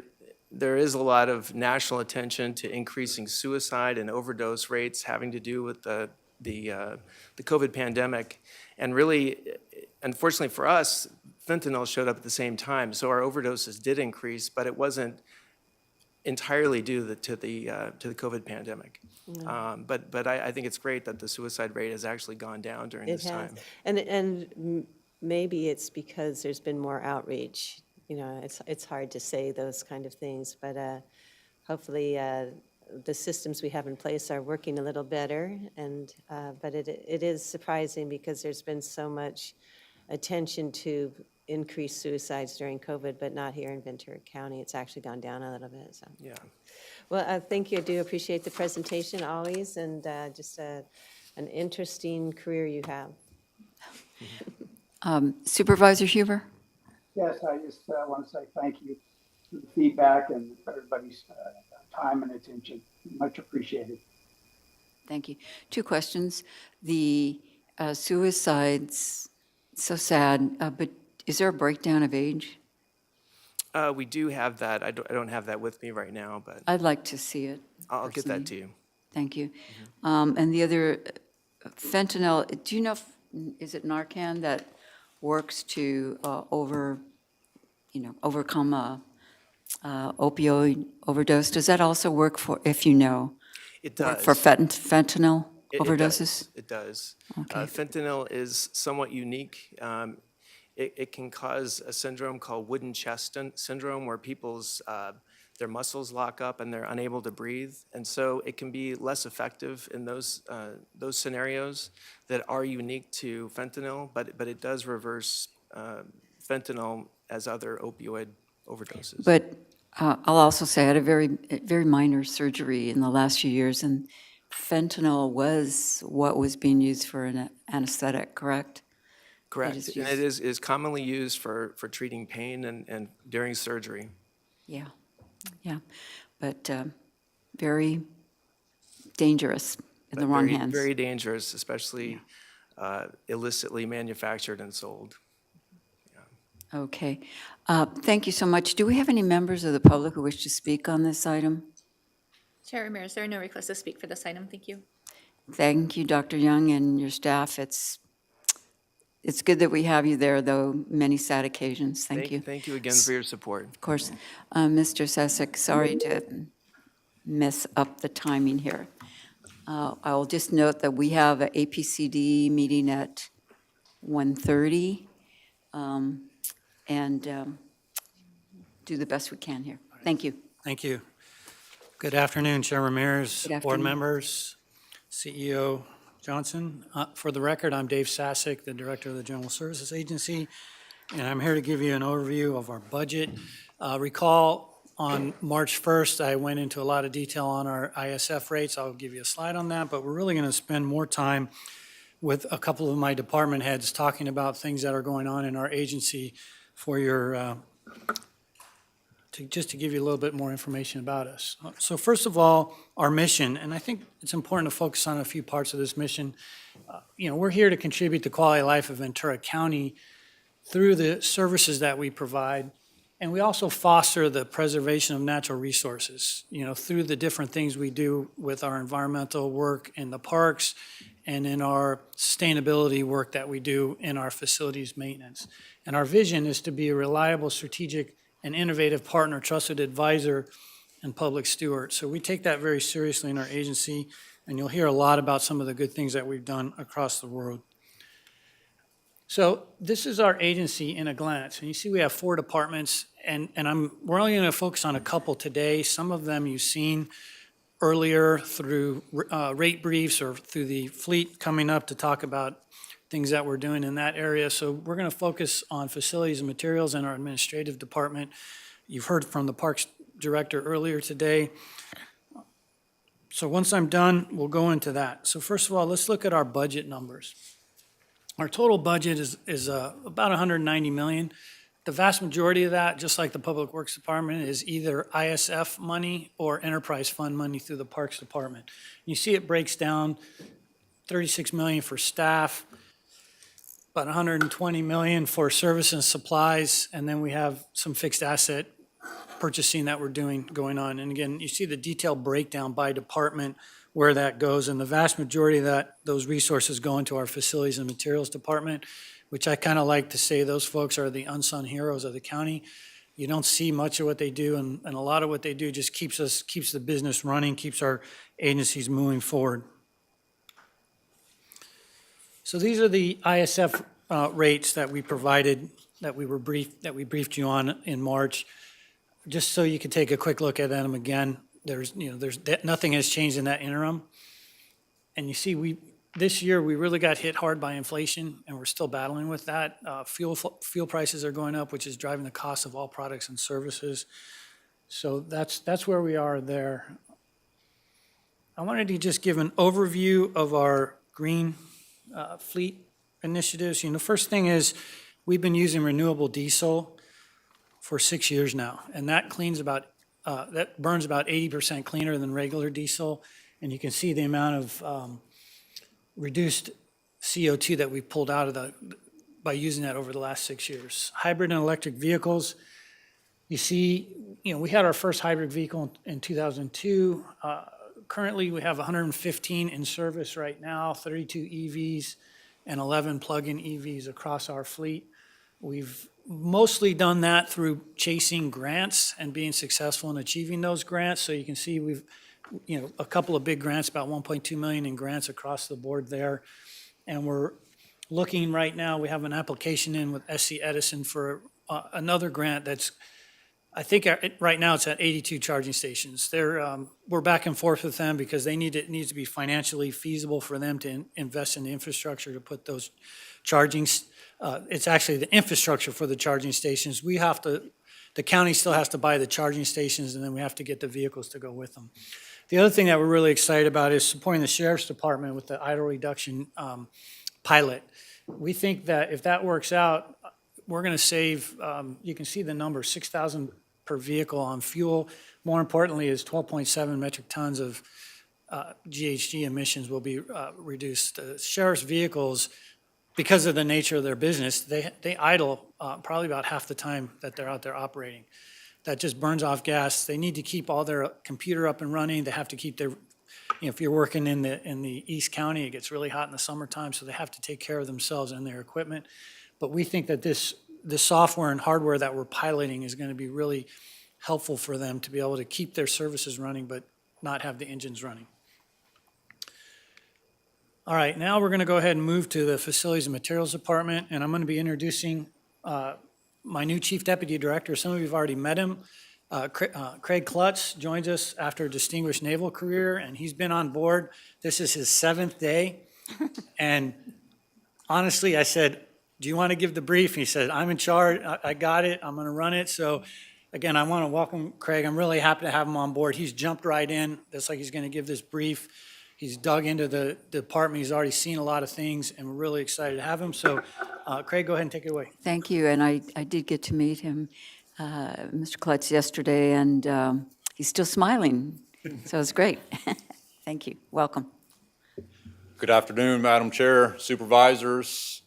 is a lot of national attention to increasing suicide and overdose rates having to do with the COVID pandemic. And really, unfortunately for us, fentanyl showed up at the same time, so our overdoses did increase, but it wasn't entirely due to the COVID pandemic. But I think it's great that the suicide rate has actually gone down during this time. And maybe it's because there's been more outreach. It's hard to say those kind of things, but hopefully the systems we have in place are working a little better. And but it is surprising, because there's been so much attention to increased suicides during COVID, but not here in Ventura County. It's actually gone down a little bit. So. Yeah. Well, thank you. I do appreciate the presentation always, and just an interesting career you have. Supervisor Huber? Yes, I just want to say thank you for the feedback and everybody's time and attention. Much appreciated. Thank you. 2 questions. The suicides, so sad, but is there a breakdown of age? We do have that. I don't have that with me right now, but I'd like to see it. I'll get that to you. Thank you. And the other, fentanyl, do you know, is it Narcan that works to overcome a opioid overdose. Does that also work for, if you know, It work does. for fentanyl It overdoses? It does. Okay. Fentanyl is somewhat unique. It can cause a syndrome called wooden chest syndrome, where people's their muscles lock up and they're unable to breathe. And so it can be less effective in those scenarios that are unique to fentanyl, but it does reverse fentanyl as other opioid overdoses. But I'll also say I had a very minor surgery in the last few years, and fentanyl was what was being used for an anesthetic, correct? Correct. is And it is commonly used for treating pain and during surgery. Yeah, yeah, but very dangerous in the But wrong very- hands. Very dangerous, especially illicitly manufactured and sold. Okay. Thank you so much. Do we have any members of the public who wish to speak on this item? Chair Ramirez, there are no requests to speak for this item. Thank you. Thank you, Dr. Young, and your staff. It's good that we have you there, though, many sad occasions. Thank you. Thank you again for your support. Of course. Mr. Sesek, sorry to mess up the timing here. I will just note that we have an APCD meeting at 1:30, and do the best we can here. Thank you. Thank you. Good afternoon, Chair Ramirez, Good board afternoon. members, CEO Johnson. For the record, I'm Dave Sasek, the Director of the General Services Agency, and I'm here to give you an overview of our budget. Recall on March 1st, I went into a lot of detail on our ISF rates. I'll give you a slide on that, but we're really going to spend more time with a couple of my department heads talking about things that are going on in our agency for your just to give you a little bit more information about us. So first of all, our mission, and I think it's important to focus on a few parts of this mission. We're here to contribute to quality of life of Ventura County through the services that we provide, and we also foster the preservation of natural resources, through the different things we do with our environmental work in the parks and in our sustainability work that we do in our facilities maintenance. And our vision is to be a reliable, strategic, an innovative partner, trusted advisor, and public steward. So we take that very seriously in our agency, and you'll hear a lot about some of the good things that we've done across the world. So this is our agency in a glance, and you see we have 4 departments, and we're only going to focus on a couple today. Some of them you've seen earlier through rate briefs or through the fleet coming up to talk about things that we're doing in that area. So we're going to focus on facilities and materials in our administrative department. You've heard from the Parks Director earlier today. So once I'm done, we'll go into that. So first of all, let's look at our budget numbers. Our total budget is about $190 million. The vast majority of that, just like the Public Works Department, is either ISF money or enterprise fund money through the Parks Department. You see it breaks down $36 million for staff, about $120 million for service and supplies, and then we have some fixed asset purchasing that we're doing going on. And again, you see the detailed breakdown by department where that goes, and the vast majority of those resources go into our facilities and materials department, which I kind of like to say those folks are the unsung heroes of the county. You don't see much of what they do, and a lot of what they do just keeps the business running, keeps our agencies moving forward. So these are the ISF rates that we provided, that we briefed you on in March. Just so you can take a quick look at them again. Nothing has changed in that interim. And you see, this year we really got hit hard by inflation, and we're still battling with that. Fuel prices are going up, which is driving the cost of all products and services. So that's where we are there. I wanted to just give an overview of our green fleet initiatives. First thing is we've been using renewable diesel for 6 years now, and that burns about 80% cleaner than regular diesel. And you can see the amount of reduced CO2 that we pulled out of by using that over the last 6 years. Hybrid and electric vehicles, you see, we had our first hybrid vehicle in 2002. Currently, we have 115 in service right now, 32 EVs and 11 plug-in EVs across our fleet. We've mostly done that through chasing grants and being successful in achieving those grants. So you can see we've, a couple of big grants, about 1.2 million in grants across the board there. And we're looking right now, we have an application in with SC Edison for another grant that's, I think right now it's at 82 charging stations. We're back and forth with them because it needs to be financially feasible for them to invest in the infrastructure to put those charging. It's actually the infrastructure for the charging stations. The county still has to buy the charging stations, and then we have to get the vehicles to go with them. The other thing that we're really excited about is supporting the Sheriff's Department with the idle reduction pilot. We think that if that works out, we're going to save, you can see the number, 6,000 per vehicle on fuel. More importantly is 12.7 metric tons of GHG emissions will be reduced. The sheriff's vehicles, because of the nature of their business, they idle probably about half the time that they're out there operating. That just burns off gas. They need to keep all their computer up and running. They have to keep their, if you're working in the East County, it gets really hot in the summertime, so they have to take care of themselves and their equipment. But we think that this software and hardware that we're piloting is going to be really helpful for them to be able to keep their services running but not have the engines running. All right, now we're going to go ahead and move to the Facilities and Materials Department, and I'm going to be introducing my new Chief Deputy Director. Some of you have already met him. Craig Klutz joins us after a distinguished naval career, and he's been on board. This is his 7th day, and honestly, I said, do you want to give the brief? He said, I'm in charge. I got it. I'm going to run it. So again, I want to welcome Craig. I'm really happy to have him on board. He's jumped right in. That's like he's going to give this brief. He's dug into the department. He's already seen a lot of things, and we're really excited to have him. So Craig, go ahead and take it away. Thank you, and I did get to meet him, Mr. Klutz, yesterday, and he's still smiling, so it's great. Thank you. Welcome. Good afternoon, Madam Chair, Supervisors,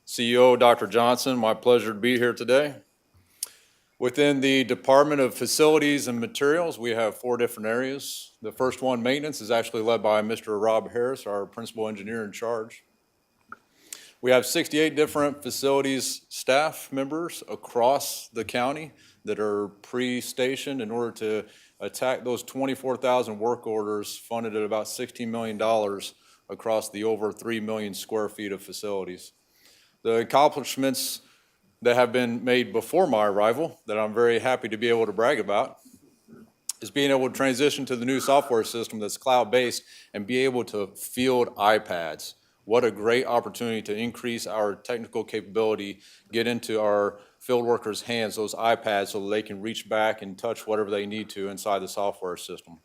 CEO Dr. Johnson. My pleasure to be here today. Within the Department of Facilities and Materials, we have 4 different areas. The first one, maintenance, is actually led by Mr. Rob Harris, our principal engineer in charge. We have 68 different facilities staff members across the county that are pre-stationed in order to attack those 24,000 work orders funded at about $16 million across the over 3 million square feet of facilities. The accomplishments that have been made before my arrival that I'm very happy to be able to brag about is being able to transition to the new software system that's cloud-based and be able to field iPads. What a great opportunity to increase our technical capability, get into our field workers' hands those iPads so that they can reach back and touch whatever they need to inside the software system.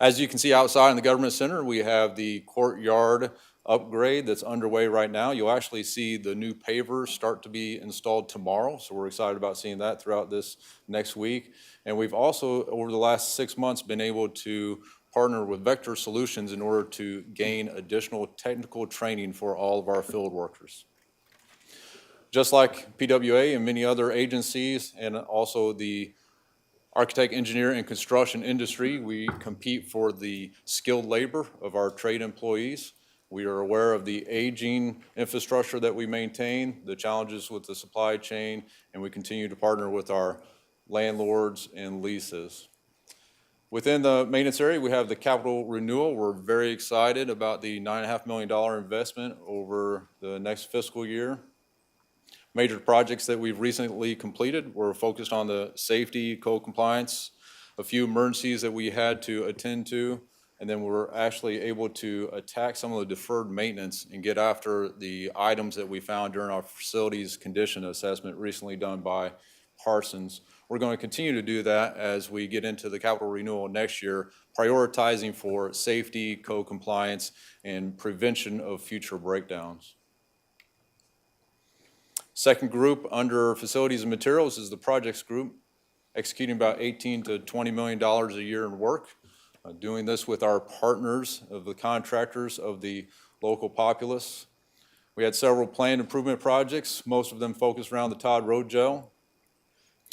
As you can see outside in the Government Center, we have the courtyard upgrade that's underway right now. You'll actually see the new pavers start to be installed tomorrow, so we're excited about seeing that throughout this next week. And we've also, over the last 6 months, been able to partner with Vector Solutions in order to gain additional technical training for all of our field workers. Just like PWA and many other agencies, and also the architect, engineer, and construction industry, we compete for the skilled labor of our trade employees. We are aware of the aging infrastructure that we maintain, the challenges with the supply chain, and we continue to partner with our landlords and leases. Within the maintenance area, we have the capital renewal. We're very excited about the $9.5 million investment over the next fiscal year. Major projects that we've recently completed were focused on the safety, code compliance, a few emergencies that we had to attend to, and then we're actually able to attack some of the deferred maintenance and get after the items that we found during our facilities condition assessment recently done by Parsons. We're going to continue to do that as we get into the capital renewal next year, prioritizing for safety, code compliance, and prevention of future breakdowns. Second group under facilities and materials is the projects group, executing about $18 to $20 million a year in work. Doing this with our partners of the contractors of the local populace. We had several planned improvement projects, most of them focused around the Todd Road Gel.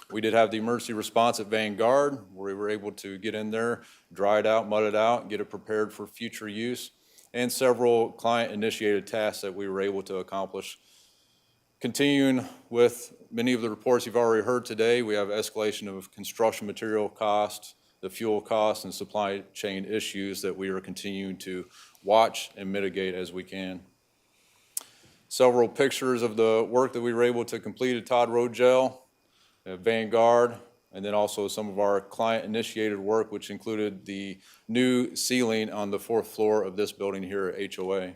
We did have the emergency response at Vanguard, where we were able to get in there, dry it out, mud it out, get it prepared for future use, and several client-initiated tasks that we were able to accomplish. Continuing with many of the reports you've already heard today, we have escalation of construction material costs, the fuel costs, and supply chain issues that we are continuing to watch and mitigate as we can. Several pictures of the work that we were able to complete at Todd Road Jail, Vanguard, and then also some of our client-initiated work, which included the new ceiling on the 4th floor of this building here at HOA.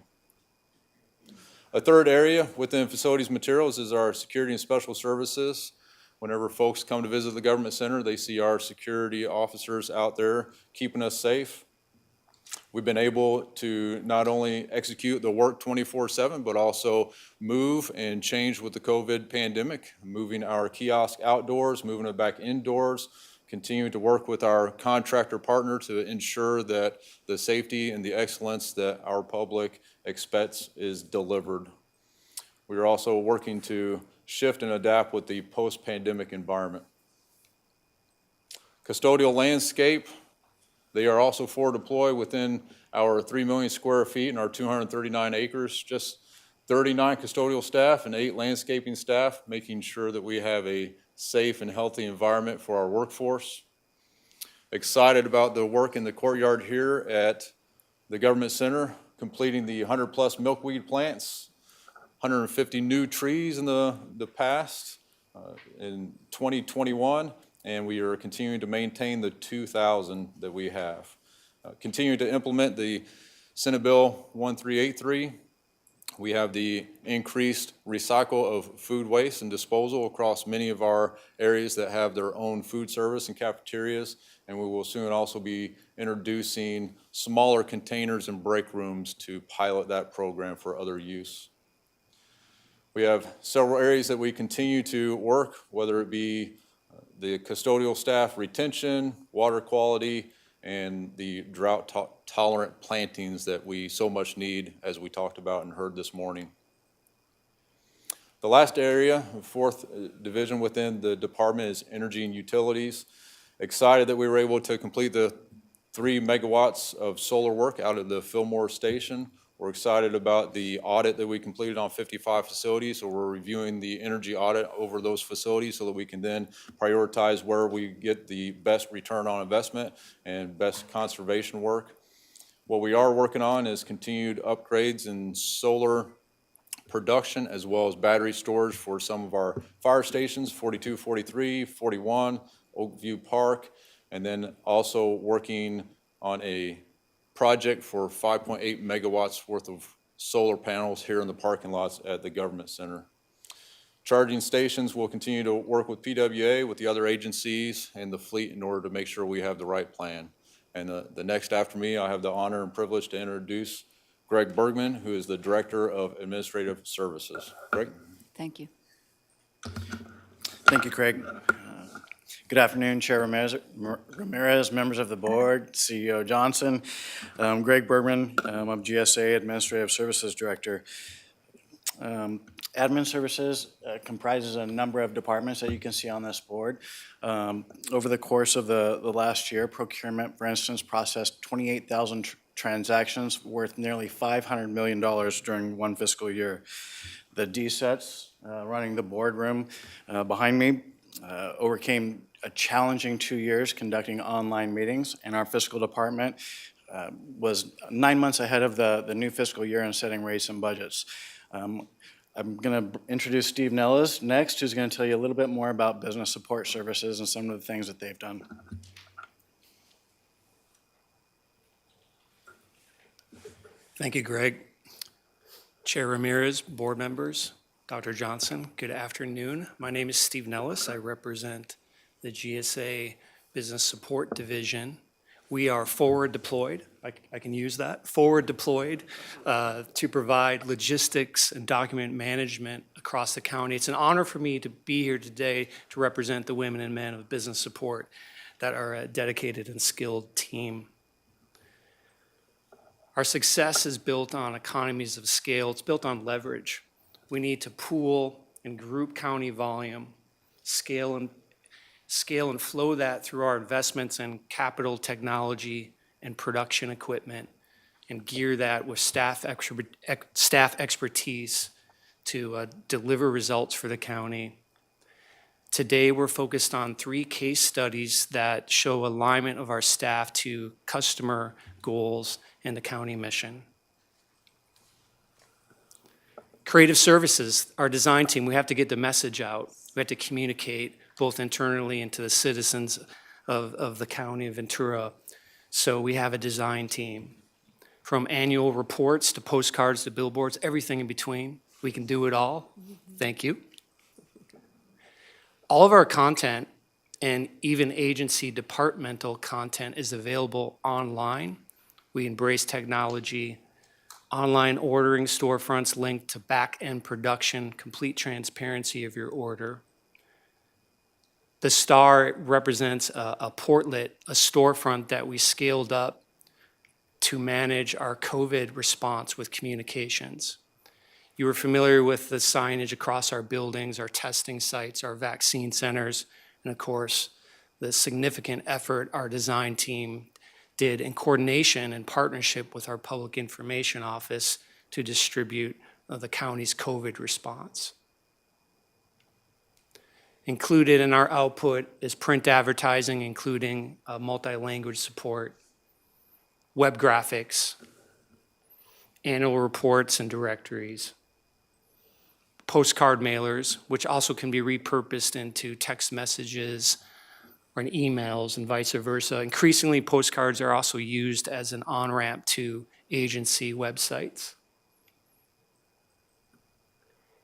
A third area within facilities materials is our security and special services. Whenever folks come to visit the government center, they see our security officers out there keeping us safe. We've been able to not only execute the work 24/7, but also move and change with the COVID pandemic, moving our kiosk outdoors, moving it back indoors, continuing to work with our contractor partner to ensure that the safety and the excellence that our public expects is delivered. We are also working to shift and adapt with the post-pandemic environment. Custodial landscape, they are also forward deployed within our 3 million square feet and our 239 acres, just 39 custodial staff and 8 landscaping staff, making sure that we have a safe and healthy environment for our workforce. Excited about the work in the courtyard here at the government center, completing the 100+ milkweed plants, 150 new trees in the past in 2021, and we are continuing to maintain the 2,000 that we have. Continuing to implement the Senate Bill 1383. We have the increased recycle of food waste and disposal across many of our areas that have their own food service and cafeterias, and we will soon also be introducing smaller containers and break rooms to pilot that program for other use. We have several areas that we continue to work, whether it be the custodial staff retention, water quality, and the drought tolerant plantings that we so much need, as we talked about and heard this morning. The last area, the 4th division within the department, is energy and utilities. Excited that we were able to complete the 3 megawatts of solar work out of the Fillmore station. We're excited about the audit that we completed on 55 facilities, so we're reviewing the energy audit over those facilities so that we can then prioritize where we get the best return on investment and best conservation work. What we are working on is continued upgrades in solar production as well as battery storage for some of our fire stations, 42, 43, 41, Oakview Park, and then also working on a project for 5.8 megawatts worth of solar panels here in the parking lots at the government center. Charging stations will continue to work with PWA, with the other agencies and the fleet in order to make sure we have the right plan. And the next after me, I have the honor and privilege to introduce Greg Bergman, who is the Director of Administrative Services. Greg? Thank you. Thank you, Craig. Good afternoon, Chair Ramirez, members of the board, CEO Johnson. Greg Bergman, I'm GSA Administrative Services Director. Admin services comprises a number of departments that you can see on this board. Over the course of the last year, procurement, for instance, processed 28,000 transactions worth nearly $500 million during one fiscal year. The DSETs running the boardroom behind me overcame a challenging 2 years conducting online meetings, and our fiscal department was 9 months ahead of the new fiscal year in setting rates and budgets. I'm going to introduce Steve Nellis next, who's going to tell you a little bit more about business support services and some of the things that they've done. Thank you, Greg. Chair Ramirez, board members, Dr. Johnson, good afternoon. My name is Steve Nellis. I represent the GSA Business Support Division. We are forward deployed, I can use that, forward deployed to provide logistics and document management across the county. It's an honor for me to be here today to represent the women and men of business support that are a dedicated and skilled team. Our success is built on economies of scale. It's built on leverage. We need to pool and group county volume, scale and flow that through our investments in capital, technology, and production equipment, and gear that with staff expertise to deliver results for the county. Today, we're focused on 3 case studies that show alignment of our staff to customer goals and the county mission. Creative Services, our design team, we have to get the message out. We have to communicate both internally and to the citizens of the county of Ventura. So we have a design team. From annual reports to postcards to billboards, everything in between. We can do it all. Thank you. All of our content and even agency departmental content is available online. We embrace technology, online ordering storefronts linked to back-end production, complete transparency of your order. The star represents a portlet, a storefront that we scaled up to manage our COVID response with communications. You are familiar with the signage across our buildings, our testing sites, our vaccine centers, and of course, the significant effort our design team did in coordination and partnership with our Public Information Office to distribute the county's COVID response. Included in our output is print advertising, including multi-language support, web graphics, annual reports and directories, postcard mailers, which also can be repurposed into text messages or in emails and vice versa. Increasingly, postcards are also used as an on-ramp to agency websites.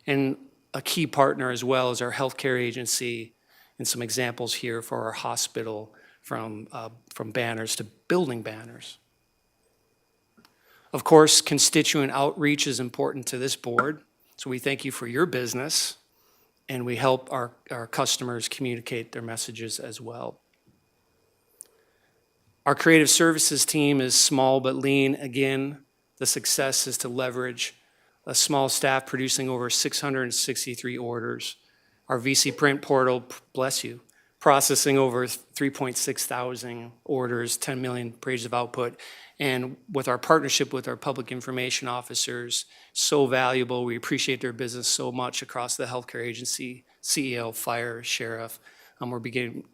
And a key partner as well is our healthcare agency, and some examples here for our hospital from banners to building banners. Of course, constituent outreach is important to this board, so we thank you for your business, and we help our customers communicate their messages as well. Our creative services team is small but lean. Again, the success is to leverage a small staff producing over 663 orders. Our VC print portal, bless you, processing over 3.6 thousand orders, 10 million pages of output. And with our partnership with our public information officers, so valuable. We appreciate their business so much across the healthcare agency, CEO, fire, sheriff.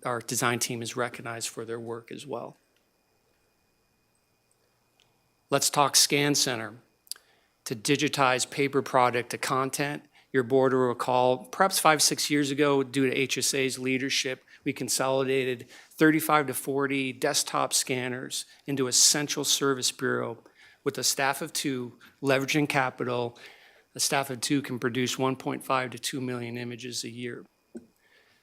Our design team is recognized for their work as well. Let's talk Scan Center. To digitize paper product to content, your board will recall, perhaps 5-6 years ago, due to HSA's leadership, we consolidated 35 to 40 desktop scanners into a central service bureau with a staff of 2, leveraging capital. A staff of 2 can produce 1.5 to 2 million images a year.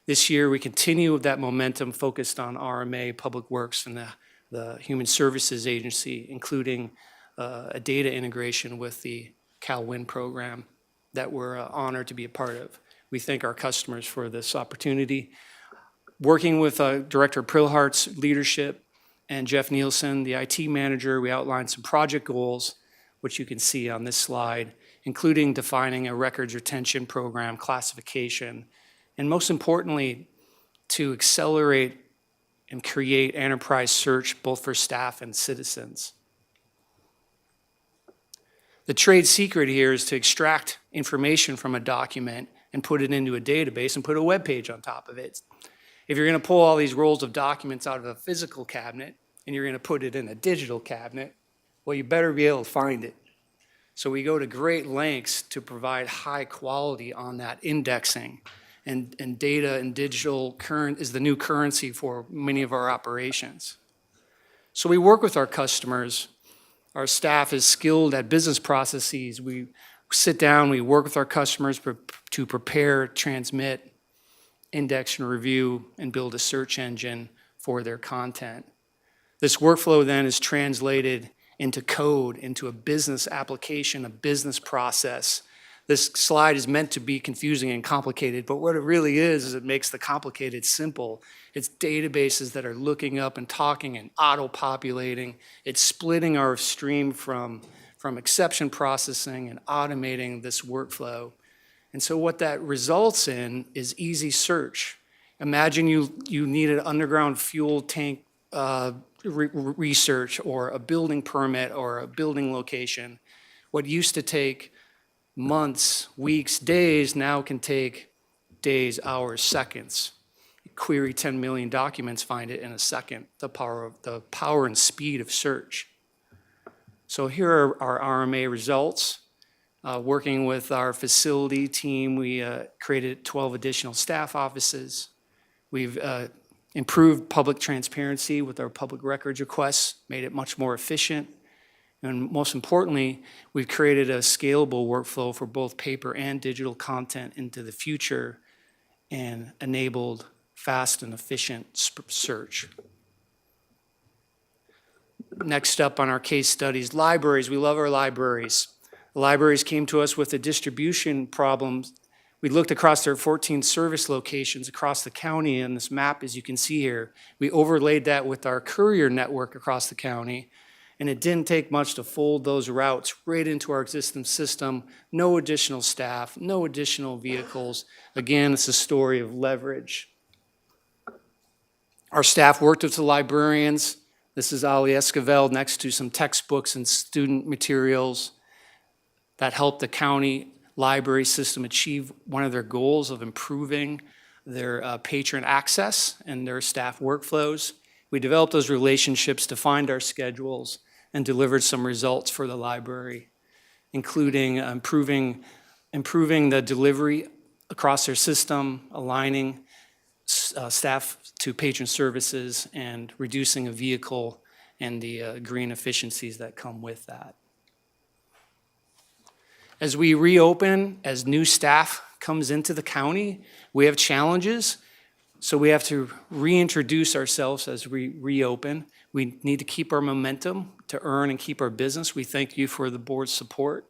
This year, we continue with that momentum focused on RMA, Public Works, and the Human Services Agency, including a data integration with the CalWIN program that we're honored to be a part of. We thank our customers for this opportunity. Working with Director Prilhart's leadership and Jeff Nielsen, the IT manager, we outlined some project goals, which you can see on this slide, including defining a records retention program, classification, and most importantly, to accelerate and create enterprise search both for staff and citizens. The trade secret here is to extract information from a document and put it into a database and put a web page on top of it. If you're going to pull all these rolls of documents out of a physical cabinet and you're going to put it in a digital cabinet, well, you better be able to find it. So we go to great lengths to provide high quality on that indexing. And data and digital current is the new currency for many of our operations. So we work with our customers. Our staff is skilled at business processes. We sit down, we work with our customers to prepare, transmit, index and review, and build a search engine for their content. This workflow then is translated into code, into a business application, a business process. This slide is meant to be confusing and complicated, but what it really is it makes the complicated simple. It's databases that are looking up and talking and auto-populating. It's splitting our stream from exception processing and automating this workflow. And so what that results in is easy search. Imagine you need an underground fuel tank research or a building permit or a building location. What used to take months, weeks, days, now can take days, hours, seconds. Query 10 million documents, find it in a second, the power and speed of search. So here are our RMA results. Working with our facility team, we created 12 additional staff offices. We've improved public transparency with our public records requests, made it much more efficient. And most importantly, we've created a scalable workflow for both paper and digital content into the future and enabled fast and efficient search. Next up on our case studies, libraries. We love our libraries. The libraries came to us with a distribution problem. We looked across their 14 service locations across the county, and this map, as you can see here, we overlaid that with our courier network across the county, and it didn't take much to fold those routes right into our existing system. No additional staff, no additional vehicles. Again, it's a story of leverage. Our staff worked with the librarians. This is Ali Esquivel next to some textbooks and student materials that helped the county library system achieve one of their goals of improving their patron access and their staff workflows. We developed those relationships, defined our schedules, and delivered some results for the library, including improving the delivery across their system, aligning staff to patron services, and reducing a vehicle and the green efficiencies that come with that. As we reopen, as new staff comes into the county, we have challenges, so we have to reintroduce ourselves as we reopen. We need to keep our momentum to earn and keep our business. We thank you for the board's support.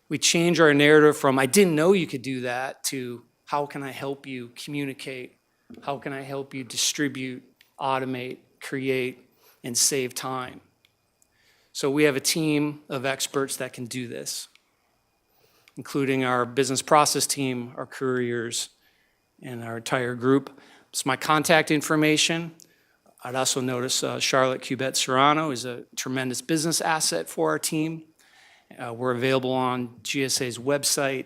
We change our narrative from, I didn't know you could do that, to how can I help you communicate? How can I help you distribute, automate, create, and save time? So we have a team of experts that can do this, including our business process team, our couriers, and our entire group. It's my contact information. I'd also notice Charlotte Cubette Serrano is a tremendous business asset for our team. We're available on GSA's website.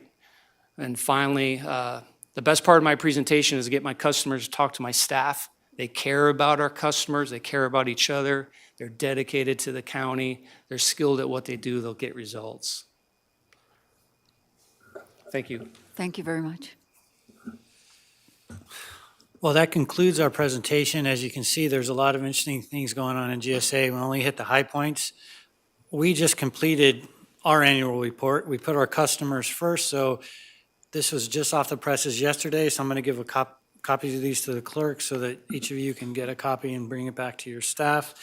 And finally, the best part of my presentation is to get my customers to talk to my staff. They care about our customers. They care about each other. They're dedicated to the county. They're skilled at what they do. They'll get results. Thank you. Thank you very much. Well, that concludes our presentation. As you can see, there's a lot of interesting things going on in GSA. We only hit the high points. We just completed our annual report. We put our customers first, so this was just off the presses yesterday, so I'm going to give copies of these to the clerk so that each of you can get a copy and bring it back to your staff.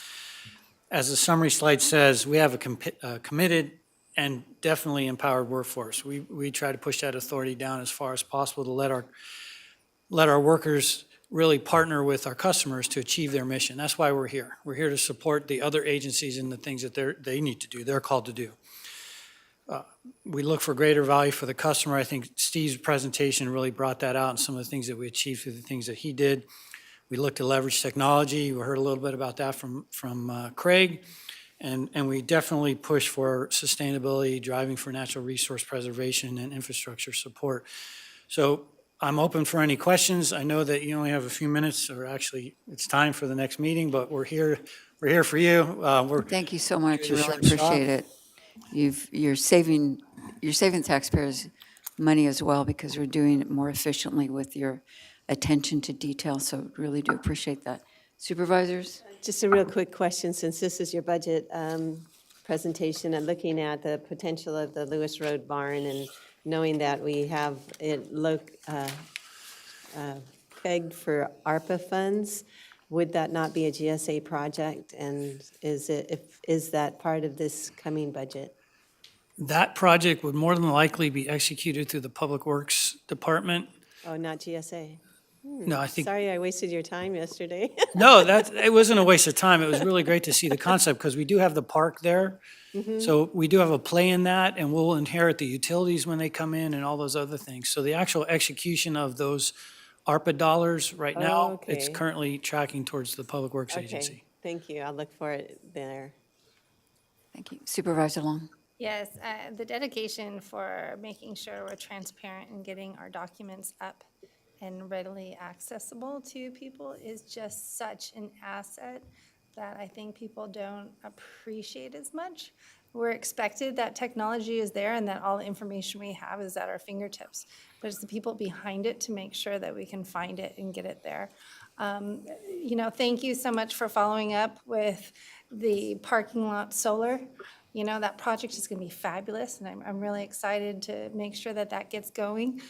As the summary slide says, we have a committed and definitely empowered workforce. We try to push that authority down as far as possible to let our workers really partner with our customers to achieve their mission. That's why we're here. We're here to support the other agencies in the things that they need to do, they're called to do. We look for greater value for the customer. I think Steve's presentation really brought that out, and some of the things that we achieved through the things that he did. We look to leverage technology. We heard a little bit about that from Craig. And we definitely push for sustainability, driving for natural resource preservation and infrastructure support. So I'm open for any questions. I know that you only have a few minutes, or actually it's time for the next meeting, but we're here for you. Thank you so much. I You're really short and sharp. appreciate it. You're saving taxpayers money as well, because we're doing it more efficiently with your attention to detail. So really do appreciate that. Supervisors? Just a real quick question, since this is your budget presentation, and looking at the potential of the Lewis Road barn, and knowing that we have it pegged for ARPA funds, would that not be a GSA project? And is that part of this coming budget? That project would more than likely be executed through the Public Works Department. Oh, not GSA? No, I think, Sorry, I wasted your time yesterday. no, it wasn't a waste of time. It was really great to see the concept, because we do have the park there. So we do have a play in that, and we'll inherit the utilities when they come in and all those other things. So the actual execution of those ARPA dollars right now, it's Okay. currently tracking towards the Public Works Agency. Okay, thank you. I'll look for it there. Thank you. Supervisor Long? Yes, the dedication for making sure we're transparent and getting our documents up and readily accessible to people is just such an asset that I think people don't appreciate as much. We're expected that technology is there and that all the information we have is at our fingertips, but it's the people behind it to make sure that we can find it and get it there. Thank you so much for following up with the parking lot solar. That project is going to be fabulous, and I'm really excited to make sure that that gets going.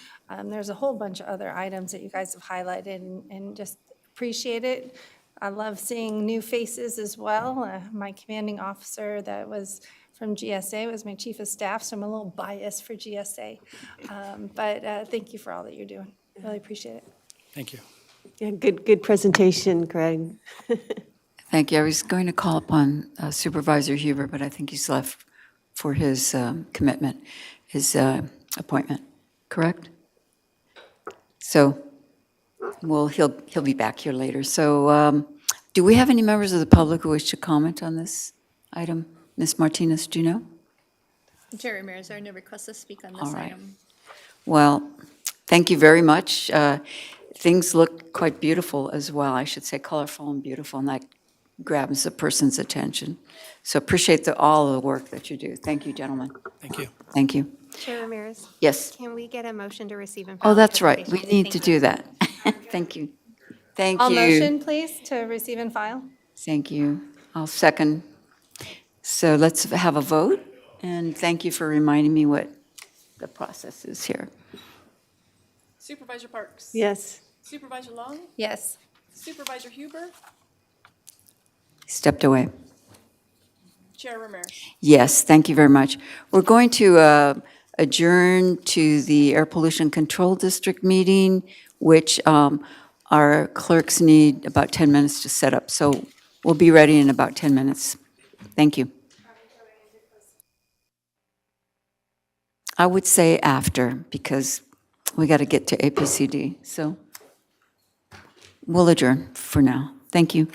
There's a whole bunch of other items that you guys have highlighted and just appreciate it. I love seeing new faces as well. My commanding officer that was from GSA was my chief of staff, so I'm a little biased for GSA. But thank you for all that you're doing. Really appreciate it. Thank you. Yeah, good presentation, Greg. Thank you. I was going to call upon Supervisor Huber, but I think he's left for his commitment, his appointment, correct? So, well, he'll be back here later. So, do we have any members of the public who wish to comment on this item? Ms. Martinez, do you know? Chair Ramirez, there are no requests to speak on All this right. item. Well, thank you very much. Things look quite beautiful as well. I should say colorful and beautiful, and that grabs a person's attention. So appreciate all the work that you do. Thank you, gentlemen. Thank you. Thank you. Chair Ramirez, Yes. can we get a motion to receive and file? Oh, that's right. We presentation? need to do that. Thank you. Thank All you. motion, please, to receive and file. Thank you. I'll second. So let's have a vote, and thank you for reminding me what the process is here. Supervisor Parks? Yes. Supervisor Long? Yes. Supervisor Huber? Stepped away. Chair Ramirez? Yes, thank you very much. We're going to adjourn to the Air Pollution Control District meeting, which our clerks need about 10 minutes to set up. So we'll be ready in about 10 minutes. Thank you. I would say after, because we got to get to APCD. So we'll adjourn for now. Thank you.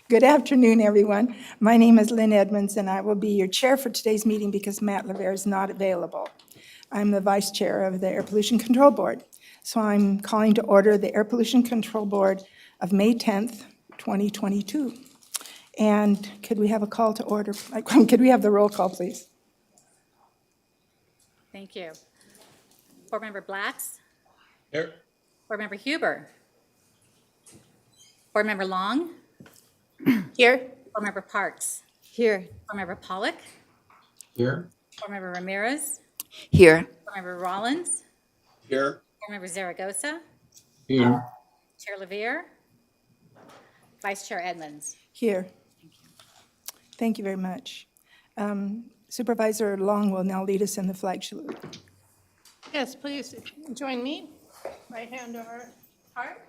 Good afternoon, everyone. My name is Lynn Edmonds, and I will be your chair for today's meeting because Matt Lavere is not available. I'm the vice chair of the Air Pollution Control Board. So I'm calling to order the Air Pollution Control Board of May 10th, 2022. And could we have a call to order? Could we have the roll call, please? Thank you. Board Member Blatz? Here. Board Member Huber? Board Member Long? Here. Board Member Parks? Here. Board Member Pollock? Here. Board Member Ramirez? Here. Board Member Rollins? Here. Board Member Zaragoza? Here. Chair Lavere? Vice Chair Edmonds? Here. Thank you very much. Supervisor Long will now lead us in the flag salute. Yes, please join me. Right hand over heart.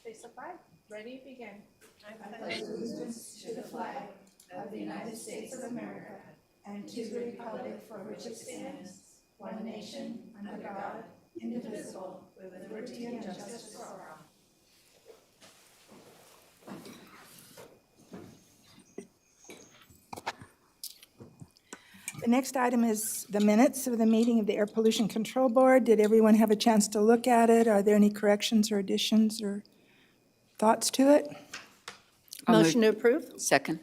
Face the flag. Ready, begin. I pledge allegiance to the flag of the United States of America and to the republic for which it stands, one nation, under God, indivisible, with liberty and justice for all. The next item is the minutes of the meeting of the Air Pollution Control Board. Did everyone have a chance to look at it? Are there any corrections or additions or thoughts to it? Motion to approve? Second.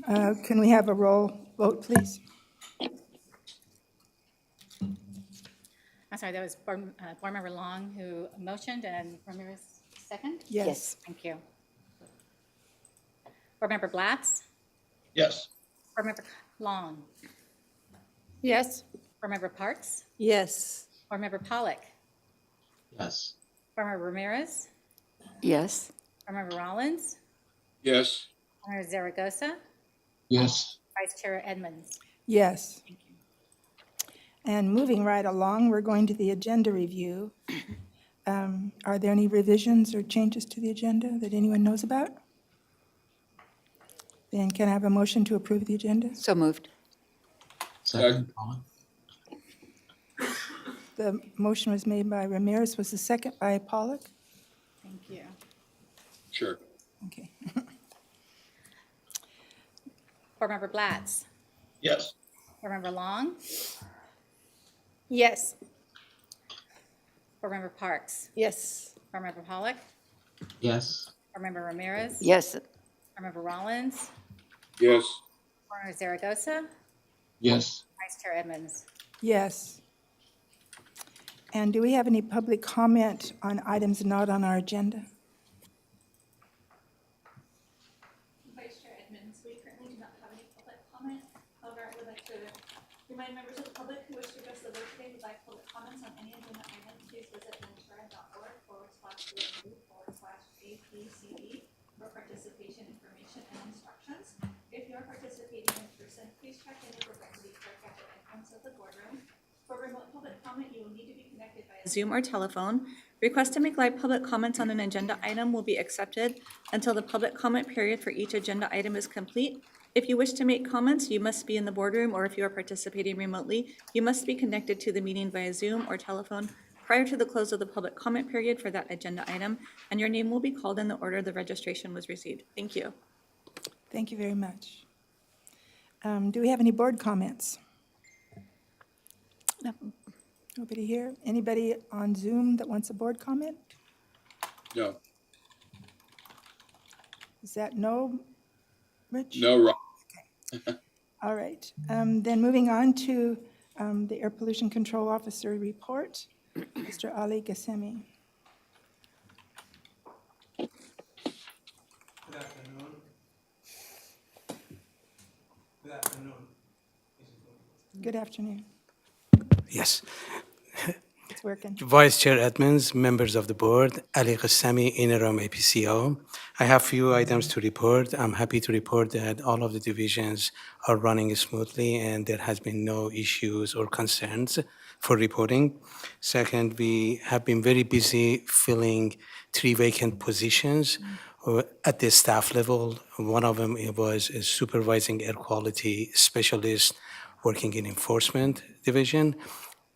Can we have a roll vote, please? I'm sorry, that was Board Member Long who motioned and Ramirez second? Yes. Thank you. Board Member Blatz? Yes. Board Member Long? Yes. Board Member Parks? Yes. Board Member Pollock? Yes. Board Member Ramirez? Yes. Board Member Rollins? Yes. Board Member Zaragoza? Yes. Vice Chair Edmonds? Yes. And moving right along, we're going to the agenda review. Are there any revisions or changes to the agenda that anyone knows about? Then can I have a motion to approve the agenda? So moved. Second. The motion was made by Ramirez, was the second by Pollock? Thank you. Sure. Okay. Board Member Blatz? Yes. Board Member Long? Yes. Board Member Parks? Yes. Board Member Pollock? Yes. Board Member Ramirez? Yes. Board Member Rollins? Yes. Board Member Zaragoza? Yes. Vice Chair Edmonds? Yes. And do we have any public comment on items not on our agenda? Vice Chair Edmonds, we currently do not have any public comment. However, I would like to remind members of the public who wish to address the board today would like public comments on any agenda item, please visit ventura.org/review/APCD for participation information and instructions. If you are participating in person, please check in with the faculty clerk at the entrance of the boardroom. For remote public comment, you will need to be connected via Zoom or telephone. Requests to make live public comments on an agenda item will be accepted until the public comment period for each agenda item is complete. If you wish to make comments, you must be in the boardroom, or if you are participating remotely, you must be connected to the meeting via Zoom or telephone prior to the close of the public comment period for that agenda item, and your name will be called in the order the registration was received. Thank you. Thank you very much. Do we have any board comments? Nobody here? Anybody on Zoom that wants a board comment? No. Is that no, Rich? No, Rob. All right. Then moving on to the Air Pollution Control Officer report, Mr. Ali Gassemi. Good afternoon. Good afternoon. Good afternoon. Yes. It's working. Vice Chair Edmonds, members of the board, Ali Ghassemi, interim APCO. I have few items to report. I'm happy to report that all of the divisions are running smoothly and there has been no issues or concerns for reporting. Second, we have been very busy filling 3 vacant positions at the staff level. One of them was a supervising air quality specialist working in enforcement division.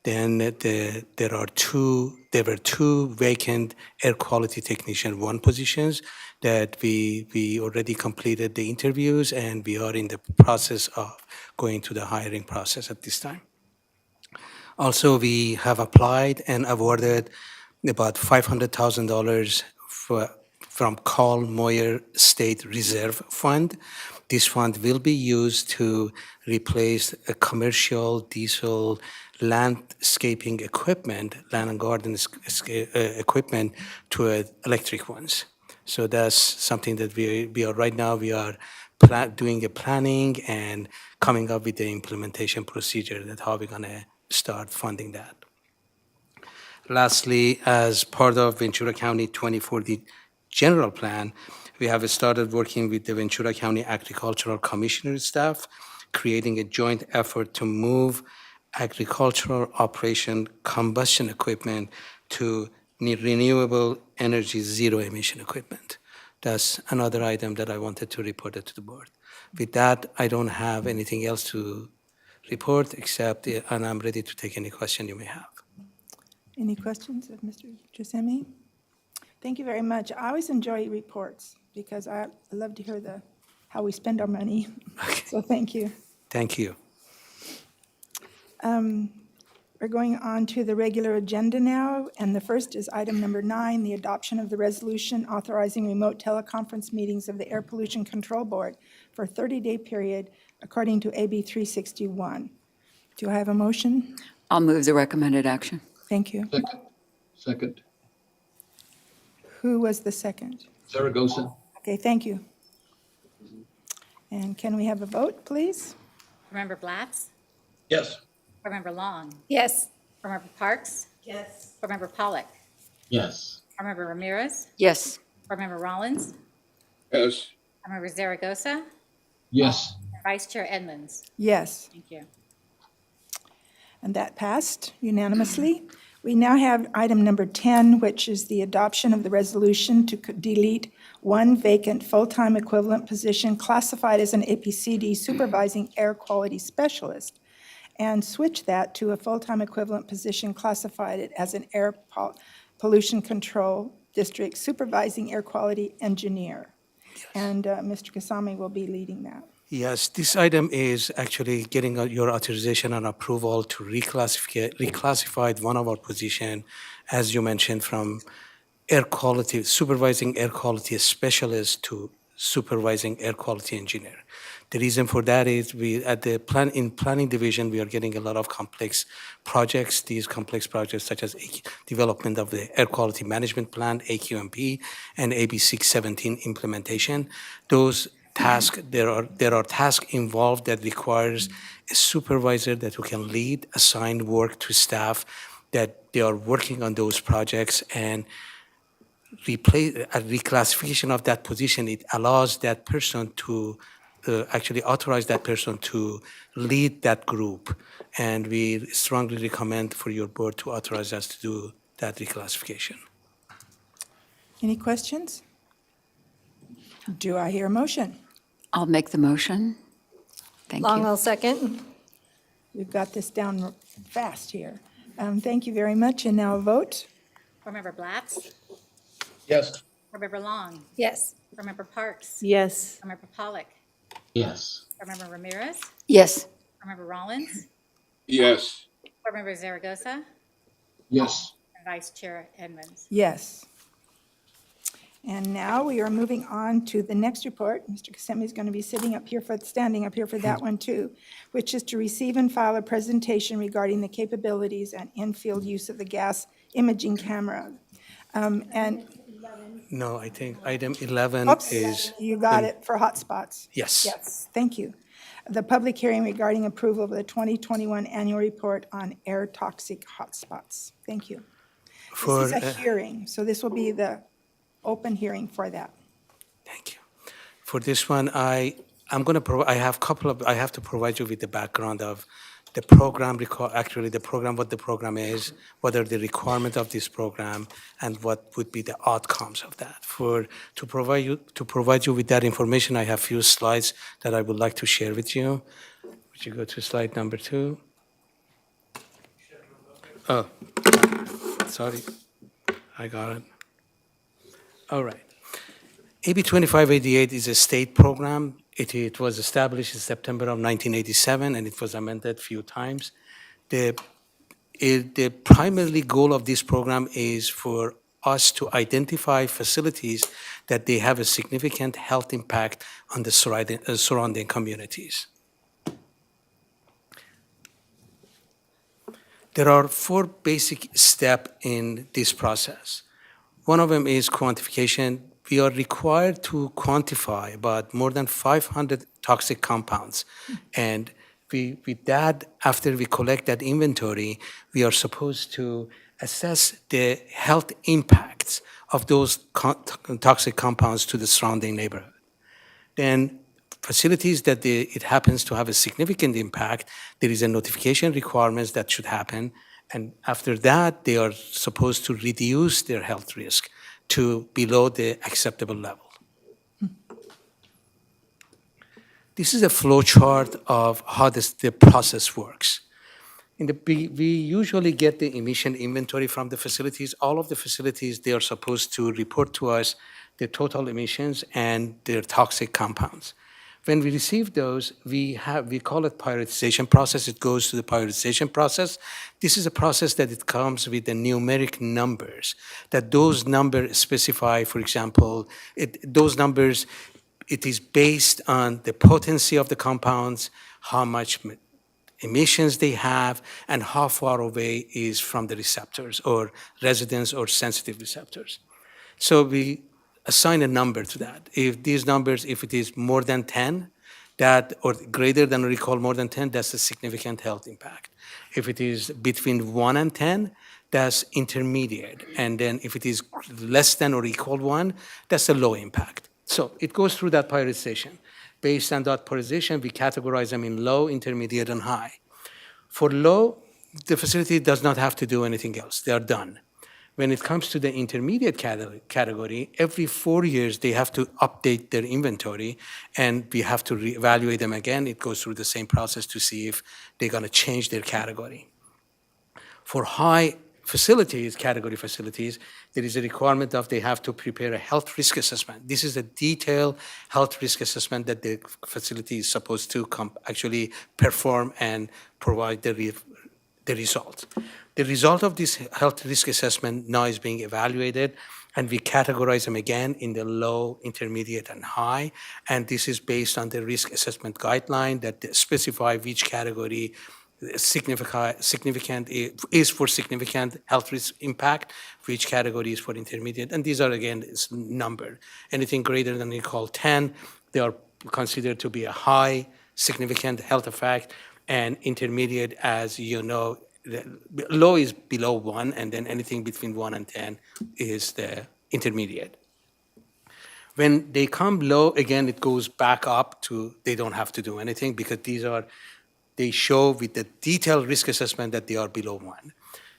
Then there were two vacant air quality technician one positions that we already completed the interviews, and we are in the process of going to the hiring process at this time. Also, we have applied and awarded about $500,000 from Carl Moyer State Reserve Fund. This fund will be used to replace a commercial diesel landscaping equipment, land and garden equipment, to electric ones. So that's something that we are right now. We are doing a planning and coming up with the implementation procedure that how we're gonna start funding that. Lastly, as part of Ventura County 2040 General Plan, we have started working with the Ventura County Agricultural Commissioner staff, creating a joint effort to move agricultural operation combustion equipment to renewable energy zero emission equipment. That's another item that I wanted to report it to the board. With that, I don't have anything else to report except, and I'm ready to take any question you may have. Any questions of Mr. Giussemi? Thank you very much. I always enjoy reports because I love to hear how we spend our money. So thank you. Thank you. We're going on to the regular agenda now, and the first is item number 9, the adoption of the resolution authorizing remote teleconference meetings of the Air Pollution Control Board for a 30-day period according to AB 361. Do I have a motion? I'll move the recommended action. Thank you. Second. Who was the second? Zaragoza. Okay, thank you. And can we have a vote, please? Remember Blatz? Yes. Remember Long? Yes. Remember Parks? Yes. Remember Pollock? Yes. Remember Ramirez? Yes. Remember Rollins? Yes. Remember Zaragoza? Yes. Vice Chair Edmonds? Yes. Thank you. And that passed unanimously. We now have item number 10, which is the adoption of the resolution to delete one vacant full-time equivalent position classified as an APCD supervising air quality specialist, and switch that to a full-time equivalent position classified as an air pollution control district supervising air quality engineer. And Mr. Kasami will be leading that. Yes, this item is actually getting your authorization and approval to reclassify one of our position, as you mentioned, from air quality, supervising air quality specialist to supervising air quality engineer. The reason for that is in planning division, we are getting a lot of complex projects. These complex projects such as development of the air quality management plan, AQMP, and AB 617 implementation. Those tasks, there are tasks involved that requires a supervisor that who can lead assigned work to staff that they are working on those projects, and a reclassification of that position, it allows that person to actually authorize that person to lead that group. And we strongly recommend for your board to authorize us to do that reclassification. Any questions? Do I hear a motion? I'll make the motion. Thank Long you. will second. We've got this down fast here. Thank you very much, and now a vote. Remember Blatz? Yes. Remember Long? Yes. Remember Parks? Yes. Remember Pollock? Yes. Remember Ramirez? Yes. Remember Rollins? Yes. Remember Zaragoza? Yes. And Vice Chair Edmonds? Yes. And now we are moving on to the next report. Mr. Kasemi is going to be standing up here for that one too, which is to receive and file a presentation regarding the capabilities and in-field use of the gas imaging camera. And No, I think item 11 oops, is. you got it for hotspots. Yes. Yes, thank you. The public hearing regarding approval of the 2021 annual report on air toxic hotspots. Thank you. This is a hearing, so this will be the open hearing for that. Thank you. For this one, I have to provide you with the background of the program, what the program is, what are the requirements of this program, and what would be the outcomes of that. To provide you with that information, I have few slides that I would like to share with you. Would you go to slide number 2? Oh, sorry. I got it. All right. AB 2588 is a state program. It was established in September of 1987, and it was amended a few times. The primary goal of this program is for us to identify facilities that they have a significant health impact on the surrounding communities. There are 4 basic steps in this process. One of them is quantification. We are required to quantify about more than 500 toxic compounds. And with that, after we collect that inventory, we are supposed to assess the health impacts of those toxic compounds to the surrounding neighborhood. Then facilities that it happens to have a significant impact, there is a notification requirements that should happen. And after that, they are supposed to reduce their health risk to below the acceptable level. This is a flow chart of how the process works. We usually get the emission inventory from the facilities. All of the facilities, they are supposed to report to us the total emissions and their toxic compounds. When we receive those, we call it prioritization process. It goes to the prioritization process. This is a process that it comes with the numeric numbers, that those numbers specify, for example, those numbers, it is based on the potency of the compounds, how much emissions they have, and how far away is from the receptors or residents or sensitive receptors. So we assign a number to that. If these numbers, if it is more than 10, that or greater than or equal more than 10, that's a significant health impact. If it is between 1 and 10, that's intermediate. And then if it is less than or equal 1, that's a low impact. So it goes through that prioritization. Based on that prioritization, we categorize them in low, intermediate, and high. For low, the facility does not have to do anything else. They are done. When it comes to the intermediate category, every 4 years they have to update their inventory, and we have to reevaluate them again. It goes through the same process to see if they're going to change their category. For high facilities, category facilities, there is a requirement of they have to prepare a health risk assessment. This is a detailed health risk assessment that the facility is supposed to actually perform and provide the result. The result of this health risk assessment now is being evaluated, and we categorize them again in the low, intermediate, and high. And this is based on the risk assessment guideline that specify which category significant is for significant health risk impact, which category is for intermediate. And these are, again, is numbered. Anything greater than equal 10, they are considered to be a high, significant health effect, and intermediate, as you know, low is below 1, and then anything between 1 and 10 is the intermediate. When they come low, again, it goes back up to they don't have to do anything because they show with the detailed risk assessment that they are below 1.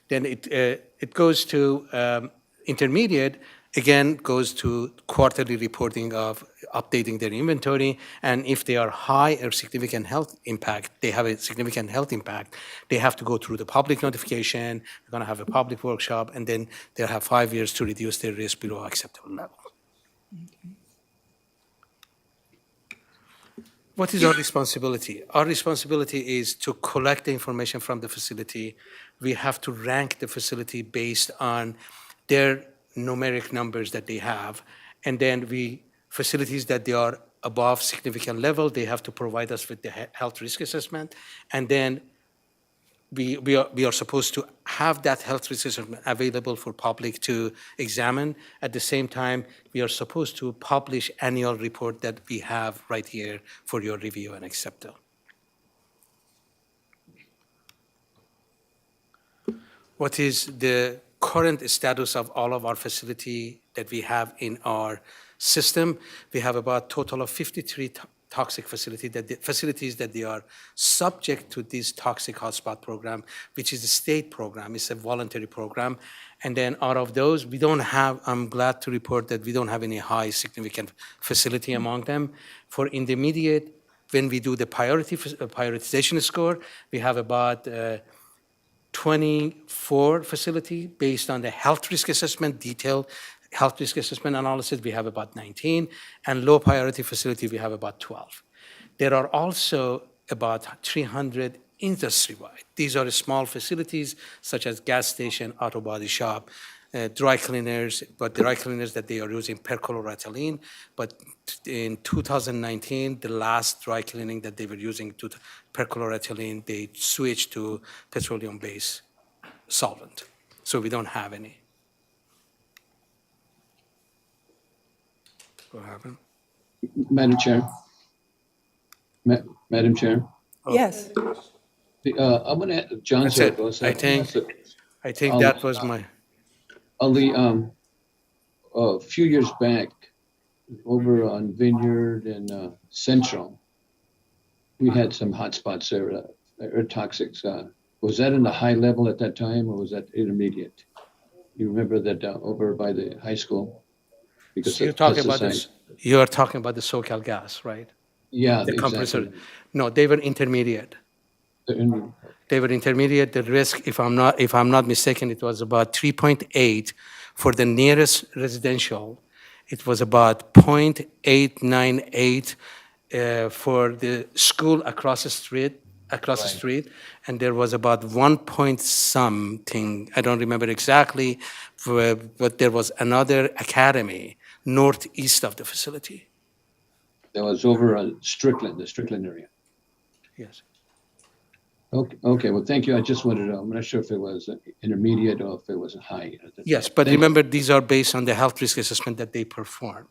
Then it goes to intermediate, again, goes to quarterly reporting of updating their inventory, and if they are high or significant health impact, they have a significant health impact, they have to go through the public notification, we're gonna have a public workshop, and then they'll have 5 years to reduce their risk below acceptable level. What is our responsibility? Our responsibility is to collect the information from the facility. We have to rank the facility based on their numeric numbers that they have. And then facilities that they are above significant level, they have to provide us with the health risk assessment. And then we are supposed to have that health risk assessment available for public to examine. At the same time, we are supposed to publish annual report that we have right here for your review and acceptance. What is the current status of all of our facility that we have in our system? We have about total of 53 toxic facilities that they are subject to this toxic hotspot program, which is a state program. It's a voluntary program. And then out of those, I'm glad to report that we don't have any high significant facility among them. For intermediate, when we do the prioritization score, we have about 24 facility. Based on the health risk assessment, detailed health risk assessment analysis, we have about 19, and low priority facility, we have about 12. There are also about 300 industry-wide. These are small facilities such as gas station, auto body shop, dry cleaners, but dry cleaners that they are using perchloroethylene. But in 2019, the last dry cleaning that they were using to perchloroethylene, they switched to petroleum-based solvent. So we don't have any. What happened? Madam Chair. Madam Chair. Yes. I'm going to, John. That's it. I think that was my. A few years back, over on Vineyard and Central, we had some hot spots there, air toxics. Was that in the high level at that time, or was that intermediate? You remember that over by the high school? Because So you're talking about this. You are talking about the SoCal gas, right? Yeah, The compressor. exactly. No, they were intermediate. They were intermediate. The risk, if I'm not mistaken, it was about 3.8 for the nearest residential. It was about 0.898 for the school across the street, and there was about 1 point something. I don't remember exactly, but there was another academy northeast of the facility. That was over on Strickland, the Strickland area. Yes. Okay, well, thank you. I just wanted to know, I'm not sure if it was intermediate or if it was high. Yes, but Thank you. remember, these are based on the health risk assessment that they performed.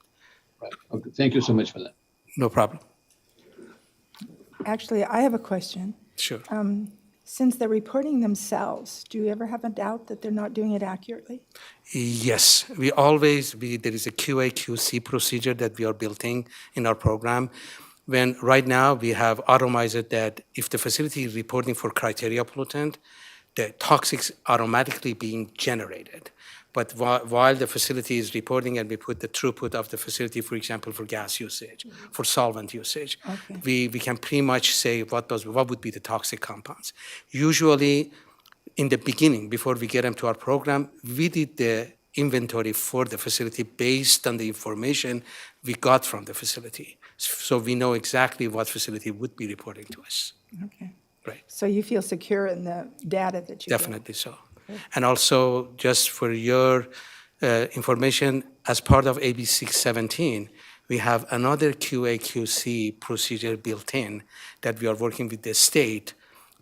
Right. Okay, thank you so much for that. No problem. Actually, I have a question. Sure. Since they're reporting themselves, do you ever have a doubt that they're not doing it accurately? Yes, there is a QA/QC procedure that we are building in our program. When right now we have automated that if the facility is reporting for criteria pollutant, the toxics automatically being generated. But while the facility is reporting and we put the throughput of the facility, for example, for gas usage, for solvent usage, we can pretty much say what would be the toxic compounds. Usually, in the beginning, before we get them to our program, we did the inventory for the facility based on the information we got from the facility. So we know exactly what facility would be reporting to us. Okay. Right. So you feel secure in the data that you get? Definitely so. And also, just for your information, as part of AB 617, we have another QA/QC procedure built in that we are working with the state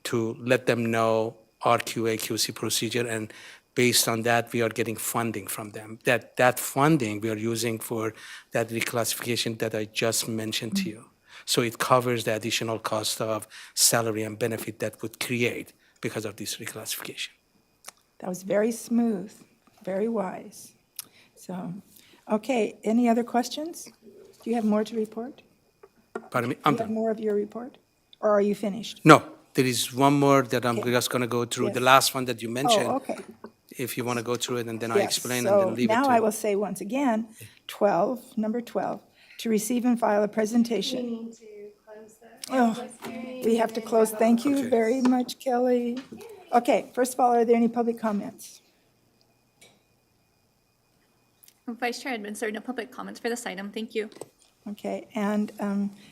to let them know our QA/QC procedure, and based on that, we are getting funding from them. That funding we are using for that reclassification that I just mentioned to you. So it covers the additional cost of salary and benefit that would create because of this reclassification. That was very smooth, very wise. So, okay, any other questions? Do you have more to report? Pardon me? Do I'm you have done. more of your report? Or are you finished? No, there is one more that I'm just going to go through. Yes. The last one that you mentioned. Oh, okay. If you want to go through it, and then I Yes, explain and then leave it to So now you. I will say once again, 12, number 12, to receive and file a presentation. Oh, we have to close. Thank you very much, Kelly. Okay, first of all, are there any public comments? Vice Chair Edmonds, there are no public comments for this item. Thank you. Okay, and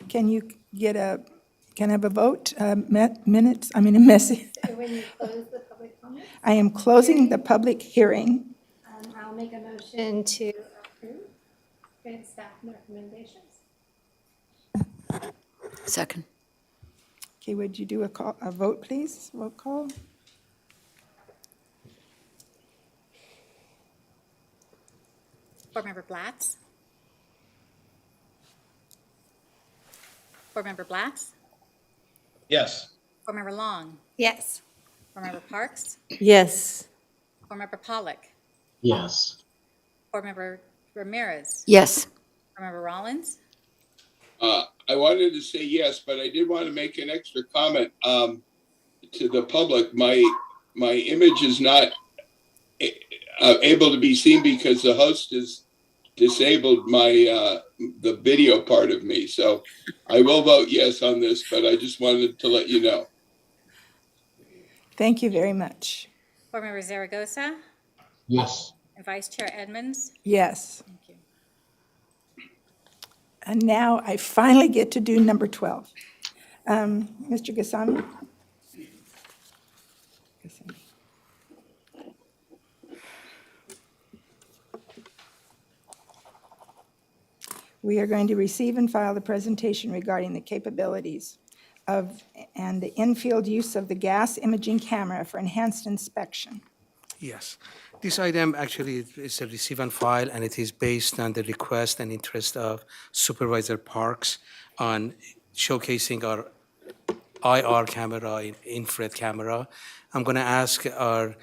can you get can I have a vote, a message? When you close the public comment, I am closing the public hearing. I'll make a motion to approve with staff recommendations. Second. Okay, would you do a vote, please? Roll call. Board Member Blatz? Board Member Blatz? Yes. Board Member Long? Yes. Board Member Parks? Yes. Board Member Pollock? Yes. Board Member Ramirez? Yes. Board Member Rollins? I wanted to say yes, but I did want to make an extra comment to the public. My image is not able to be seen because the host has disabled the video part of me. So I will vote yes on this, but I just wanted to let you know. Thank you very much. Board Member Zaragoza, Yes. and Vice Chair Edmonds. Yes. Thank you. And now I finally get to do number 12. Mr. Gasami? We are going to receive and file the presentation regarding the capabilities of and the in-field use of the gas imaging camera for enhanced inspection. Yes. This item actually is a receive and file, and it is based on the request and interest of Supervisor Parks on showcasing our IR camera, infrared camera. I'm going to ask our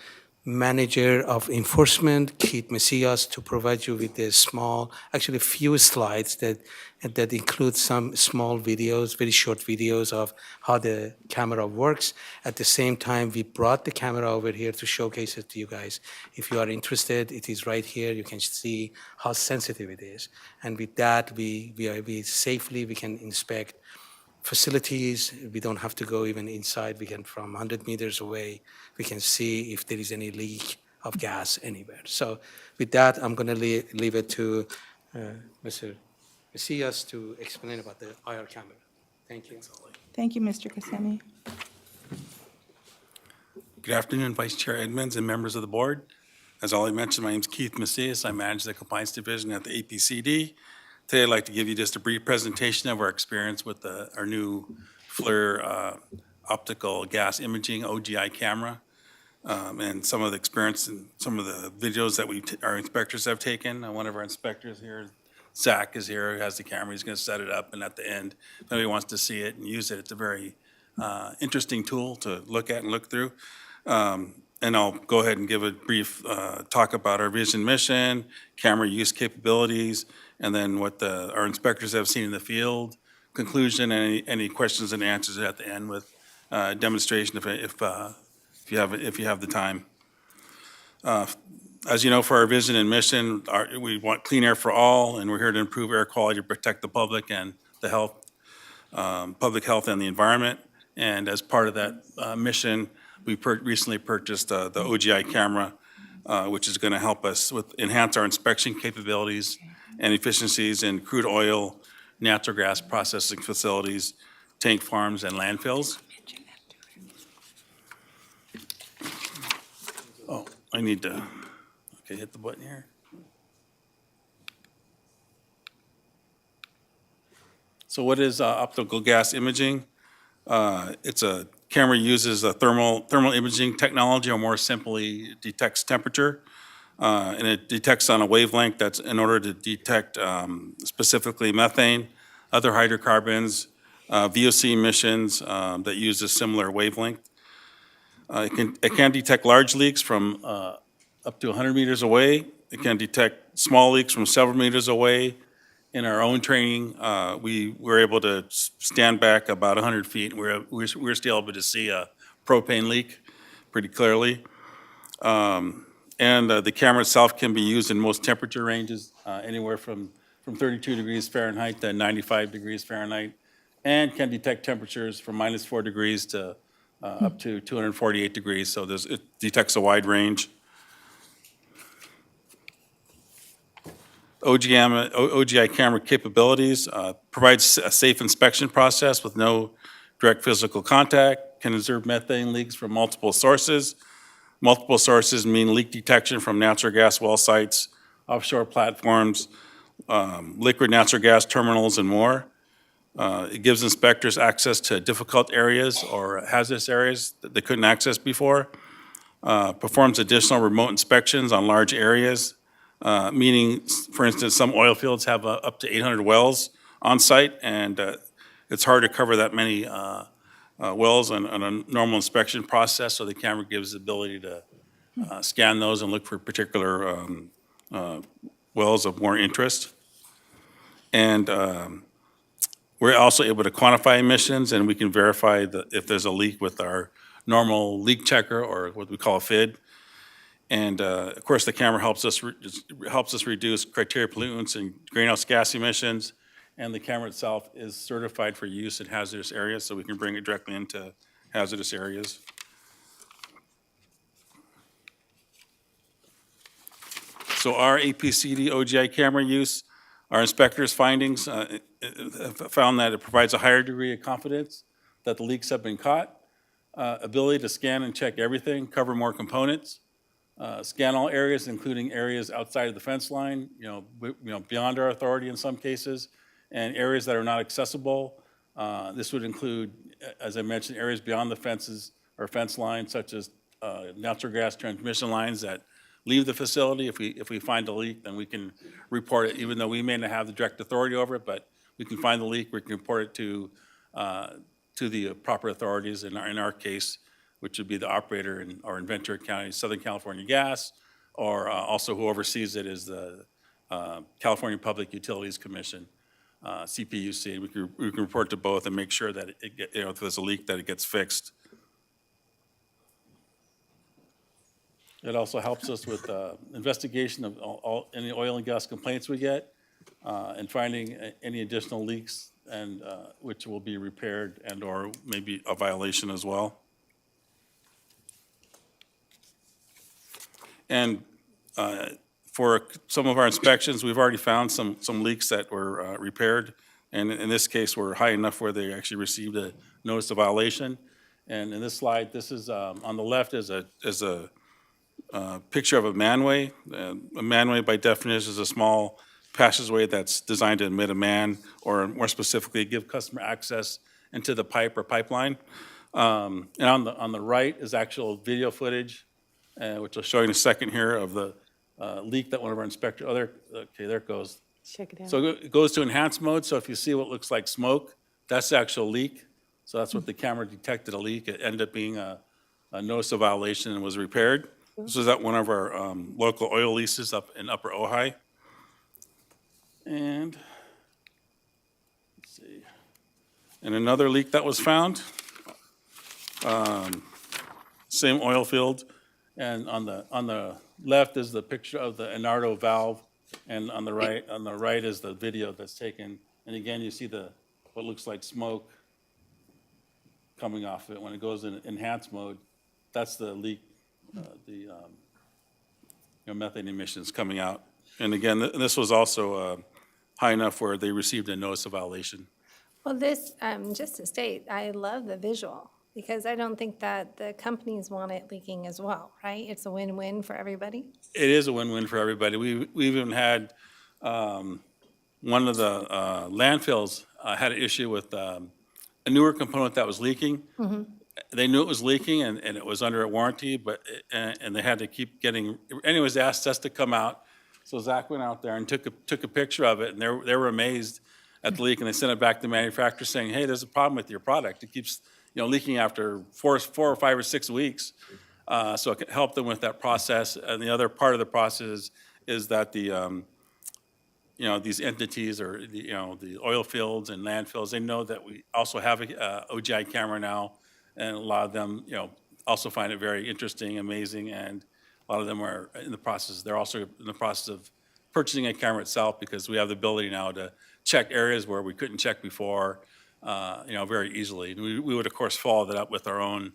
Manager of Enforcement, Keith Macias, to provide you with a small, actually a few slides that include some small videos, very short videos of how the camera works. At the same time, we brought the camera over here to showcase it to you guys. If you are interested, it is right here. You can see how sensitive it is. And with that, we safely, we can inspect facilities. We don't have to go even inside. We can, from 100 meters away, we can see if there is any leak of gas anywhere. So with that, I'm going to leave it to Mr. Macias to explain about the IR camera. Thank you. Thank you, Mr. Kasemi. Good afternoon, Vice Chair Edmonds and members of the board. As already mentioned, my name is Keith Macias. I manage the compliance division at the APCD. Today, I'd like to give you just a brief presentation of our experience with our new FLIR optical gas imaging OGI camera, and some of the experience and some of the videos that our inspectors have taken. One of our inspectors here, Zach, is here, who has the camera. He's going to set it up, and at the end, if anybody wants to see it and use it, it's a very interesting tool to look at and look through. And I'll go ahead and give a brief talk about our vision mission, camera use capabilities, and then what our inspectors have seen in the field, conclusion, and any questions and answers at the end with demonstration if you have the time. As you know, for our vision and mission, we want clean air for all, and we're here to improve air quality to protect the public and the health, public health and the environment. And as part of that mission, we recently purchased the OGI camera, which is going to help us enhance our inspection capabilities and efficiencies in crude oil, natural gas processing facilities, tank farms, and landfills. Oh, I need to, okay, hit the button here. So what is optical gas imaging? It's a camera uses a thermal imaging technology, or more simply detects temperature. And it detects on a wavelength that's in order to detect specifically methane, other hydrocarbons, VOC emissions that use a similar wavelength. It can detect large leaks from up to 100 meters away. It can detect small leaks from several meters away. In our own training, we were able to stand back about 100 feet. We're still able to see a propane leak pretty clearly. And the camera itself can be used in most temperature ranges, anywhere from 32 degrees Fahrenheit to 95 degrees Fahrenheit, and can detect temperatures from -4 degrees to up to 248 degrees. So it detects a wide range. OGI camera capabilities provides a safe inspection process with no direct physical contact, can observe methane leaks from multiple sources. Multiple sources mean leak detection from natural gas well sites, offshore platforms, liquid natural gas terminals, and more. It gives inspectors access to difficult areas or hazardous areas that they couldn't access before. Performs additional remote inspections on large areas, meaning, for instance, some oil fields have up to 800 wells on site, and it's hard to cover that many wells on a normal inspection process, so the camera gives the ability to scan those and look for particular wells of more interest. And we're also able to quantify emissions, and we can verify if there's a leak with our normal leak checker, or what we call a FID. And of course, the camera helps us reduce criteria pollutants and greenhouse gas emissions. And the camera itself is certified for use in hazardous areas, so we can bring it directly into hazardous areas. So our APCD OGI camera use, our inspectors' findings found that it provides a higher degree of confidence that the leaks have been caught, ability to scan and check everything, cover more components, scan all areas, including areas outside of the fence line, beyond our authority in some cases, and areas that are not accessible. This would include, as I mentioned, areas beyond the fences or fence lines, such as natural gas transmission lines that leave the facility. If we find a leak, then we can report it, even though we may not have the direct authority over it, but we can find the leak, we can report it to the proper authorities, in our case, which would be the operator or in Ventura County, Southern California Gas, or also who oversees it is the California Public Utilities Commission, CPUC. We can report to both and make sure that if there's a leak, that it gets fixed. It also helps us with investigation of any oil and gas complaints we get, and finding any additional leaks, and which will be repaired and or maybe a violation as well. And for some of our inspections, we've already found some leaks that were repaired, and in this case were high enough where they actually received a notice of violation. And in this slide, this is on the left is a picture of a manway. A manway, by definition, is a small passageway that's designed to admit a man, or more specifically, give customer access into the pipe or pipeline. And on the right is actual video footage, which I'll show you in a second here, of the leak that one of our inspectors. Okay, there it goes. Check it out. So it goes to enhanced mode. So if you see what looks like smoke, that's the actual leak. So that's what the camera detected, a leak. It ended up being a notice of violation and was repaired. This was at one of our local oil leases up in Upper Ojai. And let's see. And another leak that was found, same oil field. And on the left is the picture of the Inardo valve, and on the right is the video that's taken. And again, you see what looks like smoke coming off it when it goes in enhanced mode. That's the leak, methane emissions coming out. And again, this was also high enough where they received a notice of violation. Well, this, just to state, I love the visual, because I don't think that the companies want it leaking as well, right? It's a win-win for everybody. It is a win-win for everybody. We even had one of the landfills had an issue with a newer component that was leaking. Mm-hmm. They knew it was leaking, and it was under a warranty, but and they had to keep getting. Anyways, they asked us to come out, so Zach went out there and took a picture of it, and they were amazed at the leak, and they sent it back to the manufacturer saying, "Hey, there's a problem with your product. It keeps leaking after 4 or 5 or 6 weeks." So it helped them with that process. And the other part of the process is that the these entities, or the oil fields and landfills, they know that we also have a OGI camera now, and a lot of them also find it very interesting, amazing, and a lot of them are in the process. They're also in the process of purchasing a camera itself, because we have the ability now to check areas where we couldn't check before, very easily. And we would, of course, follow that up with our own,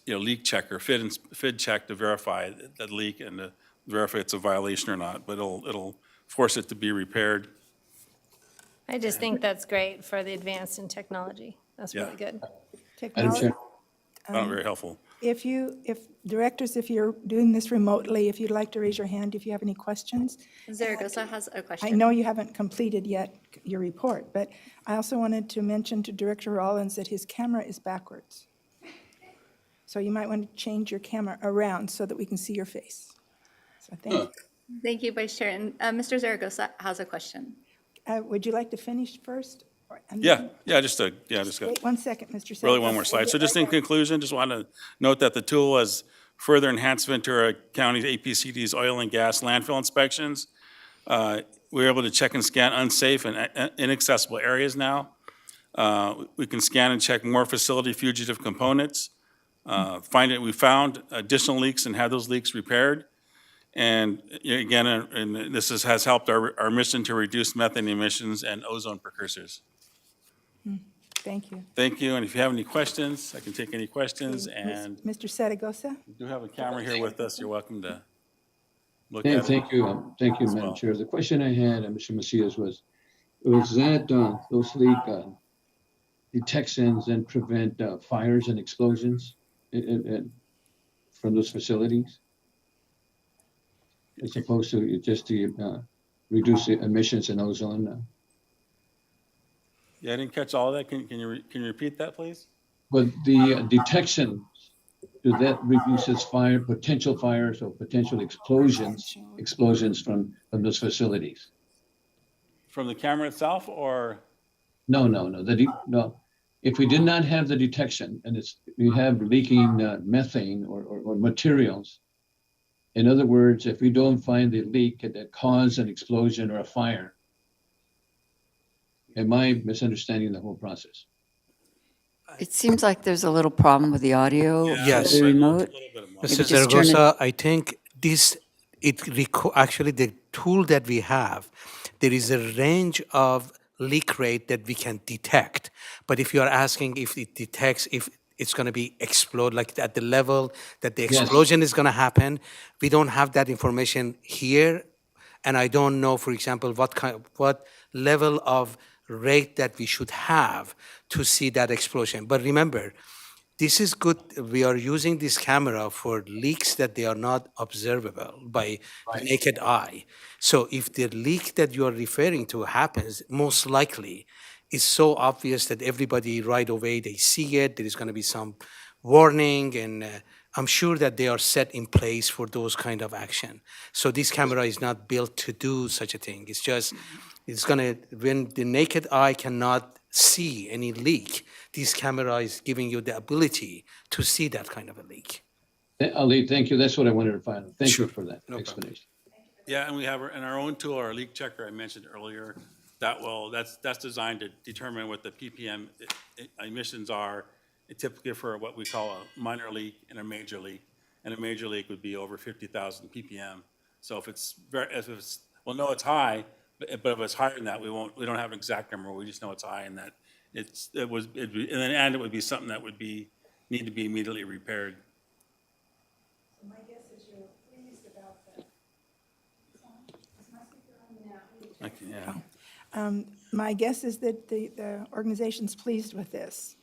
leak checker, FID check, to verify that leak and to verify it's a violation or not. But it'll force it to be repaired. I just think that's great for the advance in technology. That's Yeah. really good. Technology. Very helpful. If directors, if you're doing this remotely, if you'd like to raise your hand if you have any questions. Zaragoza has a question. I know you haven't completed yet your report, but I also wanted to mention to Director Rollins that his camera is backwards. So you might want to change your camera around so that we can see your face. So thank you. Thank you, Vice Chair. And Mr. Zaragoza has a question. Would you like to finish first? Yeah, just got Wait 1 second, Mr. really one more slide. So just in conclusion, just want to note that the tool has further enhanced Ventura County's APCD's oil and gas landfill inspections. We're able to check and scan unsafe and inaccessible areas now. We can scan and check more facility fugitive components. We found additional leaks and had those leaks repaired. And again, and this has helped our mission to reduce methane emissions and ozone precursors. Thank you. Thank you, and if you have any questions, I can take any questions, and Mr. Zaragoza? we do have a camera here with us, you're welcome to look at it. Thank you, as Madam well. Chair. The question I had, Mr. Macias, was that those leak detections and prevent fires and explosions from those facilities? As opposed to just to reduce the emissions and ozone? Yeah, I didn't catch all of that. Can you repeat that, please? But the detection, do that reduces potential fires or potential explosions from those facilities? From the camera itself, or? No. No. If we did not have the detection and we have leaking methane or materials, in other words, if we don't find the leak that caused an explosion or a fire, am I misunderstanding the whole process? It seems like there's a little problem with the audio of Yes. the remote. Mr. Maybe just turn it- Zaragoza, I think actually the tool that we have, there is a range of leak rate that we can detect. But if you are asking if it detects, if it's going to be explode, like at the level that the explosion is going to happen, we don't have that information here. And I don't know, for example, what level of rate that we should have to see that explosion. But remember, this is good. We are using this camera for leaks that they are not observable by naked eye. So if the leak that you are referring to happens, most likely it's so obvious that everybody right away, they see it. There is going to be some warning, and I'm sure that they are set in place for those kind of action. So this camera is not built to do such a thing. It's just, it's going to, when the naked eye cannot see any leak, this camera is giving you the ability to see that kind of a leak. Ali, thank you. That's what I wanted to find out. Thank Sure. you for that explanation. Yeah, and we have in our own tool, our leak checker I mentioned earlier, that's designed to determine what the ppm emissions are, typically for what we call a minor leak and a major leak. And a major leak would be over 50,000 ppm. So if it's we'll know it's high, but if it's higher than that, we don't have an exact number. We just know it's high, and that it would be something that would need to be immediately repaired. My guess is you're pleased about that. Yeah. My guess is that the organization's pleased with this,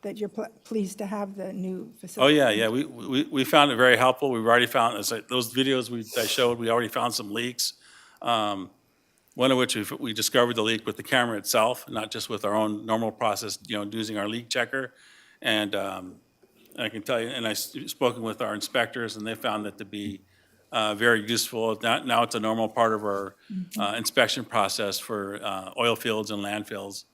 that you're pleased to have the new Oh, facility. yeah. We found it very helpful. We've already found, those videos I showed, we already found some leaks. One of which we discovered the leak with the camera itself, not just with our own normal process, using our leak checker. And I can tell you, and I've spoken with our inspectors, and they found that to be very useful. Now it's a normal part of our inspection process for oil fields and landfills.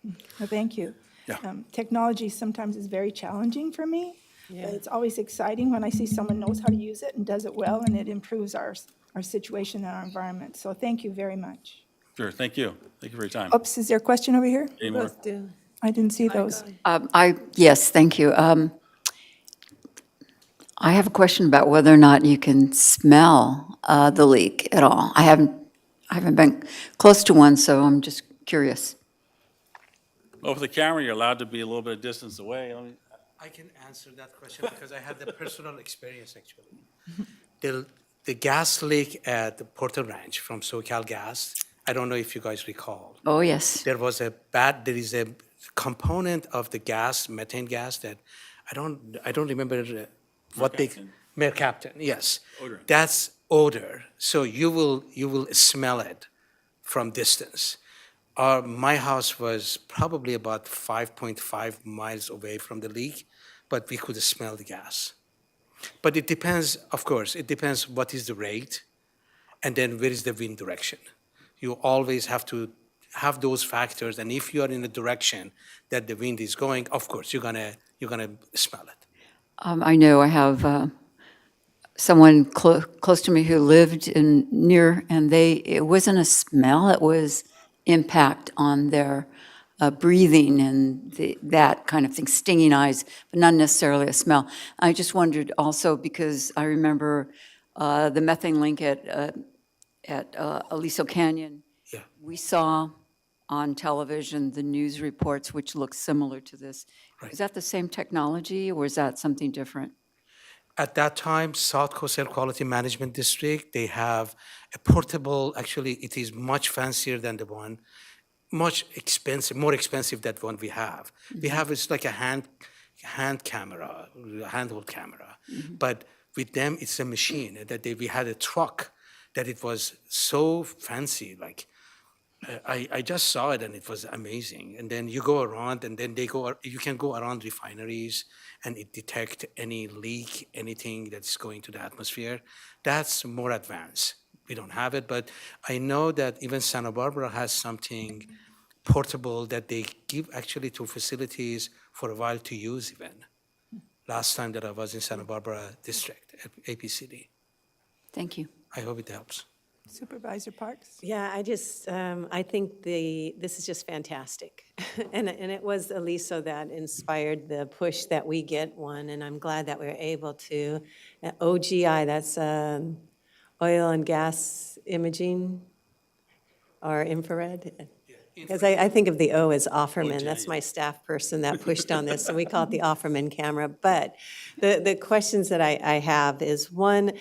Well, thank you. Yeah. Technology sometimes is very challenging for me, but it's always exciting when I see someone knows how to use it and does it well, and it improves our situation and our environment. So thank you very much. Sure, thank you. Thank you for your time. Oops, is there a question over here? Any more? I didn't see those. Yes, thank you. I have a question about whether or not you can smell the leak at all. I haven't been close to one, so I'm just curious. Well, with the camera, you're allowed to be a little bit of distance away. I can answer that question because I had the personal experience, actually. The gas leak at the Porter Ranch from SoCal Gas, I don't know if you guys recall. Oh, yes. There is a component of the gas, methane gas, that I don't remember what they, Mercaptan, yes. Odor. That's odor. So you will smell it from distance. My house was probably about 5.5 miles away from the leak, but we could smell the gas. But it depends, of course, it depends what is the rate, and then where is the wind direction. You always have to have those factors, and if you are in the direction that the wind is going, of course, you're gonna smell it. I know I have someone close to me who lived near, and it wasn't a smell, it was impact on their breathing and that kind of thing, stinging eyes, but not necessarily a smell. I just wondered also, because I remember the methane link at Aliso Canyon. Yeah. We saw on television the news reports, which look similar to this. Right. Is that the same technology, or is that something different? At that time, South Coast Air Quality Management District, they have a portable, actually, it is much fancier than the one, much expensive, more expensive than one we have. We have, it's like a hand camera, handheld camera. But with them, it's a machine. That we had a truck that it was so fancy, like, I just saw it and it was amazing. And then you go around and then you can go around refineries and it detect any leak, anything that's going to the atmosphere. That's more advanced. We don't have it, but I know that even Santa Barbara has something portable that they give actually to facilities for a while to use even. Last time that I was in Santa Barbara District at APCD. Thank you. I hope it helps. Supervisor Parks? Yeah, I think this is just fantastic. And it was Aliso that inspired the push that we get one, and I'm glad that we're able to. OGI, that's oil and gas imaging or infrared. Because I think of the O as Offerman. That's my staff person that pushed on this, so we call it the Offerman camera. But the questions that I have is, one,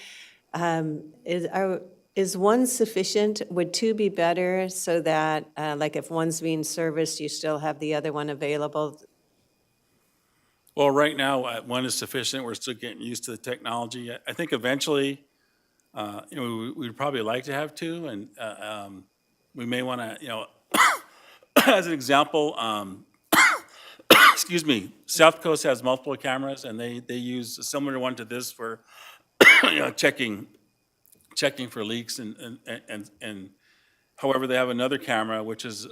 is one sufficient? Would two be better so that, like if one's being serviced, you still have the other one available? Well, right now, one is sufficient. We're still getting used to the technology. I think eventually, we'd probably like to have two, and we may want to, as an example, excuse me, South Coast has multiple cameras, and they use a similar one to this for checking for leaks, and however, they have another camera which is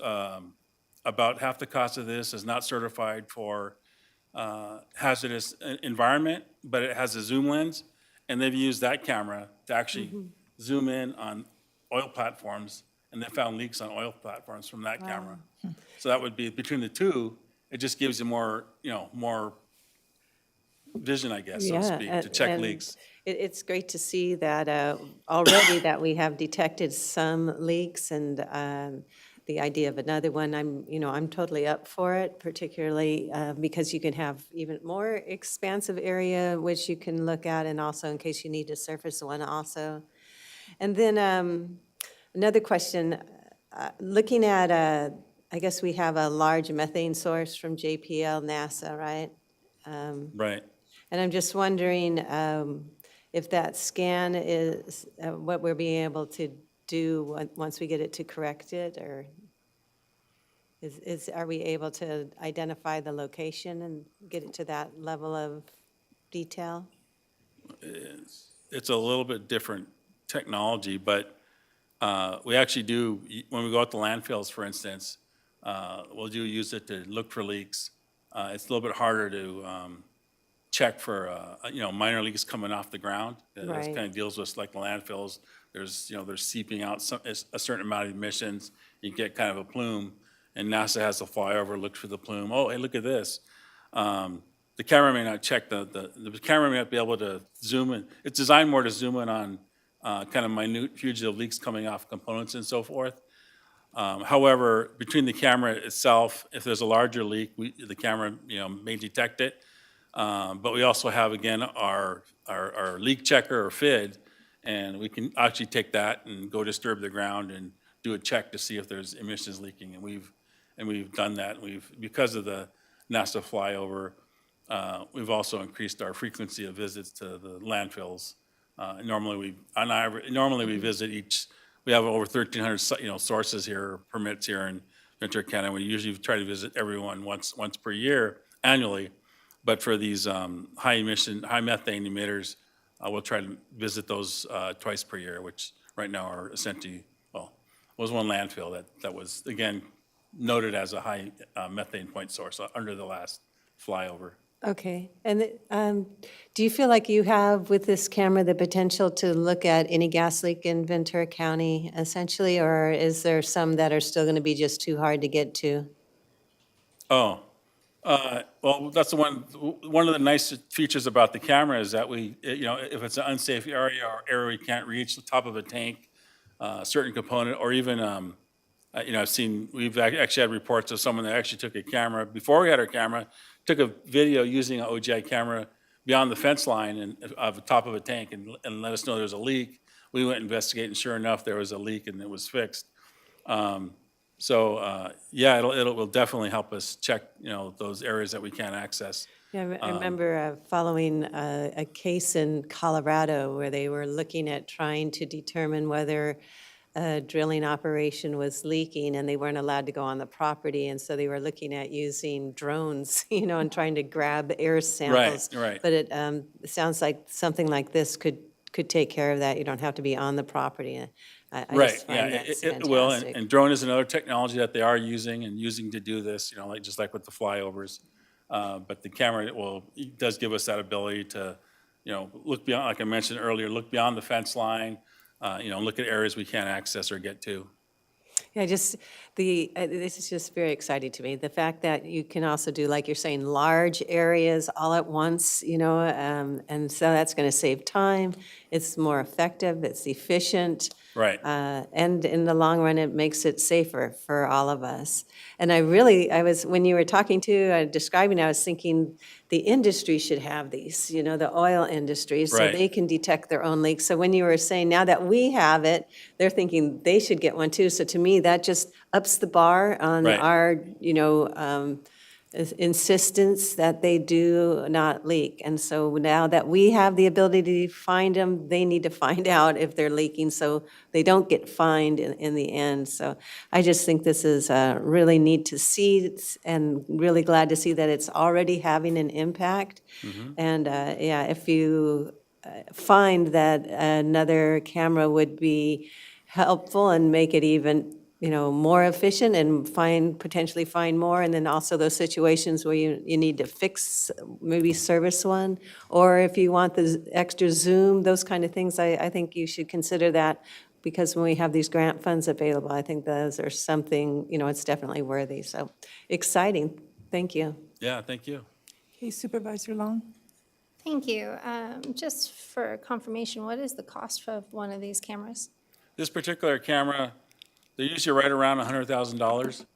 about half the cost of this, is not certified for hazardous environment, but it has a zoom lens, and they've used that camera to actually zoom in on oil platforms, and they found leaks on oil platforms from that camera. So that would be, between the two, it just gives you more vision, I guess, so to speak, to check and leaks. It's great to see that already that we have detected some leaks, and the idea of another one, I'm totally up for it, particularly because you can have even more expansive area which you can look at, and also in case you need to surface one also. And then another question, looking at, I guess we have a large methane source from JPL NASA, right? Right. And I'm just wondering if that scan is what we're being able to do once we get it to correct it, or are we able to identify the location and get it to that level of detail? It's a little bit different technology, but we actually do, when we go out to landfills, for instance, we'll use it to look for leaks. It's a little bit harder to check for, minor leaks coming off the ground. This Right. kind of deals with like landfills. There's seeping out a certain amount of emissions. You get kind of a plume, and NASA has to fly over, look for the plume. Oh, hey, look at this. The camera may not check the camera may not be able to zoom in. It's designed more to zoom in on kind of minute fugitive leaks coming off components and so forth. However, between the camera itself, if there's a larger leak, the camera may detect it. But we also have, again, our leak checker or FID, and we can actually take that and go disturb the ground and do a check to see if there's emissions leaking. And we've done that. Because of the NASA flyover, we've also increased our frequency of visits to the landfills. Normally we visit we have over 1,300 sources here, permits here in Ventura County. We usually try to visit everyone once per year, annually. But for these high methane emitters, we'll try to visit those twice per year, which right now are essentially, was one landfill that was, again, noted as a high methane point source under the last flyover. Okay, and do you feel like you have, with this camera, the potential to look at any gas leak in Ventura County, essentially, or is there some that are still going to be just too hard to get to? Oh, well, that's one of the nice features about the camera is that if it's an unsafe area or area we can't reach, the top of a tank, certain component, or even, we've actually had reports of someone that actually took a camera, before we had our camera, took a video using an OGI camera beyond the fence line and of the top of a tank and let us know there's a leak. We went investigate, and sure enough, there was a leak and it was fixed. Yeah, it will definitely help us check, those areas that we can't access. Yeah, I remember following a case in Colorado where they were looking at trying to determine whether a drilling operation was leaking, and they weren't allowed to go on the property, and so they were looking at using drones, and trying to grab air samples. Right. But it sounds like something like this could take care of that. You don't have to be on the property. I Right, just yeah, find that's it will, fantastic. and drone is another technology that they are using to do this, just like with the flyovers. But the camera it does give us that ability to, look beyond, like I mentioned earlier, look beyond the fence line, look at areas we can't access or get to. Yeah, this is just very exciting to me. The fact that you can also do, like you're saying, large areas all at once, and so that's going to save time. It's more effective, it's efficient. Right. And in the long run, it makes it safer for all of us. And when you were describing, I was thinking the industry should have these, the oil industry, so Right. they can detect their own leaks. So when you were saying now that we have it, they're thinking they should get one too. So to me, that just ups the bar on Right. our, insistence that they do not leak. And so now that we have the ability to find them, they need to find out if they're leaking so they don't get fined in the end. So I just think this is really neat to see and really glad to see that it's already having an impact. And if you find that another camera would be helpful and make it even more efficient and potentially find more, and then also those situations where you need to fix, maybe service one, or if you want the extra zoom, those kind of things, I think you should consider that, because when we have these grant funds available, I think those are something, it's definitely worthy. So exciting. Thank you. Yeah, thank you. Okay, Supervisor Long? Thank you. Just for confirmation, what is the cost of one of these cameras? This particular camera, they're usually right around $100,000.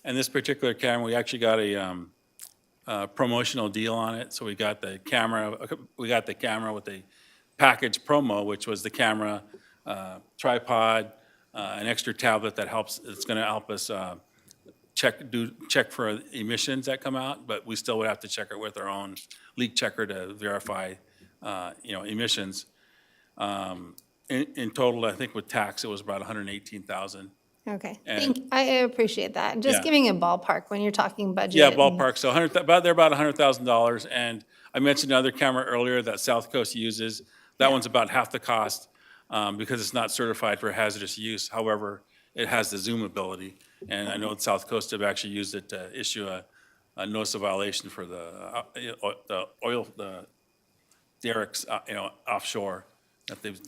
And this particular camera, we actually got a promotional deal on it. So we got the camera with the package promo, which was the camera, tripod, an extra tablet it's going to help us check for emissions that come out, but we still would have to check it with our own leak checker to verify, emissions. In total, I think with tax, it was about $118,000. Okay, And- I appreciate that. Just Yeah. giving a ballpark when you're talking budget. Yeah, and- ballpark, so they're about $100,000. And I mentioned another camera earlier that South Coast uses. That one's about half the cost because it's not certified for hazardous use. However, it has the zoom ability. And I know South Coast have actually used it to issue a notice of violation for the derricks, offshore, that they've,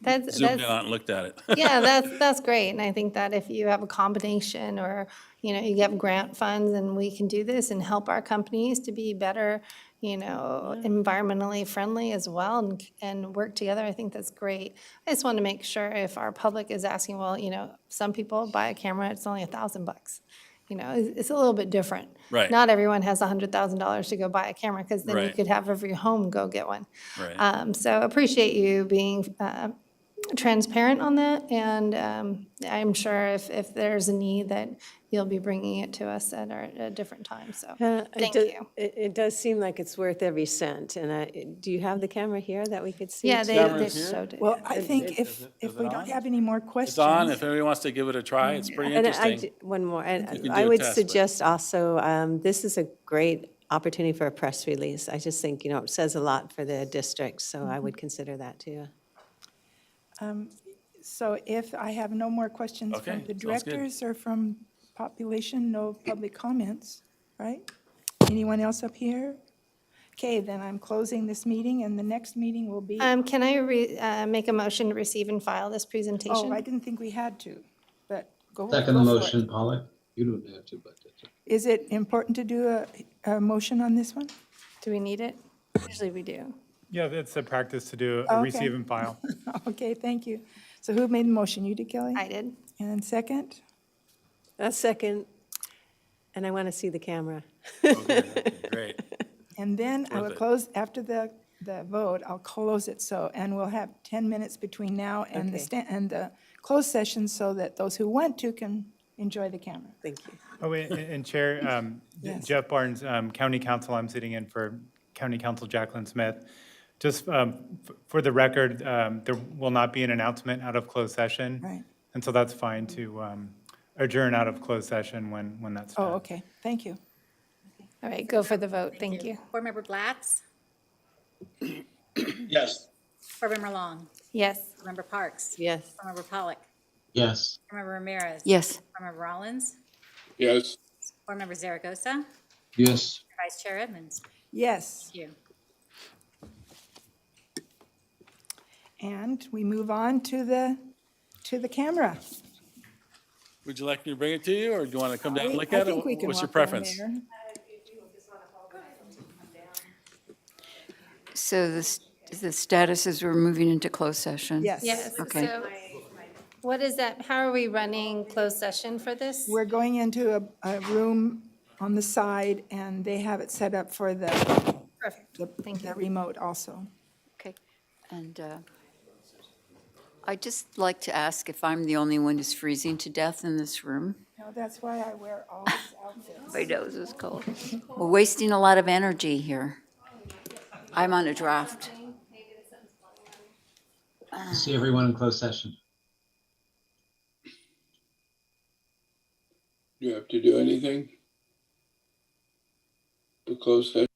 That's- zoomed in that's- on and looked at it. Yeah, that's great. And I think that if you have a combination or, you get grant funds and we can do this and help our companies to be better, environmentally friendly as well and work together, I think that's great. I just want to make sure if our public is asking, well, some people buy a camera, it's only $1,000. It's a little bit different. Right. Not everyone has $100,000 to go buy a camera because then you Right. could have every home go get one. Right. So appreciate you being transparent on that, and I'm sure if there's a need that you'll be bringing it to us at a different time, so thank you. It does seem like it's worth every cent. And do you have the camera here that we could see? Yeah, too? they showed it. Well, I think Is if it we on? don't have any more questions. It's on, if anybody wants to give it a try, it's pretty And interesting. one more, You and can I do a would test, but- suggest also, this is a great opportunity for a press release. I just think, it says a lot for the district, so I would consider that too. So if I have no more questions Okay, from the sounds good. directors or from population, no public comments, right? Anyone else up here? Okay, then I'm closing this meeting, and the next meeting will be, Can I make a motion to receive and file this presentation? oh, I didn't think we had to, but go. Second the go for it. motion, Pollock. You don't have to, but that's okay. Is it important to do a motion on this one? Do we need it? Usually we do. Yeah, it's a practice to do Okay. a receive and file. Okay, thank you. So who made the motion? You did, Kelly? I did. And second? A second, and I want to see the camera. Okay, great. And then I will Worth it. close, after the vote, I'll close it so, and we'll have 10 minutes between now and Okay. and the closed session so that those who want to can enjoy the camera. Thank you. Oh, and Chair, Yes. Jeff Barnes, County Council, I'm sitting in for County Council Jacqueline Smith. Just for the record, there will not be an announcement out of closed session. Right. And so that's fine to adjourn out of closed session when that's done. Oh, okay, thank you. All right, go for the vote. Thank you. Board Member Blatz? Yes. Board Member Long? Yes. Board Member Parks? Yes. Board Member Pollock? Yes. Board Member Ramirez? Yes. Board Member Rollins? Yes. Board Member Zaragoza? Yes. Vice Chair Edmonds? Yes, Thank you. and we move on to the camera. Would you like me to bring it to you, or do you want to come down and look at I think we it? can What's your walk down preference? there. So the status is we're moving into closed session? Yes. Yes, Okay. so what is that, how are we running closed session for this? We're going into a room on the side, and they have it set up for the Perfect, thank you. remote also. Okay. And I'd just like to ask if I'm the only one who's freezing to death in this room. No, that's why I wear all these outfits. My nose is cold. We're wasting a lot of energy here. I'm on a draft. See everyone in closed session. Do you have to do anything? To close session?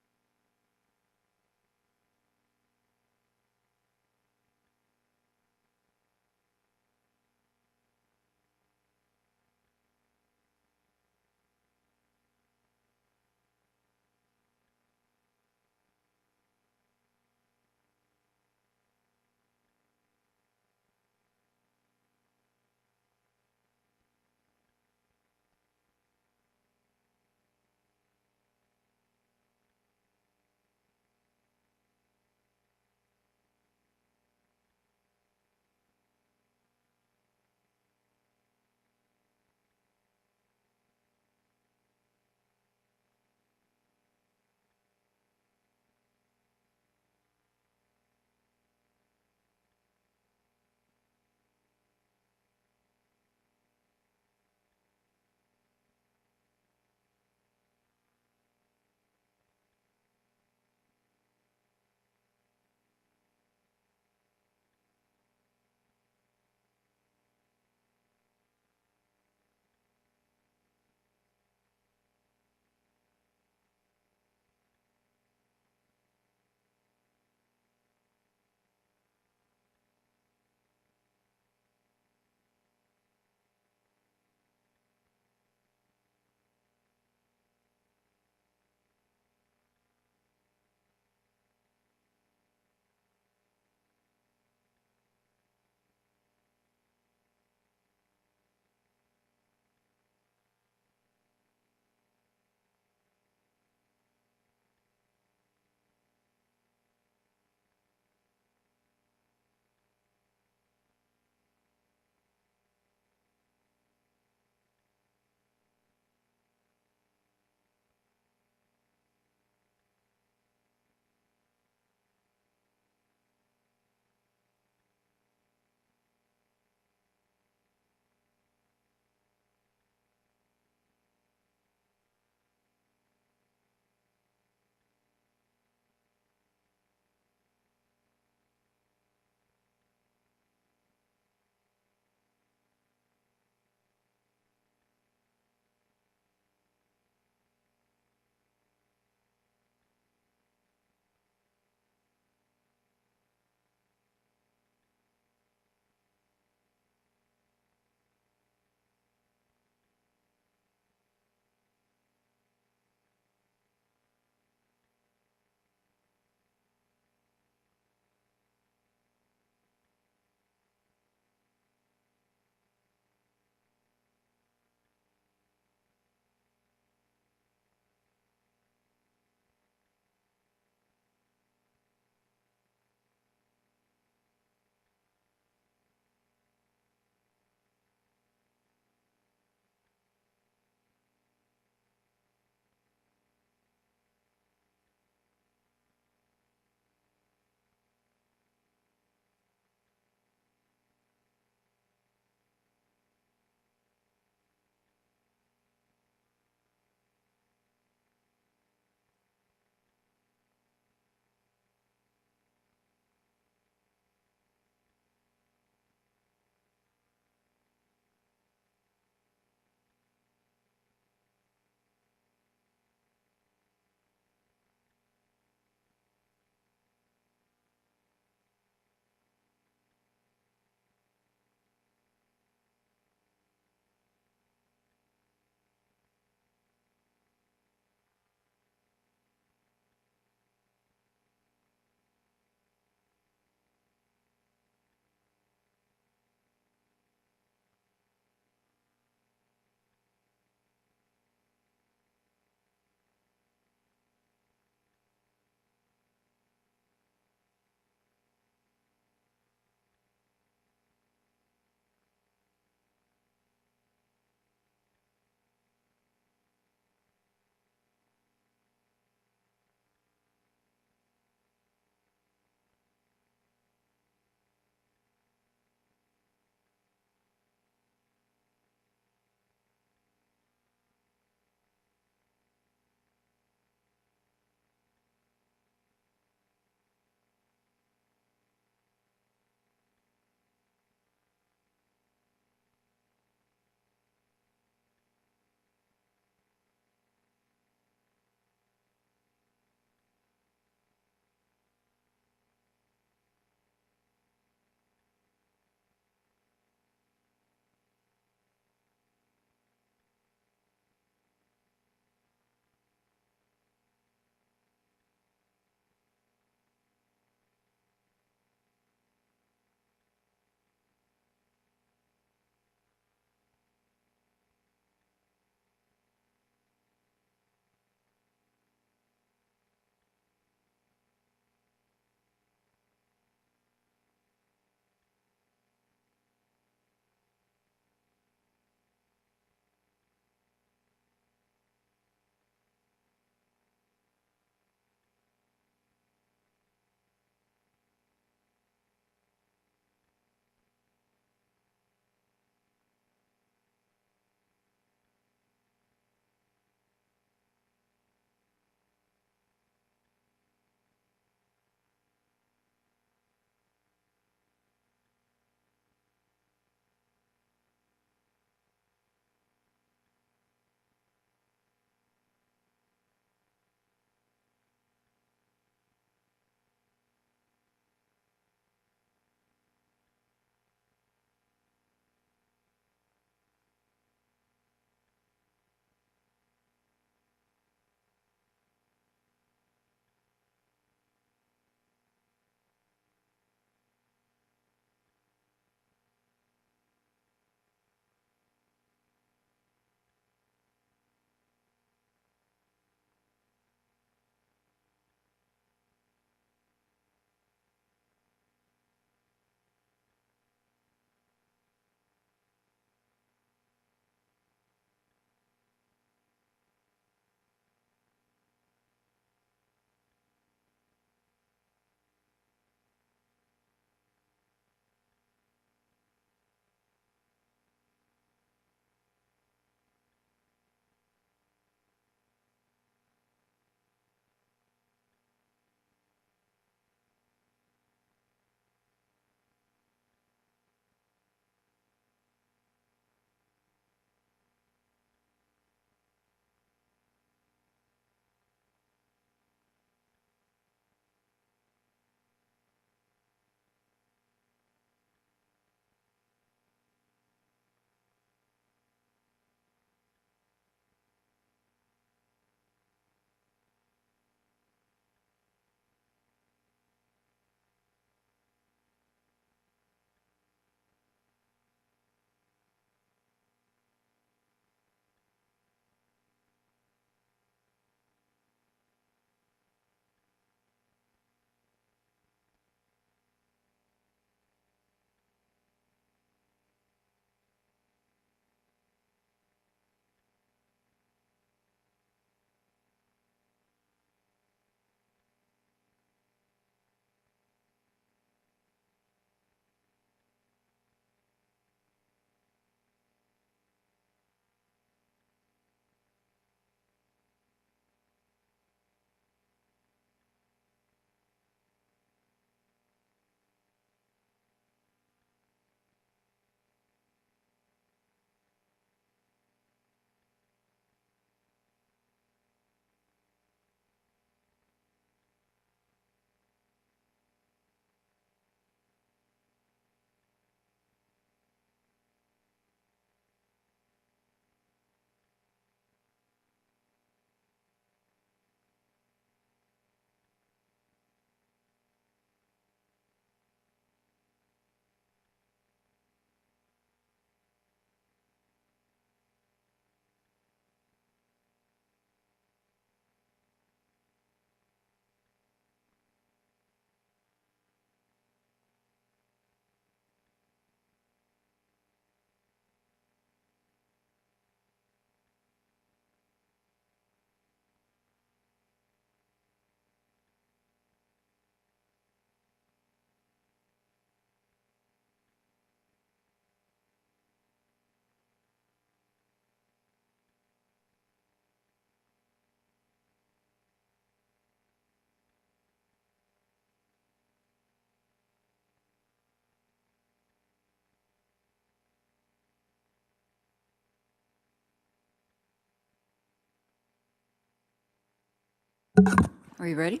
Are you ready?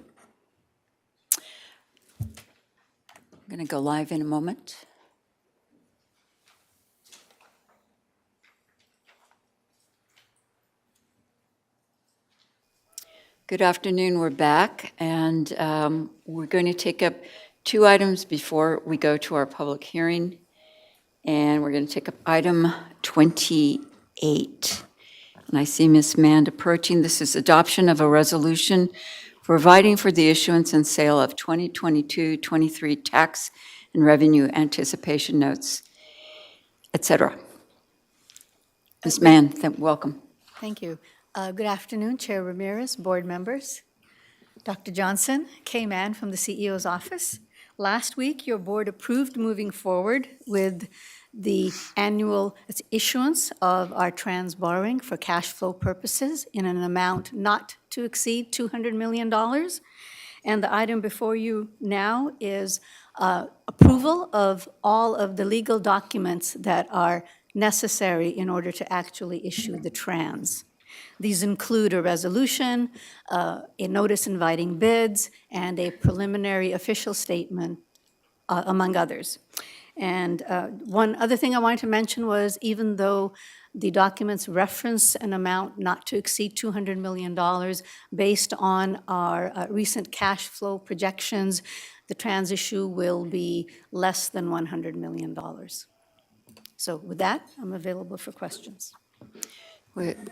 I'm going to go live in a moment. Good afternoon, we're back, and we're going to take up 2 items before we go to our public hearing. And we're going to take up item 28. And I see Ms. Mand approaching. This is adoption of a resolution providing for the issuance and sale of 2022-23 tax and revenue anticipation notes, et cetera. Ms. Mand, welcome. Thank you. Good afternoon, Chair Ramirez, board members. Dr. Johnson, K. Mann from the CEO's office. Last week, your board approved moving forward with the annual issuance of our trans borrowing for cash flow purposes in an amount not to exceed $200 million. And the item before you now is approval of all of the legal documents that are necessary in order to actually issue the trans. These include a resolution, a notice inviting bids, and a preliminary official statement, among others. And one other thing I wanted to mention was, even though the documents reference an amount not to exceed $200 million, based on our recent cash flow projections, the trans issue will be less than $100 million. So with that, I'm available for questions.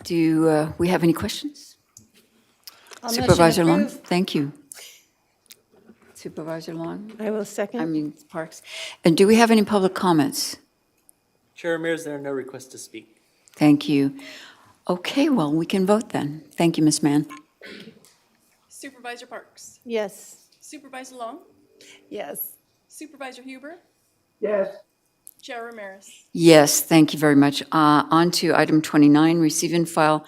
Do we have any questions? Motion Supervisor Long, approved. thank you. Supervisor Long, I will second. Parks. And do we have any public comments? Chair Ramirez, there are no requests to speak. Thank you. Okay, well, we can vote then. Thank you, Ms. Mann. Supervisor Parks? Yes. Supervisor Long? Yes. Supervisor Huber? Yes. Chair Ramirez? Yes, thank you very much. On to item 29, receive and file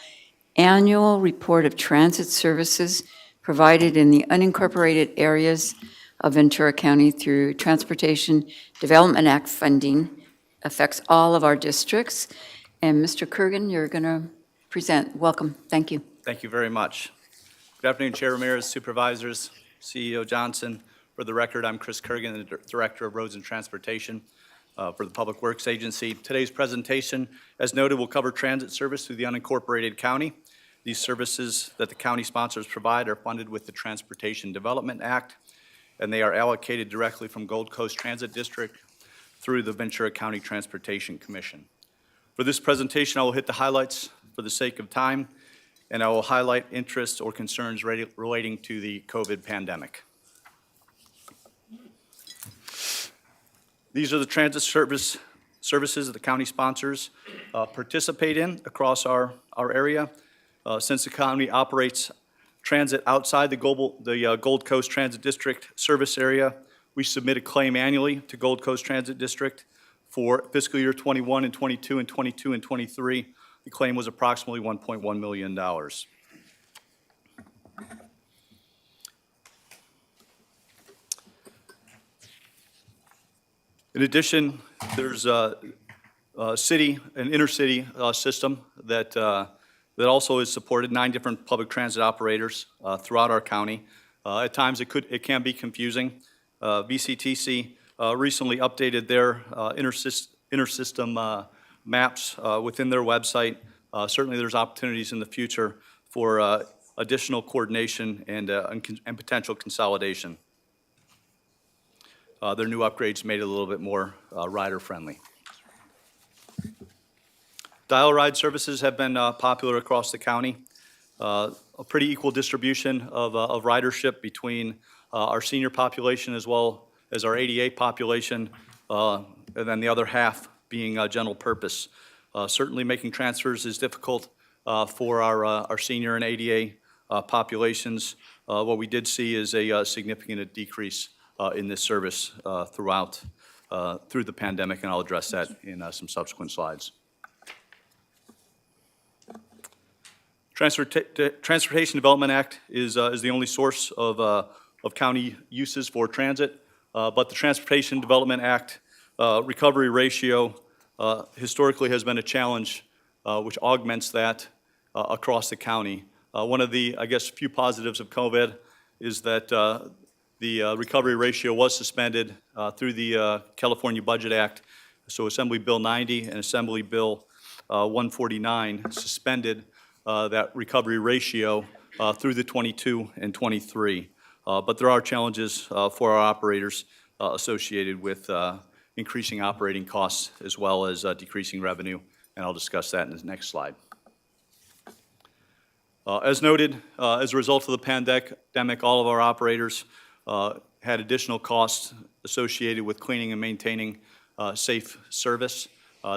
annual report of transit services provided in the unincorporated areas of Ventura County through Transportation Development Act funding. Affects all of our districts. And Mr. Kurgan, you're going to present. Welcome. Thank you. Thank you very much. Good afternoon, Chair Ramirez, Supervisors, CEO Johnson. For the record, I'm Chris Kurgan, the Director of Roads and Transportation for the Public Works Agency. Today's presentation, as noted, will cover transit service through the unincorporated county. These services that the county sponsors provide are funded with the Transportation Development Act, and they are allocated directly from Gold Coast Transit District through the Ventura County Transportation Commission. For this presentation, I will hit the highlights for the sake of time, and I will highlight interests or concerns relating to the COVID pandemic. These are the transit services that the county sponsors participate in across our area. Since the county operates transit outside the Gold Coast Transit District service area, we submit a claim annually to Gold Coast Transit District for fiscal year 21 and 22 and 22 and 23. The claim was approximately $1.1 million. In addition, there's a city, an intercity system that also is supported, 9 different public transit operators throughout our county. At times it can be confusing. VCTC recently updated their intersystem maps within their website. Certainly there's opportunities in the future for additional coordination and potential consolidation. Their new upgrades made it a little bit more rider-friendly. Dial ride services have been popular across the county. A pretty equal distribution of ridership between our senior population as well as our ADA population, and then the other half being general purpose. Certainly making transfers is difficult for our senior and ADA populations. What we did see is a significant decrease in this service through the pandemic, and I'll address that in some subsequent slides. Transportation Development Act is the only source of county uses for transit, but the Transportation Development Act recovery ratio historically has been a challenge which augments that across the county. One of the, I guess, few positives of COVID is that the recovery ratio was suspended through the California Budget Act. So Assembly Bill 90 and Assembly Bill 149 suspended that recovery ratio through the 22 and 23. But there are challenges for our operators associated with increasing operating costs as well as decreasing revenue, and I'll discuss that in the next slide. As noted, as a result of the pandemic, all of our operators had additional costs associated with cleaning and maintaining safe service.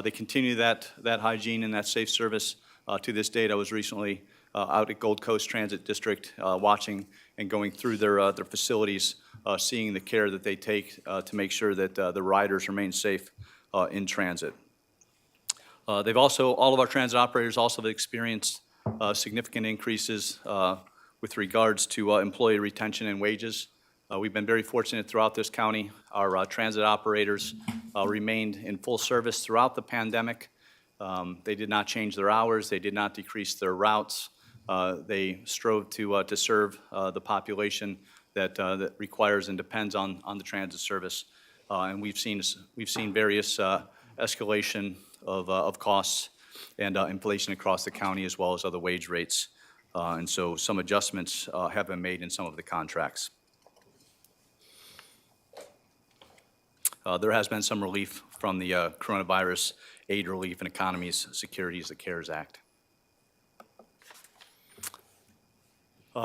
They continue that hygiene and that safe service to this date. I was recently out at Gold Coast Transit District watching and going through their facilities, seeing the care that they take to make sure that the riders remain safe in transit. They've also, all of our transit operators also have experienced significant increases with regards to employee retention and wages. We've been very fortunate throughout this county. Our transit operators remained in full service throughout the pandemic. They did not change their hours. They did not decrease their routes. They strove to serve the population that requires and depends on the transit service. And we've seen various escalation of costs and inflation across the county, as well as other wage rates. And so some adjustments have been made in some of the contracts. There has been some relief from the Coronavirus Aid, Relief, and Economies Securities, the CARES Act.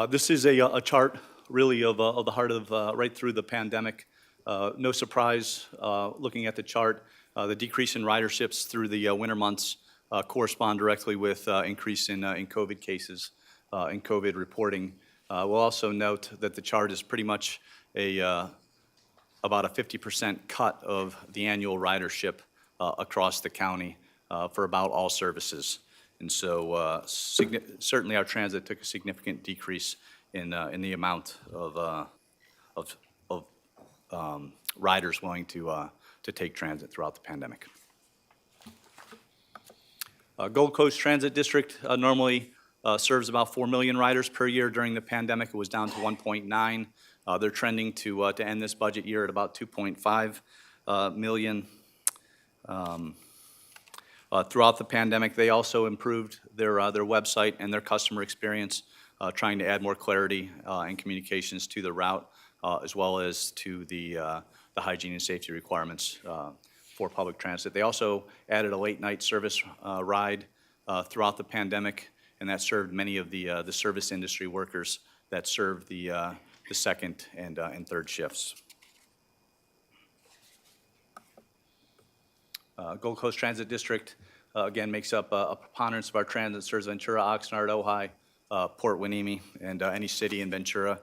This is a chart really of the heart of right through the pandemic. No surprise looking at the chart. The decrease in riderships through the winter months correspond directly with increase in COVID cases and COVID reporting. We'll also note that the chart is pretty much about a 50% cut of the annual ridership across the county for about all services. And so certainly our transit took a significant decrease in the amount of riders willing to take transit throughout the pandemic. Gold Coast Transit District normally serves about 4 million riders per year. During the pandemic, it was down to 1.9. They're trending to end this budget year at about 2.5 million. Throughout the pandemic, they also improved their website and their customer experience, trying to add more clarity and communications to the route, as well as to the hygiene and safety requirements for public transit. They also added a late-night service ride throughout the pandemic, and that served many of the service industry workers that served the second and third shifts. Gold Coast Transit District, again, makes up a preponderance of our transit, serves Ventura, Oxnard, Ojai, Port Hueneme, and any city in Ventura.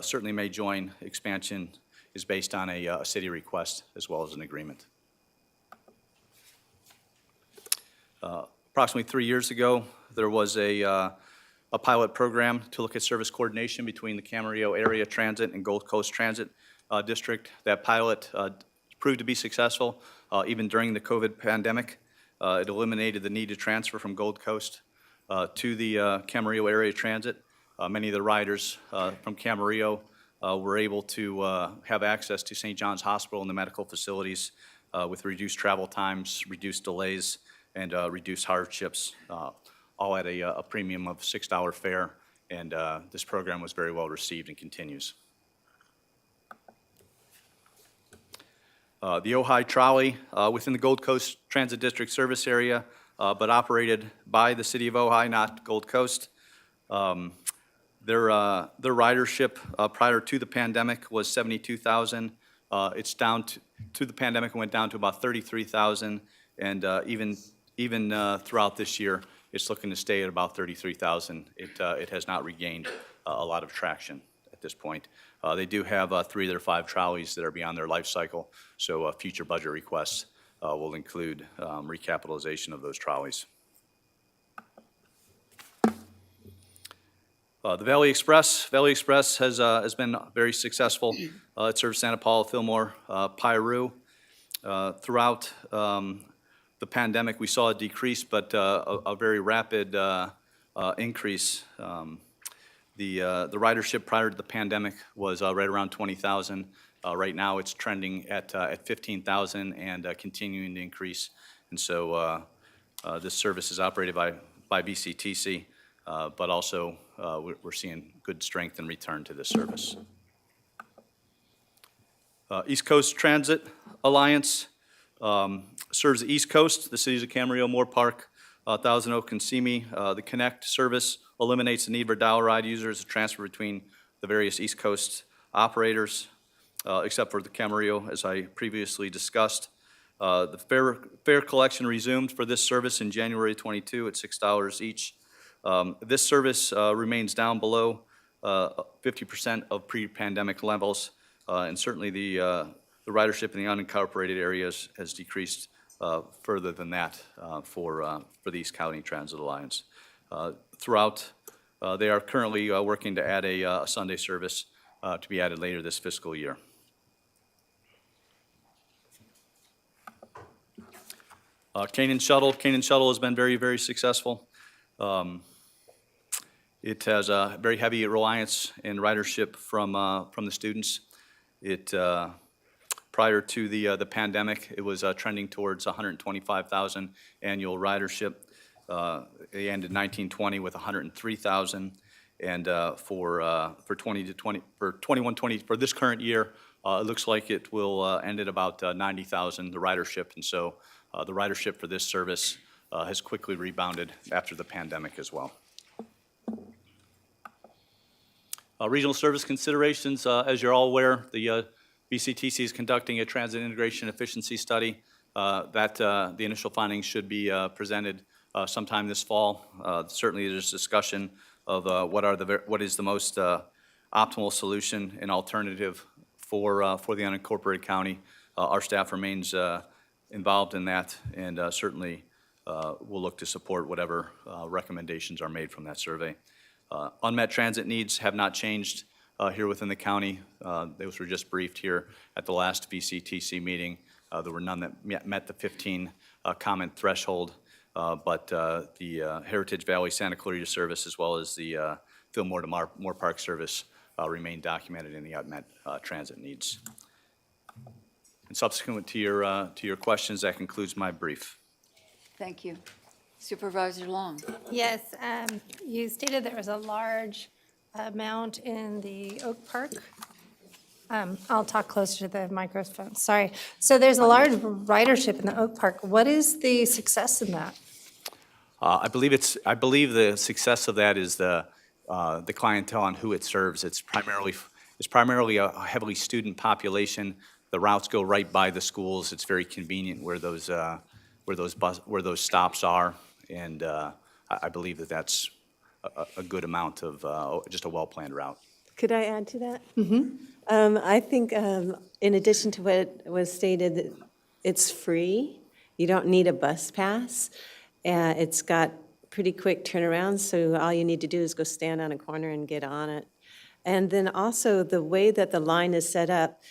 Certainly may join. Expansion is based on a city request as well as an agreement. Approximately 3 years ago, there was a pilot program to look at service coordination between the Camarillo Area Transit and Gold Coast Transit District. That pilot proved to be successful even during the COVID pandemic. It eliminated the need to transfer from Gold Coast to the Camarillo Area Transit. Many of the riders from Camarillo were able to have access to St. John's Hospital and the medical facilities with reduced travel times, reduced delays, and reduced hardships, all at a premium of $6 fare. And this program was very well received and continues. The Ojai Trolley within the Gold Coast Transit District service area, but operated by the city of Ojai, not Gold Coast. Their ridership prior to the pandemic was 72,000. It's down to the pandemic and went down to about 33,000, and even throughout this year, it's looking to stay at about 33,000. It has not regained a lot of traction at this point. They do have 3 of their 5 trolleys that are beyond their life cycle, so future budget requests will include recapitalization of those trolleys. The Valley Express has been very successful. It serves Santa Paula, Fillmore, Pairu. Throughout the pandemic, we saw a decrease, but a very rapid increase. The ridership prior to the pandemic was right around 20,000. Right now, it's trending at 15,000 and continuing to increase. And so this service is operated by VCTC, but also we're seeing good strength and return to this service. East Coast Transit Alliance serves the East Coast, the cities of Camarillo, Moore Park, Thousand Oak, and Simi. The Connect service eliminates the need for dial ride users to transfer between the various East Coast operators, except for the Camarillo, as I previously discussed. The fare collection resumed for this service in January 22 at $6 each. This service remains down below 50% of pre-pandemic levels, and certainly the ridership in the unincorporated areas has decreased further than that for the East County Transit Alliance. Throughout, they are currently working to add a Sunday service to be added later this fiscal year. Canaan Shuttle has been very, very successful. It has a very heavy reliance in ridership from the students. Prior to the pandemic, it was trending towards 125,000 annual ridership. They ended 1920 with 103,000, and for 21-20 for this current year, it looks like it will end at about 90,000 the ridership, and so the ridership for this service has quickly rebounded after the pandemic as well. Regional service considerations, as you're all aware, the VCTC is conducting a transit integration efficiency study the initial findings should be presented sometime this fall. Certainly there's discussion of what is the most optimal solution and alternative for the unincorporated county. Our staff remains involved in that, and certainly we'll look to support whatever recommendations are made from that survey. Unmet transit needs have not changed here within the county. Those were just briefed here at the last VCTC meeting. There were none that met the 15 comment threshold, but the Heritage Valley Santa Clarita service as well as the Fillmore to Moore Park service remain documented in the unmet transit needs. And subsequent to your questions, that concludes my brief. Thank you. Supervisor Long. Yes, you stated there was a large amount in the Oak Park. I'll talk closer to the microphone, sorry. So there's a large ridership in the Oak Park. What is the success in that? I believe the success of that is the clientele on who it serves. It's primarily a heavily student population. The routes go right by the schools. It's very convenient where those stops are, and I believe that's a good amount of just a well-planned route. Could I add to that? Mm-hmm. I think in addition to what was stated, it's free. You don't need a bus pass. It's got pretty quick turnarounds, so all you need to do is go stand on a corner and get on it. And then also the way that the line is set up,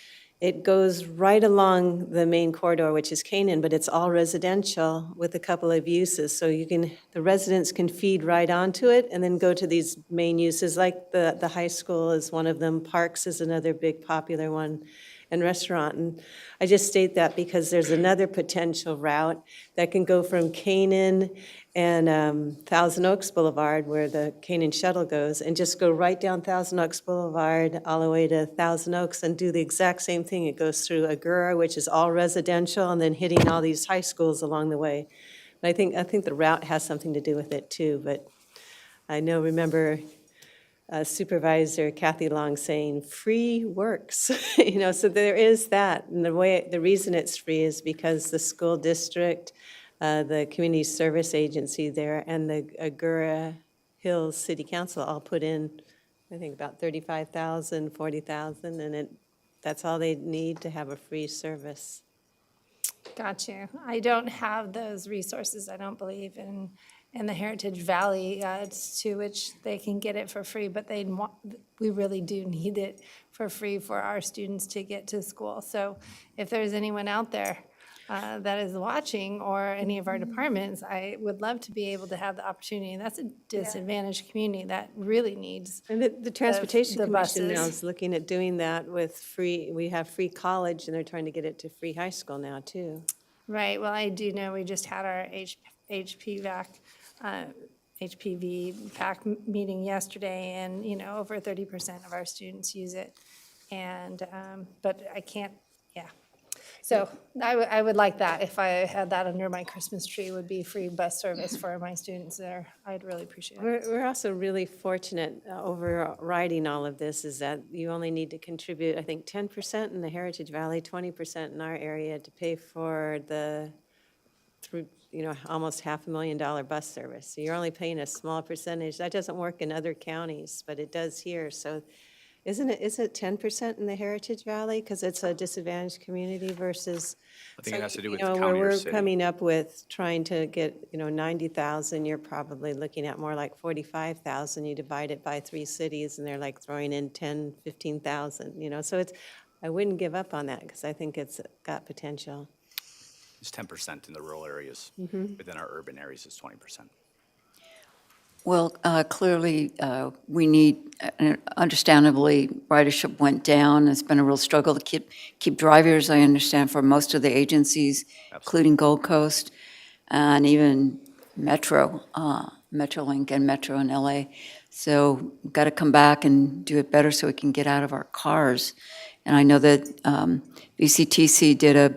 it goes right along the main corridor, which is Canaan, but it's all residential with a couple of uses. So the residents can feed right onto it and then go to these main uses, like the high school is one of them, parks is another big popular one, and restaurant. And I just state that because there's another potential route that can go from Canaan and Thousand Oaks Boulevard, where the Canaan shuttle goes, and just go right down Thousand Oaks Boulevard all the way to Thousand Oaks and do the exact same thing. It goes through Agoura, which is all residential, and then hitting all these high schools along the way. But I think the route has something to do with it too. But I remember Supervisor Kathy Long saying, free works, so there is that. And the reason it's free is because the school district, the community service agency there, and the Agoura Hills City Council all put in, I think, about $35,000, $40,000, and that's all they need to have a free service. Got you. I don't have those resources, I don't believe, in the Heritage Valley to which they can get it for free, but we really do need it for free for our students to get to school. So if there's anyone out there that is watching, or any of our departments, I would love to be able to have the opportunity. And that's a disadvantaged community that really needs. And the Transportation the Commission now buses. is looking at doing that with we have free college, and they're trying to get it to free high school now, too. Right, well, I do know we just had our HPVAC, HPV PAC meeting yesterday, and, over 30% of our students use it. And, but I can't, yeah. So I would like that, if I had that under my Christmas tree, would be free bus service for my students there. I'd really appreciate it. We're also really fortunate, overriding all of this, is that you only need to contribute, I think, 10% in the Heritage Valley, 20% in our area to pay for almost $500,000 bus service. So you're only paying a small percentage. That doesn't work in other counties, but it does here. So is it 10% in the Heritage Valley? Because it's a disadvantaged community versus. I think it has to do with You know, the where county or we're city. coming up with trying to get, 90,000, you're probably looking at more like 45,000. You divide it by 3 cities, and they're like throwing in 10, 15,000, so I wouldn't give up on that, because I think it's got potential. It's 10% in the rural areas. Within our urban areas, it's 20%. Well, clearly, we need, understandably, ridership went down. It's been a real struggle to keep drivers, I understand, for most of the agencies, including Gold Coast, and even Metro, Metrolink and Metro in LA. So we've got to come back and do it better so we can get out of our cars. And I know that VCTC did a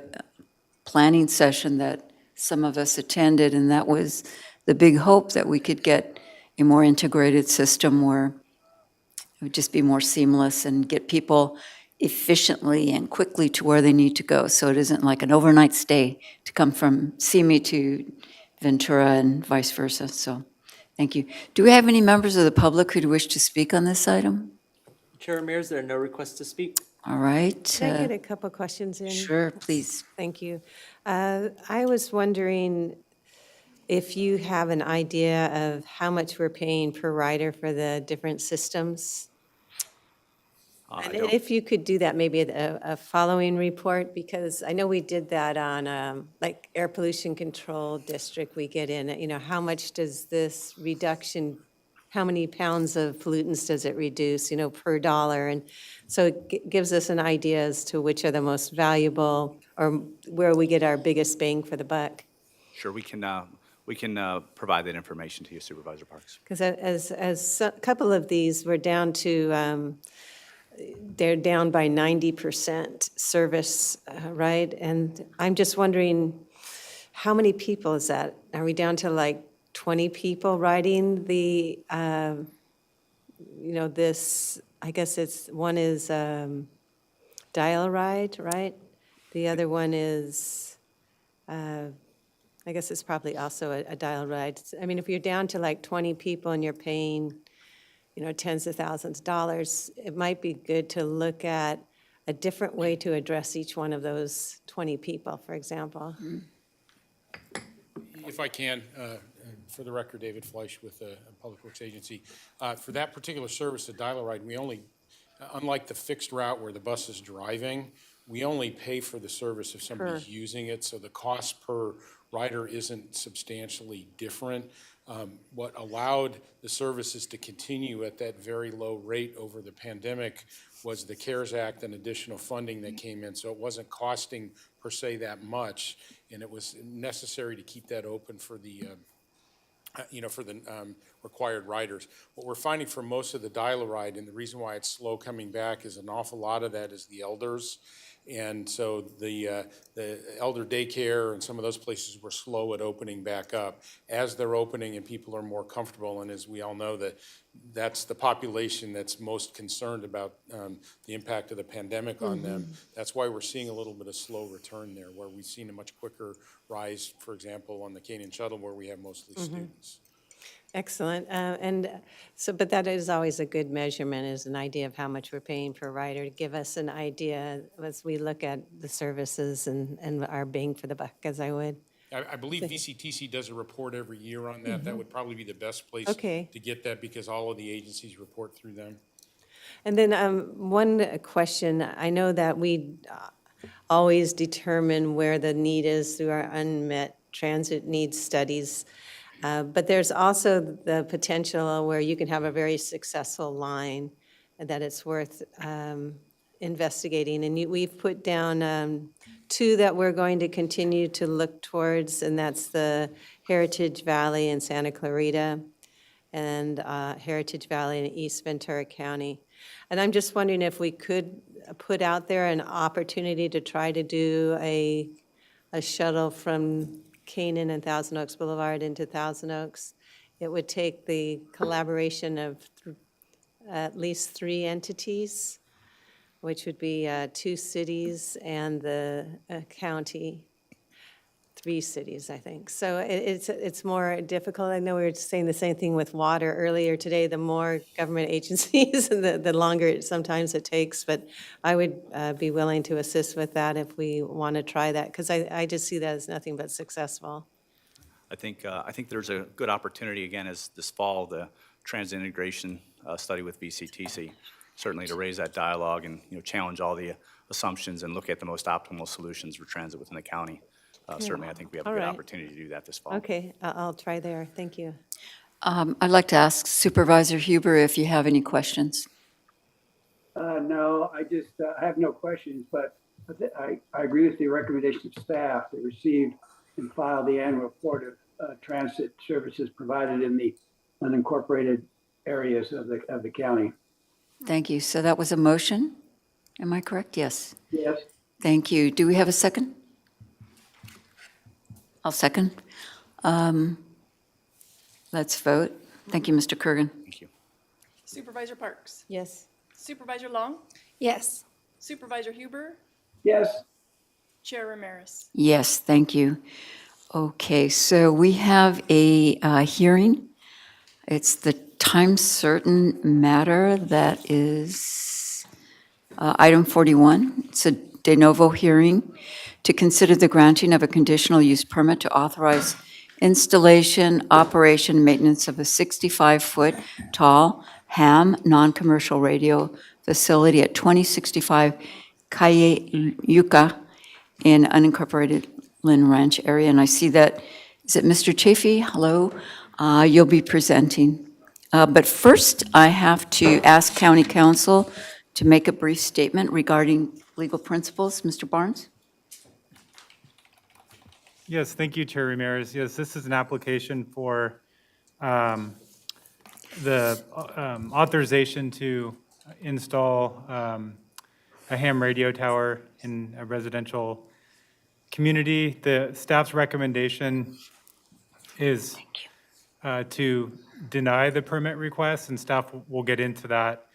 planning session that some of us attended, and that was the big hope, that we could get a more integrated system where it would just be more seamless and get people efficiently and quickly to where they need to go. So it isn't like an overnight stay to come from Simi to Ventura and vice versa. So thank you. Do we have any members of the public who'd wish to speak on this item? Chair Ramirez, there are no requests to speak. All right. Can I get a couple questions in? Sure, please. Thank you. I was wondering if you have an idea of how much we're paying per rider for the different systems. And if you could do that, maybe a following report, because I know we did that on, like, Air Pollution Control District, we get in, how much does this reduction, how many pounds of pollutants does it reduce, per dollar? And so it gives us an idea as to which are the most valuable, or where we get our biggest bang for the buck. Sure, we can provide that information to you, Supervisor Parks. Because as a couple of these, we're down to, they're down by 90% service, right? And I'm just wondering, how many people is that? Are we down to like 20 people riding the, this, I guess one is dial ride, right? The other one is, I guess it's probably also a dial ride. I mean, if you're down to like 20 people and you're paying, tens of thousands of dollars, it might be good to look at a different way to address each one of those 20 people, for example. If I can, for the record, David Fleisch with the Public Works Agency. For that particular service, the dial-a-ride, we only, unlike the fixed route where the bus is driving, we only pay for the service if somebody's using it, so the cost per rider isn't substantially different. What allowed the services to continue at that very low rate over the pandemic was the CARES Act and additional funding that came in, so it wasn't costing per se that much, and it was necessary to keep that open for the required riders. What we're finding for most of the dial-a-ride, and the reason why it's slow coming back, is an awful lot of that is the elders. And so the elder daycare and some of those places were slow at opening back up. As they're opening and people are more comfortable, and as we all know, that's the population that's most concerned about the impact of the pandemic on them. That's why we're seeing a little bit of slow return there, where we've seen a much quicker rise, for example, on the Canyon Shuttle, where we have mostly students. Excellent. But that is always a good measurement, is an idea of how much we're paying per rider, to give us an idea as we look at the services and our bang for the buck, as I would. I believe VCTC does a report every year on that. That would probably be the best place Okay. to get that, because all of the agencies report through them. And then one question, I know that always determine where the need is through our unmet transit needs studies. But there's also the potential where you can have a very successful line that it's worth investigating. And we've put down two that we're going to continue to look towards, and that's the Heritage Valley in Santa Clarita and Heritage Valley in East Ventura County. And I'm just wondering if we could put out there an opportunity to try to do a shuttle from Canaan and Thousand Oaks Boulevard into Thousand Oaks. It would take the collaboration of at least 3 entities, which would be 2 cities and the county, 3 cities, I think. So it's more difficult. I know we were saying the same thing with water earlier today. The more government agencies, the longer sometimes it takes. But I would be willing to assist with that if we want to try that, because I just see that as nothing but successful. I think there's a good opportunity, again, as this fall, the transit integration study with VCTC, certainly to raise that dialogue and, challenge all the assumptions and look at the most optimal solutions for transit within the county. Certainly, I think we have a All good right. opportunity to do that this fall. Okay, I'll try there. Thank you. I'd like to ask Supervisor Huber if you have any questions. No, I just I have no questions, but I agree with the recommendation of staff that received and filed the annual report of transit services provided in the unincorporated areas of the county. Thank you. So that was a motion? Am I correct? Yes. Yes. Thank you. Do we have a second? I'll second. Let's vote. Thank you, Mr. Kurgan. Thank you. Supervisor Parks? Yes. Supervisor Long? Yes. Supervisor Huber? Yes. Chair Ramirez? Yes, thank you. Okay, so we have a hearing. It's the time-certain matter that is item 41. It's a de novo hearing to consider the granting of a conditional use permit to authorize installation, operation, maintenance of a 65-foot tall ham non-commercial radio facility at 2065 Kayeking in unincorporated Lynn Ranch area. And I see that, is it Mr. Chafee? Hello. You'll be presenting. But first, I have to ask County Council to make a brief statement regarding legal principles. Mr. Barnes? Yes, thank you, Chair Ramirez. Yes, this is an application for the authorization to install a ham radio tower in a residential community. The staff's recommendation is to deny the permit request, and staff will get into that.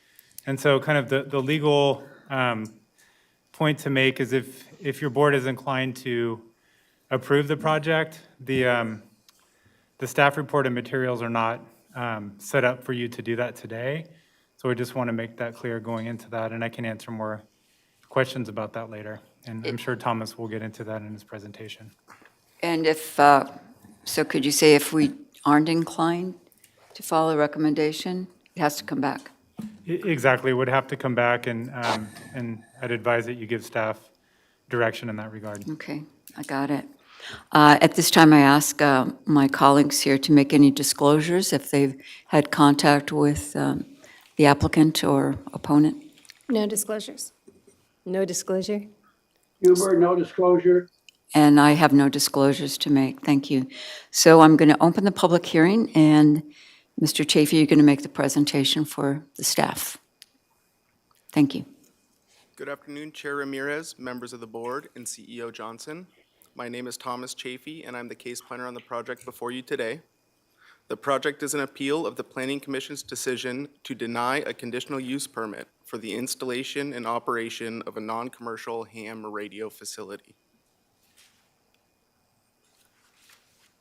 And so kind of the legal point to make is if your board is inclined to approve the project, the staff report and materials are not set up for you to do that today. So I just want to make that clear going into that, and I can answer more questions about that later. And I'm sure Thomas will get into that in his presentation. And if, so could you say if we aren't inclined to follow the recommendation, it has to come back? Exactly, would have to come back, and I'd advise that you give staff direction in that regard. Okay, I got it. At this time, I ask my colleagues here to make any disclosures if they've had contact with the applicant or opponent. No disclosures. No disclosure? Huber, no disclosure. And I have no disclosures to make. Thank you. So I'm going to open the public hearing, and Mr. Chafee, you're going to make the presentation for the staff. Thank you. Good afternoon, Chair Ramirez, members of the board, and CEO Johnson. My name is Thomas Chafee, and I'm the case planner on the project before you today. The project is an appeal of the Planning Commission's decision to deny a conditional use permit for the installation and operation of a non-commercial ham radio facility.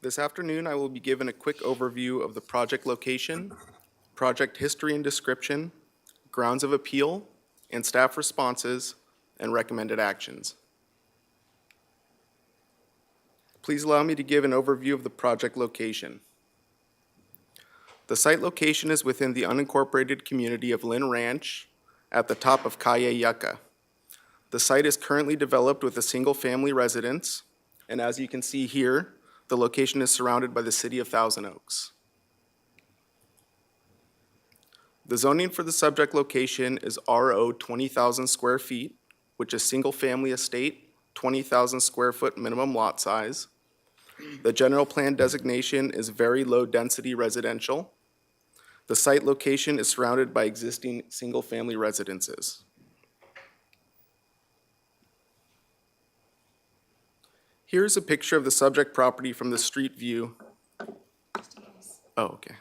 This afternoon, I will be given a quick overview of the project location, project history and description, grounds of appeal, and staff responses and recommended actions. Please allow me to give an overview of the project location. The site location is within the unincorporated community of Lynn Ranch at the top of Cayegas. The site is currently developed with a single-family residence, and as you can see here, the location is surrounded by the city of Thousand Oaks. The zoning for the subject location is RO 20,000 square feet, which is single-family estate, 20,000 square foot minimum lot size. The general plan designation is very low-density residential. The site location is surrounded by existing single-family residences. Here's a picture of the subject property from the street view. Oh, okay.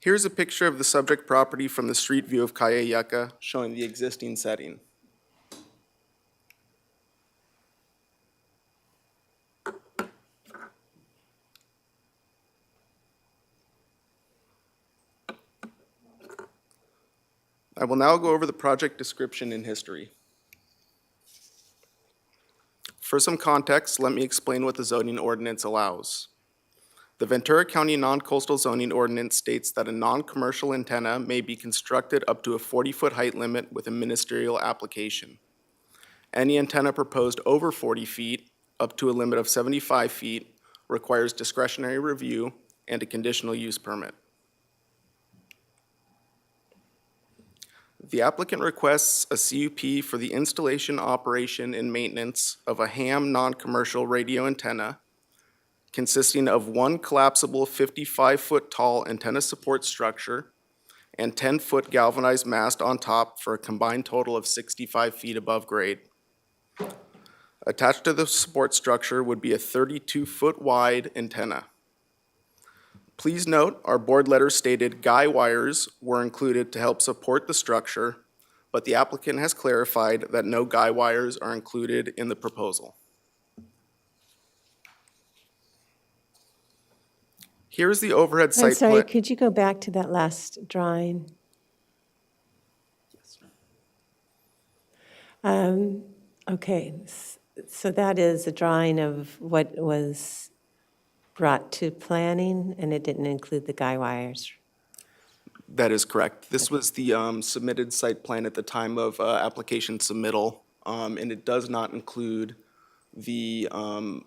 Here's a picture of the subject property from the street view of Cayegas, showing the existing setting. I will now go over the project description and history. For some context, let me explain what the zoning ordinance allows. The Ventura County Non-Coastal Zoning Ordinance states that a non-commercial antenna may be constructed up to a 40-foot height limit with a ministerial application. Any antenna proposed over 40 feet, up to a limit of 75 feet, requires discretionary review and a conditional use permit. The applicant requests a CUP for the installation, operation, and maintenance of a ham non-commercial radio antenna consisting of one collapsible 55-foot tall antenna support structure and 10-foot galvanized mast on top for a combined total of 65 feet above grade. Attached to the support structure would be a 32-foot wide antenna. Please note, our board letter stated guy wires were included to help support the structure, but the applicant has clarified that no guy wires are included in the proposal. Here's the overhead I'm site sorry, plan. could you go back to that last drawing? Okay, so that is a drawing of what was brought to planning, and it didn't include the guy wires. That is correct. This was the submitted site plan at the time of application submittal, and it does not include the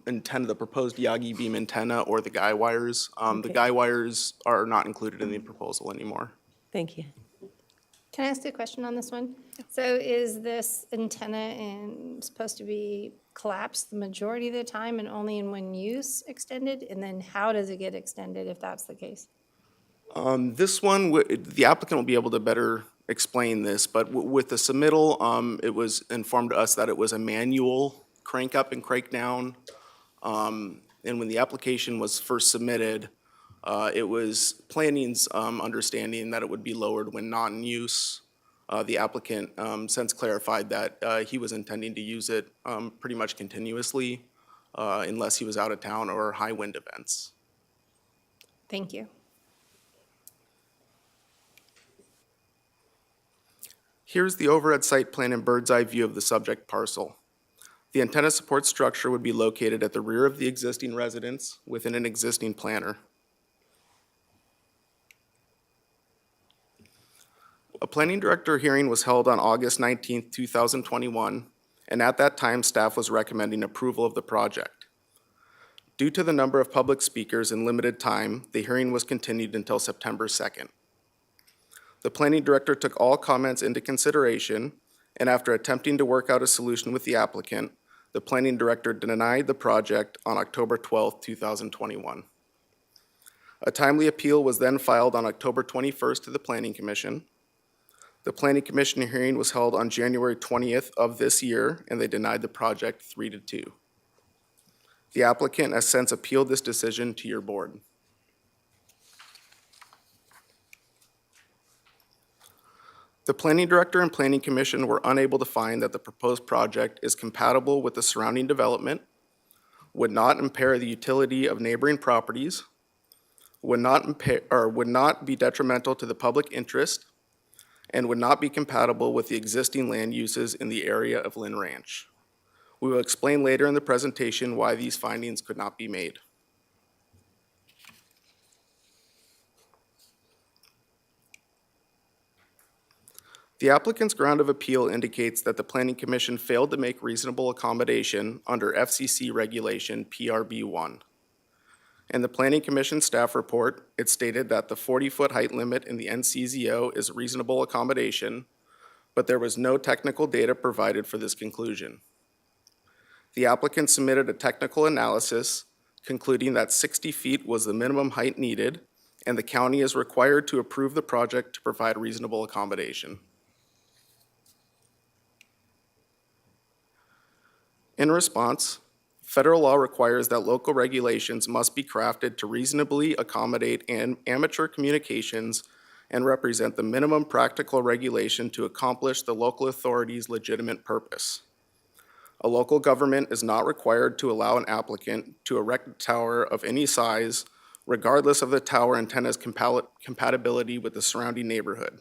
antenna, the proposed Yagi beam antenna or the guy wires. The Okay. guy wires are not included in the proposal anymore. Thank you. Can I ask a question on this one? So is this antenna supposed to be collapsed the majority of the time and only in one use extended? And then how does it get extended if that's the case? This one, the applicant will be able to better explain this, but with the submittal, it was informed to us that it was a manual crank up and crank down. And when the application was first submitted, it was planning's understanding that it would be lowered when not in use. The applicant since clarified that he was intending to use it pretty much continuously unless he was out of town or high wind events. Thank you. Here's the overhead site plan and bird's eye view of the subject parcel. The antenna support structure would be located at the rear of the existing residence within an existing planter. A planning director hearing was held on August 19th, 2021, and at that time, staff was recommending approval of the project. Due to the number of public speakers and limited time, the hearing was continued until September 2nd. The planning director took all comments into consideration, and after attempting to work out a solution with the applicant, the planning director denied the project on October 12th, 2021. A timely appeal was then filed on October 21st to the Planning Commission. The Planning Commission hearing was held on January 20th of this year, and they denied the project 3-2. The applicant has since appealed this decision to your board. The Planning Director and Planning Commission were unable to find that the proposed project is compatible with the surrounding development, would not impair the utility of neighboring properties, would not be detrimental to the public interest, and would not be compatible with the existing land uses in the area of Lynn Ranch. We will explain later in the presentation why these findings could not be made. The applicant's ground of appeal indicates that the Planning Commission failed to make reasonable accommodation under FCC Regulation PRB1. In the Planning Commission staff report, it stated that the 40-foot height limit in the NCZO is reasonable accommodation, but there was no technical data provided for this conclusion. The applicant submitted a technical analysis concluding that 60 feet was the minimum height needed, and the county is required to approve the project to provide reasonable accommodation. In response, federal law requires that local regulations must be crafted to reasonably accommodate amateur communications and represent the minimum practical regulation to accomplish the local authority's legitimate purpose. A local government is not required to allow an applicant to erect a tower of any size, regardless of the tower antenna's compatibility with the surrounding neighborhood.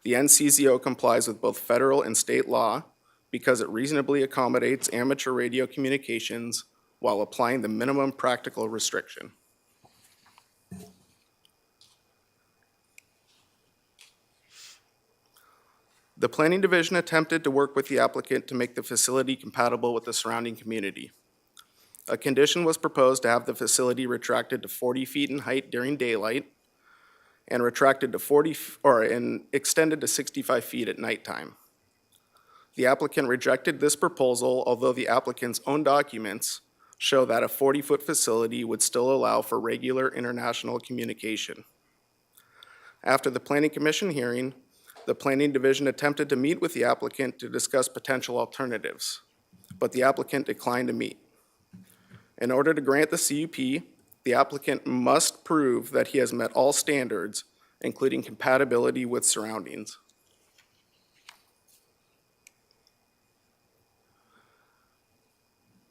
The NCZO complies with both federal and state law because it reasonably accommodates amateur radio communications while applying the minimum practical restriction. The Planning Division attempted to work with the applicant to make the facility compatible with the surrounding community. A condition was proposed to have the facility retracted to 40 feet in height during daylight and retracted to extended to 65 feet at nighttime. The applicant rejected this proposal, although the applicant's own documents show that a 40-foot facility would still allow for regular international communication. After the Planning Commission hearing, the Planning Division attempted to meet with the applicant to discuss potential alternatives, but the applicant declined to meet. In order to grant the CUP, the applicant must prove that he has met all standards, including compatibility with surroundings.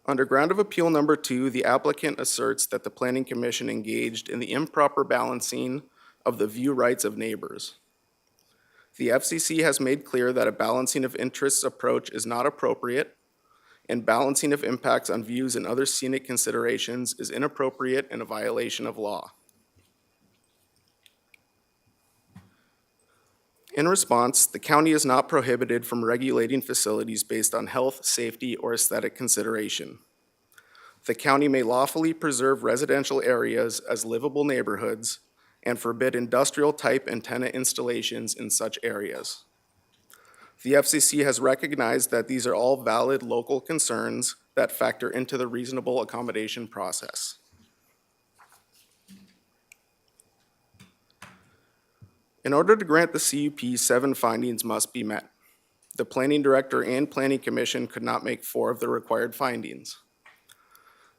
Under ground of appeal number 2, the applicant asserts that the Planning Commission engaged in the improper balancing of the view rights of neighbors. The FCC has made clear that a balancing of interests approach is not appropriate, and balancing of impacts on views and other scenic considerations is inappropriate and a violation of law. In response, the county is not prohibited from regulating facilities based on health, safety, or aesthetic consideration. The county may lawfully preserve residential areas as livable neighborhoods and forbid industrial-type antenna installations in such areas. The FCC has recognized that these are all valid local concerns that factor into the reasonable accommodation process. In order to grant the CUP, 7 findings must be met. The Planning Director and Planning Commission could not make 4 of the required findings.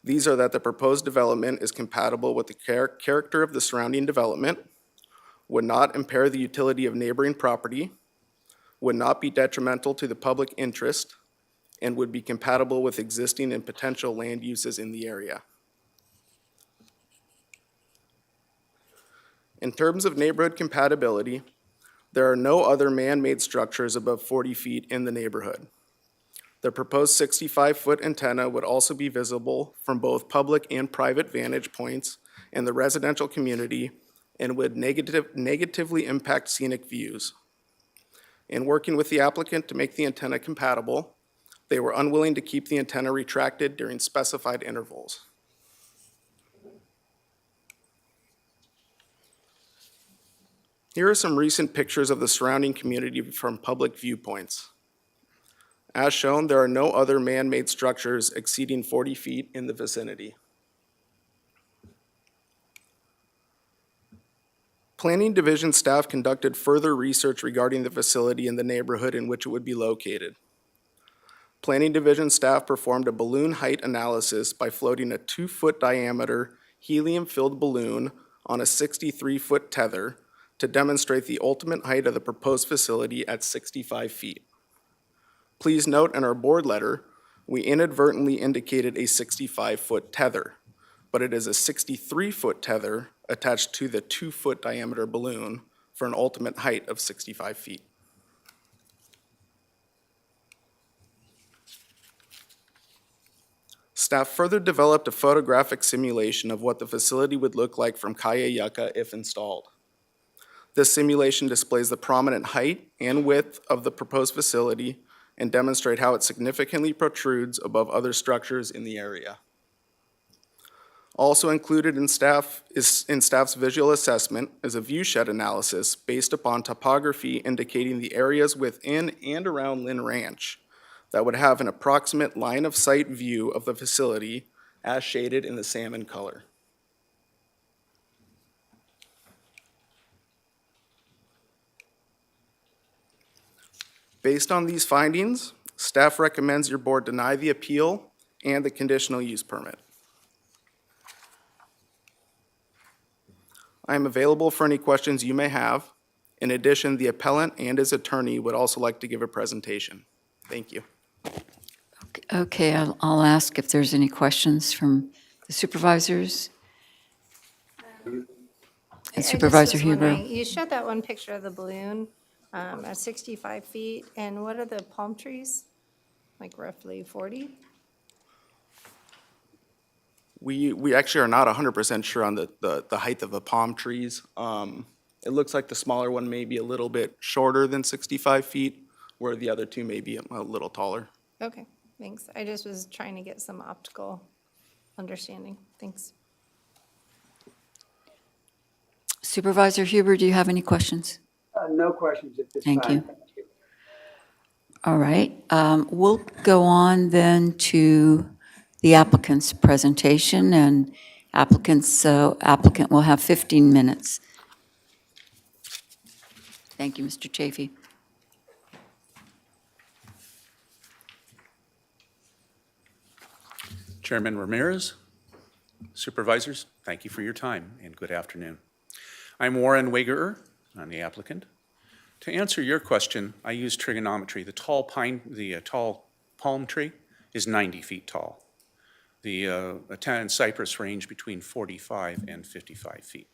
These are that the proposed development is compatible with the character of the surrounding development, would not impair the utility of neighboring property, would not be detrimental to the public interest, and would be compatible with existing and potential land uses in the area. In terms of neighborhood compatibility, there are no other man-made structures above 40 feet in the neighborhood. The proposed 65-foot antenna would also be visible from both public and private vantage points in the residential community and would negatively impact scenic views. In working with the applicant to make the antenna compatible, they were unwilling to keep the antenna retracted during specified intervals. Here are some recent pictures of the surrounding community from public viewpoints. As shown, there are no other man-made structures exceeding 40 feet in the vicinity. Planning Division staff conducted further research regarding the facility and the neighborhood in which it would be located. Planning Division staff performed a balloon height analysis by floating a 2-foot diameter helium-filled balloon on a 63-foot tether to demonstrate the ultimate height of the proposed facility at 65 feet. Please note in our board letter, we inadvertently indicated a 65-foot tether, but it is a 63-foot tether attached to the 2-foot diameter balloon for an ultimate height of 65 feet. Staff further developed a photographic simulation of what the facility would look like from Cayegas if installed. This simulation displays the prominent height and width of the proposed facility and demonstrate how it significantly protrudes above other structures in the area. Also included in staff's visual assessment is a viewshed analysis based upon topography indicating the areas within and around Lynn Ranch that would have an approximate line of sight view of the facility as shaded in the salmon color. Based on these findings, staff recommends your board deny the appeal and the conditional use permit. I am available for any questions you may have. In addition, the appellant and his attorney would also like to give a presentation. Thank you. Okay, I'll ask if there's any questions from the supervisors. I And just Supervisor was Huber. wondering, you showed that one picture of the balloon at 65 feet, and what are the palm trees? Like roughly 40? We actually are not 100% sure on the height of the palm trees. It looks like the smaller one may be a little bit shorter than 65 feet, where the other two may be a little taller. Okay, thanks. I just was trying to get some optical understanding. Thanks. Supervisor Huber, do you have any questions? No questions at this Thank time. you. All right, we'll go on then to the applicant's presentation, and applicant will have 15 minutes. Thank you, Mr. Chafee. Chairman Ramirez, supervisors, thank you for your time and good afternoon. I'm Warren Wagerer, I'm the applicant. To answer your question, I use trigonometry. The tall palm tree is 90 feet tall. The Italian cypress range between 45 and 55 feet.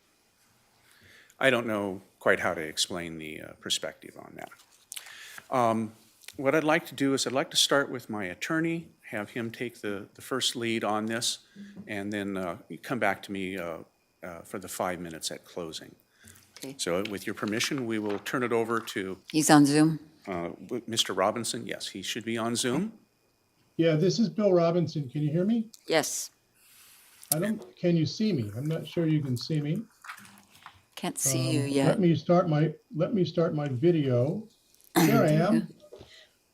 I don't know quite how to explain the perspective on that. What I'd like to do is I'd like to start with my attorney, have him take the first lead on this, and then come back to me for the 5 minutes at closing. Okay. So with your permission, we will turn it over to He's on Zoom. Mr. Robinson. Yes, he should be on Zoom. Yeah, this is Bill Robinson. Can you hear me? Yes, Can you see me? I'm not sure you can see me. can't see you yet. Let me start my video. There I am.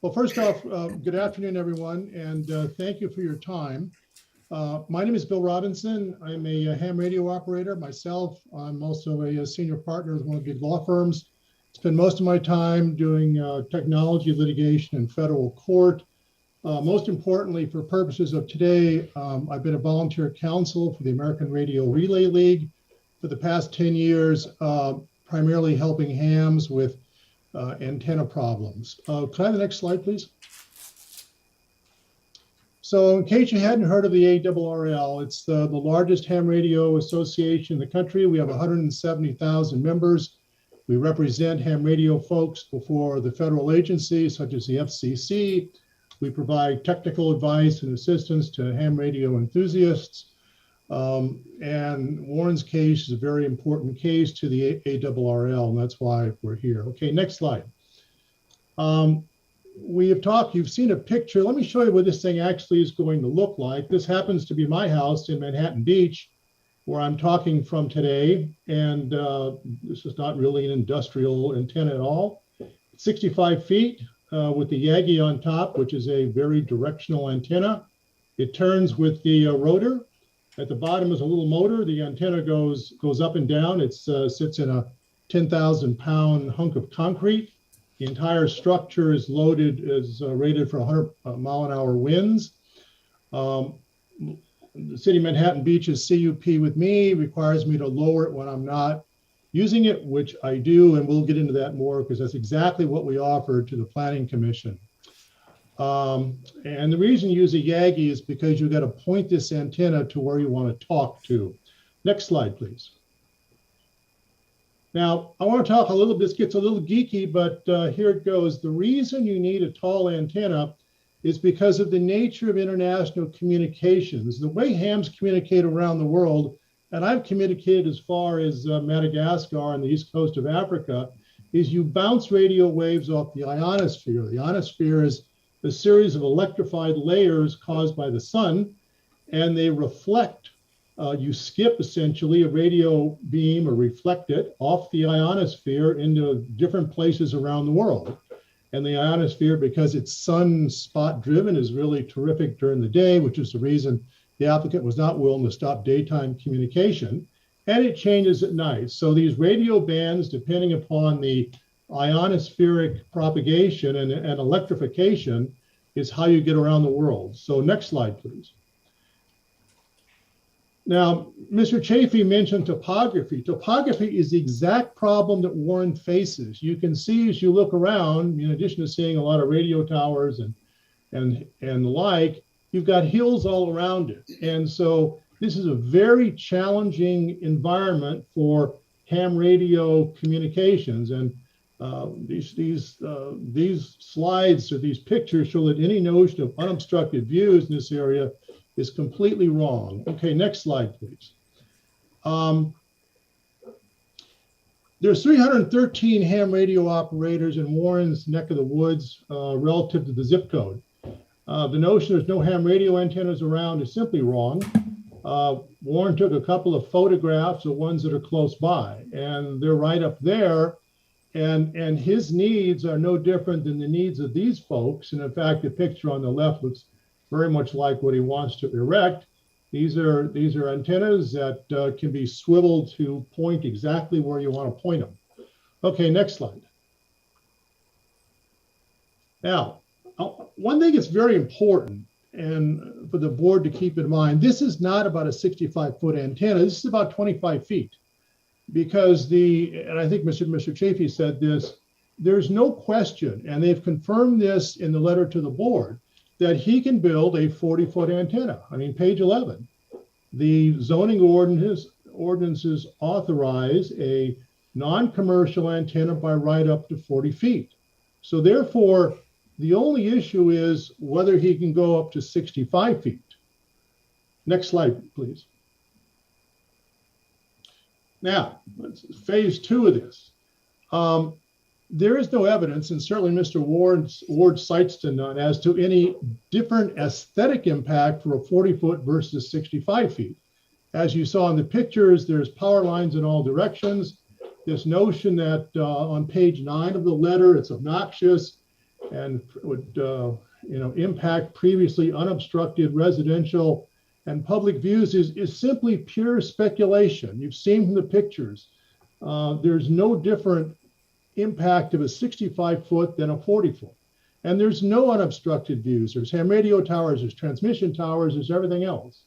Well, first off, good afternoon, everyone, and thank you for your time. My name is Bill Robinson. I'm a ham radio operator myself. I'm also a senior partner with one of the big law firms. Spend most of my time doing technology litigation in federal court. Most importantly, for purposes of today, I've been a volunteer counsel for the American Radio Relay League for the past 10 years, primarily helping hams with antenna problems. Can I have the next slide, please? So in case you hadn't heard of the ARRL, it's the largest ham radio association in the country. We have 170,000 members. We represent ham radio folks before the federal agencies such as the FCC. We provide technical advice and assistance to ham radio enthusiasts. And Warren's case is a very important case to the ARRL, and that's why we're here. Okay, next slide. We have talked, you've seen a picture. Let me show you what this thing actually is going to look like. This happens to be my house in Manhattan Beach, where I'm talking from today. And this is not really an industrial antenna at all. 65 feet with the Yagi on top, which is a very directional antenna. It turns with the rotor. At the bottom is a little motor. The antenna goes up and down. It sits in a 10,000-pound hunk of concrete. The entire structure is rated for 100-mile-an-hour winds. The city of Manhattan Beach's CUP with me requires me to lower it when I'm not using it, which I do, and we'll get into that more because that's exactly what we offered to the Planning Commission. And the reason you use a Yagi is because you got to point this antenna to where you want to talk to. Next slide, please. Now, I want to talk a little bit, this gets a little geeky, but here it goes. The reason you need a tall antenna is because of the nature of international communications. The way hams communicate around the world and I've communicated as far as Madagascar on the east coast of Africa, is you bounce radio waves off the ionosphere. The ionosphere is a series of electrified layers caused by the sun, and they reflect. You skip essentially a radio beam or reflect it off the ionosphere into different places around the world. And the ionosphere, because it's sunspot driven, is really terrific during the day, which is the reason the applicant was not willing to stop daytime communication. And it changes at night. So these radio bands, depending upon the ionospheric propagation and electrification, is how you get around the world. So next slide, please. Now, Mr. Chafee mentioned topography. Topography is the exact problem that Warren faces. You can see as you look around, in addition to seeing a lot of radio towers and the like, you've got hills all around it. And so this is a very challenging environment for ham radio communications. And these slides or these pictures show that any notion of unobstructed views in this area is completely wrong. Okay, next slide, please. There's 313 ham radio operators in Warren's neck of the woods relative to the zip code. The notion there's no ham radio antennas around is simply wrong. Warren took a couple of photographs of ones that are close by, and they're right up there. And his needs are no different than the needs of these folks. And in fact, the picture on the left looks very much like what he wants to erect. These are antennas that can be swiveled to point exactly where you want to point them. Okay, next slide. Now, one thing that's very important and for the board to keep in mind, this is not about a 65-foot antenna. This is about 25 feet. Because and I think Mr. Chafee said this, there's no question, and they've confirmed this in the letter to the board, that he can build a 40-foot antenna. I mean, page 11. The zoning ordinances authorize a non-commercial antenna by right up to 40 feet. So therefore, the only issue is whether he can go up to 65 feet. Next slide, please. Now, phase 2 of this. There is no evidence, and certainly Mr. Ward cites to none, as to any different aesthetic impact for a 40-foot versus 65 feet. As you saw in the pictures, there's power lines in all directions. This notion that on page 9 of the letter, it's obnoxious and would impact previously unobstructed residential and public views is simply pure speculation. You've seen from the pictures, there's no different impact of a 65-foot than a 40-foot. And there's no unobstructed views. There's ham radio towers, there's transmission towers, there's everything else.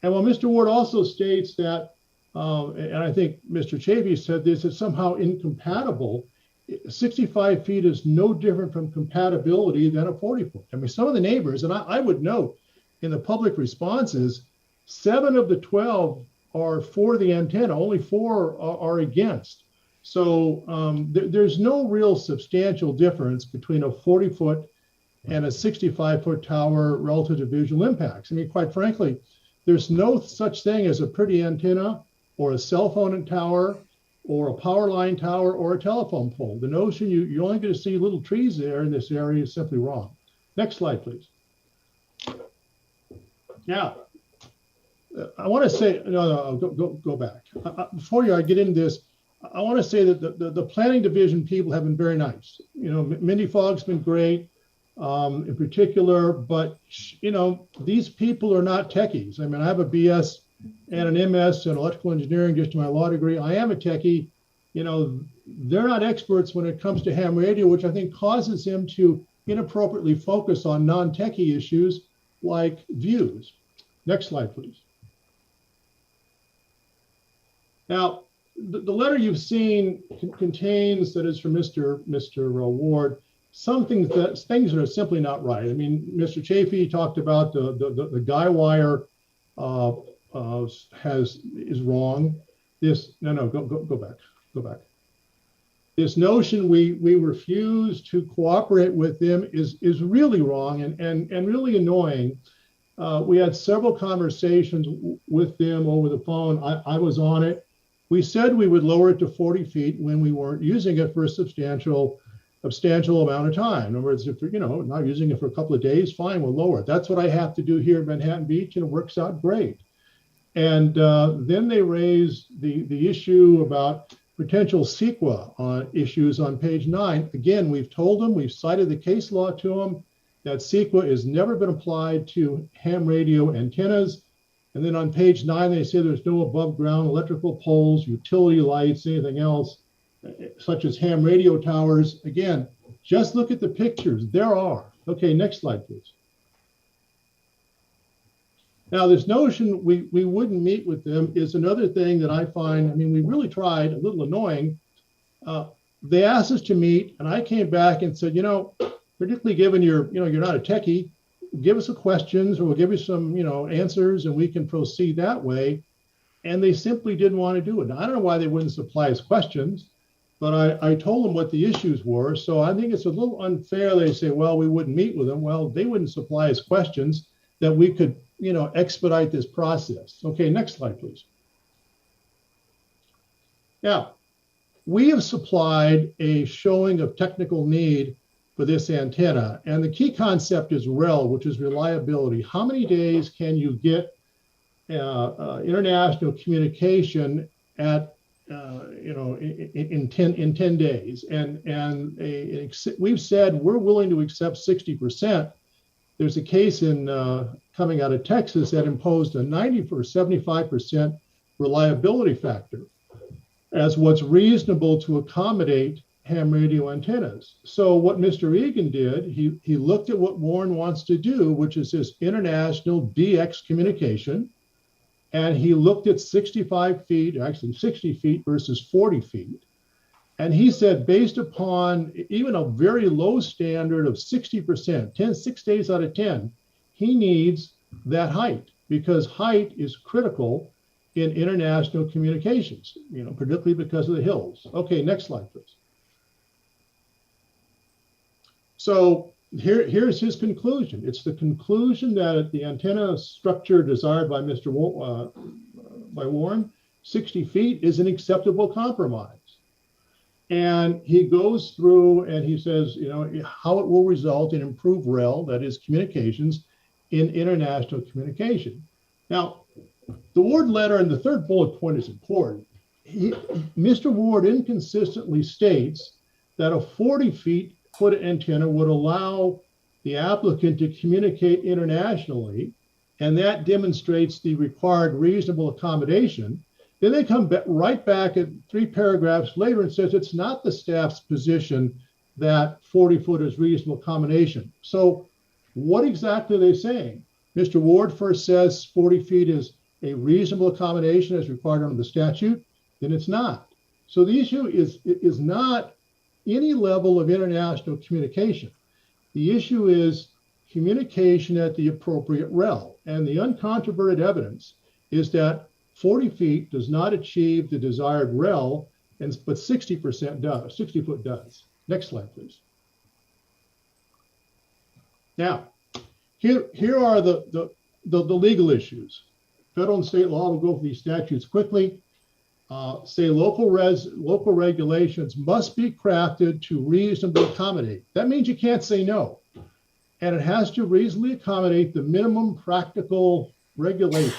And while Mr. Ward also states that, and I think Mr. Chafee said this, it's somehow incompatible, 65 feet is no different from compatibility than a 40-foot. I mean, some of the neighbors, and I would note in the public responses, 7 of the 12 are for the antenna, only 4 are against. So there's no real substantial difference between a 40-foot and a 65-foot tower relative to visual impacts. I mean, quite frankly, there's no such thing as a pretty antenna or a cell phone tower or a power line tower or a telephone pole. The notion you're only going to see little trees there in this area is simply wrong. Next slide, please. Now, I want to say, no, go back. Before I get into this, I want to say that the planning division people have been very nice. Mindy Fogg's been great in particular, but, these people are not techies. I mean, I have a BS and an MS in electrical engineering just to my law degree. I am a techie. They're not experts when it comes to ham radio, which I think causes them to inappropriately focus on non-techie issues like views. Next slide, please. Now, the letter you've seen contains, that is from Mr. Ward, some things that are simply not right. I mean, Mr. Chafee talked about the guy wire is wrong. Go back. This notion we refuse to cooperate with them is really wrong and really annoying. We had several conversations with them over the phone. I was on it. We said we would lower it to 40 feet when we weren't using it for a substantial amount of time. In other words, if you're not using it for a couple of days, fine, we'll lower it. That's what I have to do here at Manhattan Beach, and it works out great. And then they raised the issue about potential CEQA issues on page 9. Again, we've told them, we've cited the case law to them, that CEQA has never been applied to ham radio antennas. And then on page 9, they say there's no above ground electrical poles, utility lights, anything else, such as ham radio towers. Again, just look at the pictures. There are. Okay, next slide, please. Now, this notion we wouldn't meet with them is another thing that I find, I mean, we really tried, a little annoying. They asked us to meet, and I came back and said, particularly given you're not a techie, give us some questions or we'll give you some, answers and we can proceed that way. And they simply didn't want to do it. Now, I don't know why they wouldn't supply us questions, but I told them what the issues were. So I think it's a little unfair. They say, well, we wouldn't meet with them. Well, they wouldn't supply us questions that we could, expedite this process. Okay, next slide, please. Now, we have supplied a showing of technical need for this antenna. And the key concept is REL, which is reliability. How many days can you get international communication at, in 10 days? And we've said we're willing to accept 60%. There's a case coming out of Texas that imposed a 90 or 75% reliability factor as what's reasonable to accommodate ham radio antennas. So what Mr. Egan did, he looked at what Warren wants to do, which is this international DX communication, and he looked at 65 feet, actually 60 feet versus 40 feet. And he said, based upon even a very low standard of 60%, 6 days out of 10, he needs that height because height is critical in international communications, particularly because of the hills. Okay, next slide, please. So here's his conclusion. It's the conclusion that the antenna structure desired by by Warren, 60 feet is an acceptable compromise. And he goes through and he says, how it will result in improved REL, that is communications, in international communication. Now, the Ward letter and the third bullet point is important. Mr. Ward inconsistently states that a 40-foot antenna would allow the applicant to communicate internationally, and that demonstrates the required reasonable accommodation. Then they come right back at 3 paragraphs later and says it's not the staff's position that 40-foot is reasonable accommodation. So what exactly are they saying? Mr. Ward first says 40 feet is a reasonable accommodation as required under the statute, then it's not. So the issue is not any level of international communication. The issue is communication at the appropriate REL. And the uncontroverted evidence is that 40 feet does not achieve the desired REL, but 60% does, 60 foot does. Next slide, please. Now, here are the legal issues. Federal and state law, we'll go over these statutes quickly. Say local regulations must be crafted to reasonably accommodate. That means you can't say no. And it has to reasonably accommodate the minimum practical regulation.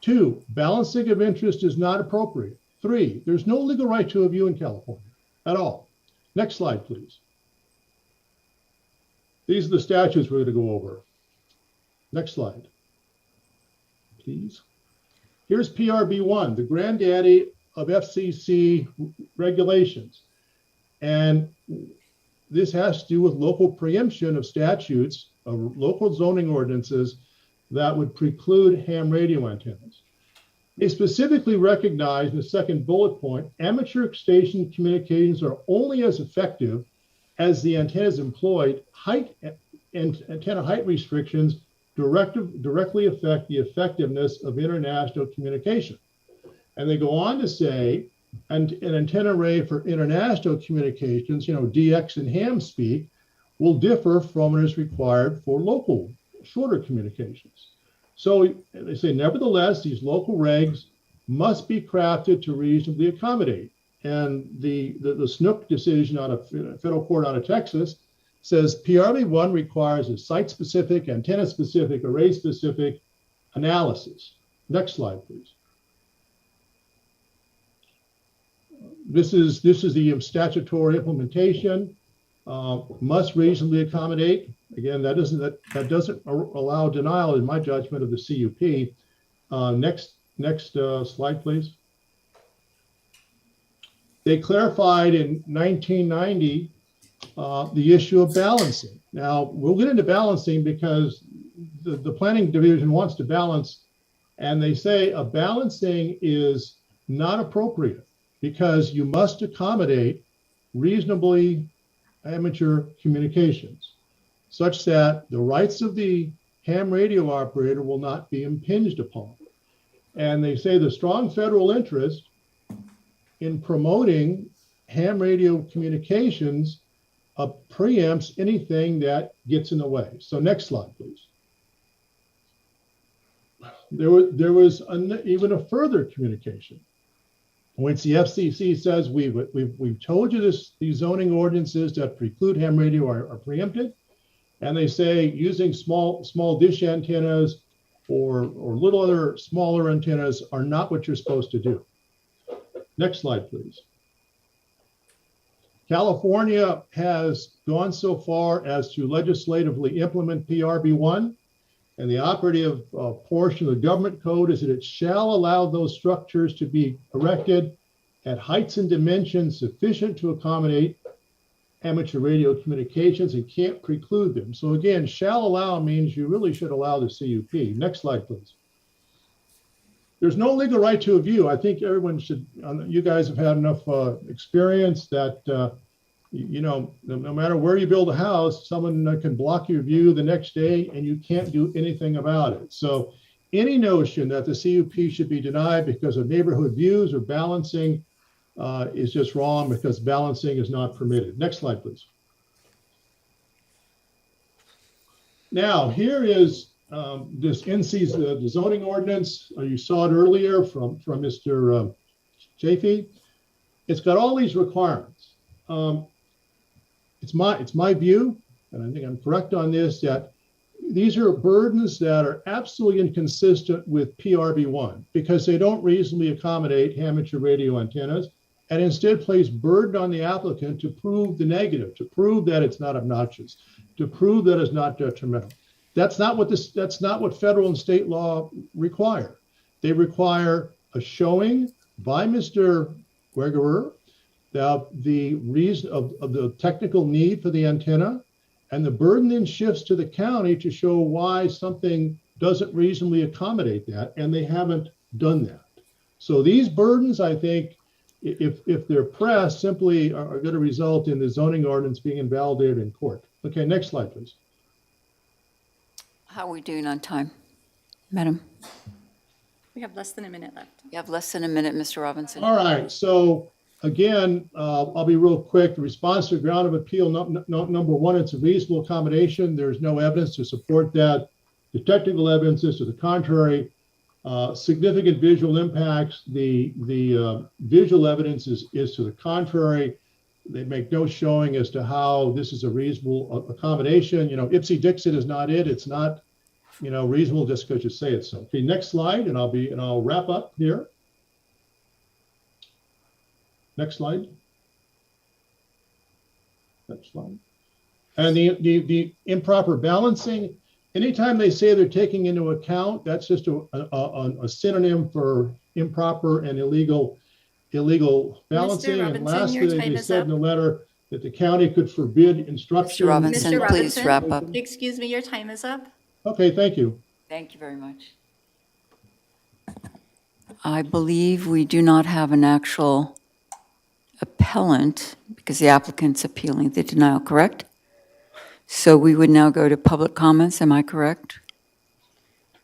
2, balancing of interest is not appropriate. 3, there's no legal right to a view in California at all. Next slide, please. These are the statutes we're going to go over. Next slide, please. Here's PRB1, the granddaddy of FCC regulations. And this has to do with local preemption of statutes, of local zoning ordinances that would preclude ham radio antennas. They specifically recognize in the second bullet point, amateur station communications are only as effective as the antennas employed. Antenna height restrictions directly affect the effectiveness of international communication. And they go on to say, an antenna array for international communications, DX and ham speak, will differ from what is required for local shorter communications. So they say, nevertheless, these local regs must be crafted to reasonably accommodate. And the Snook decision out of federal court out of Texas says PRB1 requires a site-specific, antenna-specific, array-specific analysis. Next slide, please. This is the statutory implementation. Must reasonably accommodate. Again, that doesn't allow denial, in my judgment, of the CUP. Next slide, please. They clarified in 1990 the issue of balancing. Now, we'll get into balancing because the planning division wants to balance, and they say a balancing is not appropriate because you must accommodate reasonably amateur communications such that the rights of the ham radio operator will not be impinged upon. And they say the strong federal interest in promoting ham radio communications preempts anything that gets in the way. So next slide, please. There was even a further communication, which the FCC says we've told you these zoning ordinances that preclude ham radio are preempted, and they say using small dish antennas or little other smaller antennas are not what you're supposed to do. Next slide, please. California has gone so far as to legislatively implement PRB1, and the operative portion of the government code is that it shall allow those structures to be erected at heights and dimensions sufficient to accommodate amateur radio communications and can't preclude them. So again, shall allow means you really should allow the CUP. Next slide, please. There's no legal right to a view. I think everyone should, you guys have had enough experience that, no matter where you build a house, someone can block your view the next day and you can't do anything about it. So any notion that the CUP should be denied because of neighborhood views or balancing is just wrong because balancing is not permitted. Next slide, please. Now, here is this NC's the zoning ordinance. You saw it earlier from Mr. Chafee. It's got all these requirements. It's my view, and I think I'm correct on this, that these are burdens that are absolutely inconsistent with PRB1 because they don't reasonably accommodate amateur radio antennas and instead place burden on the applicant to prove the negative, to prove that it's not obnoxious, to prove that it's not detrimental. That's not what federal and state law require. They require a showing by Mr. Gregorer that the reason of the technical need for the antenna, and the burden then shifts to the county to show why something doesn't reasonably accommodate that, and they haven't done that. So these burdens, I think, if they're pressed, simply are going to result in the zoning ordinance being invalidated in court. Okay, next slide, please. How are we doing on time, Madam? We have less than a minute left. You have less than a minute, Mr. Robinson. All right, so again, I'll be real quick. The response to ground of appeal, number one, it's a reasonable accommodation. There's no evidence to support that. The technical evidence is to the contrary. Significant visual impacts. The visual evidence is to the contrary. They make no showing as to how this is a reasonable accommodation. Ipsy Dixit is not it. It's not, reasonable just because you say it so. Okay, next slide, and I'll wrap up here. Next slide. Next slide. And the improper balancing. Anytime they say they're taking into account, that's just a synonym for improper and illegal balancing. Robinson, and lastly, your time they is said up. in the letter that the county could forbid instruction. Mr. Robinson, Mr. please Robinson? wrap up. Excuse me, your time is up. Okay, thank you. Thank you very much. I believe we do not have an actual appellant because the applicant's appealing the denial, correct? So we would now go to public comments, am I correct?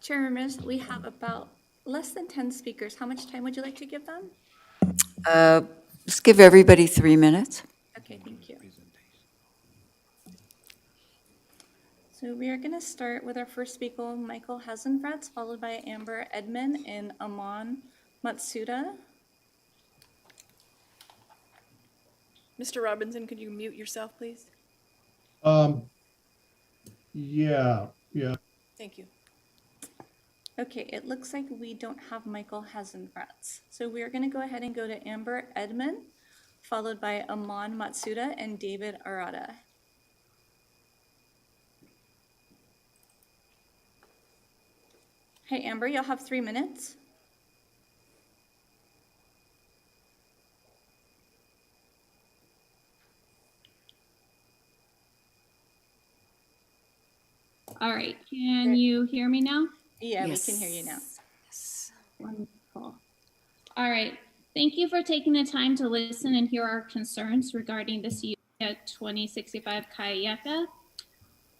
Chair Ramirez, we have about less than 10 speakers. How much time would you like to give them? Let's give everybody 3 minutes. Okay, thank you. So we are going to start with our first speaker, Michael Hasenfratz, followed by Amber Edmond and Aman Matsuda. Mr. Robinson, could you mute yourself, please? Yeah. Thank you. Okay, it looks like we don't have Michael Hasenfratz. So we are going to go ahead and go to Amber Edmond, followed by Aman Matsuda and David Arata. Hey, Amber, you'll have 3 minutes. All right, can you hear me now? Yeah, Yes. we can hear you now. Wonderful. All right, thank you for taking the time to listen and hear our concerns regarding this use at 2065 Kayeka.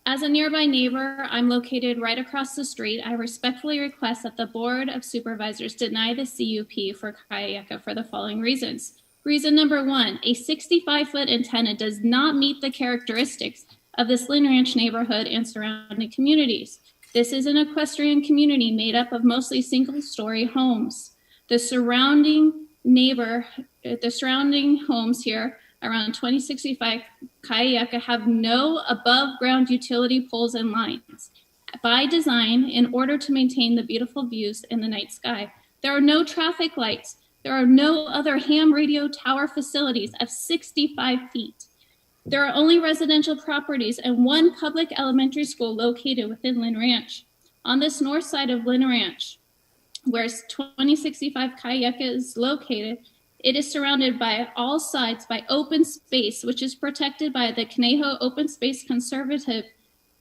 As a nearby neighbor, I'm located right across the street. I respectfully request that the Board of Supervisors deny the CUP for Kayeka for the following reasons. Reason number one, a 65-foot antenna does not meet the characteristics of this Lynn Ranch neighborhood and surrounding communities. This is an equestrian community made up of mostly single-story homes. The surrounding homes here around 2065 Kayeka have no above-ground utility poles and lines. By design, in order to maintain the beautiful views in the night sky, there are no traffic lights. There are no other ham radio tower facilities of 65 feet. There are only residential properties and one public elementary school located within Lynn Ranch. On this north side of Lynn Ranch, where 2065 Kayeka is located, it is surrounded by all sides by open space, which is protected by the Conejo Open Space Conservative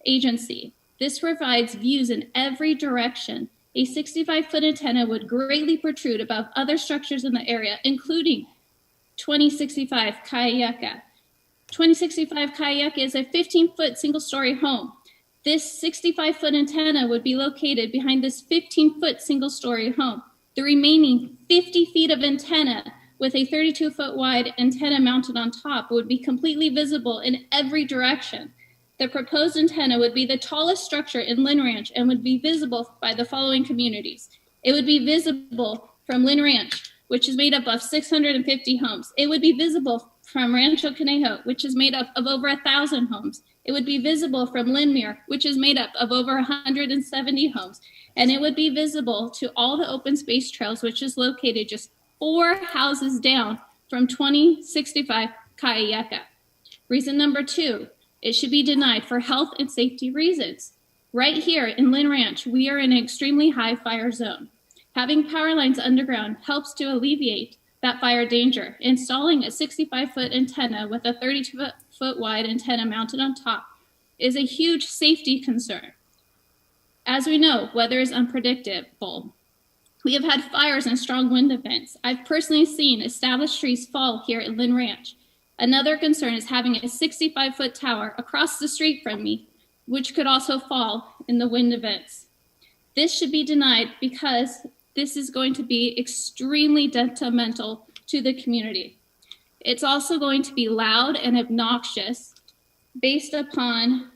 Agency. This provides views in every direction. A 65-foot antenna would greatly protrude above other structures in the area, including 2065 Kayeka. 2065 Kayeka is a 15-foot single-story home. This 65-foot antenna would be located behind this 15-foot single-story home. The remaining 50 feet of antenna with a 32-foot wide antenna mounted on top would be completely visible in every direction. The proposed antenna would be the tallest structure in Lynn Ranch and would be visible by the following communities. It would be visible from Lynn Ranch, which is made up of 650 homes. It would be visible from Rancho Conejo, which is made up of over 1,000 homes. It would be visible from Lynmere, which is made up of over 170 homes. And it would be visible to all the open space trails, which is located just 4 houses down from 2065 Kayeka. Reason number 2, it should be denied for health and safety reasons. Right here in Lynn Ranch, we are in an extremely high fire zone. Having power lines underground helps to alleviate that fire danger. Installing a 65-foot antenna with a 32-foot wide antenna mounted on top is a huge safety concern. As we know, weather is unpredictable. We have had fires and strong wind events. I've personally seen established trees fall here at Lynn Ranch. Another concern is having a 65-foot tower across the street from me, which could also fall in the wind events. This should be denied because this is going to be extremely detrimental to the community. It's also going to be loud and obnoxious based upon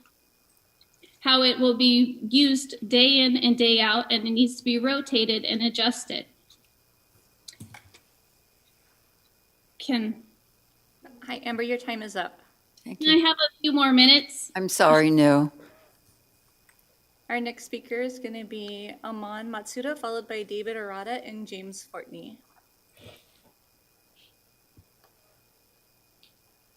how it will be used day in and day out, and it needs to be rotated and adjusted. Hi, Amber, your time is up. Thank Can I you. have a few more minutes? I'm sorry, no. Our next speaker is going to be Aman Matsuda, followed by David Arata and James Fortney.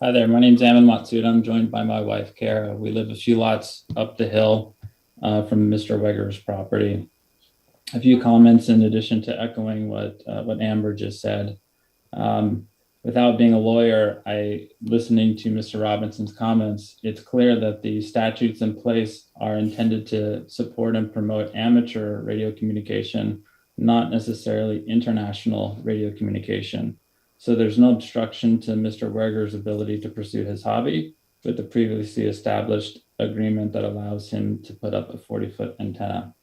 Hi there, my name's Aman Matsuda. I'm joined by my wife, Clara. We live a few lots up the hill from Mr. Weger's property. A few comments in addition to echoing what Amber just said. Without being a lawyer, listening to Mr. Robinson's comments, it's clear that the statutes in place are intended to support and promote amateur radio communication, not necessarily international radio communication. So there's no obstruction to Mr. Weger's ability to pursue his hobby with the previously established agreement that allows him to put up a 40-foot antenna.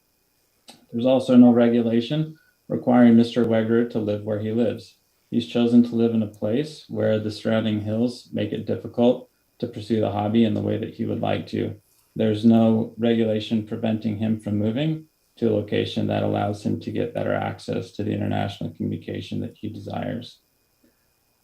There's also no regulation requiring Mr. Weger to live where he lives. He's chosen to live in a place where the surrounding hills make it difficult to pursue the hobby in the way that he would like to. there's no regulation preventing him from moving to a location that allows him to get better access to the international communication that he desires.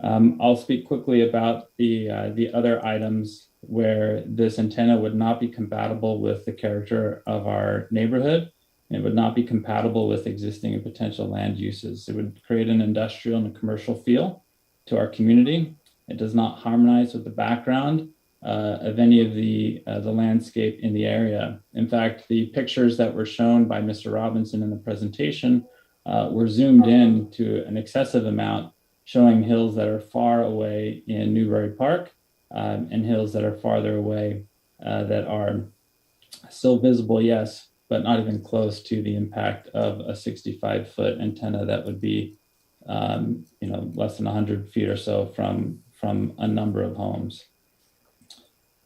I'll speak quickly about the other items where this antenna would not be compatible with the character of our neighborhood. And it would not be compatible with existing and potential land uses. It would create an industrial and a commercial feel to our community. It does not harmonize with the background of any of the landscape in the area. In fact, the pictures that were shown by Mr. Robinson in the presentation were zoomed in to an excessive amount, showing hills that are far away in Newbury Park and hills that are farther away that are still visible, yes, but not even close to the impact of a 65-foot antenna that would be, less than 100 feet or so from a number of homes.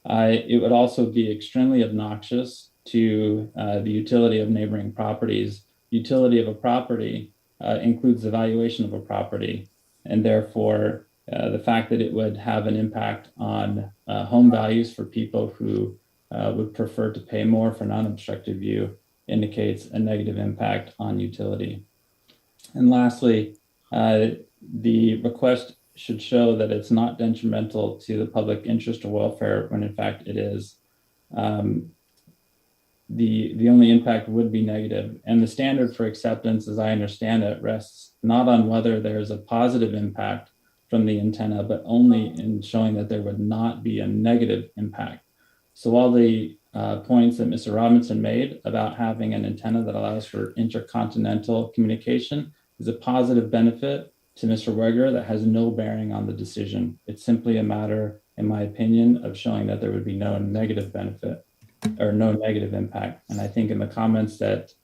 It would also be extremely obnoxious to the utility of neighboring properties. Utility of a property includes the valuation of a property, and therefore the fact that it would have an impact on home values for people who would prefer to pay more for non-obstructive view indicates a negative impact on utility. And lastly, the request should show that it's not detrimental to the public interest or welfare when in fact it is. The only impact would be negative. And the standard for acceptance, as I understand it, rests not on whether there's a positive impact from the antenna, but only in showing that there would not be a negative impact. So all the points that Mr. Robinson made about having an antenna that allows for intercontinental communication is a positive benefit to Mr. Weger that has no bearing on the decision. It's simply a matter, in my opinion, of showing that there would be no negative benefit or no negative impact. And I think in the comments that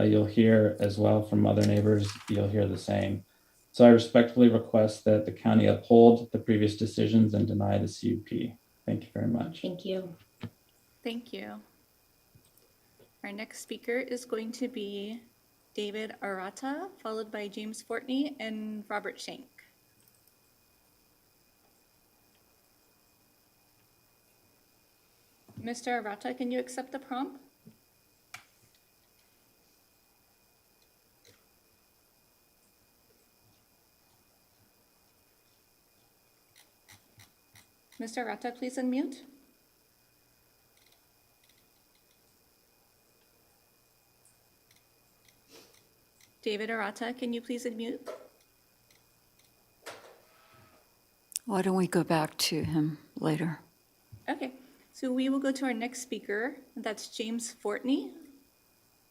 you'll hear as well from other neighbors, you'll hear the same. So I respectfully request that the county uphold the previous decisions and deny the CUP. Thank you very much. Thank you. Thank you. Our next speaker is going to be David Arata, followed by James Fortney and Robert Shank. Mr. Arata, can you accept the prompt? Mr. Arata, please unmute. David Arata, can you please unmute? Why don't we go back to him later? Okay, so we will go to our next speaker. That's James Fortney,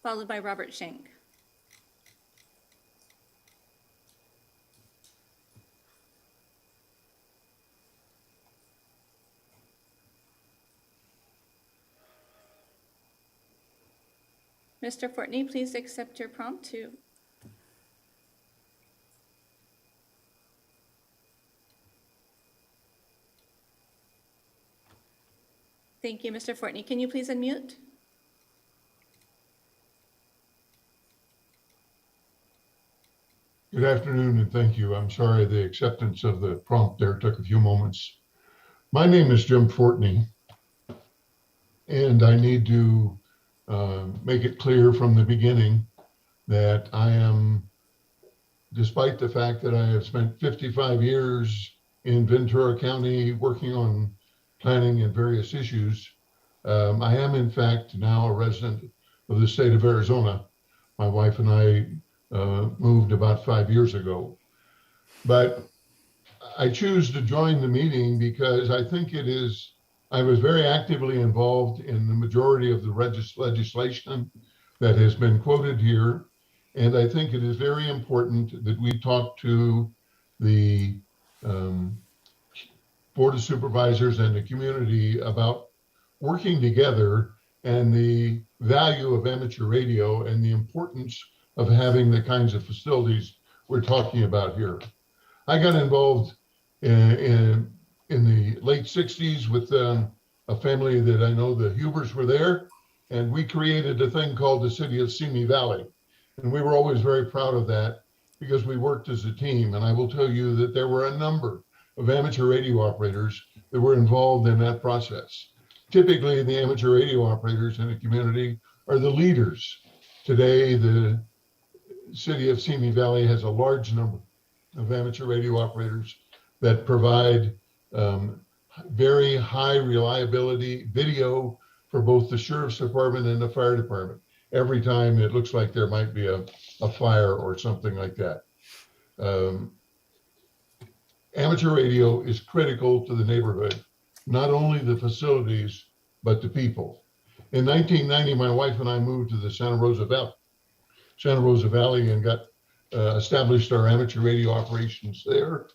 followed by Robert Shank. Mr. Fortney, please accept your prompt to. Thank you, Mr. Fortney. Can you please unmute? Good afternoon, and thank you. I'm sorry the acceptance of the prompt there took a few moments. My name is Jim Fortney, and I need to make it clear from the beginning that I am, despite the fact that I have spent 55 years in Ventura County working on planning and various issues, I am in fact now a resident of the state of Arizona. My wife and I moved about 5 years ago. But I choose to join the meeting because I think I was very actively involved in the majority of the legislation that has been quoted here. And I think it is very important that we talk to the Board of Supervisors and the community about working together and the value of amateur radio and the importance of having the kinds of facilities we're talking about here. I got involved in the late 60s with a family that I know, the Hubers were there, and we created a thing called the City of Simi Valley. And we were always very proud of that because we worked as a team. And I will tell you that there were a number of amateur radio operators that were involved in that process. typically the amateur radio operators in a community are the leaders. Today, the city of Simi Valley has a large number of amateur radio operators that provide very high reliability video for both the sheriff's department and the fire department. Every time it looks like there might be a fire or something like that. Amateur radio is critical to the neighborhood, not only the facilities, but the people. In 1990, my wife and I moved to the Santa Rosa Valley and got established our amateur radio operations there.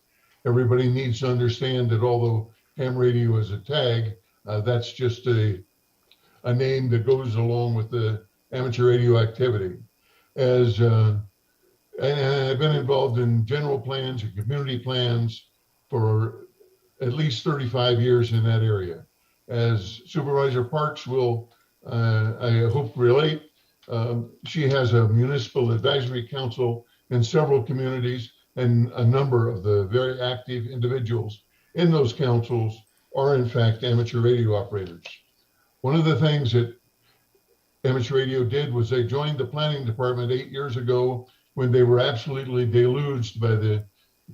Everybody needs to understand that although ham radio is a tag, that's just a name that goes along with the amateur radio activity. And I've been involved in general plans and community plans for at least 35 years in that area. As Supervisor Parks will, I hope, relate, she has a municipal advisory council in several communities, and a number of the very active individuals in those councils are in fact amateur radio operators. One of the things that amateur radio did was they joined the planning department 8 years ago when they were absolutely deluged by the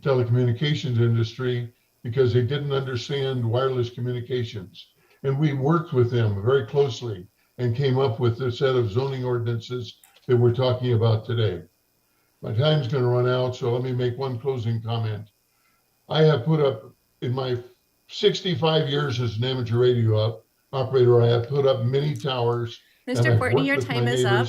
telecommunications industry because they didn't understand wireless communications. And we worked with them very closely and came up with a set of zoning ordinances that we're talking about today. My time's going to run out, so let me make one closing comment. I have put up, in my 65 years as an amateur radio operator, I have put up many towers. Mr. Fortney, your time is up.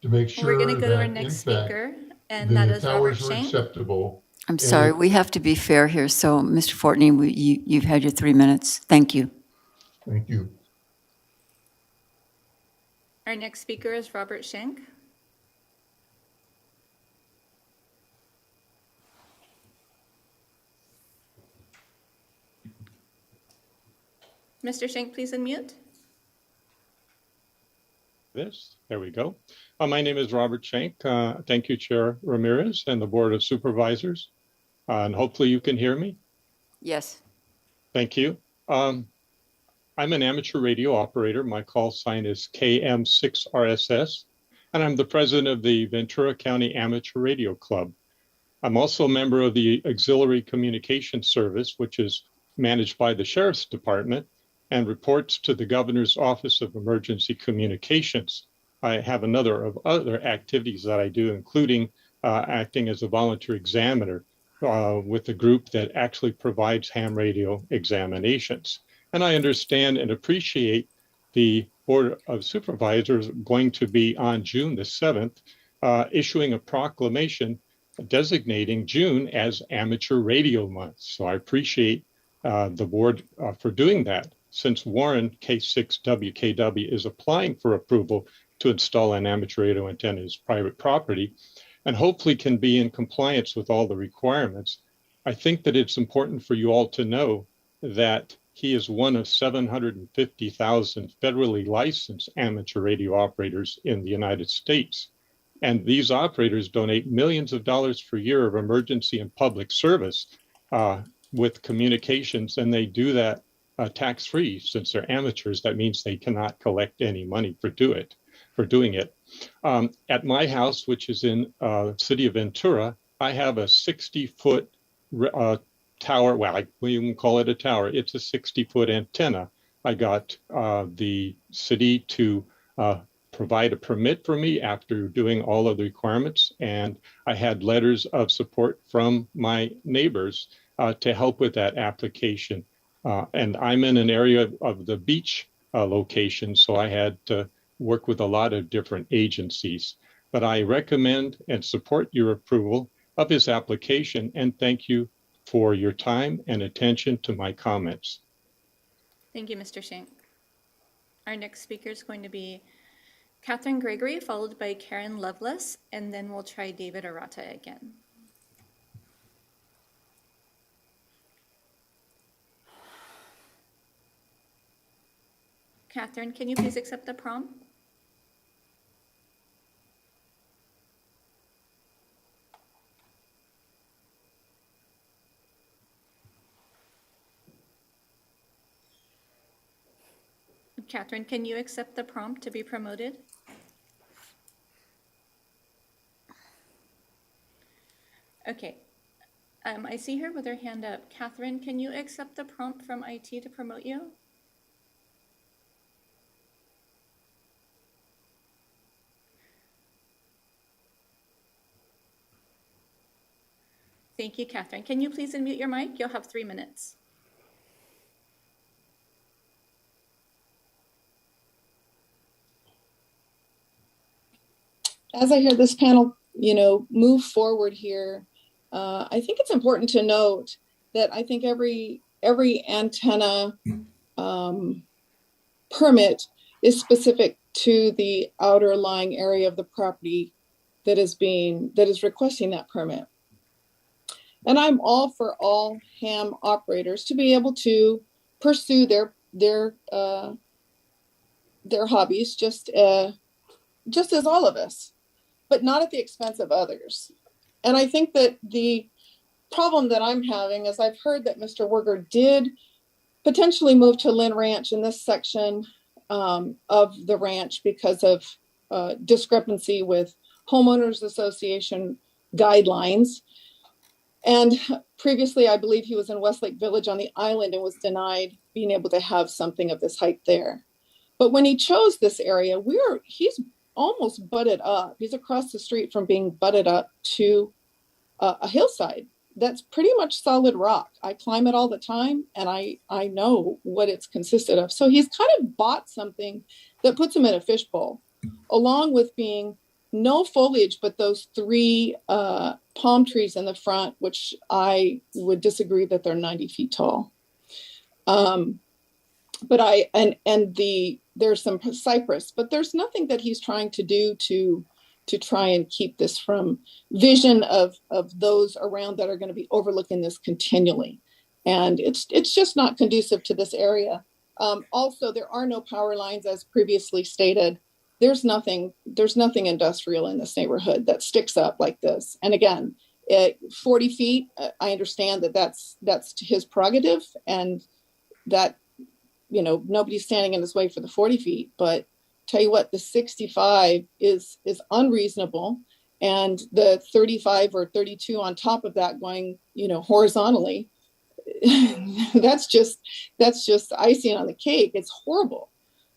To make sure We're going to go to our that, next in fact, speaker, and that the is Robert towers are Shank. acceptable. I'm sorry, we have to be fair here. So, Mr. Fortney, you've had your 3 minutes. Thank you. Thank you. Our next speaker is Robert Shank. Mr. Shank, please unmute. There we go. My name is Robert Shank. Thank you, Chair Ramirez and the Board of Supervisors. And hopefully you can hear me. Yes. Thank you. I'm an amateur radio operator. My call sign is KM6RSS, and I'm the president of the Ventura County Amateur Radio Club. I'm also a member of the Auxiliary Communication Service, which is managed by the Sheriff's Department and reports to the Governor's Office of Emergency Communications. I have a number of other activities that I do, including acting as a volunteer examiner with a group that actually provides ham radio examinations. And I understand and appreciate the Board of Supervisors going to be on June the 7th, issuing a proclamation designating June as Amateur Radio Month. So I appreciate the board for doing that. Since Warren K6WKW is applying for approval to install an amateur radio antenna as private property and hopefully can be in compliance with all the requirements, I think that it's important for you all to know that he is one of 750,000 federally licensed amateur radio operators in the United States. And these operators donate millions of dollars per year of emergency and public service with communications, and they do that tax-free. Since they're amateurs, that means they cannot collect any money for doing it. At my house, which is in the city of Ventura, I have a 60-foot tower. Well, we even call it a tower. It's a 60-foot antenna. I got the city to provide a permit for me after doing all of the requirements, and I had letters of support from my neighbors to help with that application. And I'm in an area of the beach location, so I had to work with a lot of different agencies. But I recommend and support your approval of his application, and thank you for your time and attention to my comments. Thank you, Mr. Shank. Our next speaker is going to be Catherine Gregory, followed by Karen Lovelace, and then we'll try David Arata again. Catherine, can you please accept the prompt? Catherine, can you accept the prompt to be promoted? Okay. I see her with her hand up. Catherine, can you accept the prompt from IT to promote you? Thank you, Catherine. Can you please unmute your mic? You'll have 3 minutes. As I hear this panel, move forward here, I think it's important to note that I think every antenna permit is specific to the outer lying area of the property that is requesting that permit. And I'm all for all ham operators to be able to pursue their hobbies just as all of us, but not at the expense of others. And I think that the problem that I'm having is I've heard that Mr. Werger did potentially move to Lynn Ranch in this section of the ranch because of discrepancy with homeowners association guidelines. And previously, I believe he was in Westlake Village on the island and was denied being able to have something of this height there. But when he chose this area, he's almost butted up. He's across the street from being butted up to a hillside that's pretty much solid rock. I climb it all the time, and I know what it's consisted of. So he's kind of bought something that puts him in a fishbowl, along with being no foliage but those 3 palm trees in the front, which I would disagree that they're 90 feet tall. But there's some cypress, but there's nothing that he's trying to do to try and keep this from vision of those around that are going to be overlooking this continually. And it's just not conducive to this area. Also, there are no power lines, as previously stated. There's nothing industrial in this neighborhood that sticks up like this. And again, 40 feet, I understand that that's his prerogative, and that, nobody's standing in his way for the 40 feet, but tell you what, the 65 is unreasonable. And the 35 or 32 on top of that going, horizontally, that's just icing on the cake. It's horrible.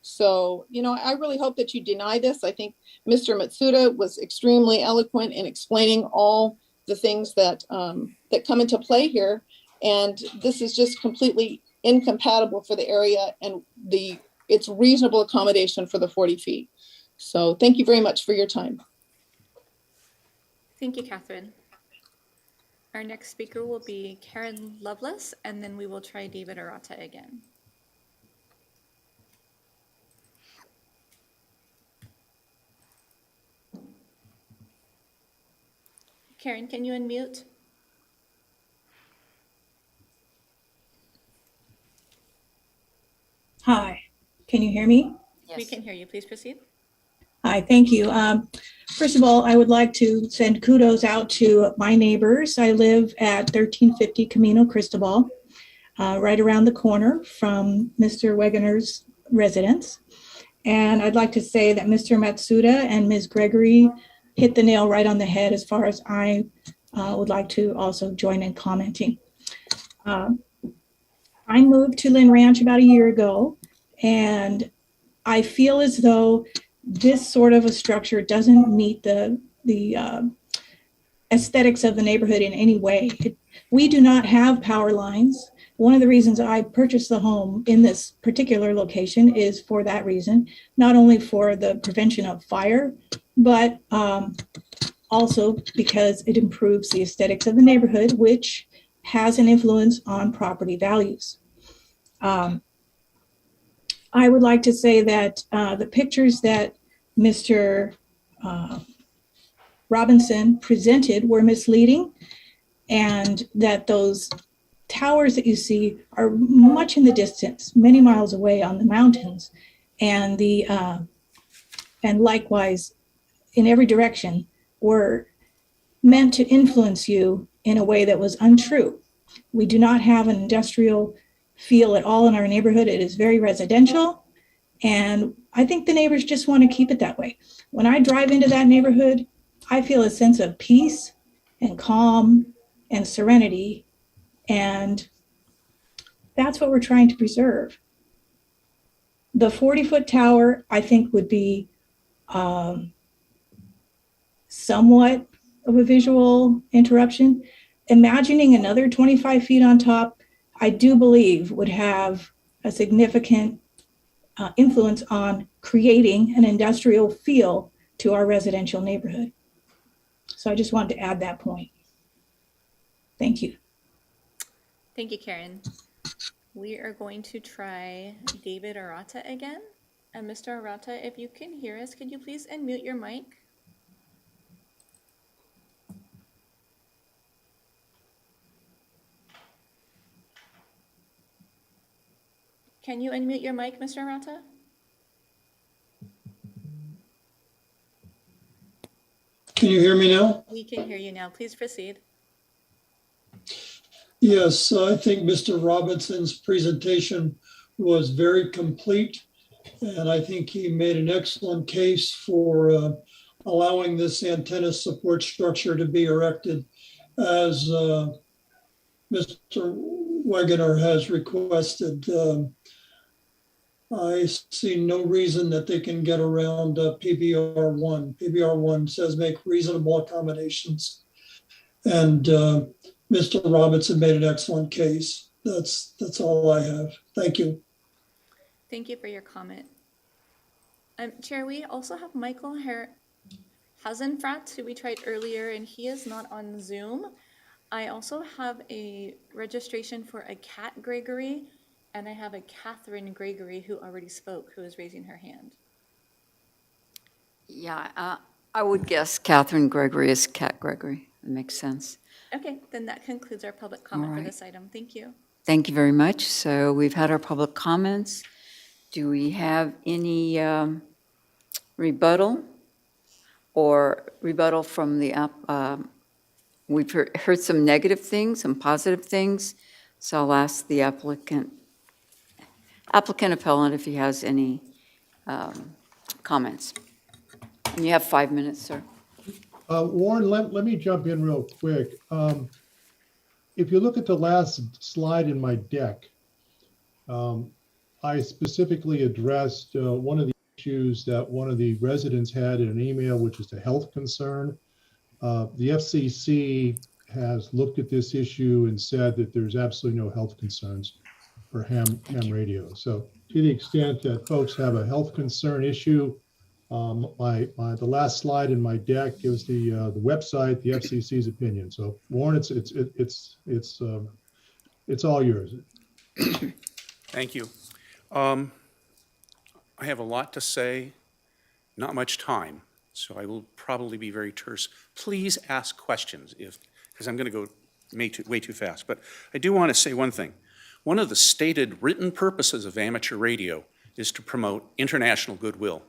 So, I really hope that you deny this. I think Mr. Matsuda was extremely eloquent in explaining all the things that come into play here. And this is just completely incompatible for the area, and it's reasonable accommodation for the 40 feet. So thank you very much for your time. Thank you, Catherine. Our next speaker will be Karen Lovelace, and then we will try David Arata again. Karen, can you unmute? Hi, can you hear me? Yes. We can hear you. Please proceed. Hi, thank you. First of all, I would like to send kudos out to my neighbors. I live at 1350 Camino Cristobal, right around the corner from Mr. Wegener's residence. And I'd like to say that Mr. Matsuda and Ms. Gregory hit the nail right on the head as far as I would like to also join in commenting. I moved to Lynn Ranch about a year ago, and I feel as though this sort of a structure doesn't meet the aesthetics of the neighborhood in any way. We do not have power lines. One of the reasons I purchased the home in this particular location is for that reason, not only for the prevention of fire, but also because it improves the aesthetics of the neighborhood, which has an influence on property values. I would like to say that the pictures that Mr. Robinson presented were misleading, and that those towers that you see are much in the distance, many miles away on the mountains, and and likewise in every direction were meant to influence you in a way that was untrue. We do not have an industrial feel at all in our neighborhood. It is very residential, And I think the neighbors just want to keep it that way. When I drive into that neighborhood, I feel a sense of peace and calm and serenity. And that's what we're trying to preserve. The 40-foot tower, I think, would be somewhat of a visual interruption. Imagining another 25 feet on top, I do believe would have a significant influence on creating an industrial feel to our residential neighborhood. So I just wanted to add that point. Thank you. Thank you, Karen. We are going to try David Arata again. And Mr. Arata, if you can hear us, could you please unmute your mic? Can you unmute your mic, Mr. Arata? Can you hear me now? We can hear you now. Please proceed. Yes, I think Mr. Robinson's presentation was very complete, and I think he made an excellent case for allowing this antenna support structure to be erected as Mr. Wegener has requested. I see no reason that they can get around PBR1. PBR1 says make reasonable accommodations. And Mr. Robinson made an excellent case. That's all I have. Thank you. Thank you for your comment. Chair, we also have Michael Hasenfrat, who we tried earlier, and he is not on Zoom. I also have a registration for a Kat Gregory, and I have a Catherine Gregory who already spoke, who is raising her hand. Yeah, I would guess Catherine Gregory is Cat Gregory. That makes sense. Okay, then that concludes our public comment for this item. Thank you. Thank you very much. So we've had our public comments. Do we have any rebuttal from the app? We've heard some negative things, some positive things. So I'll ask the applicant appellant if he has any comments. And you have 5 minutes, sir. Warren, let me jump in real quick. If you look at the last slide in my deck, I specifically addressed one of the issues that one of the residents had in an email, which is a health concern. The FCC has looked at this issue and said that there's absolutely no health concerns for ham radio. So to the extent that folks have a health concern issue, the last slide in my deck gives the website, the FCC's opinion. So Warren, it's all yours. Thank you. I have a lot to say, not much time, so I will probably be very terse. Please ask questions because I'm going to go way too fast. But I do want to say one thing. One of the stated written purposes of amateur radio is to promote international goodwill.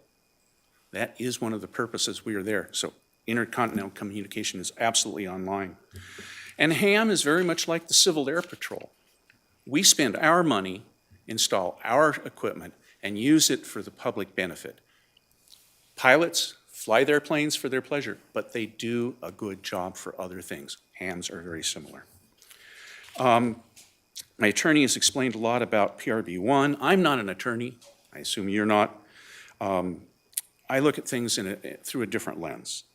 That is one of the purposes we are there. So intercontinental communication is absolutely online. And ham is very much like the Civil Air Patrol. We spend our money, install our equipment, and use it for the public benefit. Pilots fly their planes for their pleasure, but they do a good job for other things. Hams are very similar. My attorney has explained a lot about PRB1. I'm not an attorney. I assume you're not. I look at things through a different lens.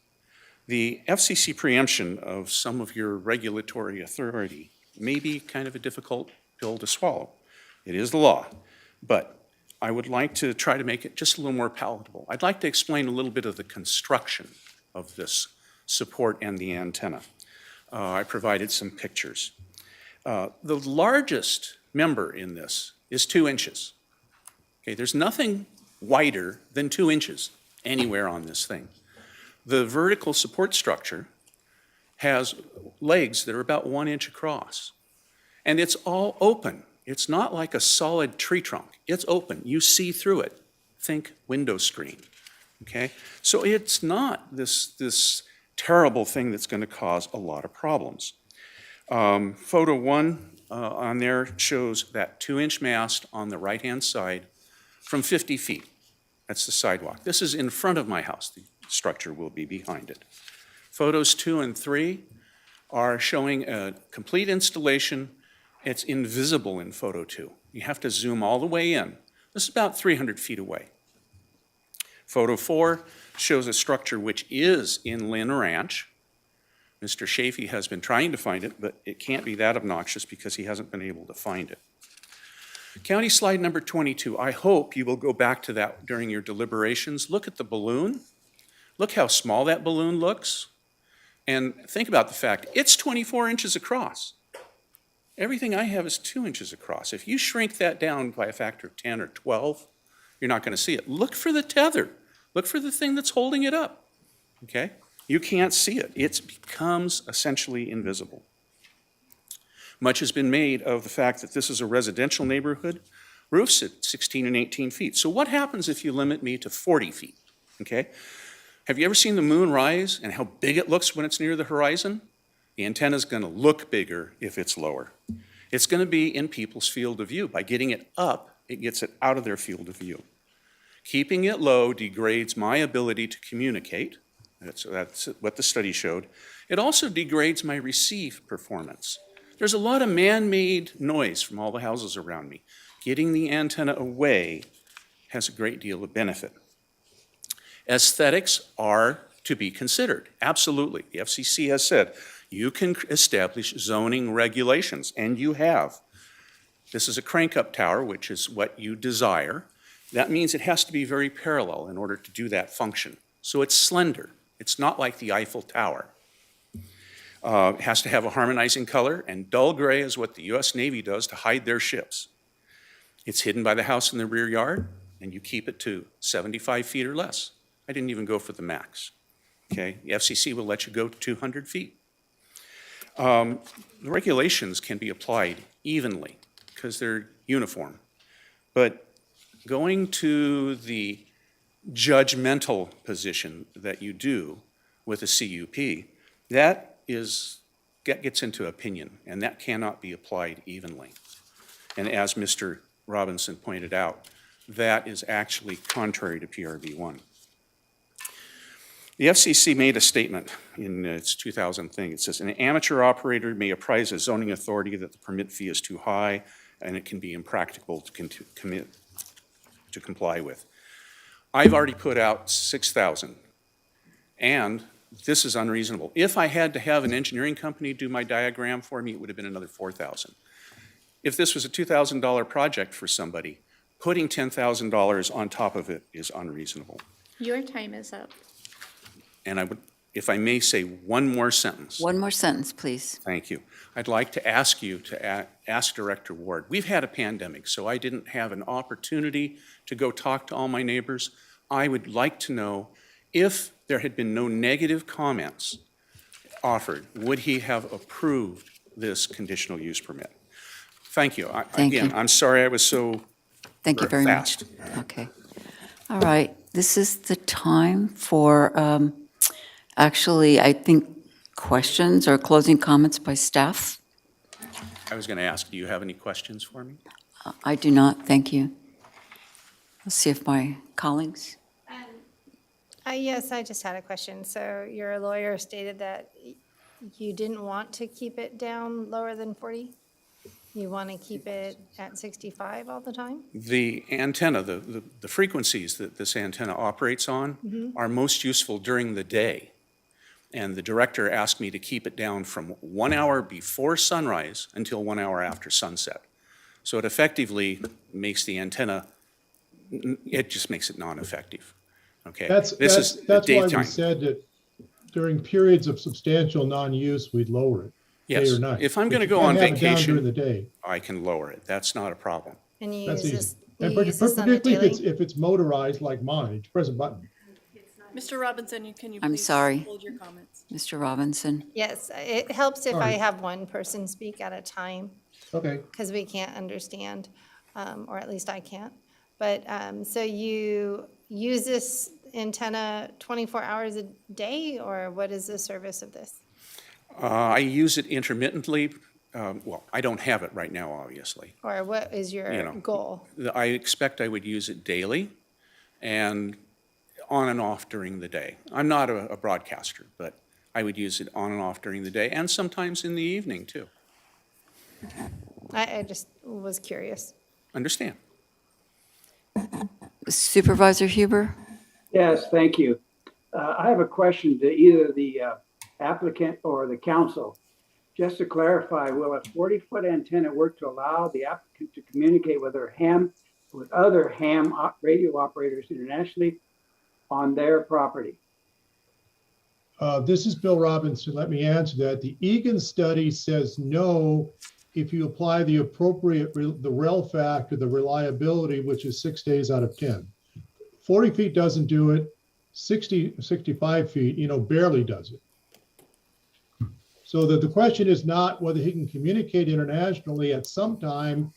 The FCC preemption of some of your regulatory authority may be kind of a difficult pill to swallow. It is the law, but I would like to try to make it just a little more palatable. I'd like to explain a little bit of the construction of this support and the antenna. I provided some pictures. The largest member in this is 2 inches. Okay, there's nothing wider than 2 inches anywhere on this thing. The vertical support structure has legs that are about 1 inch across, and it's all open. It's not like a solid tree trunk. It's open. You see through it. Think window screen, okay? So it's not this terrible thing that's going to cause a lot of problems. Photo 1 on there shows that 2-inch mast on the right-hand side from 50 feet. That's the sidewalk. This is in front of my house. The structure will be behind it. Photos 2 and 3 are showing a complete installation. It's invisible in photo 2. You have to zoom all the way in. This is about 300 feet away. Photo 4 shows a structure which is in Lynn Ranch. Mr. Chafee has been trying to find it, but it can't be that obnoxious because he hasn't been able to find it. County slide number 22, I hope you will go back to that during your deliberations. Look at the balloon. Look how small that balloon looks. And think about the fact, it's 24 inches across. Everything I have is 2 inches across. If you shrink that down by a factor of 10 or 12, you're not going to see it. Look for the tether. Look for the thing that's holding it up, okay? You can't see it. It becomes essentially invisible. Much has been made of the fact that this is a residential neighborhood. Roofs at 16 and 18 feet. So what happens if you limit me to 40 feet, okay? Have you ever seen the moon rise and how big it looks when it's near the horizon? The antenna is going to look bigger if it's lower. It's going to be in people's field of view. By getting it up, it gets it out of their field of view. Keeping it low degrades my ability to communicate. That's what the study showed. It also degrades my receive performance. There's a lot of man-made noise from all the houses around me. Getting the antenna away has a great deal of benefit. Aesthetics are to be considered, absolutely. The FCC has said you can establish zoning regulations, and you have. This is a crank-up tower, which is what you desire. That means it has to be very parallel in order to do that function. So it's slender. It's not like the Eiffel Tower. It has to have a harmonizing color, and dull gray is what the US Navy does to hide their ships. It's hidden by the house in the rear yard, and you keep it to 75 feet or less. I didn't even go for the max, okay? The FCC will let you go to 200 feet. The regulations can be applied evenly because they're uniform, but going to the judgmental position that you do with a CUP, that gets into opinion, and that cannot be applied evenly. And as Mr. Robinson pointed out, that is actually contrary to PRV 1. The FCC made a statement in its 2000 thing. It says, an amateur operator may apprise a zoning authority that the permit fee is too high and it can be impractical to comply with. I've already put out 6,000, and this is unreasonable. If I had to have an engineering company do my diagram for me, it would have been another 4,000. If this was a $2,000 project for somebody, putting $10,000 on top of it is unreasonable. Your time is up. And I would, if I may say one more sentence. One more sentence, please. Thank you. I'd like to ask you to ask Director Ward. We've had a pandemic, so I didn't have an opportunity to go talk to all my neighbors. I would like to know if there had been no negative comments offered, would he have approved this conditional use permit? Thank you. Thank you. I'm sorry I was so Thank you very fast. much. Okay. All right. This is the time for, actually, I think, questions or closing comments by staff. I was going to ask, do you have any questions for me? I do not. Thank you. Let's see if my colleagues. Yes, I just had a question. So your lawyer stated that you didn't want to keep it down lower than 40? You want to keep it at 65 all the time? The antenna, the frequencies that this antenna operates on are most useful during the day. And the director asked me to keep it down from 1 hour before sunrise until 1 hour after sunset. So it effectively makes the antenna, it just makes it non-effective. Okay. That's why we said that during periods of substantial non-use, we'd lower it. Yes. Day or night. If I'm going to You go can't on have it down vacation, during the day. I can lower it. That's not a problem. And you That's use easy. this, And you use this on a particularly daily? if it's motorized like mine, just press a button. Mr. Robinson, can you I'm please sorry. hold your comments? Mr. Robinson. Yes, it helps if I Sorry. have one person speak at a time, Okay. because we can't understand, or at least I can't. But, so you use this antenna 24 hours a day, or what is the service of this? I use it intermittently. well, I don't have it right now, obviously. Or what is your You know, goal? I expect I would use it daily and on and off during the day. I'm not a broadcaster, but I would use it on and off during the day and sometimes in the evening too. I just was curious. Understand? Supervisor Huber? Yes, thank you. I have a question to either the applicant or the council. Just to clarify, will a 40-foot antenna work to allow the applicant to communicate with other ham radio operators internationally on their property? This is Bill Robinson. Let me answer that. The Egan study says no if you apply the appropriate, the rel factor, the reliability, which is 6 days out of 10. 40 feet doesn't do it. 65 feet, barely does it. So that the question is not whether he can communicate internationally at some time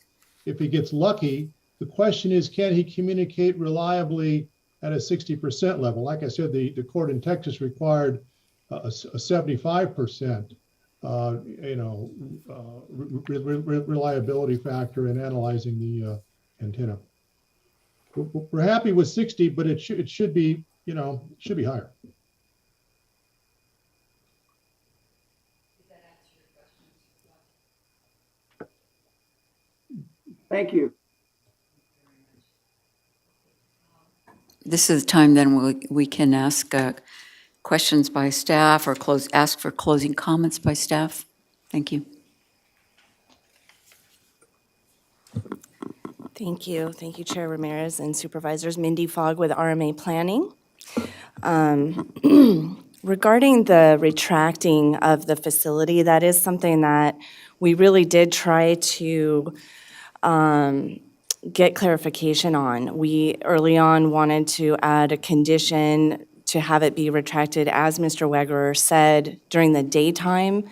if he gets lucky. The question is, can he communicate reliably at a 60% level? Like I said, the court in Texas required a 75% reliability factor in analyzing the antenna. We're happy with 60, but it should be higher. Thank you. This is the time then we can ask questions by staff or ask for closing comments by staff. Thank you. Thank you. Thank you, Chair Ramirez and Supervisors. Mindy Fogg with RMA Planning. Regarding the retracting of the facility, that is something that we really did try to get clarification on. We early on wanted to add a condition to have it be retracted, as Mr. Wegerer said, during the daytime,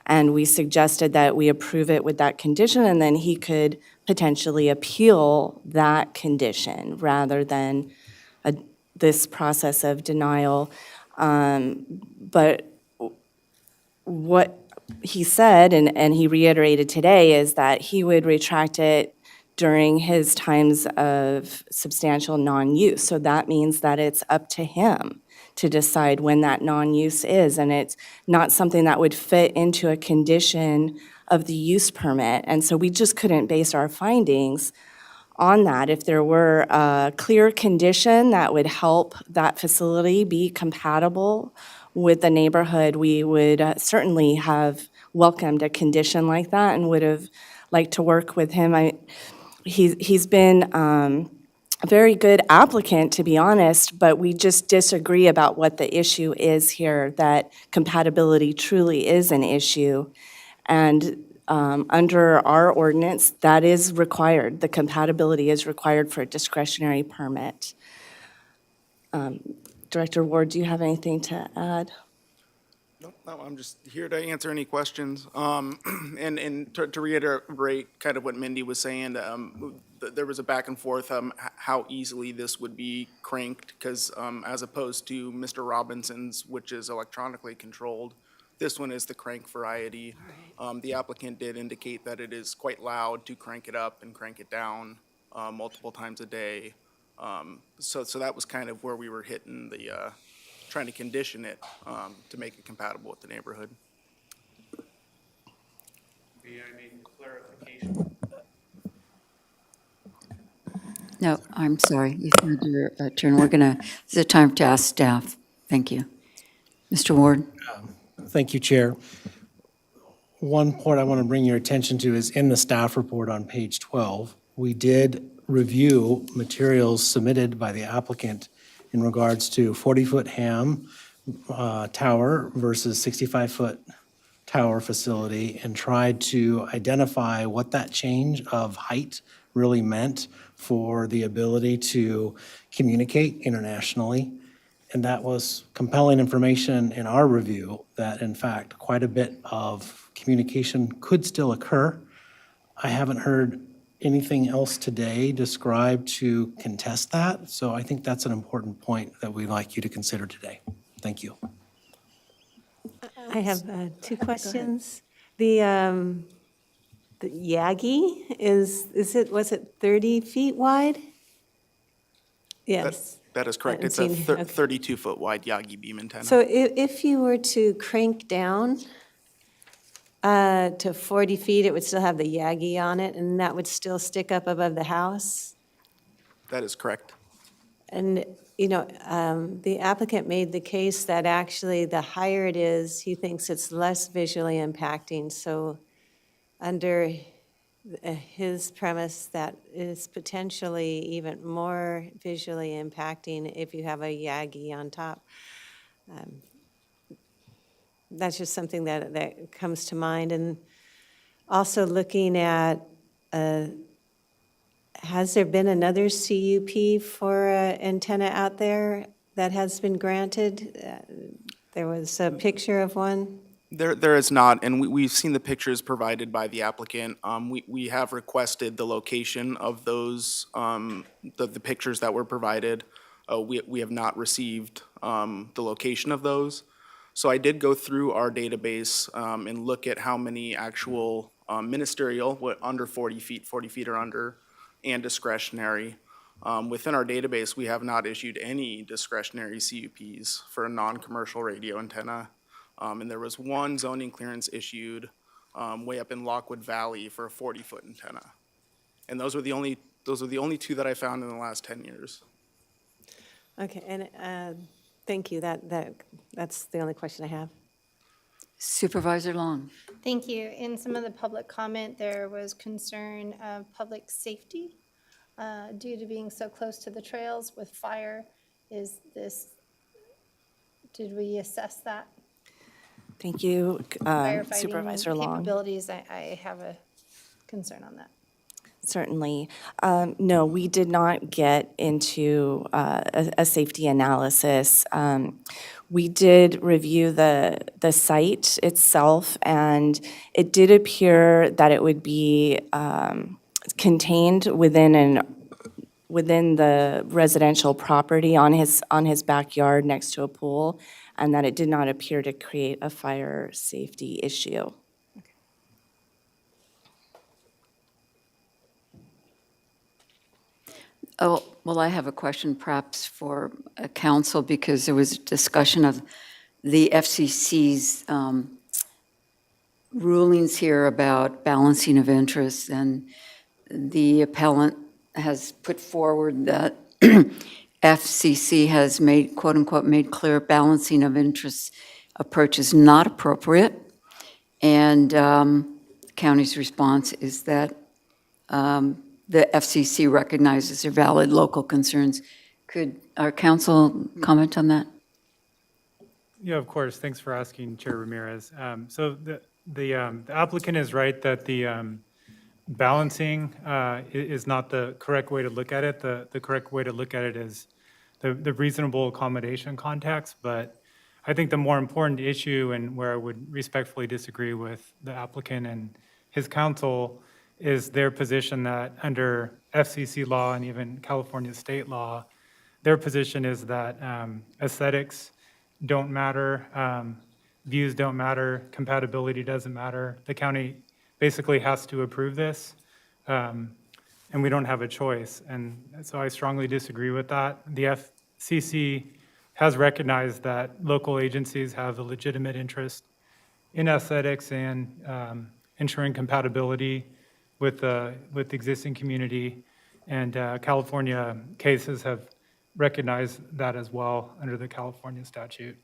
and we suggested that we approve it with that condition, and then he could potentially appeal that condition rather than this process of denial. But what he said, and he reiterated today, is that he would retract it during his times of substantial non-use. So that means that it's up to him to decide when that non-use is, and it's not something that would fit into a condition of the use permit. And so we just couldn't base our findings on that. If there were a clear condition that would help that facility be compatible with the neighborhood, we would certainly have welcomed a condition like that and would have liked to work with him. He's been a very good applicant, to be honest, but we just disagree about what the issue is here, that compatibility truly is an issue. And under our ordinance, that is required. The compatibility is required for a discretionary permit. Director Ward, do you have anything to add? No, I'm just here to answer any questions. And to reiterate kind of what Mindy was saying, there was a back and forth how easily this would be cranked, because as opposed to Mr. Robinson's, which is electronically controlled, this one is the crank variety. The applicant did indicate that it is quite loud to crank it up and crank it down multiple times a day. So that was kind of where we were hitting the, trying to condition it to make it compatible with the neighborhood. May I make clarification? No, I'm sorry. You've had your turn. This is a time to ask staff. Thank you. Mr. Ward. Thank you, Chair. One point I want to bring your attention to is in the staff report on page 12, we did review materials submitted by the applicant in regards to 40-foot ham tower versus 65-foot tower facility, and tried to identify what that change of height really meant for the ability to communicate internationally. And that was compelling information in our review that, in fact, quite a bit of communication could still occur. I haven't heard anything else today described to contest that, so I think that's an important point that we'd like you to consider today. Thank I have two questions. The the Yagi was it 30 feet wide? Yes. That is correct. I've It's a seen- okay. 32-foot wide Yagi beam antenna. So if you were to crank down to 40 feet, it would still have the Yagi on it, and that would still stick up above the house? That is correct. And, you know, the applicant made the case that actually the higher it is, he thinks it's less visually impacting. So under his premise, that is potentially even more visually impacting if you have a Yagi on top. That's just something that comes to mind. And also looking at, has there been another CUP for an antenna out there that has been granted? There was a picture of one. There is not, and we've seen the pictures provided by the applicant. We have requested the location of those, the pictures that were provided. We have not received the location of those. So I did go through our database and look at how many actual ministerial, under 40 feet or under, and discretionary. Within our database, we have not issued any discretionary CUPs for a non-commercial radio antenna. And there was one zoning clearance issued way up in Lockwood Valley for a 40-foot antenna. And those were the only two that I found in the last 10 years. Okay, and thank you. That's the only question I have. Supervisor Long. Thank you. In some of the public comment, there was concern of public safety due to being so close to the trails with fire. Did we assess that? Thank you, Firefighting Supervisor Long. capabilities, I have a concern on that. Certainly. No, we did not get into a safety analysis. We did review the site itself, and it did appear that it would be contained within the residential property on his backyard next to a pool, and that it did not appear to create a fire safety issue. Oh, well, I have a question perhaps for council, because there was discussion of the FCC's rulings here about balancing of interests, and the appellant has put forward that FCC has made, quote unquote, made clear balancing of interests approach is not appropriate. And county's response is that the FCC recognizes their valid local concerns. Could our council comment on that? Yeah, of course. Thanks for asking, Chair Ramirez. So the applicant is right that the balancing is not the correct way to look at it. The correct way to look at it is the reasonable accommodation context. But I think the more important issue, and where I would respectfully disagree with the applicant and his counsel, is their position that under FCC law and even California state law, their position is that aesthetics don't matter, views don't matter, compatibility doesn't matter. The county basically has to approve this, and we don't have a choice. And so I strongly disagree with that. The FCC has recognized that local agencies have a legitimate interest in aesthetics and ensuring compatibility with the existing community, and California cases have recognized that as well under the California statute.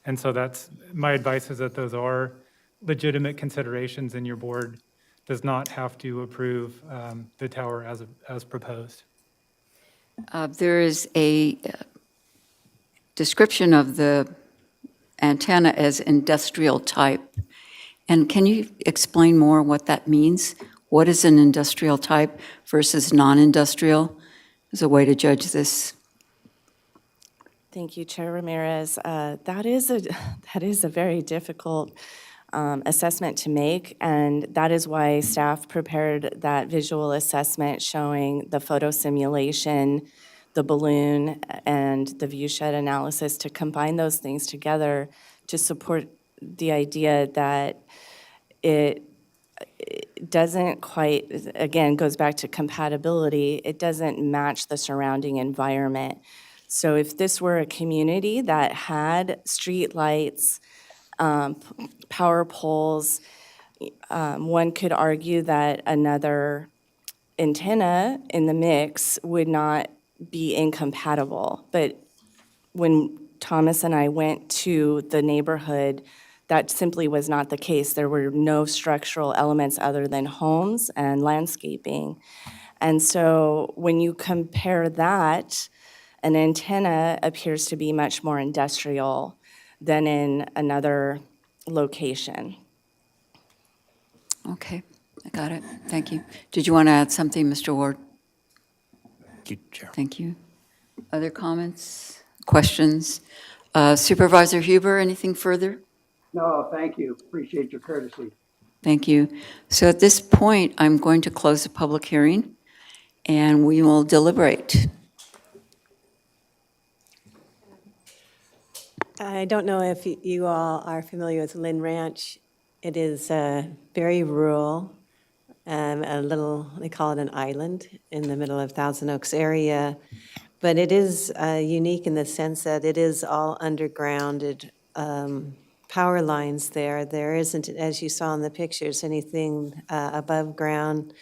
And so that's, my advice is that those are legitimate considerations, and your board does not have to approve the tower as proposed. There is a description of the antenna as industrial type. And can you explain more what that means? What is an industrial type versus non-industrial as a way to judge this? Thank you, Chair Ramirez. That is a very difficult assessment to make, and that is why staff prepared that visual assessment showing the photo simulation, the balloon, and the view shed analysis, to combine those things together to support the idea that it doesn't quite, again, goes back to compatibility, it doesn't match the surrounding environment. So if this were a community that had street lights, power poles, one could argue that another antenna in the mix would not be incompatible. But when Thomas and I went to the neighborhood, that simply was not the case. There were no structural elements other than homes and landscaping. And so when you compare that, an antenna appears to be much more industrial than in another location. Okay, I got it. Thank you. Did you want to add something, Mr. Ward? Thank you, Chair. Thank you. Other comments, questions? Supervisor Huber, anything further? No, thank you. Appreciate your courtesy. Thank you. So at this point, I'm going to close the public hearing, and we will deliberate. I don't know if you all are familiar with Lynn Ranch. It is very rural, a little, they call it an island in the middle of Thousand Oaks area. But it is unique in the sense that it is all undergrounded power lines there. There isn't, as you saw in the pictures, anything above ground.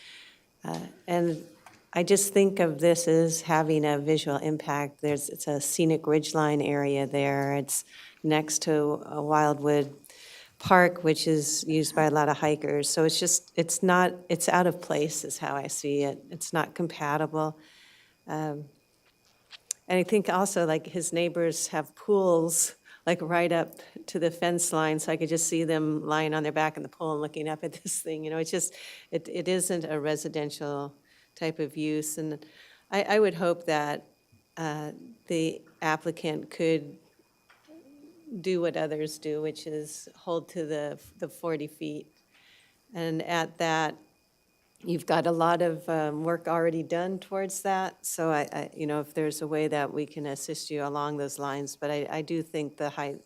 And I just think of this as having a visual impact. It's a scenic ridgeline area there. It's next to a Wildwood Park, which is used by a lot of hikers. So it's out of place is how I see it. It's not compatible. And I think also like his neighbors have pools like right up to the fence line, so I could just see them lying on their back in the pool and looking up at this thing. You know, it's just, it isn't a residential type of use. And I would hope that the applicant could do what others do, which is hold to the 40 feet. And at that, you've got a lot of work already done towards that. So I you know, if there's a way that we can assist you along those lines, but I do think the height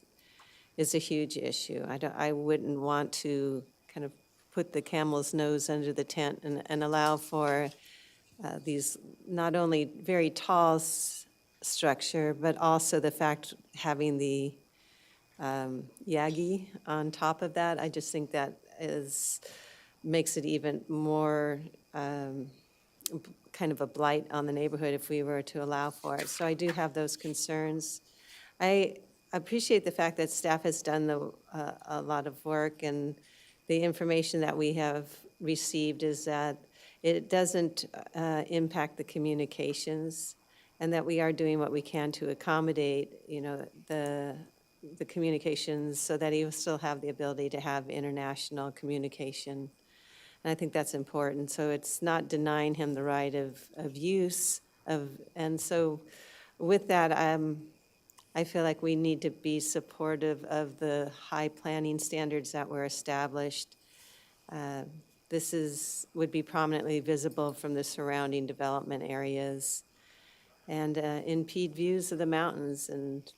is a huge issue. I wouldn't want to kind of put the camel's nose under the tent and allow for these not only very tall structure, but also the fact having the yagi on top of that. I just think that makes it even more kind of a blight on the neighborhood if we were to allow for it. So I do have those concerns. I appreciate the fact that staff has done a lot of work, and the information that we have received is that it doesn't impact the communications, and that we are doing what we can to accommodate, you know, the communications so that he will still have the ability to have international communication. And I think that's important. So it's not denying him the right of use and so with that, I feel like we need to be supportive of the high planning standards that were established. This would be prominently visible from the surrounding development areas and impede views of the mountains. And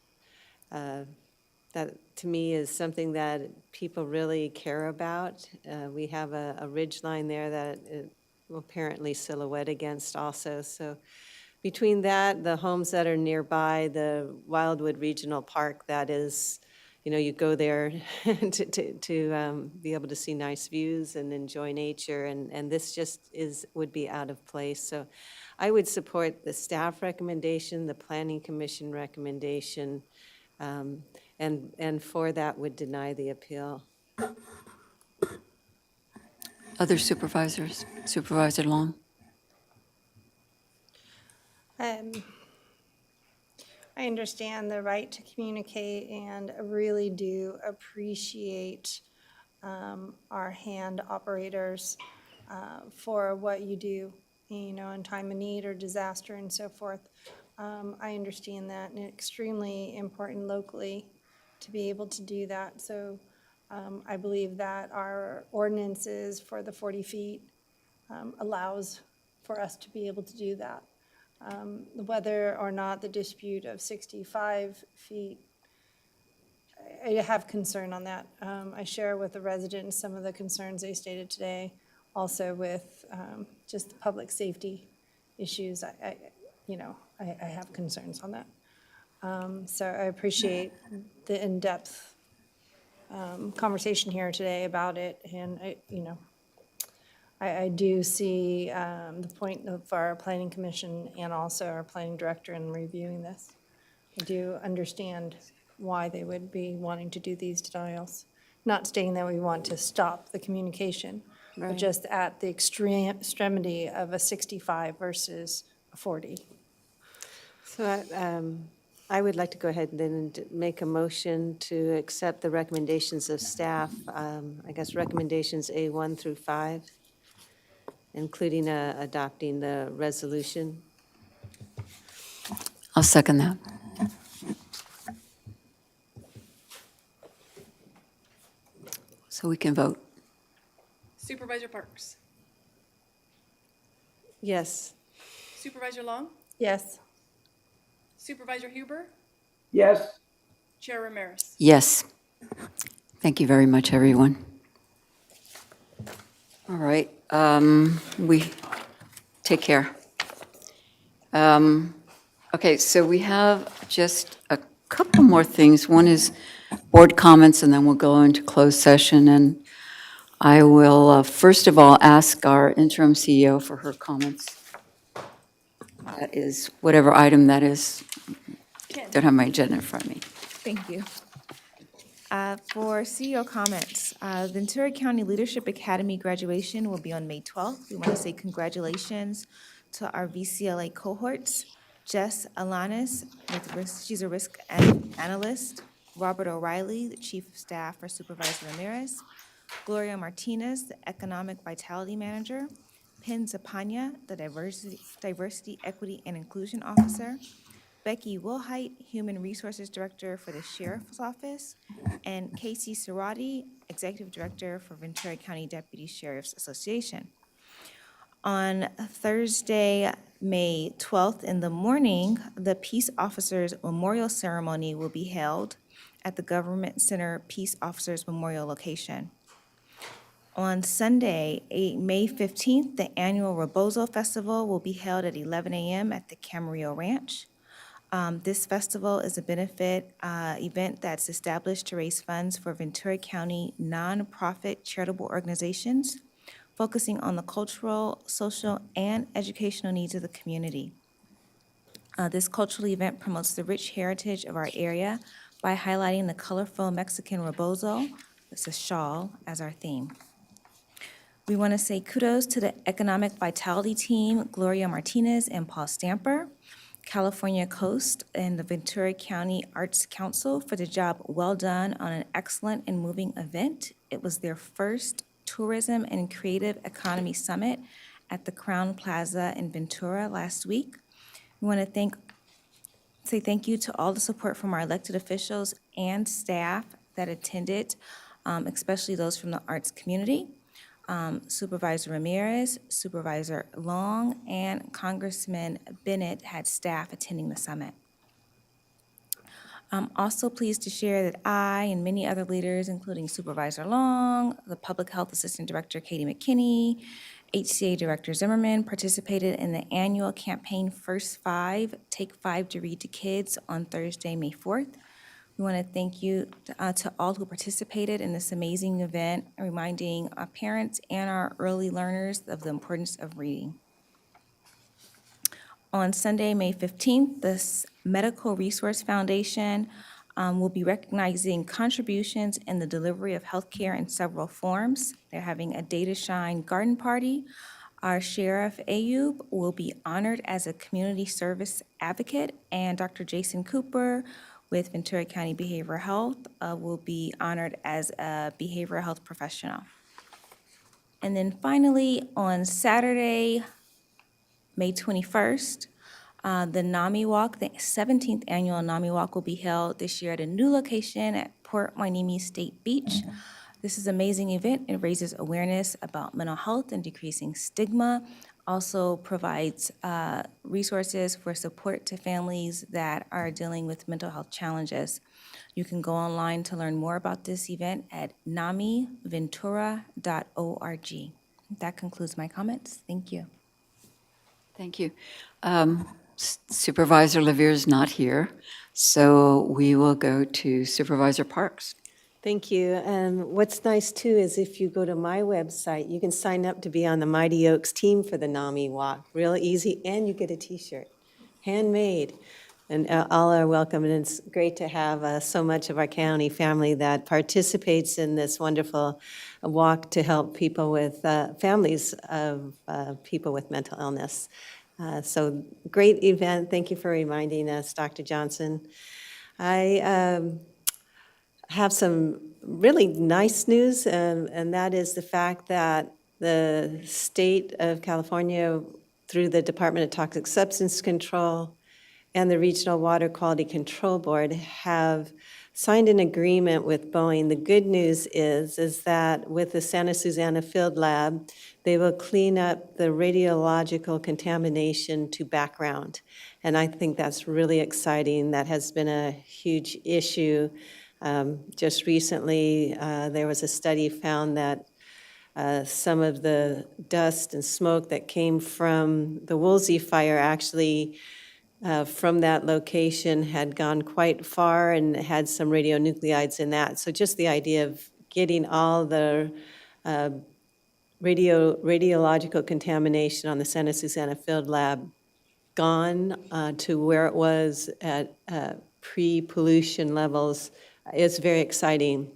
that, to me, is something that people really care about. We have a ridge line there that it will apparently silhouette against also. So between that, the homes that are nearby, the Wildwood Regional Park, that is, you know, you go there to be able to see nice views and enjoy nature, and this just would be out of place. So I would support the staff recommendation, the Planning Commission recommendation, and for that would deny the appeal. Other supervisors? Supervisor Long? I understand the right to communicate and really do appreciate our hand operators for what you do, you know, in time of need or disaster and so forth. I understand that, and it's extremely important locally to be able to do that. So I believe that our ordinances for the 40 feet allows for us to be able to do that. Whether or not the dispute of 65 feet, I have concern on that. I share with the residents some of the concerns they stated today. also with just the public safety issues, I have concerns on that. So I appreciate the in-depth conversation here today about it, and I do see the point of our planning commission and also our planning director in reviewing this. I do understand why they would be wanting to do these denials. Not stating that we want to stop the communication, but Right. just at the extremity of a 65 versus a 40. So I would like to go ahead and then make a motion to accept the recommendations of staff, I guess recommendations A1 through 5, including adopting the resolution. I'll second that. So we can vote. Supervisor Parks? Yes. Supervisor Long? Yes. Supervisor Huber? Yes, Chair Ramirez? Yes. Thank you very much, everyone. All right, we take care. Okay, so we have just a couple more things. One is board comments, and then we'll go into closed session. And I will, first of all, ask our interim CEO for her comments. That is whatever item that is. Don't have my agenda in front of me. Thank you. For CEO comments, Ventura County Leadership Academy graduation will be on May 12th. We want to say congratulations to our VCLA cohorts. Jess Alanis, she's a risk analyst. Robert O'Reilly, the Chief of Staff for Supervisor Ramirez. Gloria Martinez, the Economic Vitality Manager. Pin Zapanya, the Diversity, Equity, and Inclusion Officer. Becky Wilhite, Human Resources Director for the Sheriff's Office, and Casey Cerati, Executive Director for Ventura County Deputy Sheriff's Association. On Thursday, May 12th in the morning, the Peace Officers Memorial Ceremony will be held at the Government Center Peace Officers Memorial location. On Sunday, May 15th, the annual Rebozo Festival will be held at 11 a.m. at the Camarillo Ranch. This festival is a benefit event that's established to raise funds for Ventura County nonprofit charitable organizations, focusing on the cultural, social, and educational needs of the community. This cultural event promotes the rich heritage of our area by highlighting the colorful Mexican rebozo, it's a shawl, as our theme. We want to say kudos to the Economic Vitality Team, Gloria Martinez and Paul Stamper, California Coast, and the Ventura County Arts Council for the job well done on an excellent and moving event. It was their first Tourism and Creative Economy Summit at the Crown Plaza in Ventura last week. We want to say thank you to all the support from our elected officials and staff that attended, especially those from the arts community. Supervisor Ramirez, Supervisor Long, and Congressman Bennett had staff attending the summit. I'm also pleased to share that I and many other leaders, including Supervisor Long, the Public Health Assistant Director Katie McKinney, HCA Director Zimmerman, participated in the annual campaign First Five, Take Five to Read to Kids on Thursday, May 4th. We want to thank you to all who participated in this amazing event, reminding our parents and our early learners of the importance of reading. On Sunday, May 15th, the Medical Resource Foundation will be recognizing contributions in the delivery of healthcare in several forms. They're having a Day to Shine garden party. Our Sheriff Ayub will be honored as a community service advocate, and Dr. Jason Cooper with Ventura County Behavioral Health will be honored as a behavioral health professional. And then finally, on Saturday, May 21st, the NAMI Walk, the 17th annual NAMI Walk will be held this year at a new location at Port Hueneme State Beach. This is an amazing event. It raises awareness about mental health and decreasing stigma. Also provides resources for support to families that are dealing with mental health challenges. You can go online to learn more about this event at namiventura.org. That concludes my comments. Thank you. Thank you. Supervisor Levere is not here, so we will go to Supervisor Parks. Thank you. And what's nice too is if you go to my website, you can sign up to be on the Mighty Oaks team for the NAMI walk. Real easy, and you get a t-shirt, handmade. And all are welcome, and it's great to have so much of our county family that participates in this wonderful walk to help people with, families of people with mental illness. So great event. Thank you for reminding us, Dr. Johnson. I have some really nice news, and that is the fact that the state of California, through the Department of Toxic Substance Control and the Regional Water Quality Control Board, have signed an agreement with Boeing. The good news is that with the Santa Susana Field Lab, they will clean up the radiological contamination to background. And I think that's really exciting. That has been a huge issue. Just recently, there was a study found that some of the dust and smoke that came from the Woolsey fire actually from that location had gone quite far and had some radionuclides in that. So just the idea of getting all the radiological contamination on the Santa Susana Field Lab gone to where it was at pre-pollution levels is very exciting.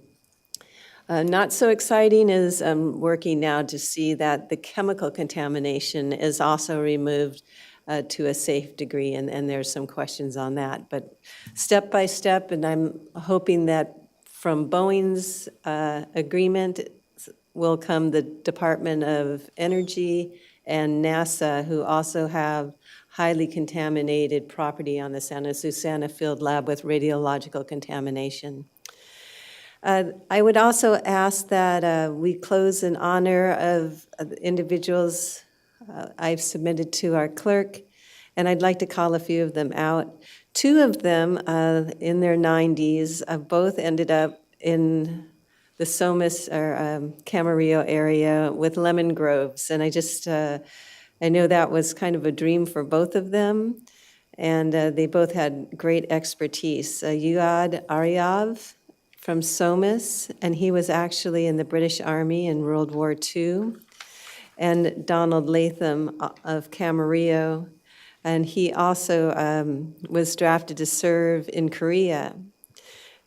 Not so exciting is working now to see that the chemical contamination is also removed to a safe degree, and there's some questions on that. But step by step, and I'm hoping that from Boeing's agreement will come the Department of Energy and NASA, who also have highly contaminated property on the Santa Susana Field Lab with radiological contamination. I would also ask that we close in honor of individuals I've submitted to our clerk, and I'd like to call a few of them out. Two of them in their 90s both ended up in the Somas or Camarillo area with lemon groves, and I know that was kind of a dream for both of them, and they both had great expertise. Yuad Aryav from Somas, and he was actually in the British Army in World War II, and Donald Latham of Camarillo, and he also was drafted to serve in Korea.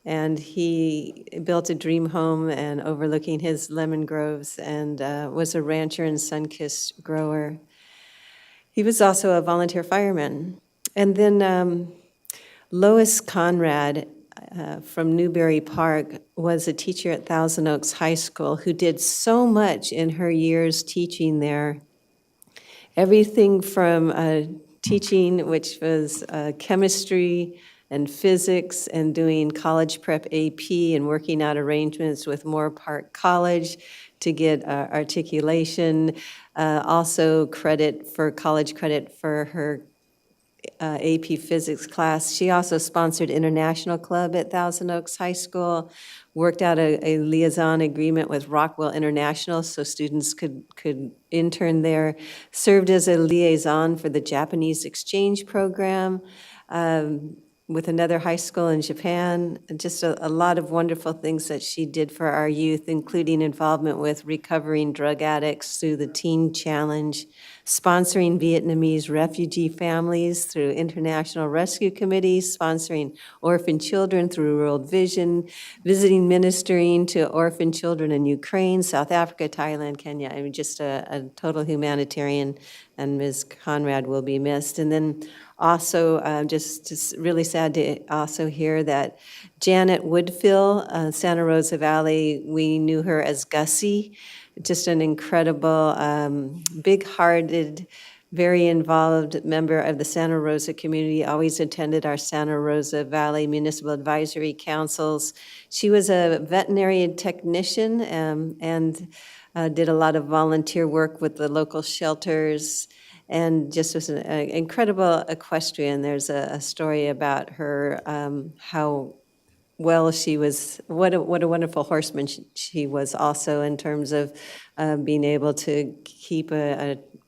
And he built a dream home and overlooking his lemon groves, and was a rancher and sun-kissed grower. He was also a volunteer fireman. And then Lois Conrad from Newberry Park was a teacher at Thousand Oaks High School who did so much in her years teaching there. Everything from teaching, which was chemistry and physics, and doing college prep AP and working out arrangements with Moore Park College to get articulation. Also college credit for her AP physics class. She also sponsored International Club at Thousand Oaks High School, worked out a liaison agreement with Rockwell International so students could intern there, served as a liaison for the Japanese exchange program with another high school in Japan. Just a lot of wonderful things that she did for our youth, including involvement with recovering drug addicts through the Teen Challenge, sponsoring Vietnamese refugee families through International Rescue Committee, sponsoring orphan children through World Vision, visiting ministering to orphan children in Ukraine, South Africa, Thailand, Kenya. I mean, just a total humanitarian, and Ms. Conrad will be missed. And then also, just really sad to also hear that Janet Woodfill, Santa Rosa Valley, we knew her as Gussie, just an incredible, big-hearted, very involved member of the Santa Rosa community, always attended our Santa Rosa Valley Municipal Advisory Councils. She was a veterinary technician and did a lot of volunteer work with the local shelters, and just was an incredible equestrian. There's a story about her, how well she was, what a wonderful horseman she was also, in terms of being able to keep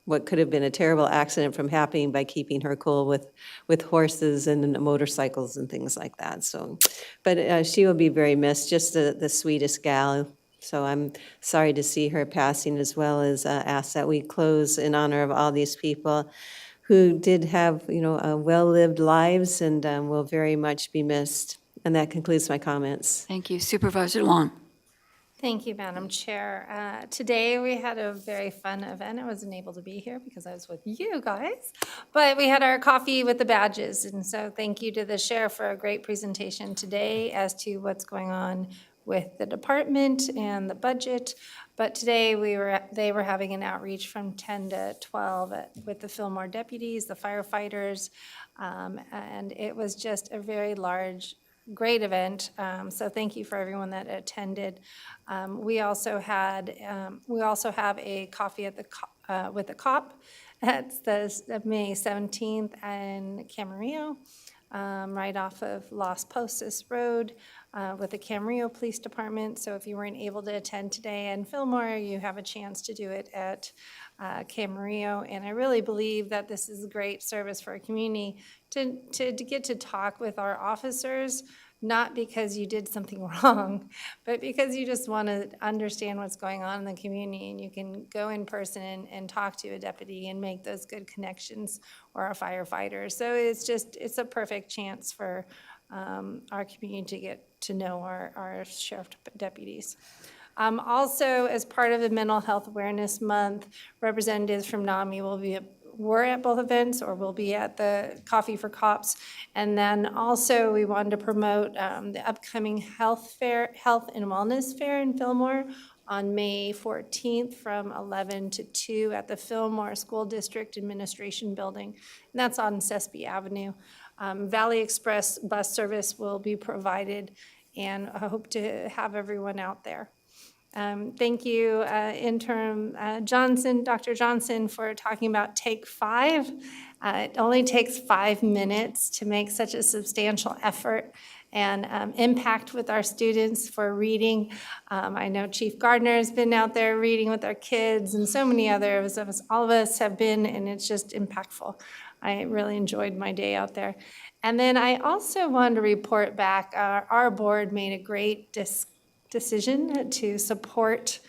what could have been a terrible accident from happening by keeping her cool with horses and motorcycles and things like that. So, but she will be very missed, just the sweetest gal. So I'm sorry to see her passing, as well as ask that we close in honor of all these people who did have, well-lived lives and will very much be missed. And that concludes my comments. Thank you. Supervisor Long. Thank you, Madam Chair. Today we had a very fun event. I wasn't able to be here because I was with you guys, but we had our coffee with the badges. And so thank you to the sheriff for a great presentation today as to what's going on with the department and the budget. But today they were having an outreach from 10 to 12 with the Fillmore deputies, the firefighters, and it was just a very large, great event. So thank you for everyone that attended. We also have a coffee at with the COP. That's the May 17th in Camarillo, right off of Las Posas Road, with the Camarillo Police Department. So if you weren't able to attend today in Fillmore, you have a chance to do it at Camarillo. And I really believe that this is a great service for our community to get to talk with our officers, not because you did something wrong, but because you just want to understand what's going on in the community, and you can go in person and talk to a deputy and make those good connections, or a firefighter. So it's a perfect chance for our community to get to know our sheriff deputies. Also, as part of the Mental Health Awareness Month, representatives from NAMI were at both events, or will be at the Coffee for Cops. And then also we wanted to promote the upcoming health and wellness fair in Fillmore on May 14th from 11 to 2 at the Fillmore School District Administration Building. And that's on Sespe Avenue. Valley Express bus service will be provided, and I hope to have everyone out there. Thank you, Interim Dr. Johnson, for talking about Take 5. It only takes 5 minutes to make such a substantial effort and impact with our students for reading. I know Chief Gardner has been out there reading with our kids, and so many others of us, all of us have been, and it's just impactful. I really enjoyed my day out there. And then I also wanted to report back, our board made a great decision to support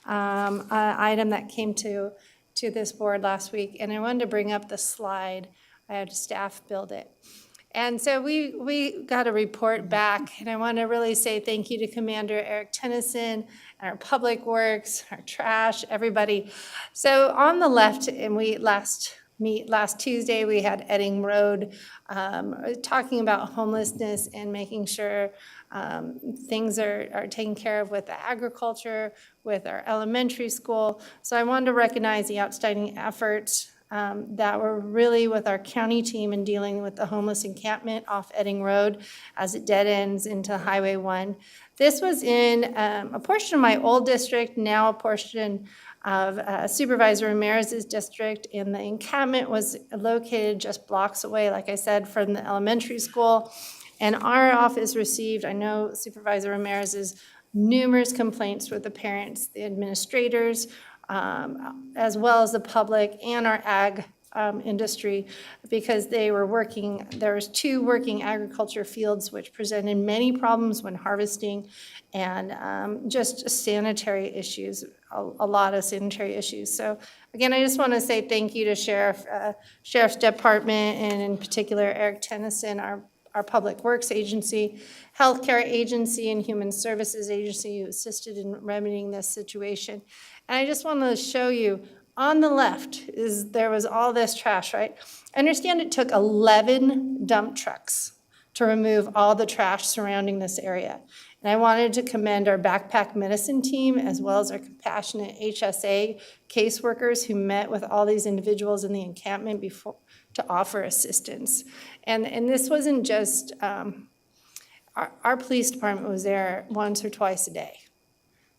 an item that came to this board last week, and I wanted to bring up the slide. I had staff build it. And so we got a report back, and I want to really say thank you to Commander Eric Tennyson, our Public Works, our trash, everybody. So on the left, and last Tuesday, we had Edding Road talking about homelessness and making sure things are taken care of with the agriculture, with our elementary school. So I wanted to recognize the outstanding efforts that were really with our county team in dealing with the homeless encampment off Edding Road as it dead ends into Highway 1. This was in a portion of my old district, now a portion of Supervisor Ramirez's district, and the encampment was located just blocks away, like I said, from the elementary school. And our office received, I know Supervisor Ramirez's, numerous complaints with the parents, the administrators, as well as the public and our ag industry, because they were working, there was 2 working agriculture fields which presented many problems when harvesting, and just sanitary issues, a lot of sanitary issues. So again, I just want to say thank you to Sheriff's Department, and in particular Eric Tennyson, our Public Works Agency, Healthcare Agency, and Human Services Agency, who assisted in remedying this situation. And I just want to show you, on the left there was all this trash, right? I understand it took 11 dump trucks to remove all the trash surrounding this area. And I wanted to commend our backpack medicine team, as well as our compassionate HSA caseworkers who met with all these individuals in the encampment before to offer assistance. And this wasn't just, our police department was there once or twice a day.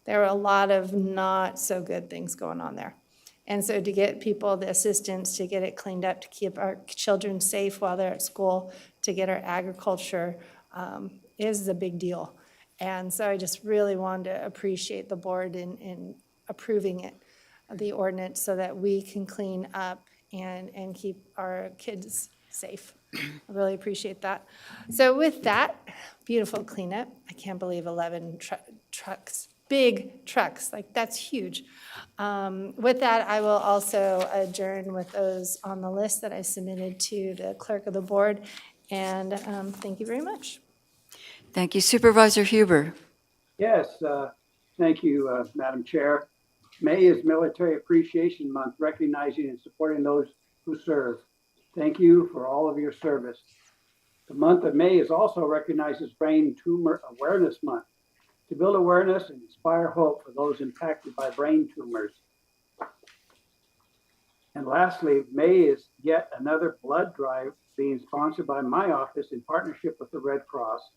There were a lot of not so good things going on there. And so to get people the assistance, to get it cleaned up, to keep our children safe while they're at school, to get our agriculture is a big deal. And so I just really wanted to appreciate the board in approving it, the ordinance, so that we can clean up and keep our kids safe. I really appreciate that. So with that, beautiful cleanup. I can't believe 11 trucks, big trucks, like that's huge. With that, I will also adjourn with those on the list that I submitted to the clerk of the board. And thank you very much. Thank you. Supervisor Huber. Yes, thank you, Madam Chair. May is Military Appreciation Month, recognizing and supporting those who serve. Thank you for all of your service. The month of May is also recognized as Brain Tumor Awareness Month, to build awareness and inspire hope for those impacted by brain tumors. And lastly, May is yet another blood drive being sponsored by my office in partnership with the Red Cross.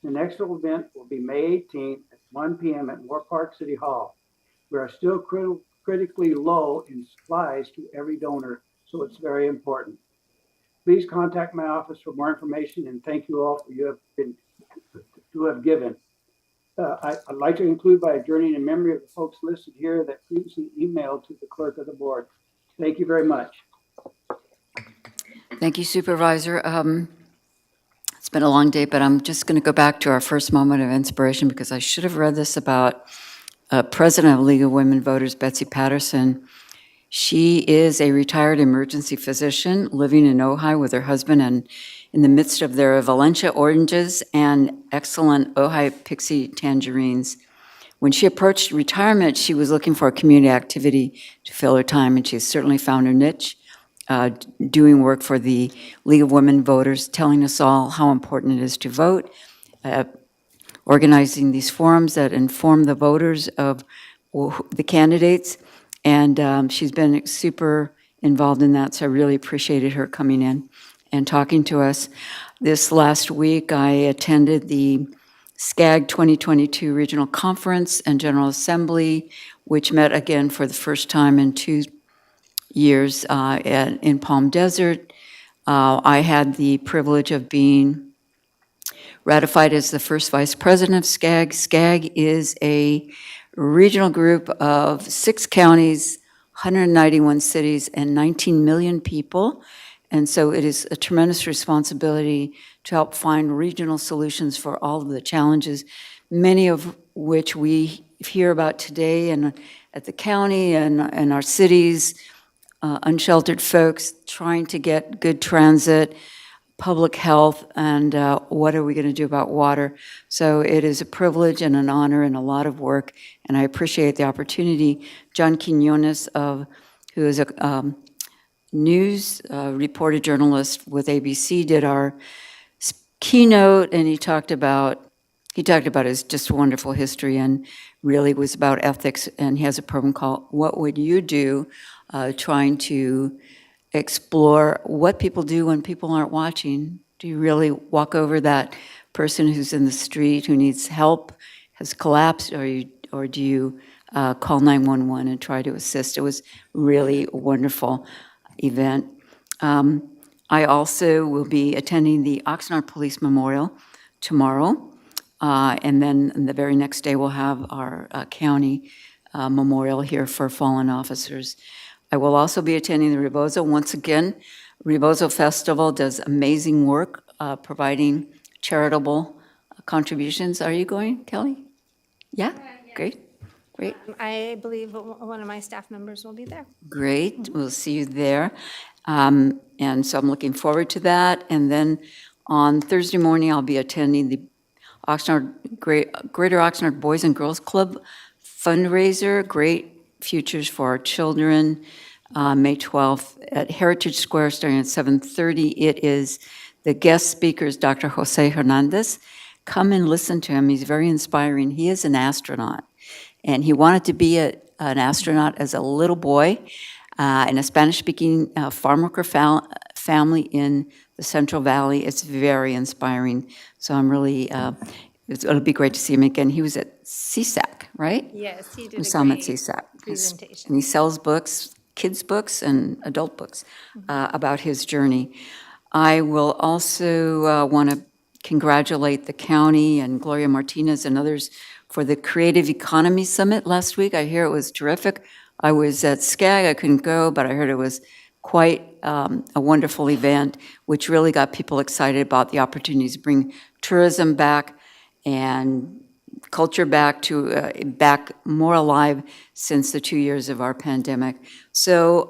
The next event will be May 18th at 1 p.m. at Moore Park City Hall. We are still critically low in supplies to every donor, so it's very important. Please contact my office for more information, and thank you all for you have given. I'd like to conclude by adjourning in memory of the folks listed here that previously emailed to the clerk of the board. Thank you very much. Thank you, Supervisor. It's been a long day, but I'm just going to go back to our first moment of inspiration because I should have read this about President of League of Women Voters, Betsy Patterson. She is a retired emergency physician living in Ojai with her husband and in the midst of their Valencia oranges and excellent Ojai Pixie tangerines. When she approached retirement, she was looking for a community activity to fill her time, and she's certainly found her niche, doing work for the League of Women Voters, telling us all how important it is to vote, organizing these forums that inform the voters of the candidates, and she's been super involved in that, so I really appreciated her coming in and talking to us. This last week, I attended the SCAG 2022 Regional Conference and General Assembly, which met again for the first time in 2 years in Palm Desert. I had the privilege of being ratified as the first vice president of SCAG. SCAG is a regional group of 6 counties, 191 cities, and 19 million people. And so it is a tremendous responsibility to help find regional solutions for all of the challenges, many of which we hear about today and at the county and our cities, unsheltered folks trying to get good transit, public health, and what are we going to do about water. So it is a privilege and an honor and a lot of work, and I appreciate the opportunity. John Quinones, who is a news reporter journalist with ABC, did our keynote, and he talked about his just wonderful history and really was about ethics, and he has a program called What Would You Do, trying to explore what people do when people aren't watching. Do you really walk over that person who's in the street who needs help, has collapsed, or do you call 911 and try to assist? It was really a wonderful event. I also will be attending the Oxnard Police Memorial tomorrow, and then the very next day we'll have our county memorial here for fallen officers. I will also be attending the Rebozo. Once again, Rebozo Festival does amazing work providing charitable contributions. Are you going, Kelly? Yeah? Great. Great. I believe one of my staff members will be there. Great. We'll see you there. And so I'm looking forward to that. And then on Thursday morning, I'll be attending the Greater Oxnard Boys and Girls Club fundraiser, Great Futures for Our Children, May 12th at Heritage Square starting at 7:30. It is the guest speaker is Dr. Jose Hernandez. Come and listen to him. He's very inspiring. He is an astronaut, and he wanted to be an astronaut as a little boy in a Spanish-speaking farm worker family in the Central Valley. It's very inspiring. So I'm really, it'll be great to see him again. He was at CSAC, right? Yes, he did We a saw him at great CSAC. presentation. And he sells books, kids' books and adult books about his journey. I will also want to congratulate the county and Gloria Martinez and others for the Creative Economy Summit last week. I hear it was terrific. I was at SCAG, I couldn't go, but I heard it was quite a wonderful event, which really got people excited about the opportunities to bring tourism back and culture back to back more alive since the 2 years of our pandemic. So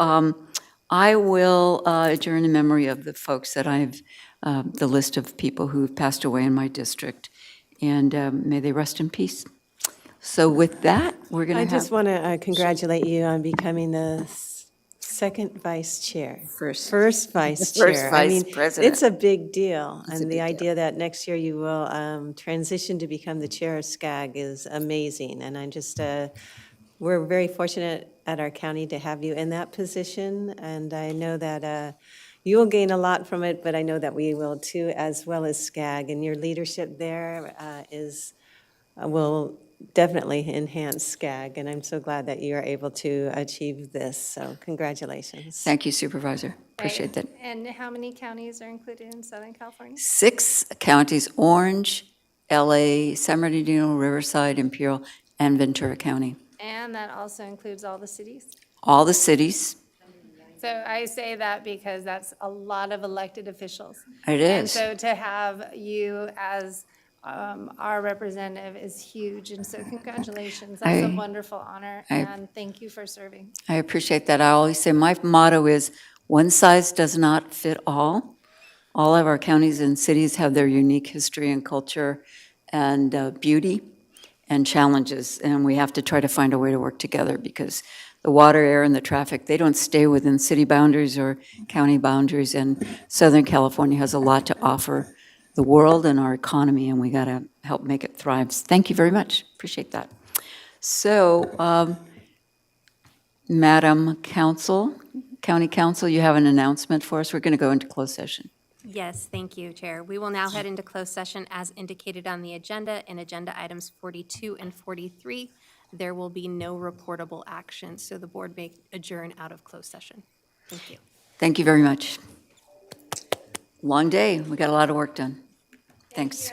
I will adjourn in memory of the folks that I've, the list of people who've passed away in my district, and may they rest in peace. So with that, we're going to I have... just want to congratulate you on becoming the second vice chair. First vice chair. First vice president. It's a big deal. It's a And the big idea that next year you will transition to become the chair of SCAG is amazing. And I'm just, we're very fortunate at our county to have you in that position. And I know that you will gain a lot from it, but I know that we will too, as well as SCAG. And your leadership there will definitely enhance SCAG, and I'm so glad that you are able to achieve this, so congratulations. Thank you, Supervisor. Appreciate that. And how many counties are included in Southern California? 6 counties, Orange, LA, San Bernardino, Riverside, Imperial, and Ventura County. And that also includes all the cities? All the cities. So I say that because that's a lot of elected officials. It And is. so to have you as our representative is huge, and so congratulations. That's a wonderful honor, and thank you for serving. I appreciate that. I always say my motto is, one size does not fit all. All of our counties and cities have their unique history and culture and beauty and challenges, and we have to try to find a way to work together because the water, air, and the traffic, they don't stay within city boundaries or county boundaries, and Southern California has a lot to offer the world and our economy, and we got to help make it thrive. Thank you very much. Appreciate that. So, Madam Council, County Council, you have an announcement for us. We're going to go into closed session. Yes, thank you, Chair. We will now head into closed session as indicated on the agenda. In agenda items 42 and 43, there will be no reportable action, so the board may adjourn out of closed session. Thank you. Thank you very much. Long day. We got a lot of work done. Thanks.